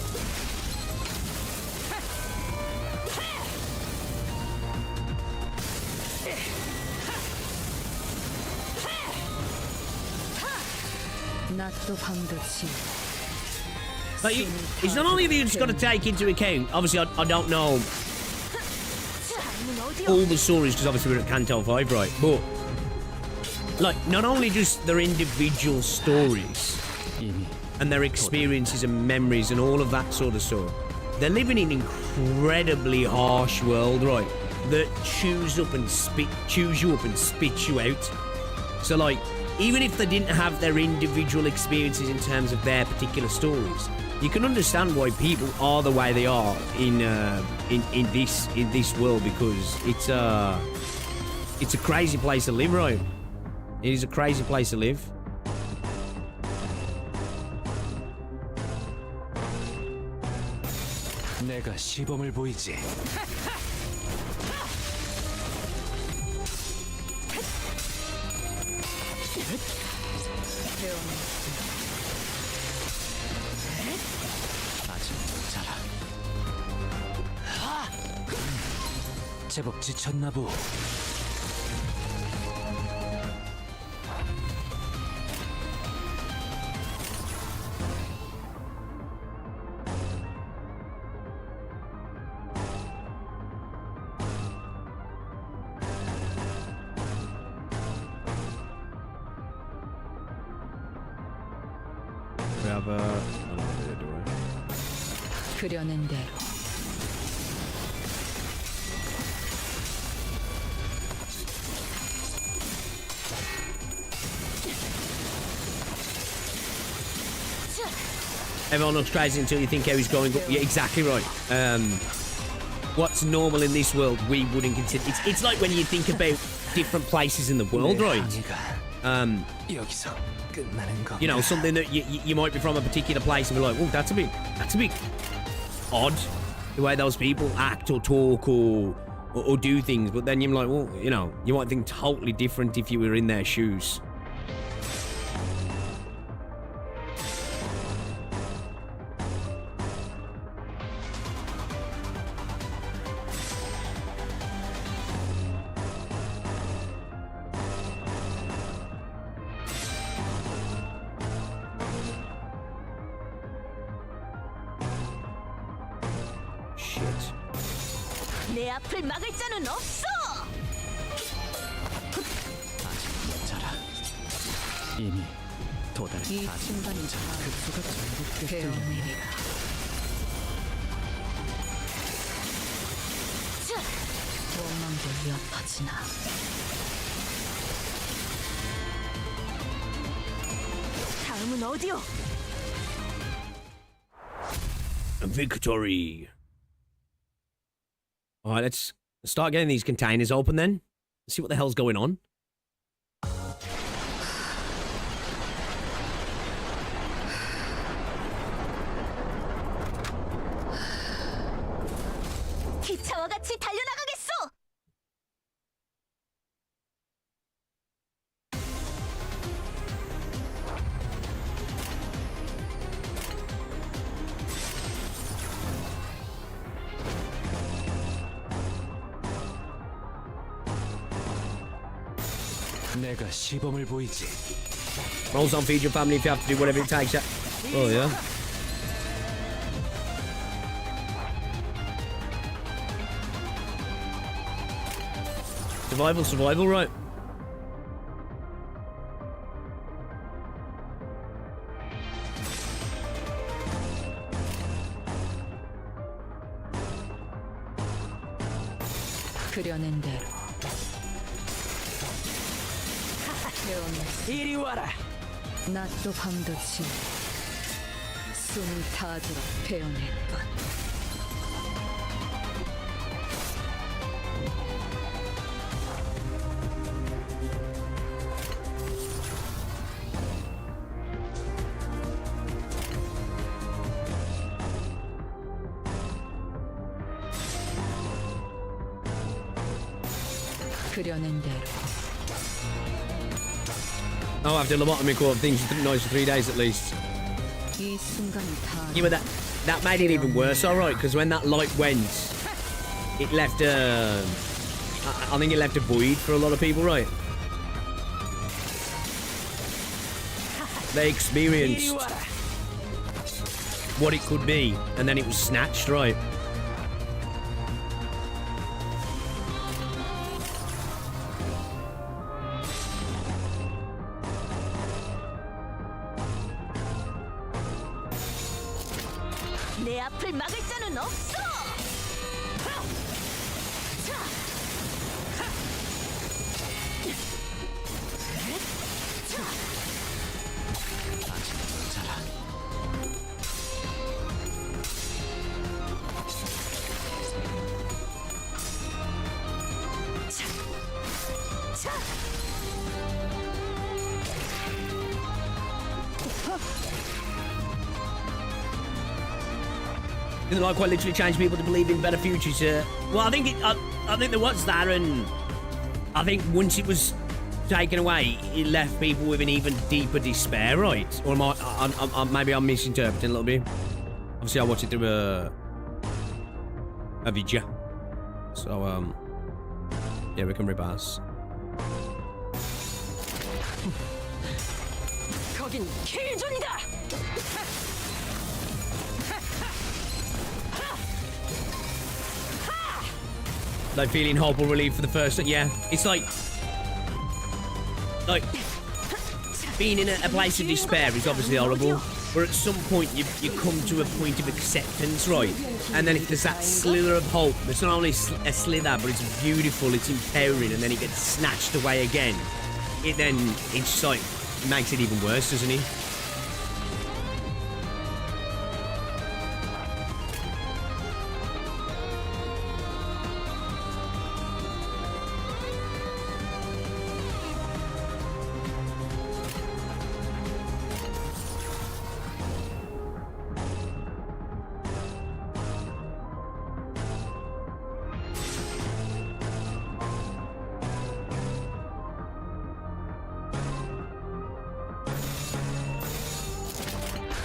낮도 밤도 지. But it's not only that you just got to take into account. Obviously, I don't know all the stories because obviously we're at CANTO 5, right? But like, not only just their individual stories and their experiences and memories and all of that sort of stuff. They're living in an incredibly harsh world, right? That chews you up and spits you out. So, like, even if they didn't have their individual experiences in terms of their particular stories, you can understand why people are the way they are in this world, because it's a crazy place to live, right? It is a crazy place to live. 내가 시범을 보이지. 아직 모자라. 제법 지쳤나 보. 그려낸 대로. Everyone looks crazy until you think how he's going up. Yeah, exactly right. What's normal in this world, we wouldn't consider. It's like when you think about different places in the world, right? 여기서 끝나는 거. You know, something that you might be from a particular place and be like, oh, that's a bit odd, the way those people act or talk or do things. But then you're like, well, you know, you might think totally different if you were in their shoes. 내 앞을 막을 자는 없어. 아직 모자라. 이미 도달했다. 이 순간이 급수가 전부 베어내리라. 원망도 엿퍼지나. 다음은 어디요? Victory. All right, let's start getting these containers open then. See what the hell's going on. 기차와 같이 달려나가겠소. 내가 시범을 보이지. Rolls on, feed your family if you have to do whatever it takes. Oh yeah. Survival, right? 그려낸 대로. 이리 와라. 낮도 밤도 지 숨을 다하도록 베어낼 것. 그려낸 대로. Oh, after lobotomy court, things you didn't notice for 3 days at least. 이 순간이 다. Yeah, but that made it even worse, alright, because when that light went, it left I think it left a void for a lot of people, right? They experienced what it could be, and then it was snatched, right? 내 앞을 막을 자는 없어. 자. Didn't like quite literally change people to believe in better futures. Well, I think I think there was that, and I think once it was taken away, it left people with an even deeper despair, right? Or maybe I'm misinterpreting a little bit. Obviously, I watched it through a video. So, yeah, we can repass. 거긴 킬존이다. Like feeling hope or relief for the first. Yeah, it's like being in a place of despair is obviously horrible. But at some point you come to a point of acceptance, right? And then if there's that slither of hope, it's not only a slither, but it's beautiful, it's empowering, and then it gets snatched away again. It's just like makes it even worse, doesn't it?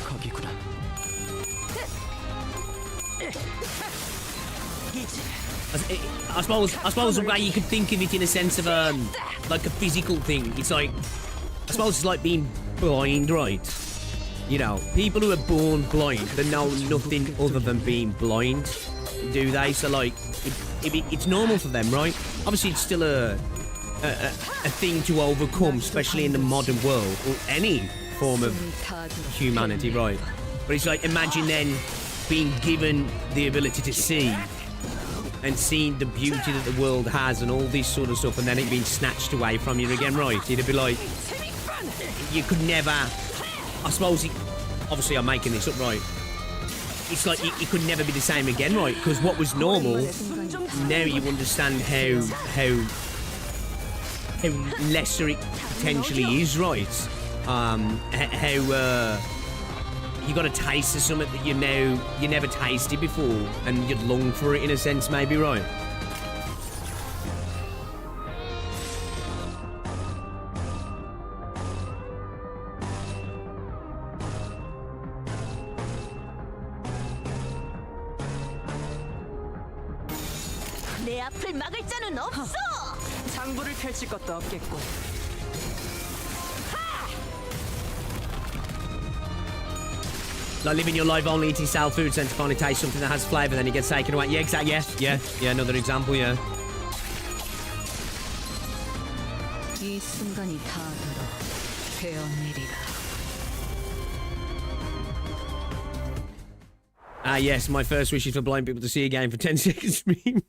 거기구나. I suppose the way you could think of it in a sense of like a physical thing. It's like, I suppose it's like being blind, right? You know, people who are born blind, they know nothing other than being blind, do they? So like, it's normal for them, right? Obviously, it's still a thing to overcome, especially in the modern world or any form of humanity, right? But it's like, imagine then being given the ability to see and seeing the beauty that the world has and all this sort of stuff, and then it being snatched away from you again, right? It'd be like, you could never, I suppose, obviously I'm making this up, right? It's like it could never be the same again, right? Because what was normal, now you understand how lesser it potentially is, right? How you got a taste of something that you never tasted before, and you'd long for it in a sense, maybe, right? 내 앞을 막을 자는 없어. 장부를 펼칠 것도 없겠고. Like living your life only eating stale foods and to finally taste something that has flavour, then it gets taken away. Yeah, exactly. Yeah. Another example. Yeah. 이 순간이 다가들어 되어내리라. Ah, yes. My first wish is for blind people to see a game for 10 seconds stream.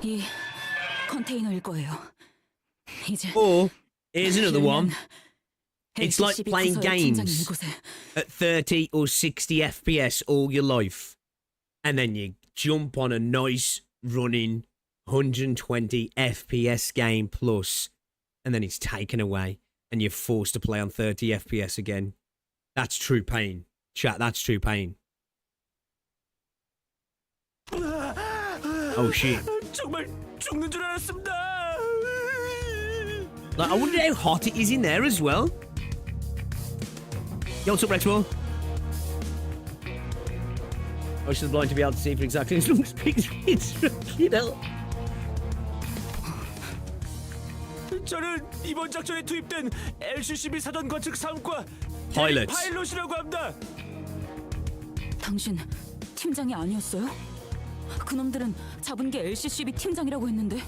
이 컨테이너일 거예요. 이제 Or here's another one. It's like playing games at 30 or 60 FPS all your life, and then you jump on a nice running 120 FPS game plus, and then it's taken away, and you're forced to play on 30 FPS again. That's true pain. Chat, that's true pain. Oh shit. 정말 죽는 줄 알았습니다. Like, I wonder how hot it is in there as well. Yo, what's up, Rexwell? I should have blind to be able to see for exactly as long as it's you know. 저는 이번 작전에 투입된 LCCB 사전 건축 사업과 Pilots. 파일럿이라고 합니다. 당신 팀장이 아니었어요? 그놈들은 잡은 게 LCCB 팀장이라고 했는데.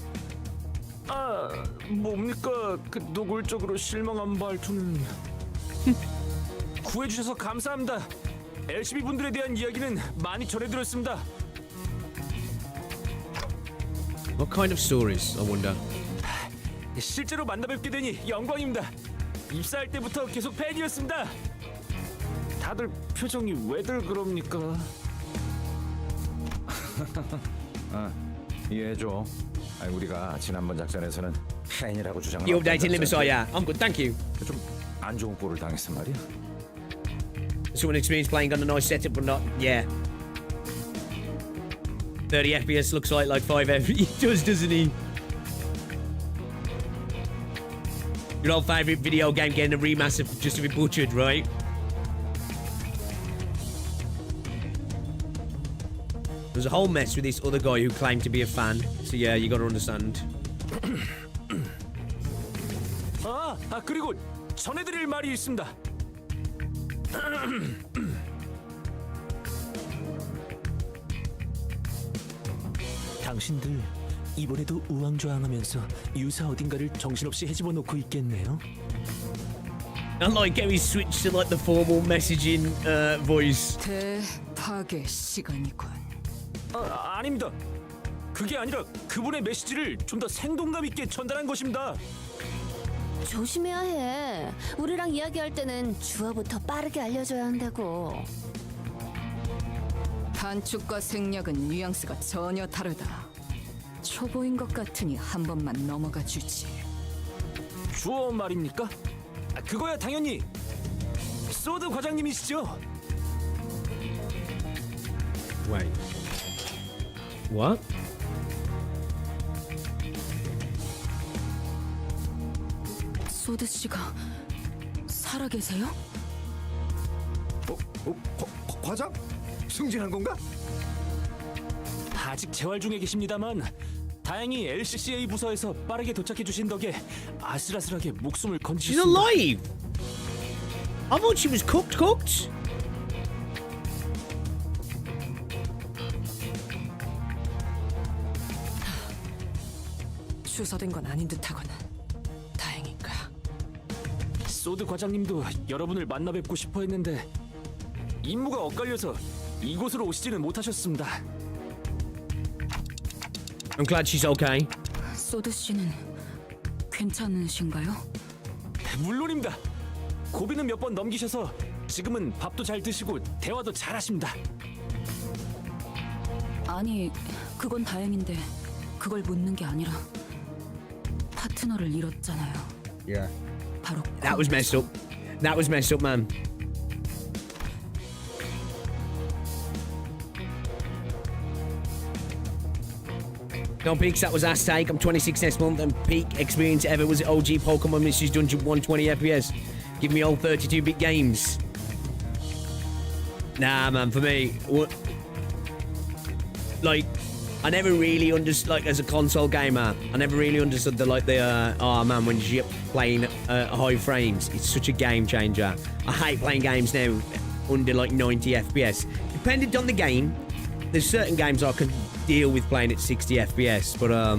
아, 뭡니까? 그 노골적으로 실망한 말투는. 구해주셔서 감사합니다. LCB 분들에 대한 이야기는 많이 전해들었습니다. What kind of stories, I wonder? 실제로 만나뵙게 되니 영광입니다. 입사할 때부터 계속 팬이었습니다. 다들 표정이 왜들 그럽니까? 이해해줘. 아니, 우리가 지난번 작전에서는 페인이라고 주장을 You updated Limbus, yeah. I'm good, thank you. 좀안 좋은 꼴을 당했단 말이야. Someone experienced playing on a nice setup, but not, yeah. 30 FPS looks like 5 FPS. He does, doesn't he? Your old favourite video game getting a remaster just to be butchered, right? There's a whole mess with this other guy who claimed to be a fan. So yeah, you gotta understand. 그리고 전해드릴 말이 있습니다. 당신들 이번에도 우왕좌왕하면서 유사 어딘가를 정신없이 헤집어 놓고 있겠네요. I like how he switched to like the formal messaging voice. 대파괴 시간이군. 아닙니다. 그게 아니라 그분의 메시지를 좀 더 생동감 있게 전달한 것입니다. 조심해야 해. 우리랑 이야기할 때는 주어부터 빠르게 알려줘야 한다고. 단축과 생략은 뉘앙스가 전혀 다르다. 초보인 것 같으니 한 번만 넘어가 주지. 주어 말입니까? 그거야 당연히 소드 과장님이시죠. Wait. What? 소드 씨가 살아계세요? 과장? 승진한 건가? 아직 재활 중에 계십니다만 다행히 LCCA 부서에서 빠르게 도착해 주신 덕에 아슬아슬하게 목숨을 She's 건지셨습니다. alive. I thought she was cooked. 주서된 건 아닌 듯하거나. 다행인가. 소드 과장님도 여러분을 만나 뵙고 싶어 했는데 임무가 엇갈려서 이곳으로 오시지는 못하셨습니다. I'm glad she's okay. 소드 씨는 괜찮으신가요? 물론입니다. 고비는 몇 번 넘기셔서 지금은 밥도 잘 드시고 대화도 잘 하십니다. 아니, 그건 다행인데 그걸 묻는 게 아니라 파트너를 잃었잖아요. Yeah. 바로 That was messed up. That was messed up, man. No peaks, that was ass take. I'm 26 next month and peak experience ever was at OG Pokemon Mysteries Dungeon 120 FPS. Give me all 32-bit games. Nah, man, for me, like, I never really understood, like, as a console gamer, I never really understood oh man, when you're playing high frames, it's such a game changer. I hate playing games now under like 90 FPS. Depending on the game, there's certain games I can deal with playing at 60 FPS, but I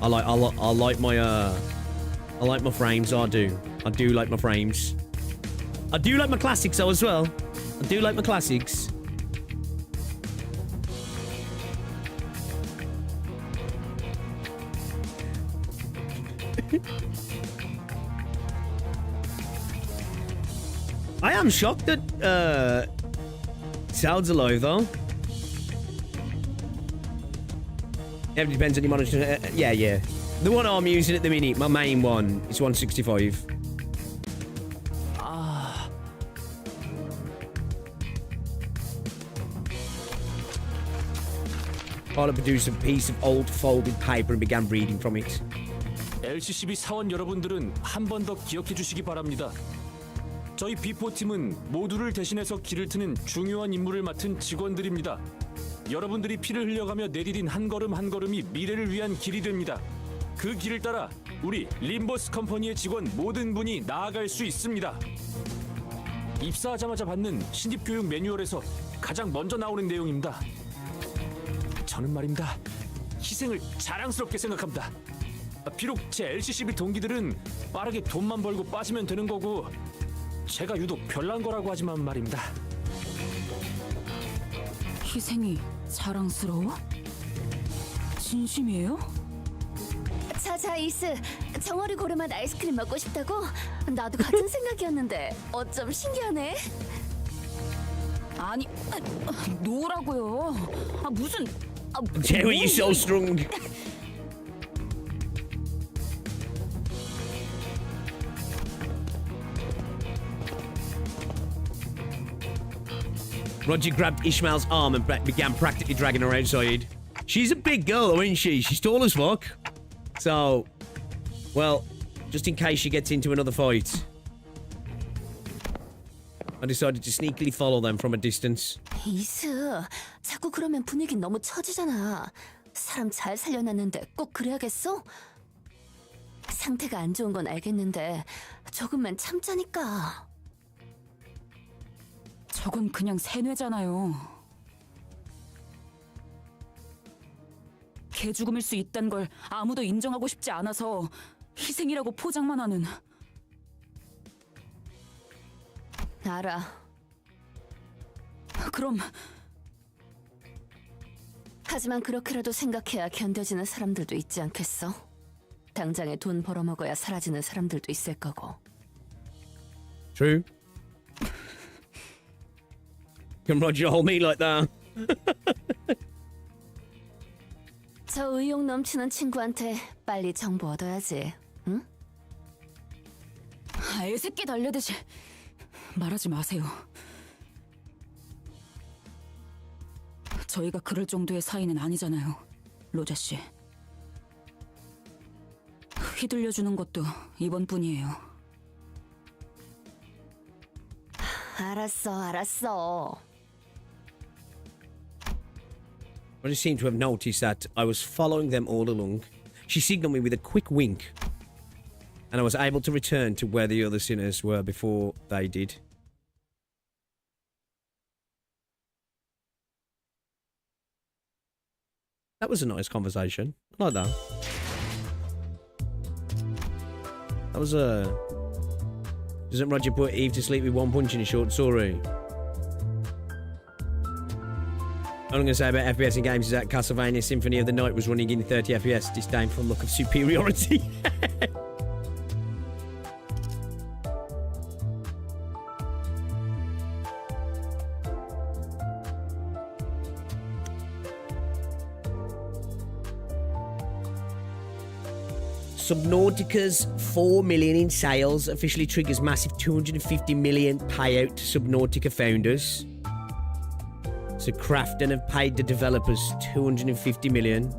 like my frames. I do like my frames. I do like my classics though as well. I do like my classics. I am shocked that Sal's alive though. It depends on your monitor. Yeah. The one I'm using at the minute, my main one, is 165. Pilot produced a piece of old folded paper and began reading from it. LCCB 사원 여러분들은 한 번 더 기억해 주시기 바랍니다. 저희 B4팀은 모두를 대신해서 길을 트는 중요한 임무를 맡은 직원들입니다. 여러분들이 피를 흘려가며 내디딘 한 걸음 한 걸음이 미래를 위한 길이 됩니다. 그 길을 따라 우리 림버스 컴퍼니의 직원 모든 분이 나아갈 수 있습니다. 입사하자마자 받는 신입 교육 매뉴얼에서 가장 먼저 나오는 내용입니다. 저는 말입니다. 희생을 자랑스럽게 생각합니다. 비록 제 LCCB 동기들은 빠르게 돈만 벌고 빠지면 되는 거고 제가 유독 별난 거라고 하지만 말입니다. 희생이 자랑스러워? 진심이에요? 자, 이스. 정어리 고래맛 아이스크림 먹고 싶다고? 나도 같은 생각이었는데 어쩜 신기하네. 아니, 놓으라고요. 무슨 Jerry, you're so strong. Roger grabbed Ishmael's arm and began practically dragging her outside. She's a big girl, though, isn't she? She's tall as fuck. So, well, just in case she gets into another fight, I decided to sneakily follow them from a distance. 이스, 자꾸 그러면 분위기 너무 처지잖아. 사람 잘 살려놨는데 꼭 그래야겠어? 상태가 안 좋은 건 알겠는데 조금만 참자니까. 저건 그냥 세뇌잖아요. 개죽음일 수 있단 걸 아무도 인정하고 싶지 않아서 희생이라고 포장만 하는. 알아. 그럼 하지만 그렇게라도 생각해야 견뎌지는 사람들도 있지 않겠어? 당장에 돈 벌어먹어야 사라지는 사람들도 있을 거고. True. Can Roger hold me like that? 저 의욕 넘치는 친구한테 빨리 정보 얻어야지. 응? 애새끼 달려듯이 말하지 마세요. 저희가 그럴 정도의 사이는 아니잖아요, 로자 씨. 휘둘려주는 것도 이번뿐이에요. 알았어. Roger seemed to have noticed that I was following them all along. She signaled me with a quick wink, and I was able to return to where the other sinners were before they did. That was a nice conversation. I like that. That was a... Doesn't Roger put Eve to sleep with one punch in a short story? All I'm going to say about FPS in games is that Castlevania Symphony of the Night was running in 30 FPS, disdainful look of superiority. Subnautica's 4 million in sales officially triggers massive 250 million payout to Subnautica founders. So Krafton have paid the developers 250 million.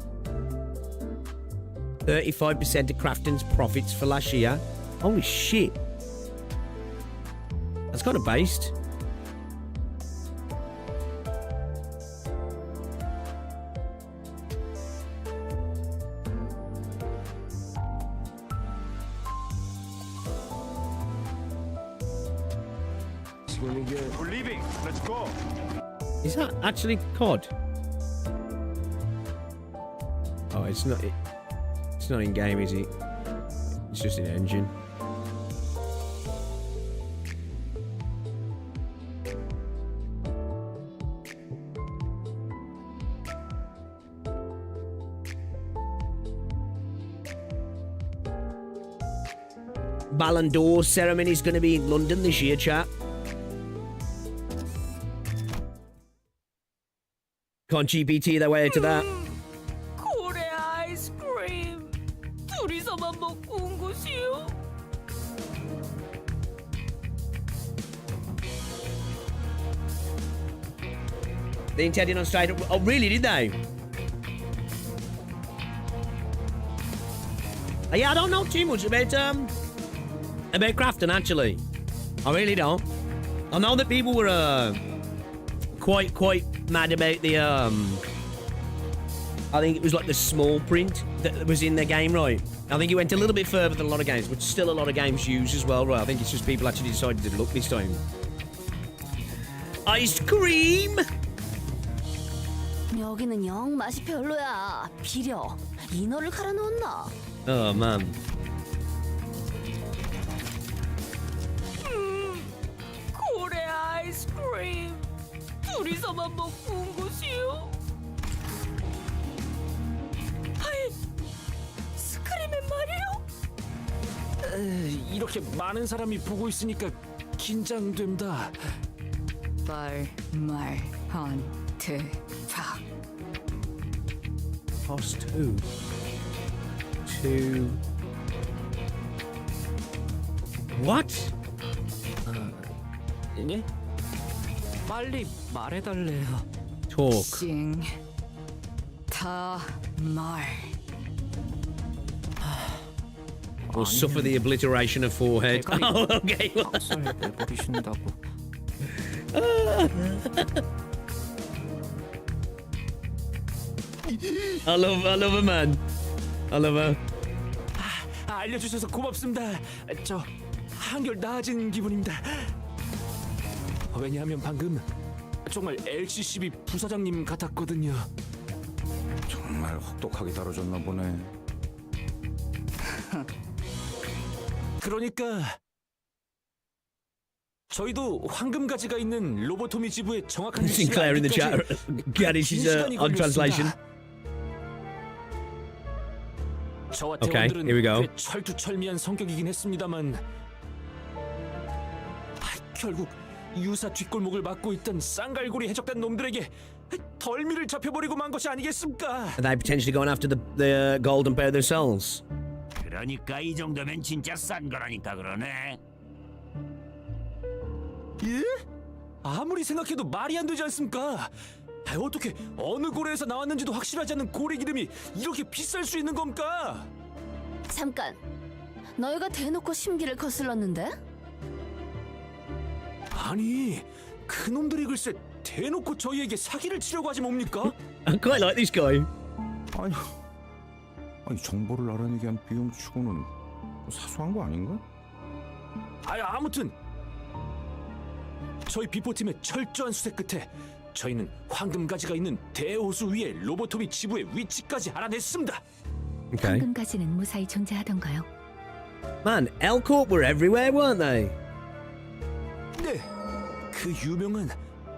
35% of Krafton's profits for last year. Holy shit. That's kind of based. We're leaving. Let's go. Is that actually COD? Oh, it's not. It's not in game, is it? It's just in engine. Ballon d'Or ceremony is going to be in London this year, chat. Can't GPT their way to that. 고래 아이스크림 둘이서만 먹고 온 것이요. They intended on straight up. Oh, really? Did they? Yeah, I don't know too much about Crafton actually. I really don't. I know that people were quite mad about the I think it was like the small print that was in the game, right? I think it went a little bit further than a lot of games, but still a lot of games use as well, right? I think it's just people actually decided to look this time. Ice cream! 여기는 영 맛이 별로야. 비려. 인어를 갈아 넣었나? Oh man. 고래 아이스크림 둘이서만 먹고 온 것이요. 아이, 스크림은 말이요. 이렇게 많은 사람이 보고 있으니까 긴장된다. 헌트 팍. cost who? To what? 예? 빨리 말해달래요. Talk. 싱. 다 말. Or suffer the obliteration of forehead. Oh, okay. 박살 내버리신다고. I love her, man. I love her. 알려주셔서 고맙습니다. 저 한결 나아진 기분입니다. 왜냐하면 방금 정말 LCCB 부사장님 같았거든요. 정말 혹독하게 다뤄줬나 보네. 그러니까 저희도 황금가지가 있는 로보토미 지부의 정확한 위치를 Sinclair in the chat. 알기까지 Gary, she's on translation. 저와 Okay, 대원들은 here we go. 꽤 철두철미한 성격이긴 했습니다만 결국 유사 뒷골목을 막고 있던 쌍갈고리 해적단 놈들에게 덜미를 잡혀버리고 만 것이 아니겠습니까? Are they potentially going after the gold and pay their souls? 그러니까 이 정도면 진짜 싼 거라니까 그러네. 예? 아무리 생각해도 말이 안 되지 않습니까? 어떻게 어느 고래에서 나왔는지도 확실하지 않는 고래 기름이 이렇게 비쌀 수 있는 겁니까? 잠깐. 너희가 대놓고 심기를 거슬렀는데? 아니, 그놈들이 글쎄 대놓고 저희에게 사기를 치려고 하지 뭡니까? I quite like this guy. 아니 정보를 알아내기 위한 비용 치고는 사소한 거 아닌가? 아무튼 저희 비포팀의 철저한 수색 끝에 저희는 황금가지가 있는 대호수 위에 로보토미 지부의 위치까지 알아냈습니다. Okay. 황금가지는 무사히 존재하던가요? Man, L-Corp were everywhere, weren't they? 네, 그 유명한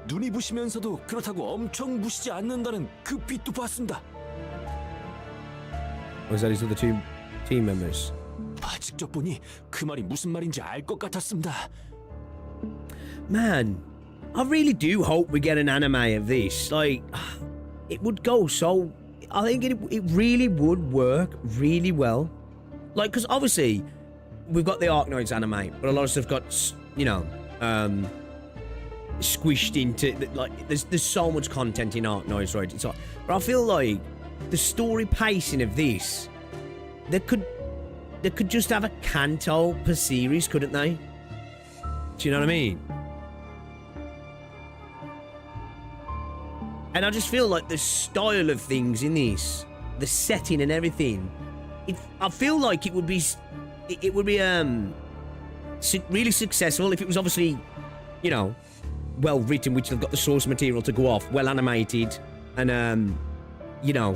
눈이 부시면서도 그렇다고 엄청 부시지 않는다는 그 빛도 봤습니다. Or is that his other two team members? 직접 보니 그 말이 무슨 말인지 알 것 같았습니다. Man, I really do hope we get an anime of this. Like, it would go so... I think it really would work really well. Like, because obviously, we've got the Arknights anime, but a lot of stuff got, you know, squished into... Like, there's so much content in Arknights, right? It's like, but I feel like the story pacing of this, they could just have a CANTO per series, couldn't they? Do you know what I mean? And I just feel like the style of things in this, the setting and everything, I feel like it would be really successful if it was obviously, you know, well written, which they've got the source material to go off, well animated, and you know,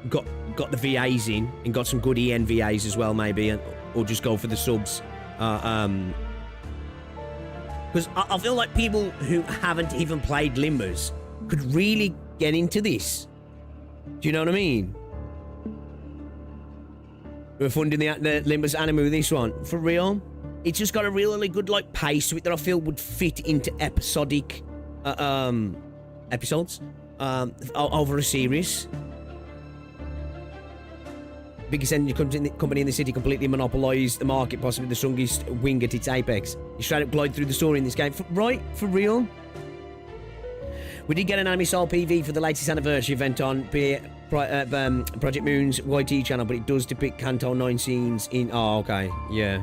got the VAs in and got some good EN VAs as well, maybe, or just go for the subs. Because I feel like people who haven't even played Limbus could really get into this. Do you know what I mean? We're funding the Limbus anime, this one. For real. It's just got a really good like pace to it that I feel would fit into episodic episodes over a series. Biggest engine company in the city completely monopolised the market, possibly the strongest wing at its apex. You straight up glide through the story in this game. Right? For real? We did get an Anime Soul PV for the latest anniversary event on Project Moon's YT channel, but it does depict Canto 9 scenes in... Oh, okay. Yeah.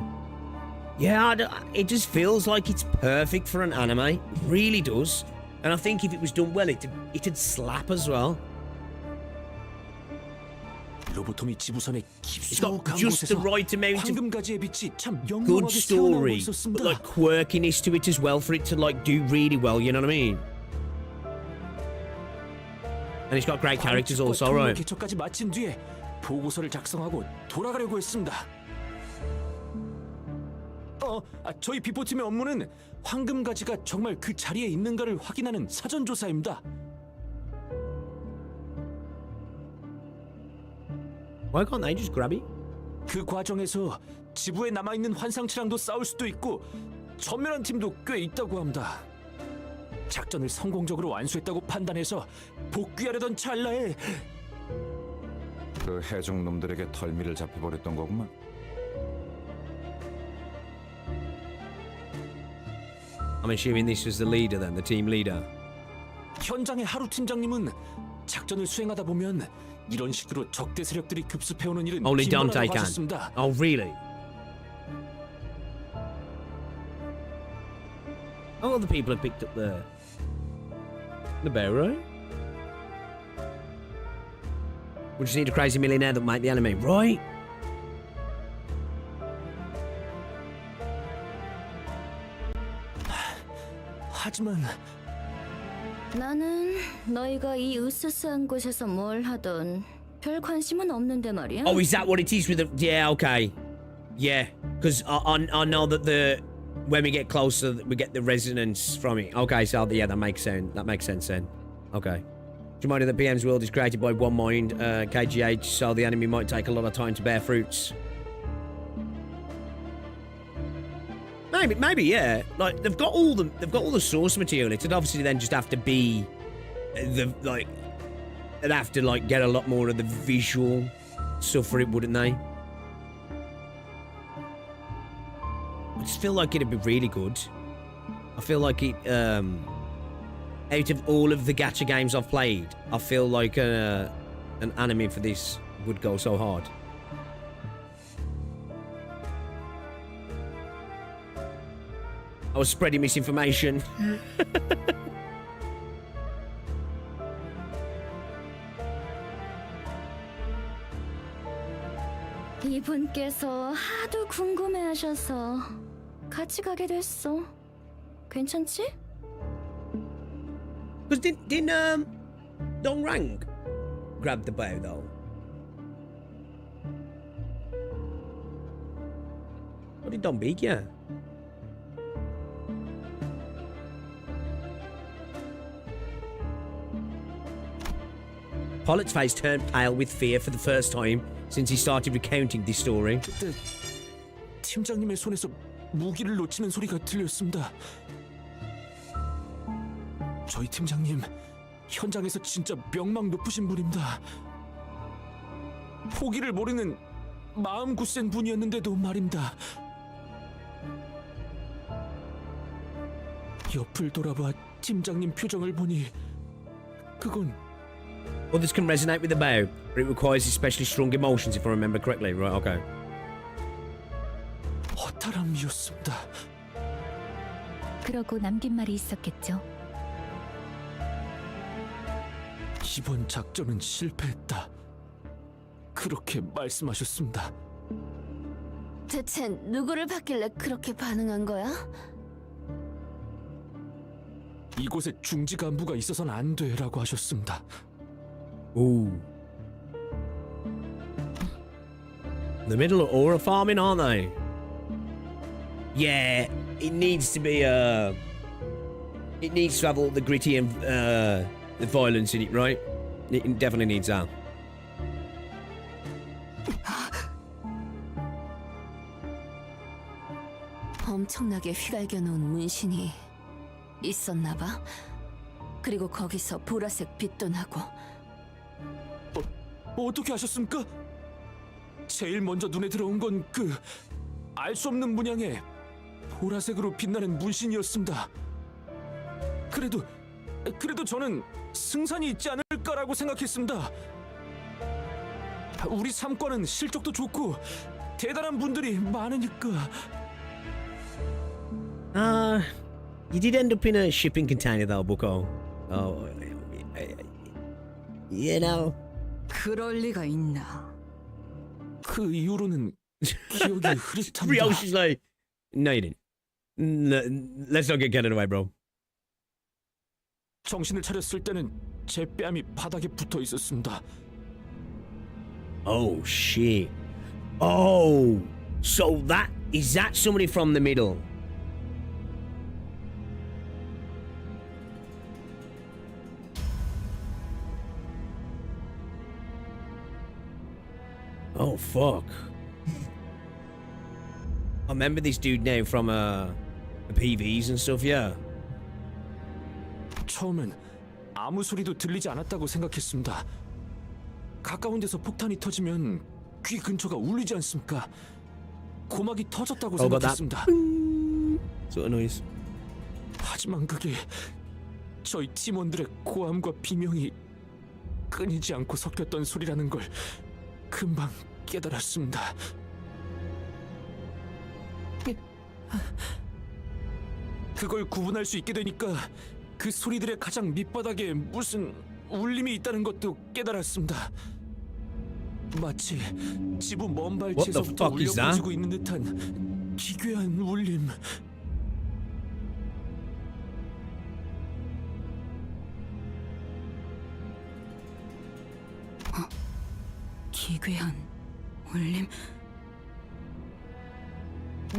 Yeah, it just feels like it's perfect for an anime. It really does. And I think if it was done well, it'd slap as well. 로보토미 지부선의 It's got 깊숙한 just the 곳에서 right amount of 황금가지의 빛이 참 good 영롱하게 새어나오고 story, but 있었습니다. like quirkiness to it as well for it to like do really well, you know what I mean? And it's got great characters also, right? 개척까지 마친 뒤에 보고서를 작성하고 돌아가려고 했습니다. 저희 비포팀의 업무는 황금가지가 정말 그 자리에 있는가를 확인하는 사전 조사입니다. Why can't they just grab it? 그 과정에서 지부에 남아있는 환상치랑도 싸울 수도 있고 전멸한 팀도 꽤 있다고 합니다. 작전을 성공적으로 완수했다고 판단해서 복귀하려던 찰나에 그 해적 놈들에게 털미를 잡혀버렸던 거구만. I'm assuming this was the leader then, the team leader. 현장의 하루 팀장님은 작전을 수행하다 보면 이런 식으로 적대 세력들이 급습해오는 일은 Only Dante 빈번하다고 can. 하셨습니다. Oh, really? Oh, other people have picked up the bear, right? We just need a crazy millionaire that might the enemy, right? 하지만 나는 너희가 이 으스스한 곳에서 뭘 하던 별 관심은 없는데 말이야. Oh, is that what it is with the... Yeah, okay. Yeah, because I know that when we get closer, we get the resonance from it. Okay, so yeah, that makes sense. That makes sense then. Okay. Do you mind that the PM's world is created by one mind, KGH, so the enemy might take a lot of time to bear fruits? Maybe, yeah. Like they've got all the source material. It'd obviously then just have to be they'd have to like get a lot more of the visual stuff for it, wouldn't they? I just feel like it'd be really good. I feel like it out of all of the gacha games I've played, I feel like an anime for this would go so hard. I was spreading misinformation. 이분께서 하도 궁금해하셔서 같이 가게 됐어. 괜찮지? Because didn't Dongrang grab the bow though? What did Don Beak? Yeah. Pollett's face turned pale with fear for the first time since he started recounting this story. 그때 팀장님의 손에서 무기를 놓치는 소리가 들렸습니다. 저희 팀장님 현장에서 진짜 명망 높으신 분입니다. 포기를 모르는 마음 굳센 분이었는데도 말입니다. 옆을 돌아봐 팀장님 표정을 보니 그건 Others can resonate with the bow, but it requires especially strong emotions if I remember correctly. Right, okay. 허탈함이었습니다. 그러고 남긴 말이 있었겠죠. 이번 작전은 실패했다. 그렇게 말씀하셨습니다. 대체 누구를 봤길래 그렇게 반응한 거야? 이곳에 중지 간부가 있어서는 안 돼라고 하셨습니다. Ooh. The middle of aura farming, aren't they? Yeah, it needs to be it needs to have all the gritty and the violence in it, right? It definitely needs that. 엄청나게 휘갈겨 놓은 문신이 있었나 봐. 그리고 거기서 보라색 빛도 나고. 어떻게 하셨습니까? 제일 먼저 눈에 들어온 건 알 수 없는 문양의 보라색으로 빛나는 문신이었습니다. 그래도 저는 승산이 있지 않을까라고 생각했습니다. 우리 삼과는 실적도 좋고 대단한 분들이 많으니까. You did end up in a shipping container though, Bucko. Oh, you know. 그럴 리가 있나? 그 이후로는 기억이 흐릿합니다. Ryo's like, no, you didn't. No, let's not get carried away, bro. 정신을 차렸을 때는 제 뺨이 바닥에 붙어 있었습니다. Oh shit. Oh, so is that somebody from the middle? Oh fuck. I remember this dude now from the PVs and stuff, yeah. 처음엔 아무 소리도 들리지 않았다고 생각했습니다. 가까운 데서 폭탄이 터지면 귀 근처가 울리지 않습니까? 고막이 터졌다고 Oh, got that. 생각했습니다. Sort of noise. 하지만 그게 저희 팀원들의 고함과 비명이 끊이지 않고 섞였던 소리라는 걸 금방 깨달았습니다. 그걸 구분할 수 있게 되니까 그 소리들의 가장 밑바닥에 무슨 울림이 있다는 것도 깨달았습니다. 마치 지부 먼 발치에서부터 fuck 울려 is that? 퍼지고 있는 듯한 기괴한 울림. 기괴한 울림.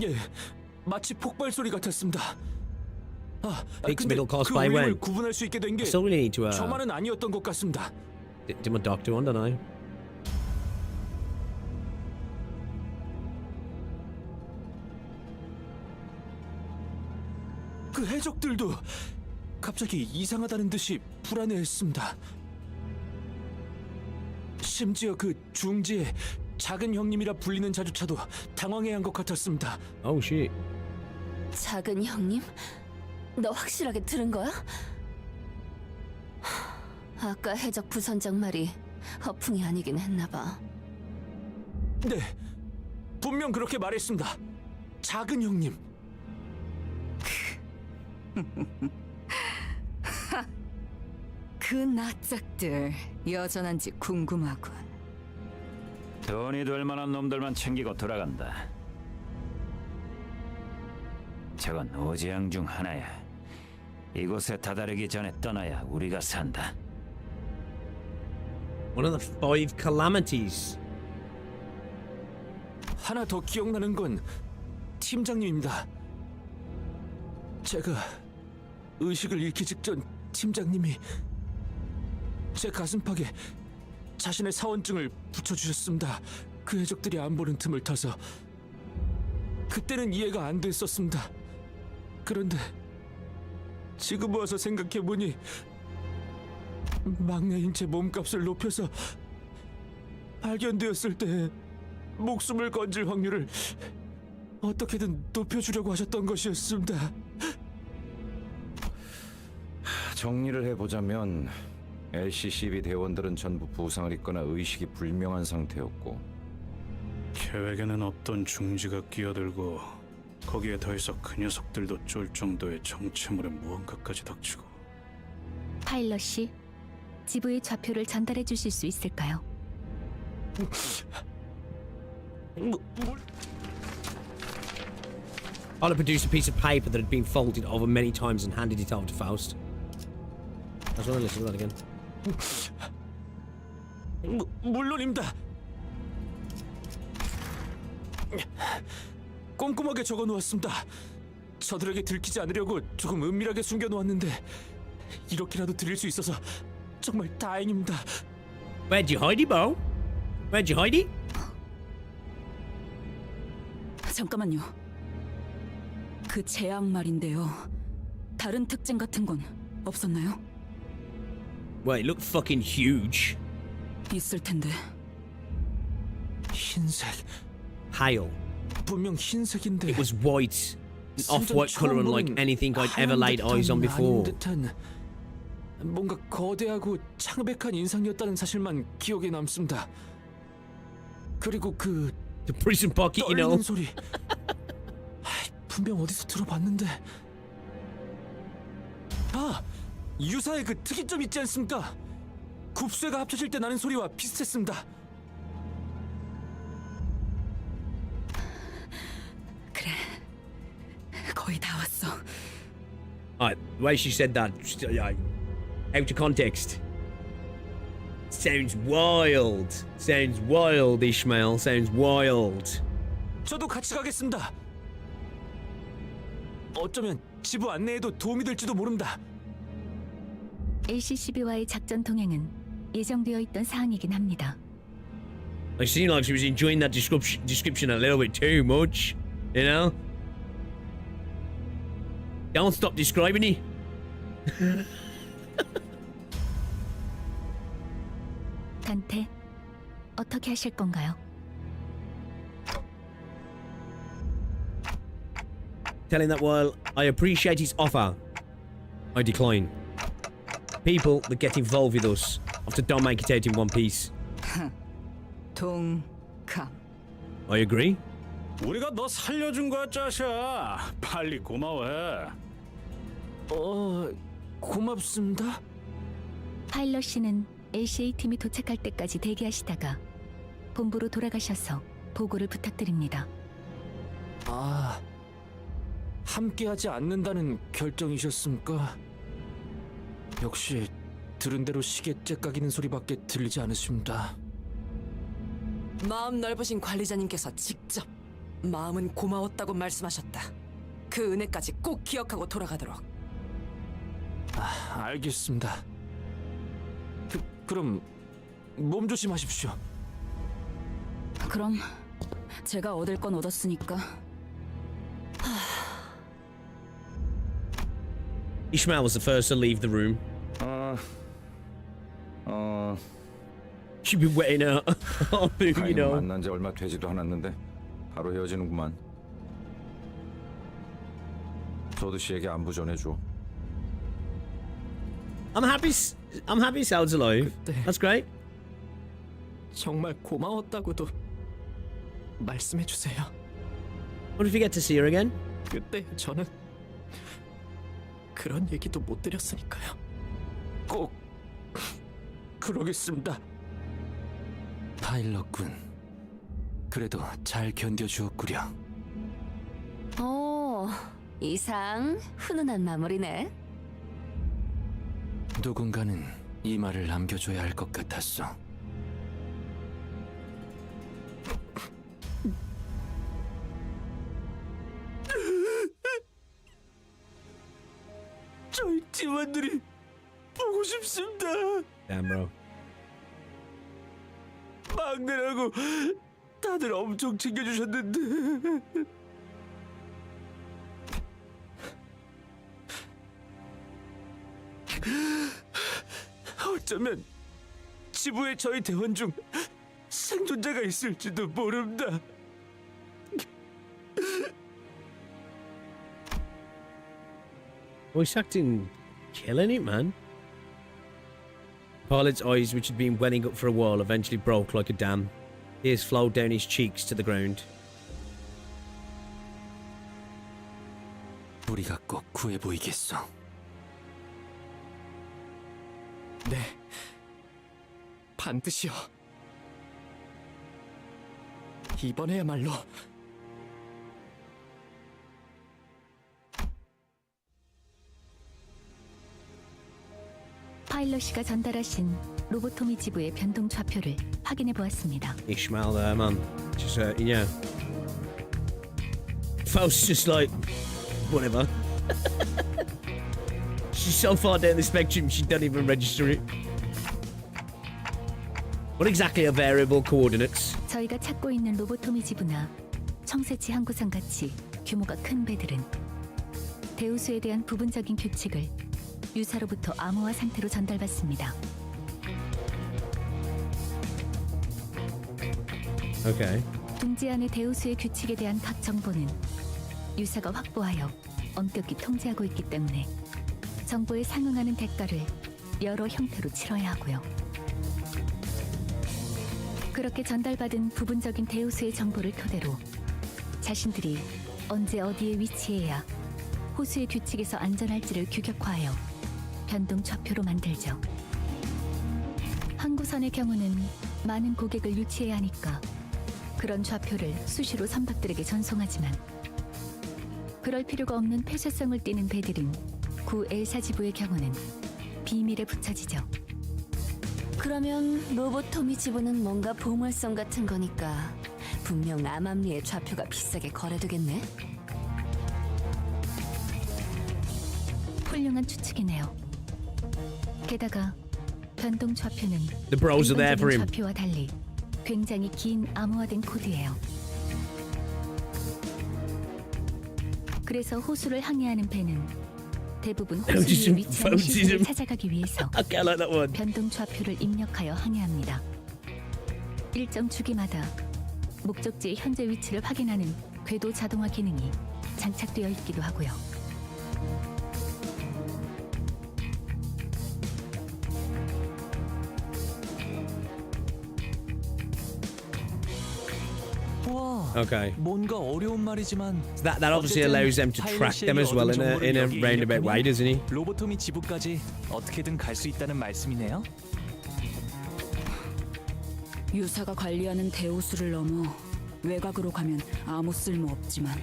예, 마치 폭발 소리 같았습니다. Fix 근데 middle cost 그 by 울림을 when? 구분할 수 있게 된 게 Still really need to 저만은 아니었던 것 같습니다. do my doctor one, don't I? 그 해적들도 갑자기 이상하다는 듯이 불안해했습니다. 심지어 그 중지의 작은 형님이라 불리는 자주차도 당황해한 것 같았습니다. Oh shit. 작은 형님? 너 확실하게 들은 거야? 아까 해적 부선장 말이 허풍이 아니긴 했나 봐. 네, 분명 그렇게 말했습니다. 작은 형님. 그 낯짝들 여전한지 궁금하군. 돈이 될 만한 놈들만 챙기고 돌아간다. 저건 오지양 중 하나야. 이곳에 다다르기 전에 떠나야 우리가 산다. One of the 5 calamities. 하나 더 기억나는 건 팀장님입니다. 제가 의식을 잃기 직전 팀장님이 제 가슴팍에 자신의 사원증을 붙여주셨습니다. 그 해적들이 안 보는 틈을 타서. 그때는 이해가 안 됐었습니다. 그런데 지금 와서 생각해보니 막내인 제 몸값을 높여서 발견되었을 때 목숨을 건질 확률을 어떻게든 높여주려고 하셨던 것이었습니다. 정리를 해보자면 LCCB 대원들은 전부 부상을 입거나 의식이 불명한 상태였고, 계획에는 없던 중지가 끼어들고 거기에 더해서 그 녀석들도 쫄 정도의 정체물에 무언가까지 닥치고. 파일럿이 지부의 좌표를 전달해 주실 수 있을까요? Ola produced a piece of paper that had been folded over many times and handed it over to Faust. I just want to listen to that again. 물론입니다. 꼼꼼하게 적어놓았습니다. 저들에게 들키지 않으려고 조금 은밀하게 숨겨놓았는데 이렇게라도 드릴 수 있어서 정말 다행입니다. Where'd you hide it, Bo? Where'd you hide it? 잠깐만요. 그 제약 말인데요. 다른 특징 같은 건 없었나요? Well, it looked fucking huge. 있을 텐데. 흰색. Pale. 분명 흰색인데. It was white. An off-white color unlike anything I'd ever laid eyes on before. 듯한 뭔가 거대하고 창백한 인상이었다는 사실만 기억에 남습니다. 그리고 그 The prison pocket, you know. 떨리는 소리. 분명 어디서 들어봤는데. 유사의 그 특이점 있지 않습니까? 굽쇠가 합쳐질 때 나는 소리와 비슷했습니다. 그래. 거의 다 왔어. The way she said that, out of context. Sounds wild. Sounds wild, Ishmael. Sounds wild. 저도 같이 가겠습니다. 어쩌면 지부 안내에도 도움이 될지도 모릅니다. LCCB와의 작전 동행은 예정되어 있던 사항이긴 합니다. It seemed like she was enjoying that description a little bit too much, you know? Don't stop describing it. 단테, 어떻게 하실 건가요? Telling that while I appreciate his offer, I decline. People that get involved with us often don't make it out in one piece. 동감. I agree. 우리가 너 살려준 거야, 짜샤. 빨리 고마워해. 고맙습니다. 파일럿 씨는 LCA 팀이 도착할 때까지 대기하시다가 본부로 돌아가셔서 보고를 부탁드립니다. 아, 함께하지 않는다는 결정이셨습니까? 역시 들은 대로 시계 째까기는 소리밖에 들리지 않으십니다. 마음 넓으신 관리자님께서 직접 마음은 고마웠다고 말씀하셨다. 그 은혜까지 꼭 기억하고 돌아가도록. 알겠습니다. 그럼 몸 조심하십시오. 그럼 제가 얻을 건 얻었으니까 Ishmael was the first to leave the room. She'd been wetting her harpoon, you know. 만난 지 얼마 되지도 않았는데 바로 헤어지는구만. 저도 씨에게 안부 전해줘. I'm happy Sal's alive. That's great. 정말 고마웠다고도 말씀해 주세요. What if you get to see her again? 그때 저는 그런 얘기도 못 드렸으니까요. 꼭 그러겠습니다. 파일럿군. 그래도 잘 견뎌주었구려. 이상 훈훈한 마무리네. 누군가는 이 말을 남겨줘야 할 것 같았어. 저희 팀원들이 보고 싶습니다. Damn, bro. 막내라고 다들 엄청 챙겨주셨는데 어쩌면 지부에 저희 대원 중 생존자가 있을지도 모릅니다. Voice acting killing it, man. Pilot's eyes, which had been welling up for a while, eventually broke like a dam. Tears flowed down his cheeks to the ground. 우리가 꼭 구해 보이겠어. 네, 반드시요. 이번에야말로 파일럿 씨가 전달하신 로보토미 지부의 변동 좌표를 확인해 보았습니다. Ishmael there, man. Just, you know. Faust's just like, whatever. She's so far down the spectrum, she don't even register it. What exactly are variable coordinates? 저희가 찾고 있는 로보토미 지부나 청새치 항구상 같이 규모가 큰 배들은 대우수에 대한 부분적인 규칙을 유사로부터 암호화 상태로 전달받습니다. Okay. 둥지 안의 대우수의 규칙에 대한 각 정보는 유사가 확보하여 엄격히 통제하고 있기 때문에 정보에 상응하는 대가를 여러 형태로 치러야 하고요. 그렇게 전달받은 부분적인 대우수의 정보를 토대로 자신들이 언제 어디에 위치해야 호수의 규칙에서 안전할지를 규격화하여 변동 좌표로 만들죠. 항구선의 경우는 많은 고객을 유치해야 하니까 그런 좌표를 수시로 선박들에게 전송하지만 그럴 필요가 없는 폐쇄성을 띠는 배들은 구 엘사 지부의 경우는 비밀에 붙여지죠. 그러면 로보토미 지부는 뭔가 보물섬 같은 거니까 분명 암암리의 좌표가 비싸게 거래되겠네. 훌륭한 추측이네요. 게다가 변동 좌표는 The bros are there for 일반적인 him. 좌표와 달리 굉장히 긴 암호화된 코드예요. 그래서 호수를 항해하는 배는 대부분 호수 위에 위치하는 시설을 찾아가기 위해서 Okay, I like that one. 변동 좌표를 입력하여 항해합니다. 일정 주기마다 목적지의 현재 위치를 확인하는 궤도 자동화 기능이 장착되어 있기도 하고요. 와, Okay. 뭔가 어려운 말이지만 So that obviously allows them to track them as well in a roundabout way, doesn't he? 로보토미 지부까지 어떻게든 갈 수 있다는 말씀이네요. 유사가 관리하는 대우수를 넘어 외곽으로 가면 아무 쓸모 없지만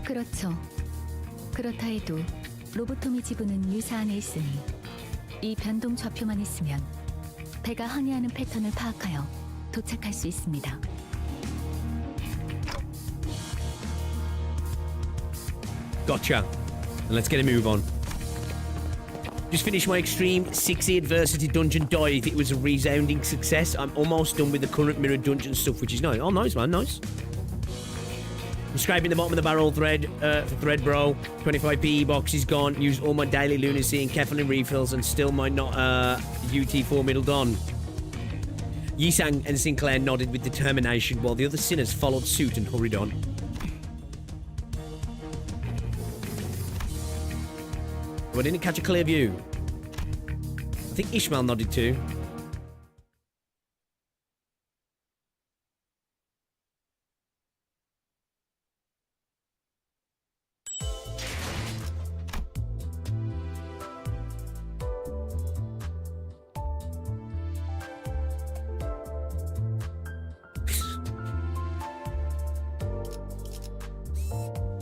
그렇죠. 그렇다 해도 로보토미 지부는 유사 안에 있으니 이 변동 좌표만 있으면 배가 항해하는 패턴을 파악하여 도착할 수 있습니다. Gotcha. And let's get a move on. Just finished my Extreme 6E Adversity Dungeon dive. It was a resounding success. I'm almost done with the current Mirror Dungeon stuff, which is nice. Oh, nice, man, nice. I'm scraping the bottom of the barrel thread for thread, bro. 25p box is gone. Used all my daily lunacy and Kefalin refills and still might not UT4 middled on. Yisang and Sinclair nodded with determination while the other sinners followed suit and hurried on. Oh, I didn't catch a clear view. I think Ishmael nodded too.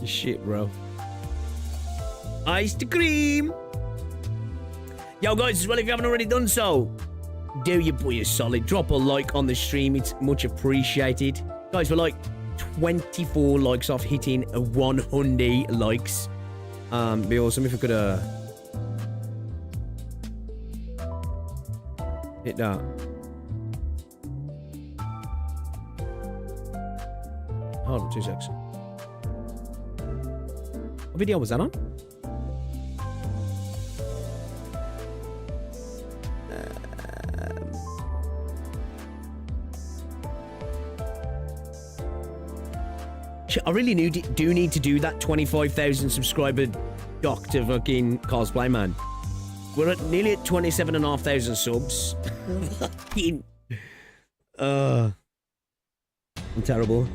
Shit, bro. Ice cream. Yo, guys, as well, if you haven't already done so, do your boy a solid. Drop a like on the stream. It's much appreciated. Guys, we're like 24 likes off hitting 100 likes. Be awesome if we could hit that. Hold on 2 seconds. What video was that on? I really do need to do that 25,000 subscriber doc to fucking cosplay, man. We're at nearly at 27,500 subs. Fucking. I'm terrible.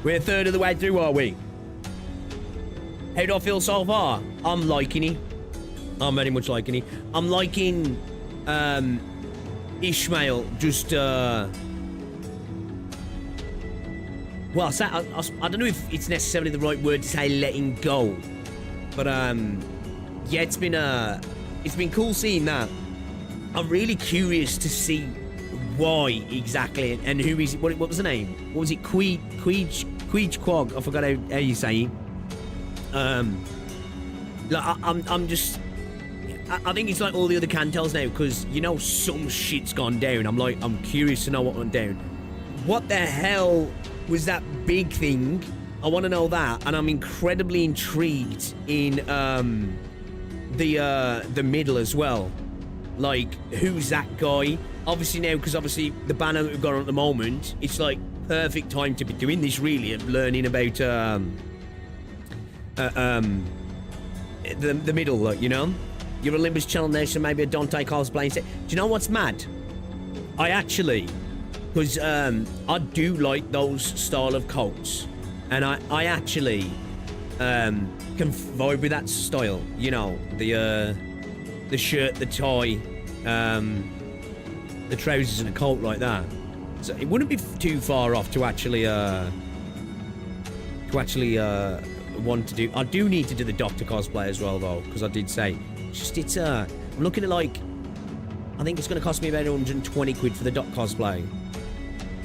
We're a third of the way through, are we? How do I feel so far? I'm liking it. I'm very much liking it. I'm liking Ishmael just well, I don't know if it's necessarily the right word to say letting go, but yeah, it's been cool seeing that. I'm really curious to see why exactly and who is it. What was the name? What was it? Queech Quag. I forgot how you say it. Like I'm just. I think it's like all the other Cantos now, because you know some shit's gone down. I'm curious to know what went down. What the hell was that big thing? I want to know that, and I'm incredibly intrigued in the middle as well. Like, who's that guy? Obviously now, because obviously the banner that we've got on at the moment, it's like perfect time to be doing this, really, of learning about the middle, like, you know. You're a Limbus channel now, so maybe a Dante cosplay and say, do you know what's mad? I actually, because I do like those style of coats, and I actually can vibe with that style, you know, the shirt, the tie, the trousers and a coat like that. So it wouldn't be too far off to actually want to do. I do need to do the Doctor cosplay as well, though, because I did say it's I'm looking at, like, I think it's going to cost me about 120 quid for the Doc cosplay.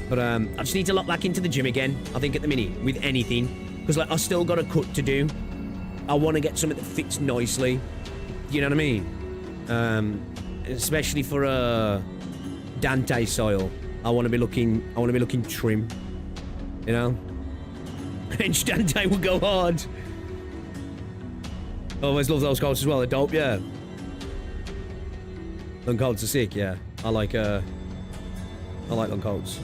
But I just need to lock back into the gym again, I think, at the minute, with anything. Because, like, I still got a cut to do. I want to get something that fits nicely. You know what I mean? Especially for a Dante style. I want to be looking trim. You know? And Dante will go hard. I always love those coats as well. They're dope, yeah. Long colts are sick, yeah. I like long colts.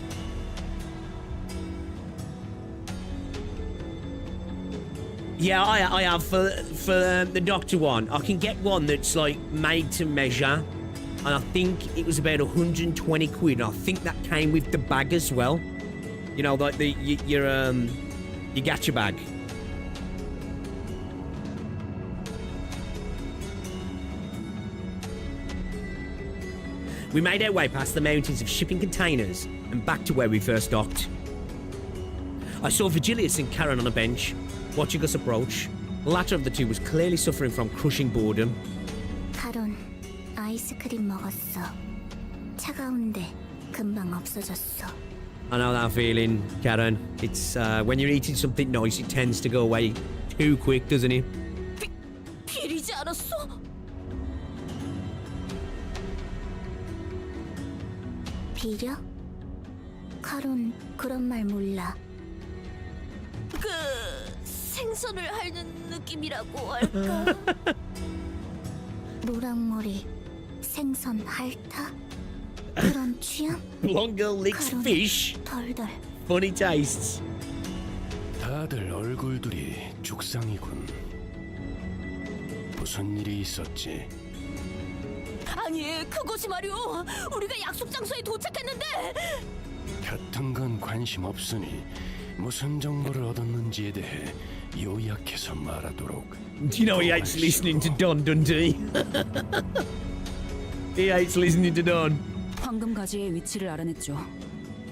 Yeah, I have for the doctor one. I can get one that's like made to measure, and I think it was about 120 quid. I think that came with the bag as well. You know, like your gacha bag. We made our way past the mountains of shipping containers and back to where we first docked. I saw Vigilius and Karen on a bench, watching us approach. The latter of the two was clearly suffering from crushing boredom. 카론, 아이스크림 먹었어. 차가운데 금방 없어졌어. I know that feeling, Karen. It's when you're eating something nice, it tends to go away too quick, doesn't it? 비리지 않았어? 비려? 카론 그런 말 몰라. 그 생선을 핥는 느낌이라고 할까? 노랑머리 생선 핥아? 그런 취향? Blonde girl licks fish. 덜덜. Funny tastes. 다들 얼굴들이 죽상이군. 무슨 일이 있었지? 아니, 그것이 말이오. 우리가 약속 장소에 도착했는데. 같은 건 관심 없으니 무슨 정보를 얻었는지에 대해 요약해서 말하도록. Do you know he hates listening to Don, doesn't he? He hates listening to Don. 황금 가지의 위치를 알아냈죠.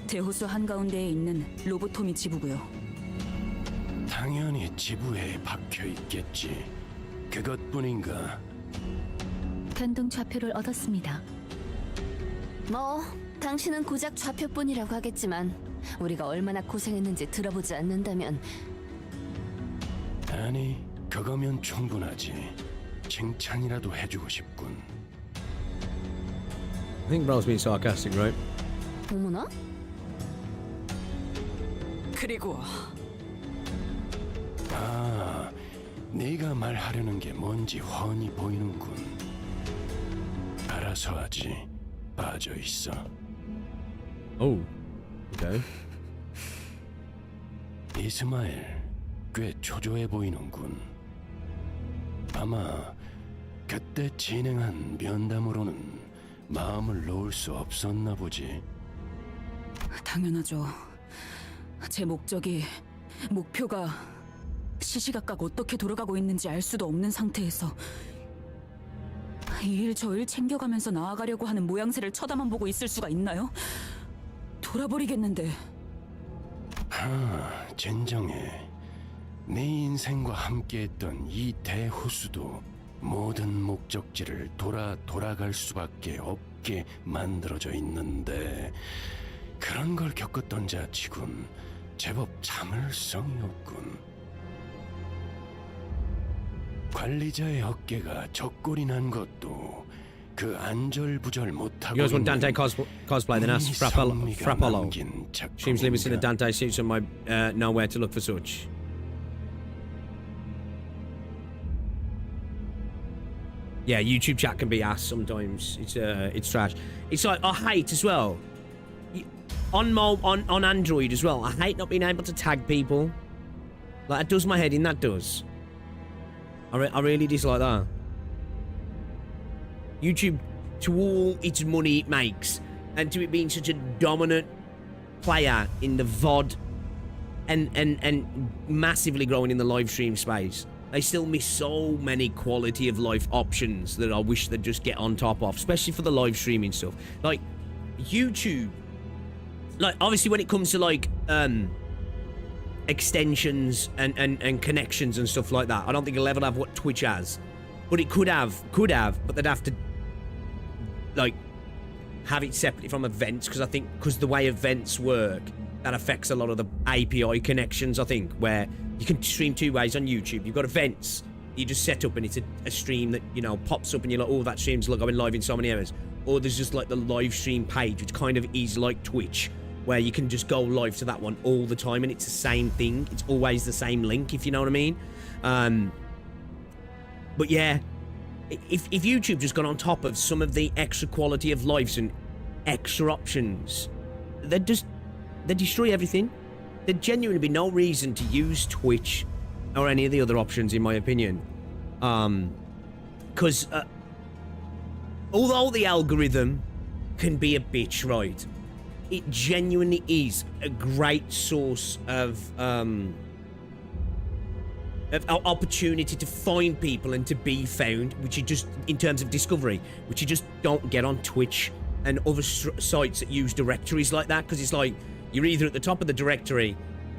대호수 한가운데에 있는 로보토미 지부고요. 당연히 지부에 박혀 있겠지. 그것뿐인가? 변동 좌표를 얻었습니다. 뭐 당신은 고작 좌표뿐이라고 하겠지만 우리가 얼마나 고생했는지 들어보지 않는다면. 아니, 그거면 충분하지. 칭찬이라도 해주고 싶군. I think Bro's being sarcastic, right? 어머나? 그리고 아, 네가 말하려는 게 뭔지 훤히 보이는군. 알아서 하지. 빠져 있어. Oh, okay. 이스마엘, 꽤 초조해 보이는군. 아마 그때 진행한 면담으로는 마음을 놓을 수 없었나 보지. 당연하죠. 제 목표가 시시각각 어떻게 돌아가고 있는지 알 수도 없는 상태에서 이 일 저 일 챙겨가면서 나아가려고 하는 모양새를 쳐다만 보고 있을 수가 있나요? 돌아버리겠는데. 진정해. 네 인생과 함께했던 이 대호수도 모든 목적지를 돌아갈 수밖에 없게 만들어져 있는데 그런 걸 겪었던 자치군 제법 참을성이 없군. 관리자의 어깨가 적골이 난 것도 그 안절부절 못하고 You guys want Dante cosplay? Then ask Frappolo. Seems Limbus in a Dante suit, so might know where to look for such. Yeah, YouTube chat can be ass sometimes. It's trash. It's like I hate as well. On Android as well. I hate not being able to tag people. Like that does my head in. That does. I really dislike that. YouTube, to all its money it makes, and to it being such a dominant player in the VOD and massively growing in the live stream space, they still miss so many quality of life options that I wish they'd just get on top of, especially for the live streaming stuff. Like YouTube, like obviously when it comes to like extensions and connections and stuff like that, I don't think it'll ever have what Twitch has, but it could have, but they'd have to like have it separately from events, because I think because the way events work, that affects a lot of the API connections, I think, where you can stream two ways on YouTube. You've got events you just set up and it's a stream that, you know, pops up and you're like, oh, that stream's going live in so many hours. Or there's just like the live stream page, which kind of is like Twitch, where you can just go live to that one all the time and it's the same thing. It's always the same link, if you know what I mean. But yeah, if YouTube just got on top of some of the extra quality of lives and extra options, they'd destroy everything. There'd genuinely be no reason to use Twitch or any of the other options, in my opinion. Because although the algorithm can be a bitch, right, it genuinely is a great source of opportunity to find people and to be found, which you just, in terms of discovery, which you just don't get on Twitch and other sites that use directories like that, because it's like, you're either at the top of the directory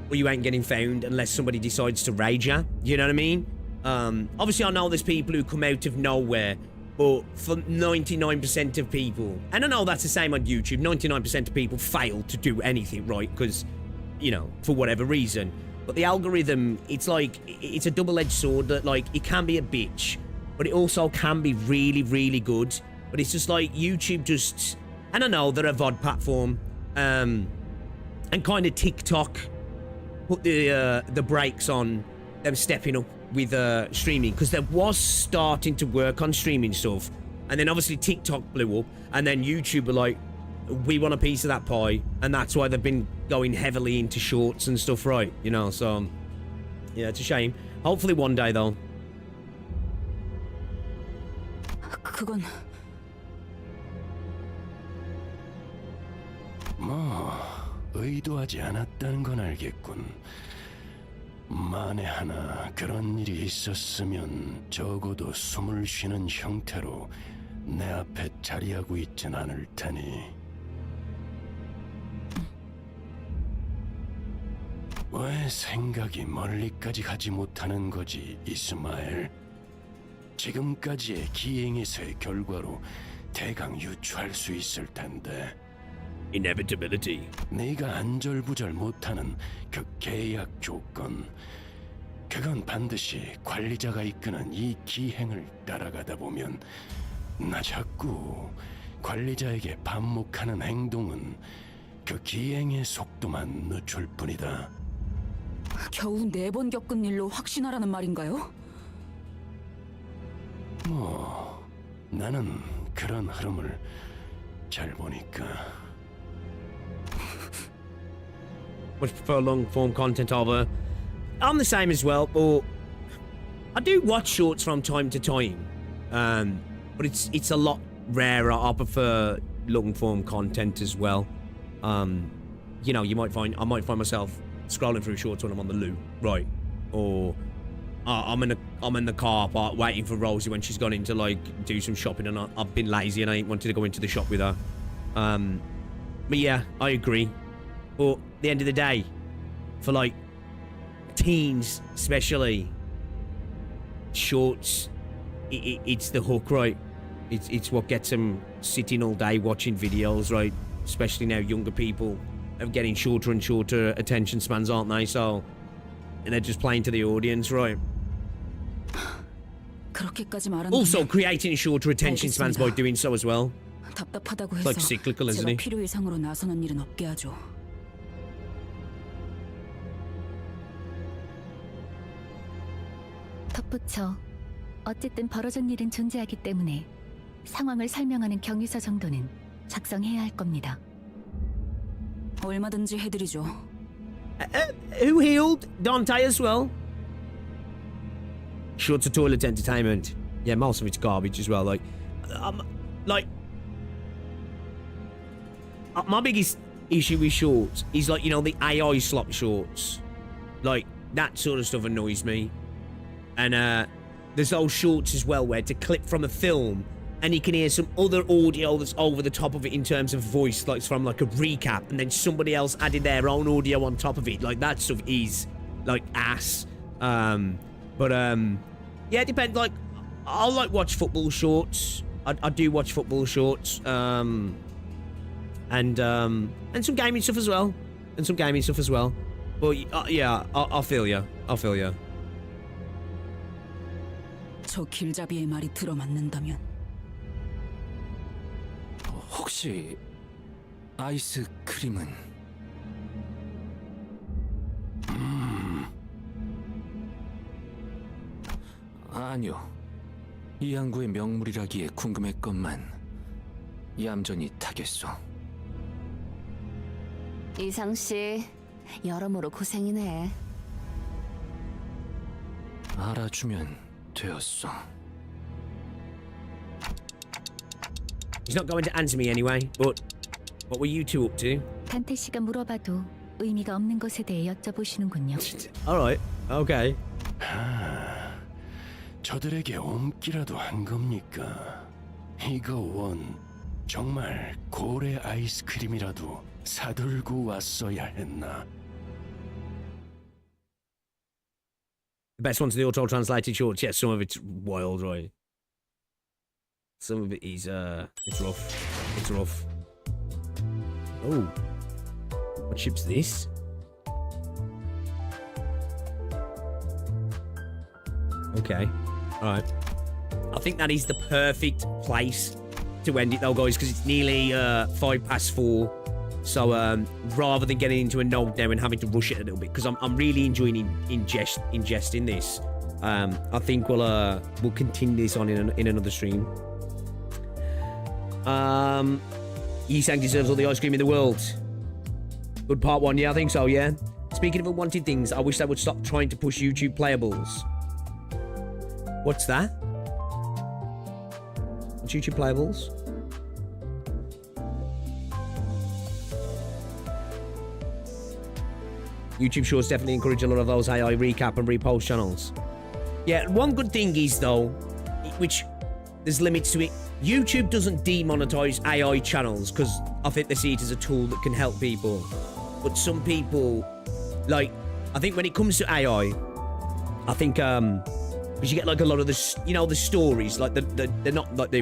or you ain't getting found unless somebody decides to rage you. You know what I mean? Obviously, I know there's people who come out of nowhere, but for 99% of people, and I know that's the same on YouTube, 99% of people fail to do anything right because, you know, for whatever reason. But the algorithm, it's like, it's a double-edged sword that, like, it can be a bitch, but it also can be really, really good. But it's just like YouTube just, and I know they're a VOD platform, and kind of TikTok put the brakes on them stepping up with streaming, because there was starting to work on streaming stuff, and then obviously TikTok blew up, and then YouTube were like, we want a piece of that pie, and that's why they've been going heavily into shorts and stuff, right? You know, so yeah, it's a shame. Hopefully one day though. 그건 뭐 의도하지 않았다는 건 알겠군. 만에 하나 그런 일이 있었으면 적어도 숨을 쉬는 형태로 내 앞에 자리하고 있진 않을 테니. 왜 생각이 멀리까지 가지 못하는 거지, 이스마엘? 지금까지의 기행에서의 결과로 대강 유추할 수 있을 텐데. Inevitability. 네가 안절부절 못하는 그 계약 조건, 그건 반드시 관리자가 이끄는 이 기행을 따라가다 보면 나 자꾸 관리자에게 반목하는 행동은 그 기행의 속도만 늦출 뿐이다. 겨우 4번 겪은 일로 확신하라는 말인가요? 뭐 나는 그런 흐름을 잘 보니까. Much prefer long form content over. I'm the same as well, but I do watch shorts from time to time. But it's a lot rarer. I prefer long form content as well. You know, I might find myself scrolling through shorts when I'm on the loo, right? Or I'm in the car park waiting for Rosie when she's gone in to like do some shopping, and I've been lazy and I ain't wanted to go into the shop with her. But yeah, I agree. But at the end of the day, for like teens especially, shorts, it's the hook, right? It's what gets them sitting all day watching videos, right? Especially now, younger people are getting shorter and shorter attention spans, aren't they? So, and they're just playing to the audience, right? 그렇게까지 말한다면 Also creating shorter attention spans by doing so as well. 답답하다고 It's 해서 like cyclical, isn't 제가 it? 필요 이상으로 나서는 일은 없게 하죠. 덧붙여, 어쨌든 벌어진 일은 존재하기 때문에 상황을 설명하는 경위서 정도는 작성해야 할 겁니다. 얼마든지 해드리죠. Who healed Dante as well? Shorts of toilet entertainment. Yeah, most of it's garbage as well. My biggest issue with shorts is like, you know, the AI slop shorts. Like, that sort of stuff annoys me. And there's those shorts as well where to clip from a film and you can hear some other audio that's over the top of it in terms of voice, like from like a recap, and then somebody else added their own audio on top of it. Like, that stuff is like ass. Yeah, it depends. Like, I'll like watch football shorts. I do watch football shorts. And some gaming stuff as well. But yeah, I feel ya. 저 길잡이의 말이 들어맞는다면 혹시 아이스크림은? 아니요. 이 항구의 명물이라기에 궁금했건만 얌전히 타겠소. 이상 씨, 여러모로 고생이네. 알아주면 되었소. He's not going to answer me anyway, but what were you two up to? 단테 씨가 물어봐도 의미가 없는 것에 대해 여쭤보시는군요. Alright, okay. 저들에게 옮기라도 한 겁니까? 이거 원 정말 고래 아이스크림이라도 사들고 왔어야 했나? The best ones are the auto-translated shorts. Yeah, some of it's wild, right? Some of it is, it's rough. It's rough. Oh. What ship's this? Okay. Alright. I think that is the perfect place to end it though, guys, because it's nearly 4:05. So rather than getting into a node now and having to rush it a little bit, because I'm really enjoying ingesting this. I think we'll continue this on in another stream. Yisang deserves all the ice cream in the world. Good part 1, yeah, I think so, yeah. Speaking of unwanted things, I wish they would stop trying to push YouTube playables. What's that? What's YouTube playables? YouTube Shorts definitely encourage a lot of those AI recap and repost channels. Yeah, one good thing is, though, which there's limits to it, YouTube doesn't demonetize AI channels because I think they see it as a tool that can help people. But some people, like, I think when it comes to AI, I think, because you get like a lot of the, you know, the stories, like they're not like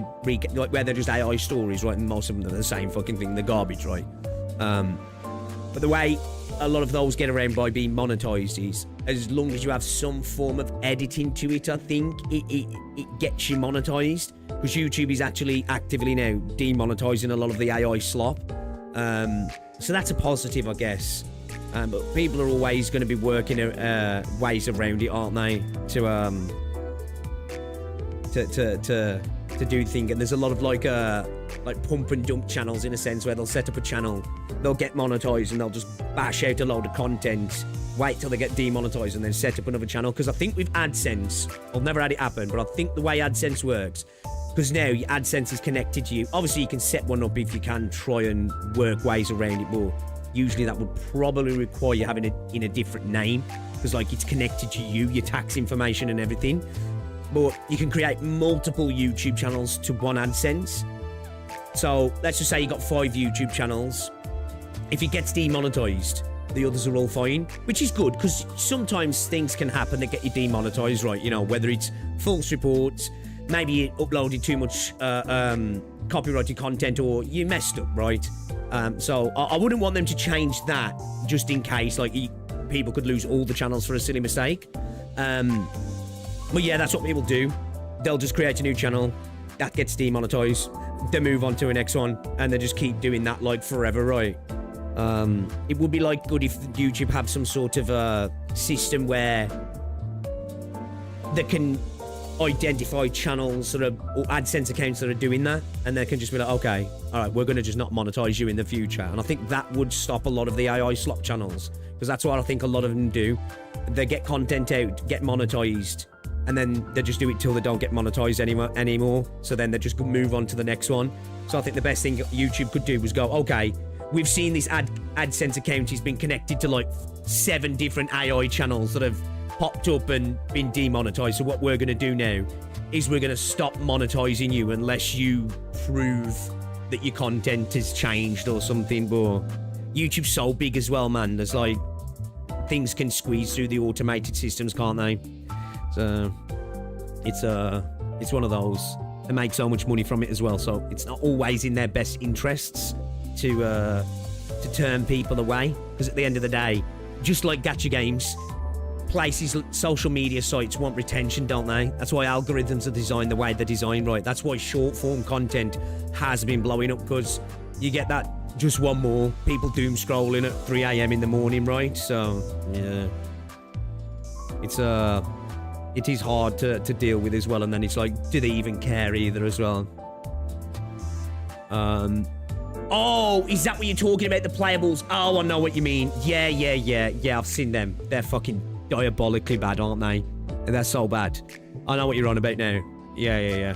like where they're just AI stories, right? And most of them are the same fucking thing, they're garbage, right? But the way a lot of those get around by being monetized is, as long as you have some form of editing to it, I think it gets you monetized, because YouTube is actually actively now demonetizing a lot of the AI slop. So that's a positive, I guess. But people are always going to be working ways around it, aren't they? To do things, and there's a lot of like pump and dump channels in a sense, where they'll set up a channel, they'll get monetized, and they'll just bash out a load of content, wait till they get demonetized, and then set up another channel. Because I think with AdSense, I've never had it happen, but I think the way AdSense works, because now your AdSense is connected to you. Obviously, you can set one up if you can try and work ways around it, but usually that would probably require you having it in a different name, because like it's connected to you, your tax information and everything. But you can create multiple YouTube channels to one AdSense. So let's just say you got 5 YouTube channels. If it gets demonetized, the others are all fine, which is good, because sometimes things can happen that get you demonetized, right? You know, whether it's false reports, maybe you uploaded too much copyrighted content, or you messed up, right? So I wouldn't want them to change that just in case, like, people could lose all the channels for a silly mistake. But yeah, that's what people do. They'll just create a new channel, that gets demonetized, they move on to a next one, and they just keep doing that like forever, right? It would be like good if YouTube have some sort of system where they can identify channels or AdSense accounts that are doing that, and they can just be like, okay, all right, we're going to just not monetize you in the future. And I think that would stop a lot of the AI slop channels, because that's what I think a lot of them do. They get content out, get monetized, and then they just do it till they don't get monetized anymore. So then they just move on to the next one. So I think the best thing YouTube could do was go, okay, we've seen this AdSense account has been connected to like 7 different AI channels that have popped up and been demonetized. So what we're going to do now is we're going to stop monetizing you unless you prove that your content has changed or something. But YouTube's so big as well, man. There's like, things can squeeze through the automated systems, can't they? So it's one of those. They make so much money from it as well, so it's not always in their best interests to turn people away, because at the end of the day, just like gacha games, places, social media sites want retention, don't they? That's why algorithms are designed the way they're designed, right? That's why short form content has been blowing up, because you get that just one more, people doom scrolling at 3 a.m. in the morning, right? So yeah, It is hard to deal with as well, and then it's like, do they even care either as well? Oh, is that what you're talking about, the playables? Oh, I know what you mean. Yeah, I've seen them. They're fucking diabolically bad, aren't they? They're so bad. I know what you're on about now. Yeah.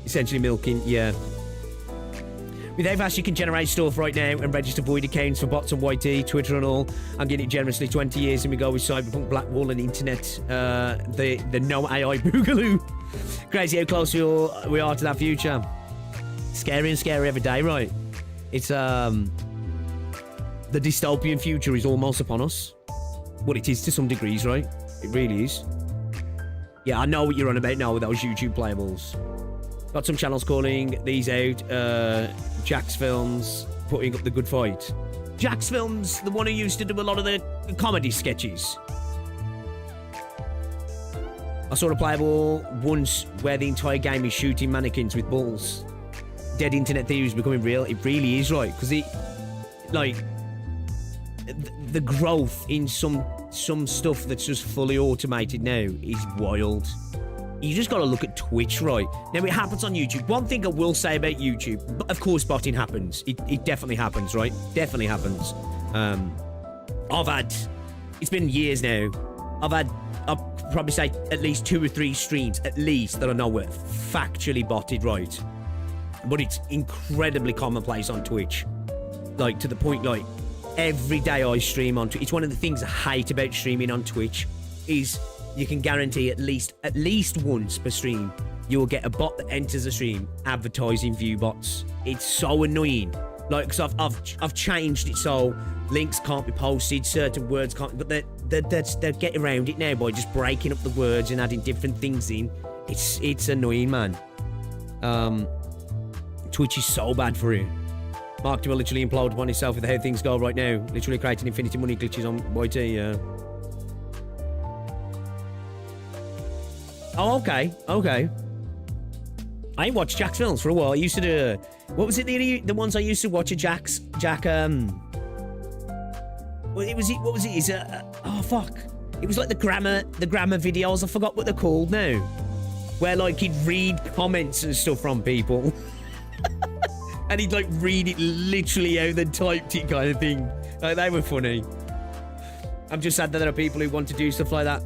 Essentially milking, yeah. With Avash, you can generate stuff right now and register void accounts for bots on YT, Twitter and all. I'm getting it generously 20 years and we go with Cyberpunk, Blackwall and Internet. The no AI boogaloo. Crazy how close we are to that future. Scary and scary every day, right? It's, the dystopian future is almost upon us. Well, it is to some degrees, right? It really is. Yeah, I know what you're on about now with those YouTube playables. Got some channels calling these out. Jack's Films putting up the good fight. Jack's Films, the one who used to do a lot of the comedy sketches. I saw a playable once where the entire game is shooting mannequins with balls. Dead internet theory is becoming real. It really is, right? Because it, like, the growth in some stuff that's just fully automated now is wild. You just got to look at Twitch, right? Now, it happens on YouTube. One thing I will say about YouTube, of course, botting happens. It definitely happens, right? Definitely happens. It's been years now. I'll probably say at least 2 or 3 streams, at least, that I know were factually botted, right? But it's incredibly commonplace on Twitch. Like, to the point, like, every day I stream on Twitch. It's one of the things I hate about streaming on Twitch is you can guarantee at least once per stream you will get a bot that enters the stream advertising view bots. It's so annoying. Like, because I've changed it so links can't be posted, certain words can't, but they're getting around it now by just breaking up the words and adding different things in. It's annoying, man. Twitch is so bad for you. Mark will literally implode upon himself with how things go right now. Literally creating infinity money glitches on YT, yeah. Oh, okay. I ain't watched Jack's Films for a while. I used to do... What was it? The ones I used to watch at Jack, what was it? Oh, fuck. It was like the grammar videos. I forgot what they're called now. Where, like, he'd read comments and stuff from people. And he'd, like, read it literally how they typed it kind of thing. Like, they were funny. I'm just sad that there are people who want to do stuff like that.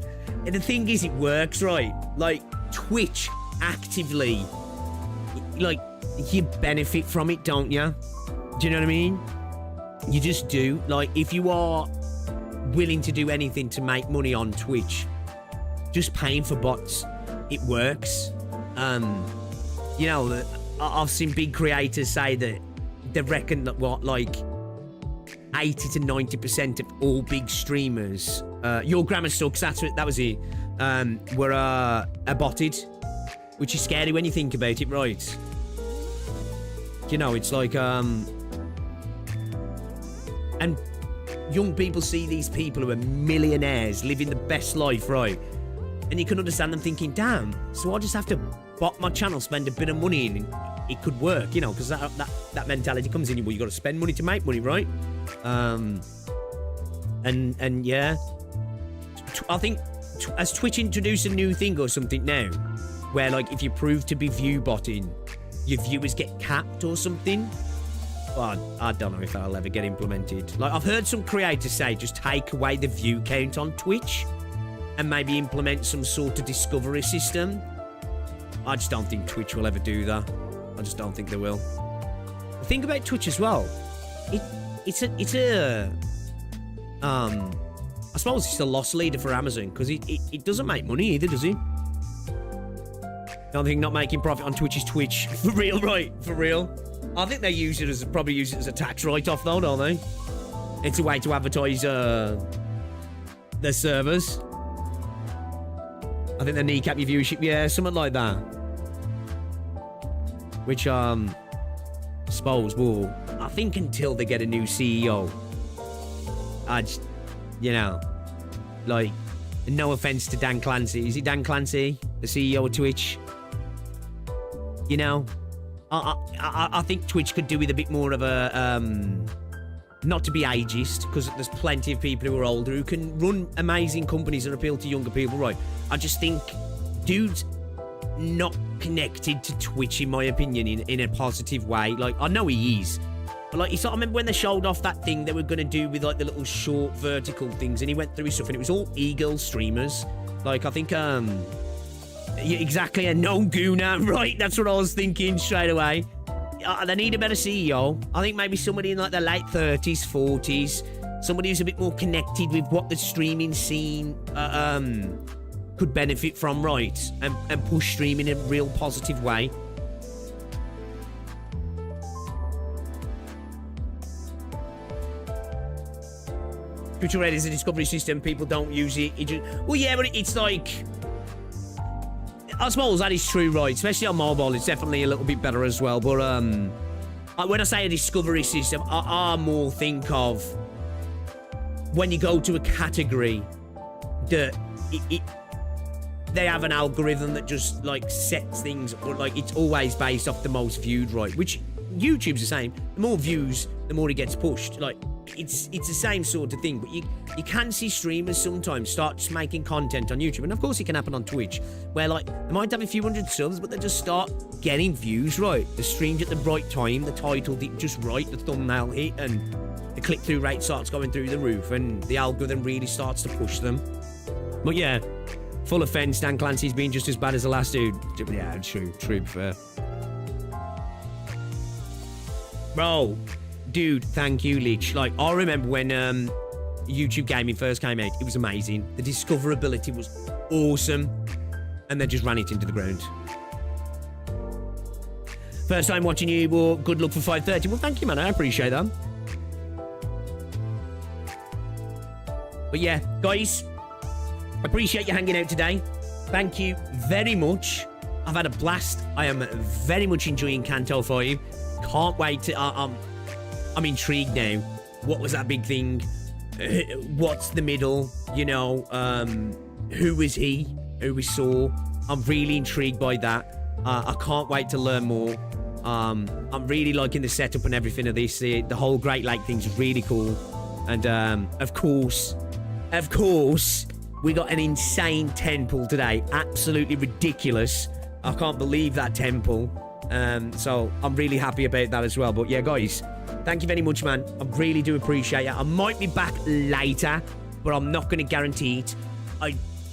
And the thing is, it works, right? Like, Twitch actively, like, you benefit from it, don't you? Do you know what I mean? You just do. Like, if you are willing to do anything to make money on Twitch, just paying for bots, it works. You know, I've seen big creators say that they reckon that, like 80 to 90% of all big streamers, your grammar sucks, that was it, were botted, which is scary when you think about it, right? You know, it's like, and young people see these people who are millionaires living the best life, right? And you can understand them thinking, damn, so I just have to bot my channel, spend a bit of money and it could work, you know, because that mentality comes in. Well, you got to spend money to make money, right? And yeah, I think as Twitch introduced a new thing or something now, where like if you prove to be view botting, your viewers get capped or something. Well, I don't know if that'll ever get implemented. Like, I've heard some creators say just take away the view count on Twitch and maybe implement some sort of discovery system. I just don't think Twitch will ever do that. I just don't think they will. The thing about Twitch as well, it's a I suppose it's a loss leader for Amazon because it doesn't make money either, does it? Don't think not making profit on Twitch is Twitch. For real, right? For real. I think they probably use it as a tax write-off though, don't they? It's a way to advertise their servers. I think they kneecap your viewership, yeah, something like that. Which, I suppose, well, I think until they get a new CEO, I just, you know, like, no offense to Dan Clancy. Is it Dan Clancy, the CEO of Twitch? You know, I think Twitch could do with a bit more of a not to be ageist, because there's plenty of people who are older who can run amazing companies and appeal to younger people, right? I just think dude's not connected to Twitch, in my opinion, in a positive way. Like, I know he is, but like, I remember when they showed off that thing they were going to do with like the little short vertical things, and he went through his stuff, and it was all e-girl streamers. Like, I think, yeah, exactly, a no Guna, right? That's what I was thinking straight away. They need a better CEO. I think maybe somebody in like the late 30s, 40s, somebody who's a bit more connected with what the streaming scene could benefit from, right? And push streaming in a real positive way. Future Red is a discovery system. People don't use it. Well, yeah, but it's like... I suppose that is true, right? Especially on mobile, it's definitely a little bit better as well. But when I say a discovery system, I more think of when you go to a category that they have an algorithm that just like sets things, or like it's always based off the most viewed, right? Which YouTube's the same. The more views, the more it gets pushed. Like it's the same sort of thing. But you can see streamers sometimes start just making content on YouTube, and of course it can happen on Twitch, where like they might have a few hundred subs, but they just start getting views, right? The streamed at the right time, the title did just right, the thumbnail hit, and the click-through rate starts going through the roof, and the algorithm really starts to push them. But yeah, full offense, Dan Clancy's been just as bad as the last dude. Yeah, true, fair. Bro, dude, thank you, Lich. Like, I remember when YouTube gaming first came out, it was amazing. The discoverability was awesome, and they just ran it into the ground. First time watching you, well, good luck for 5:30. Well, thank you, man. I appreciate that. But yeah, guys, appreciate you hanging out today. Thank you very much. I've had a blast. I am very much enjoying Canto 5. Can't wait to... I'm intrigued now. What was that big thing? What's the middle? You know, who is he? Who we saw? I'm really intrigued by that. I can't wait to learn more. I'm really liking the setup and everything of this. The whole Great Lake thing's really cool. And of course, we got an insane temple today. Absolutely ridiculous. I can't believe that temple. So I'm really happy about that as well. But yeah, guys, thank you very much, man. I really do appreciate it. I might be back later, but I'm not going to guarantee it.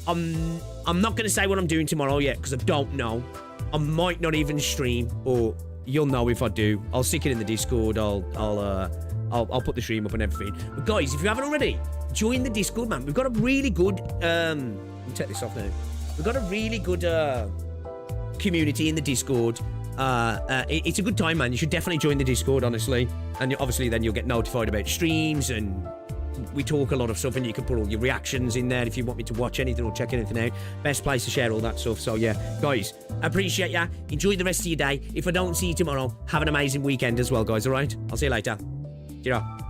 I'm not going to say what I'm doing tomorrow yet, because I don't know. I might not even stream, or you'll know if I do. I'll stick it in the Discord. I'll put the stream up and everything. But guys, if you haven't already, join the Discord, man. We've got a really good let me take this off now. We've got a really good community in the Discord. It's a good time, man. You should definitely join the Discord, honestly. And obviously then you'll get notified about streams, and we talk a lot of stuff, and you can put all your reactions in there if you want me to watch anything or check anything out. Best place to share all that stuff. So yeah, guys, appreciate ya. Enjoy the rest of your day. If I don't see you tomorrow, have an amazing weekend as well, guys, all right? I'll see you later. Cheers.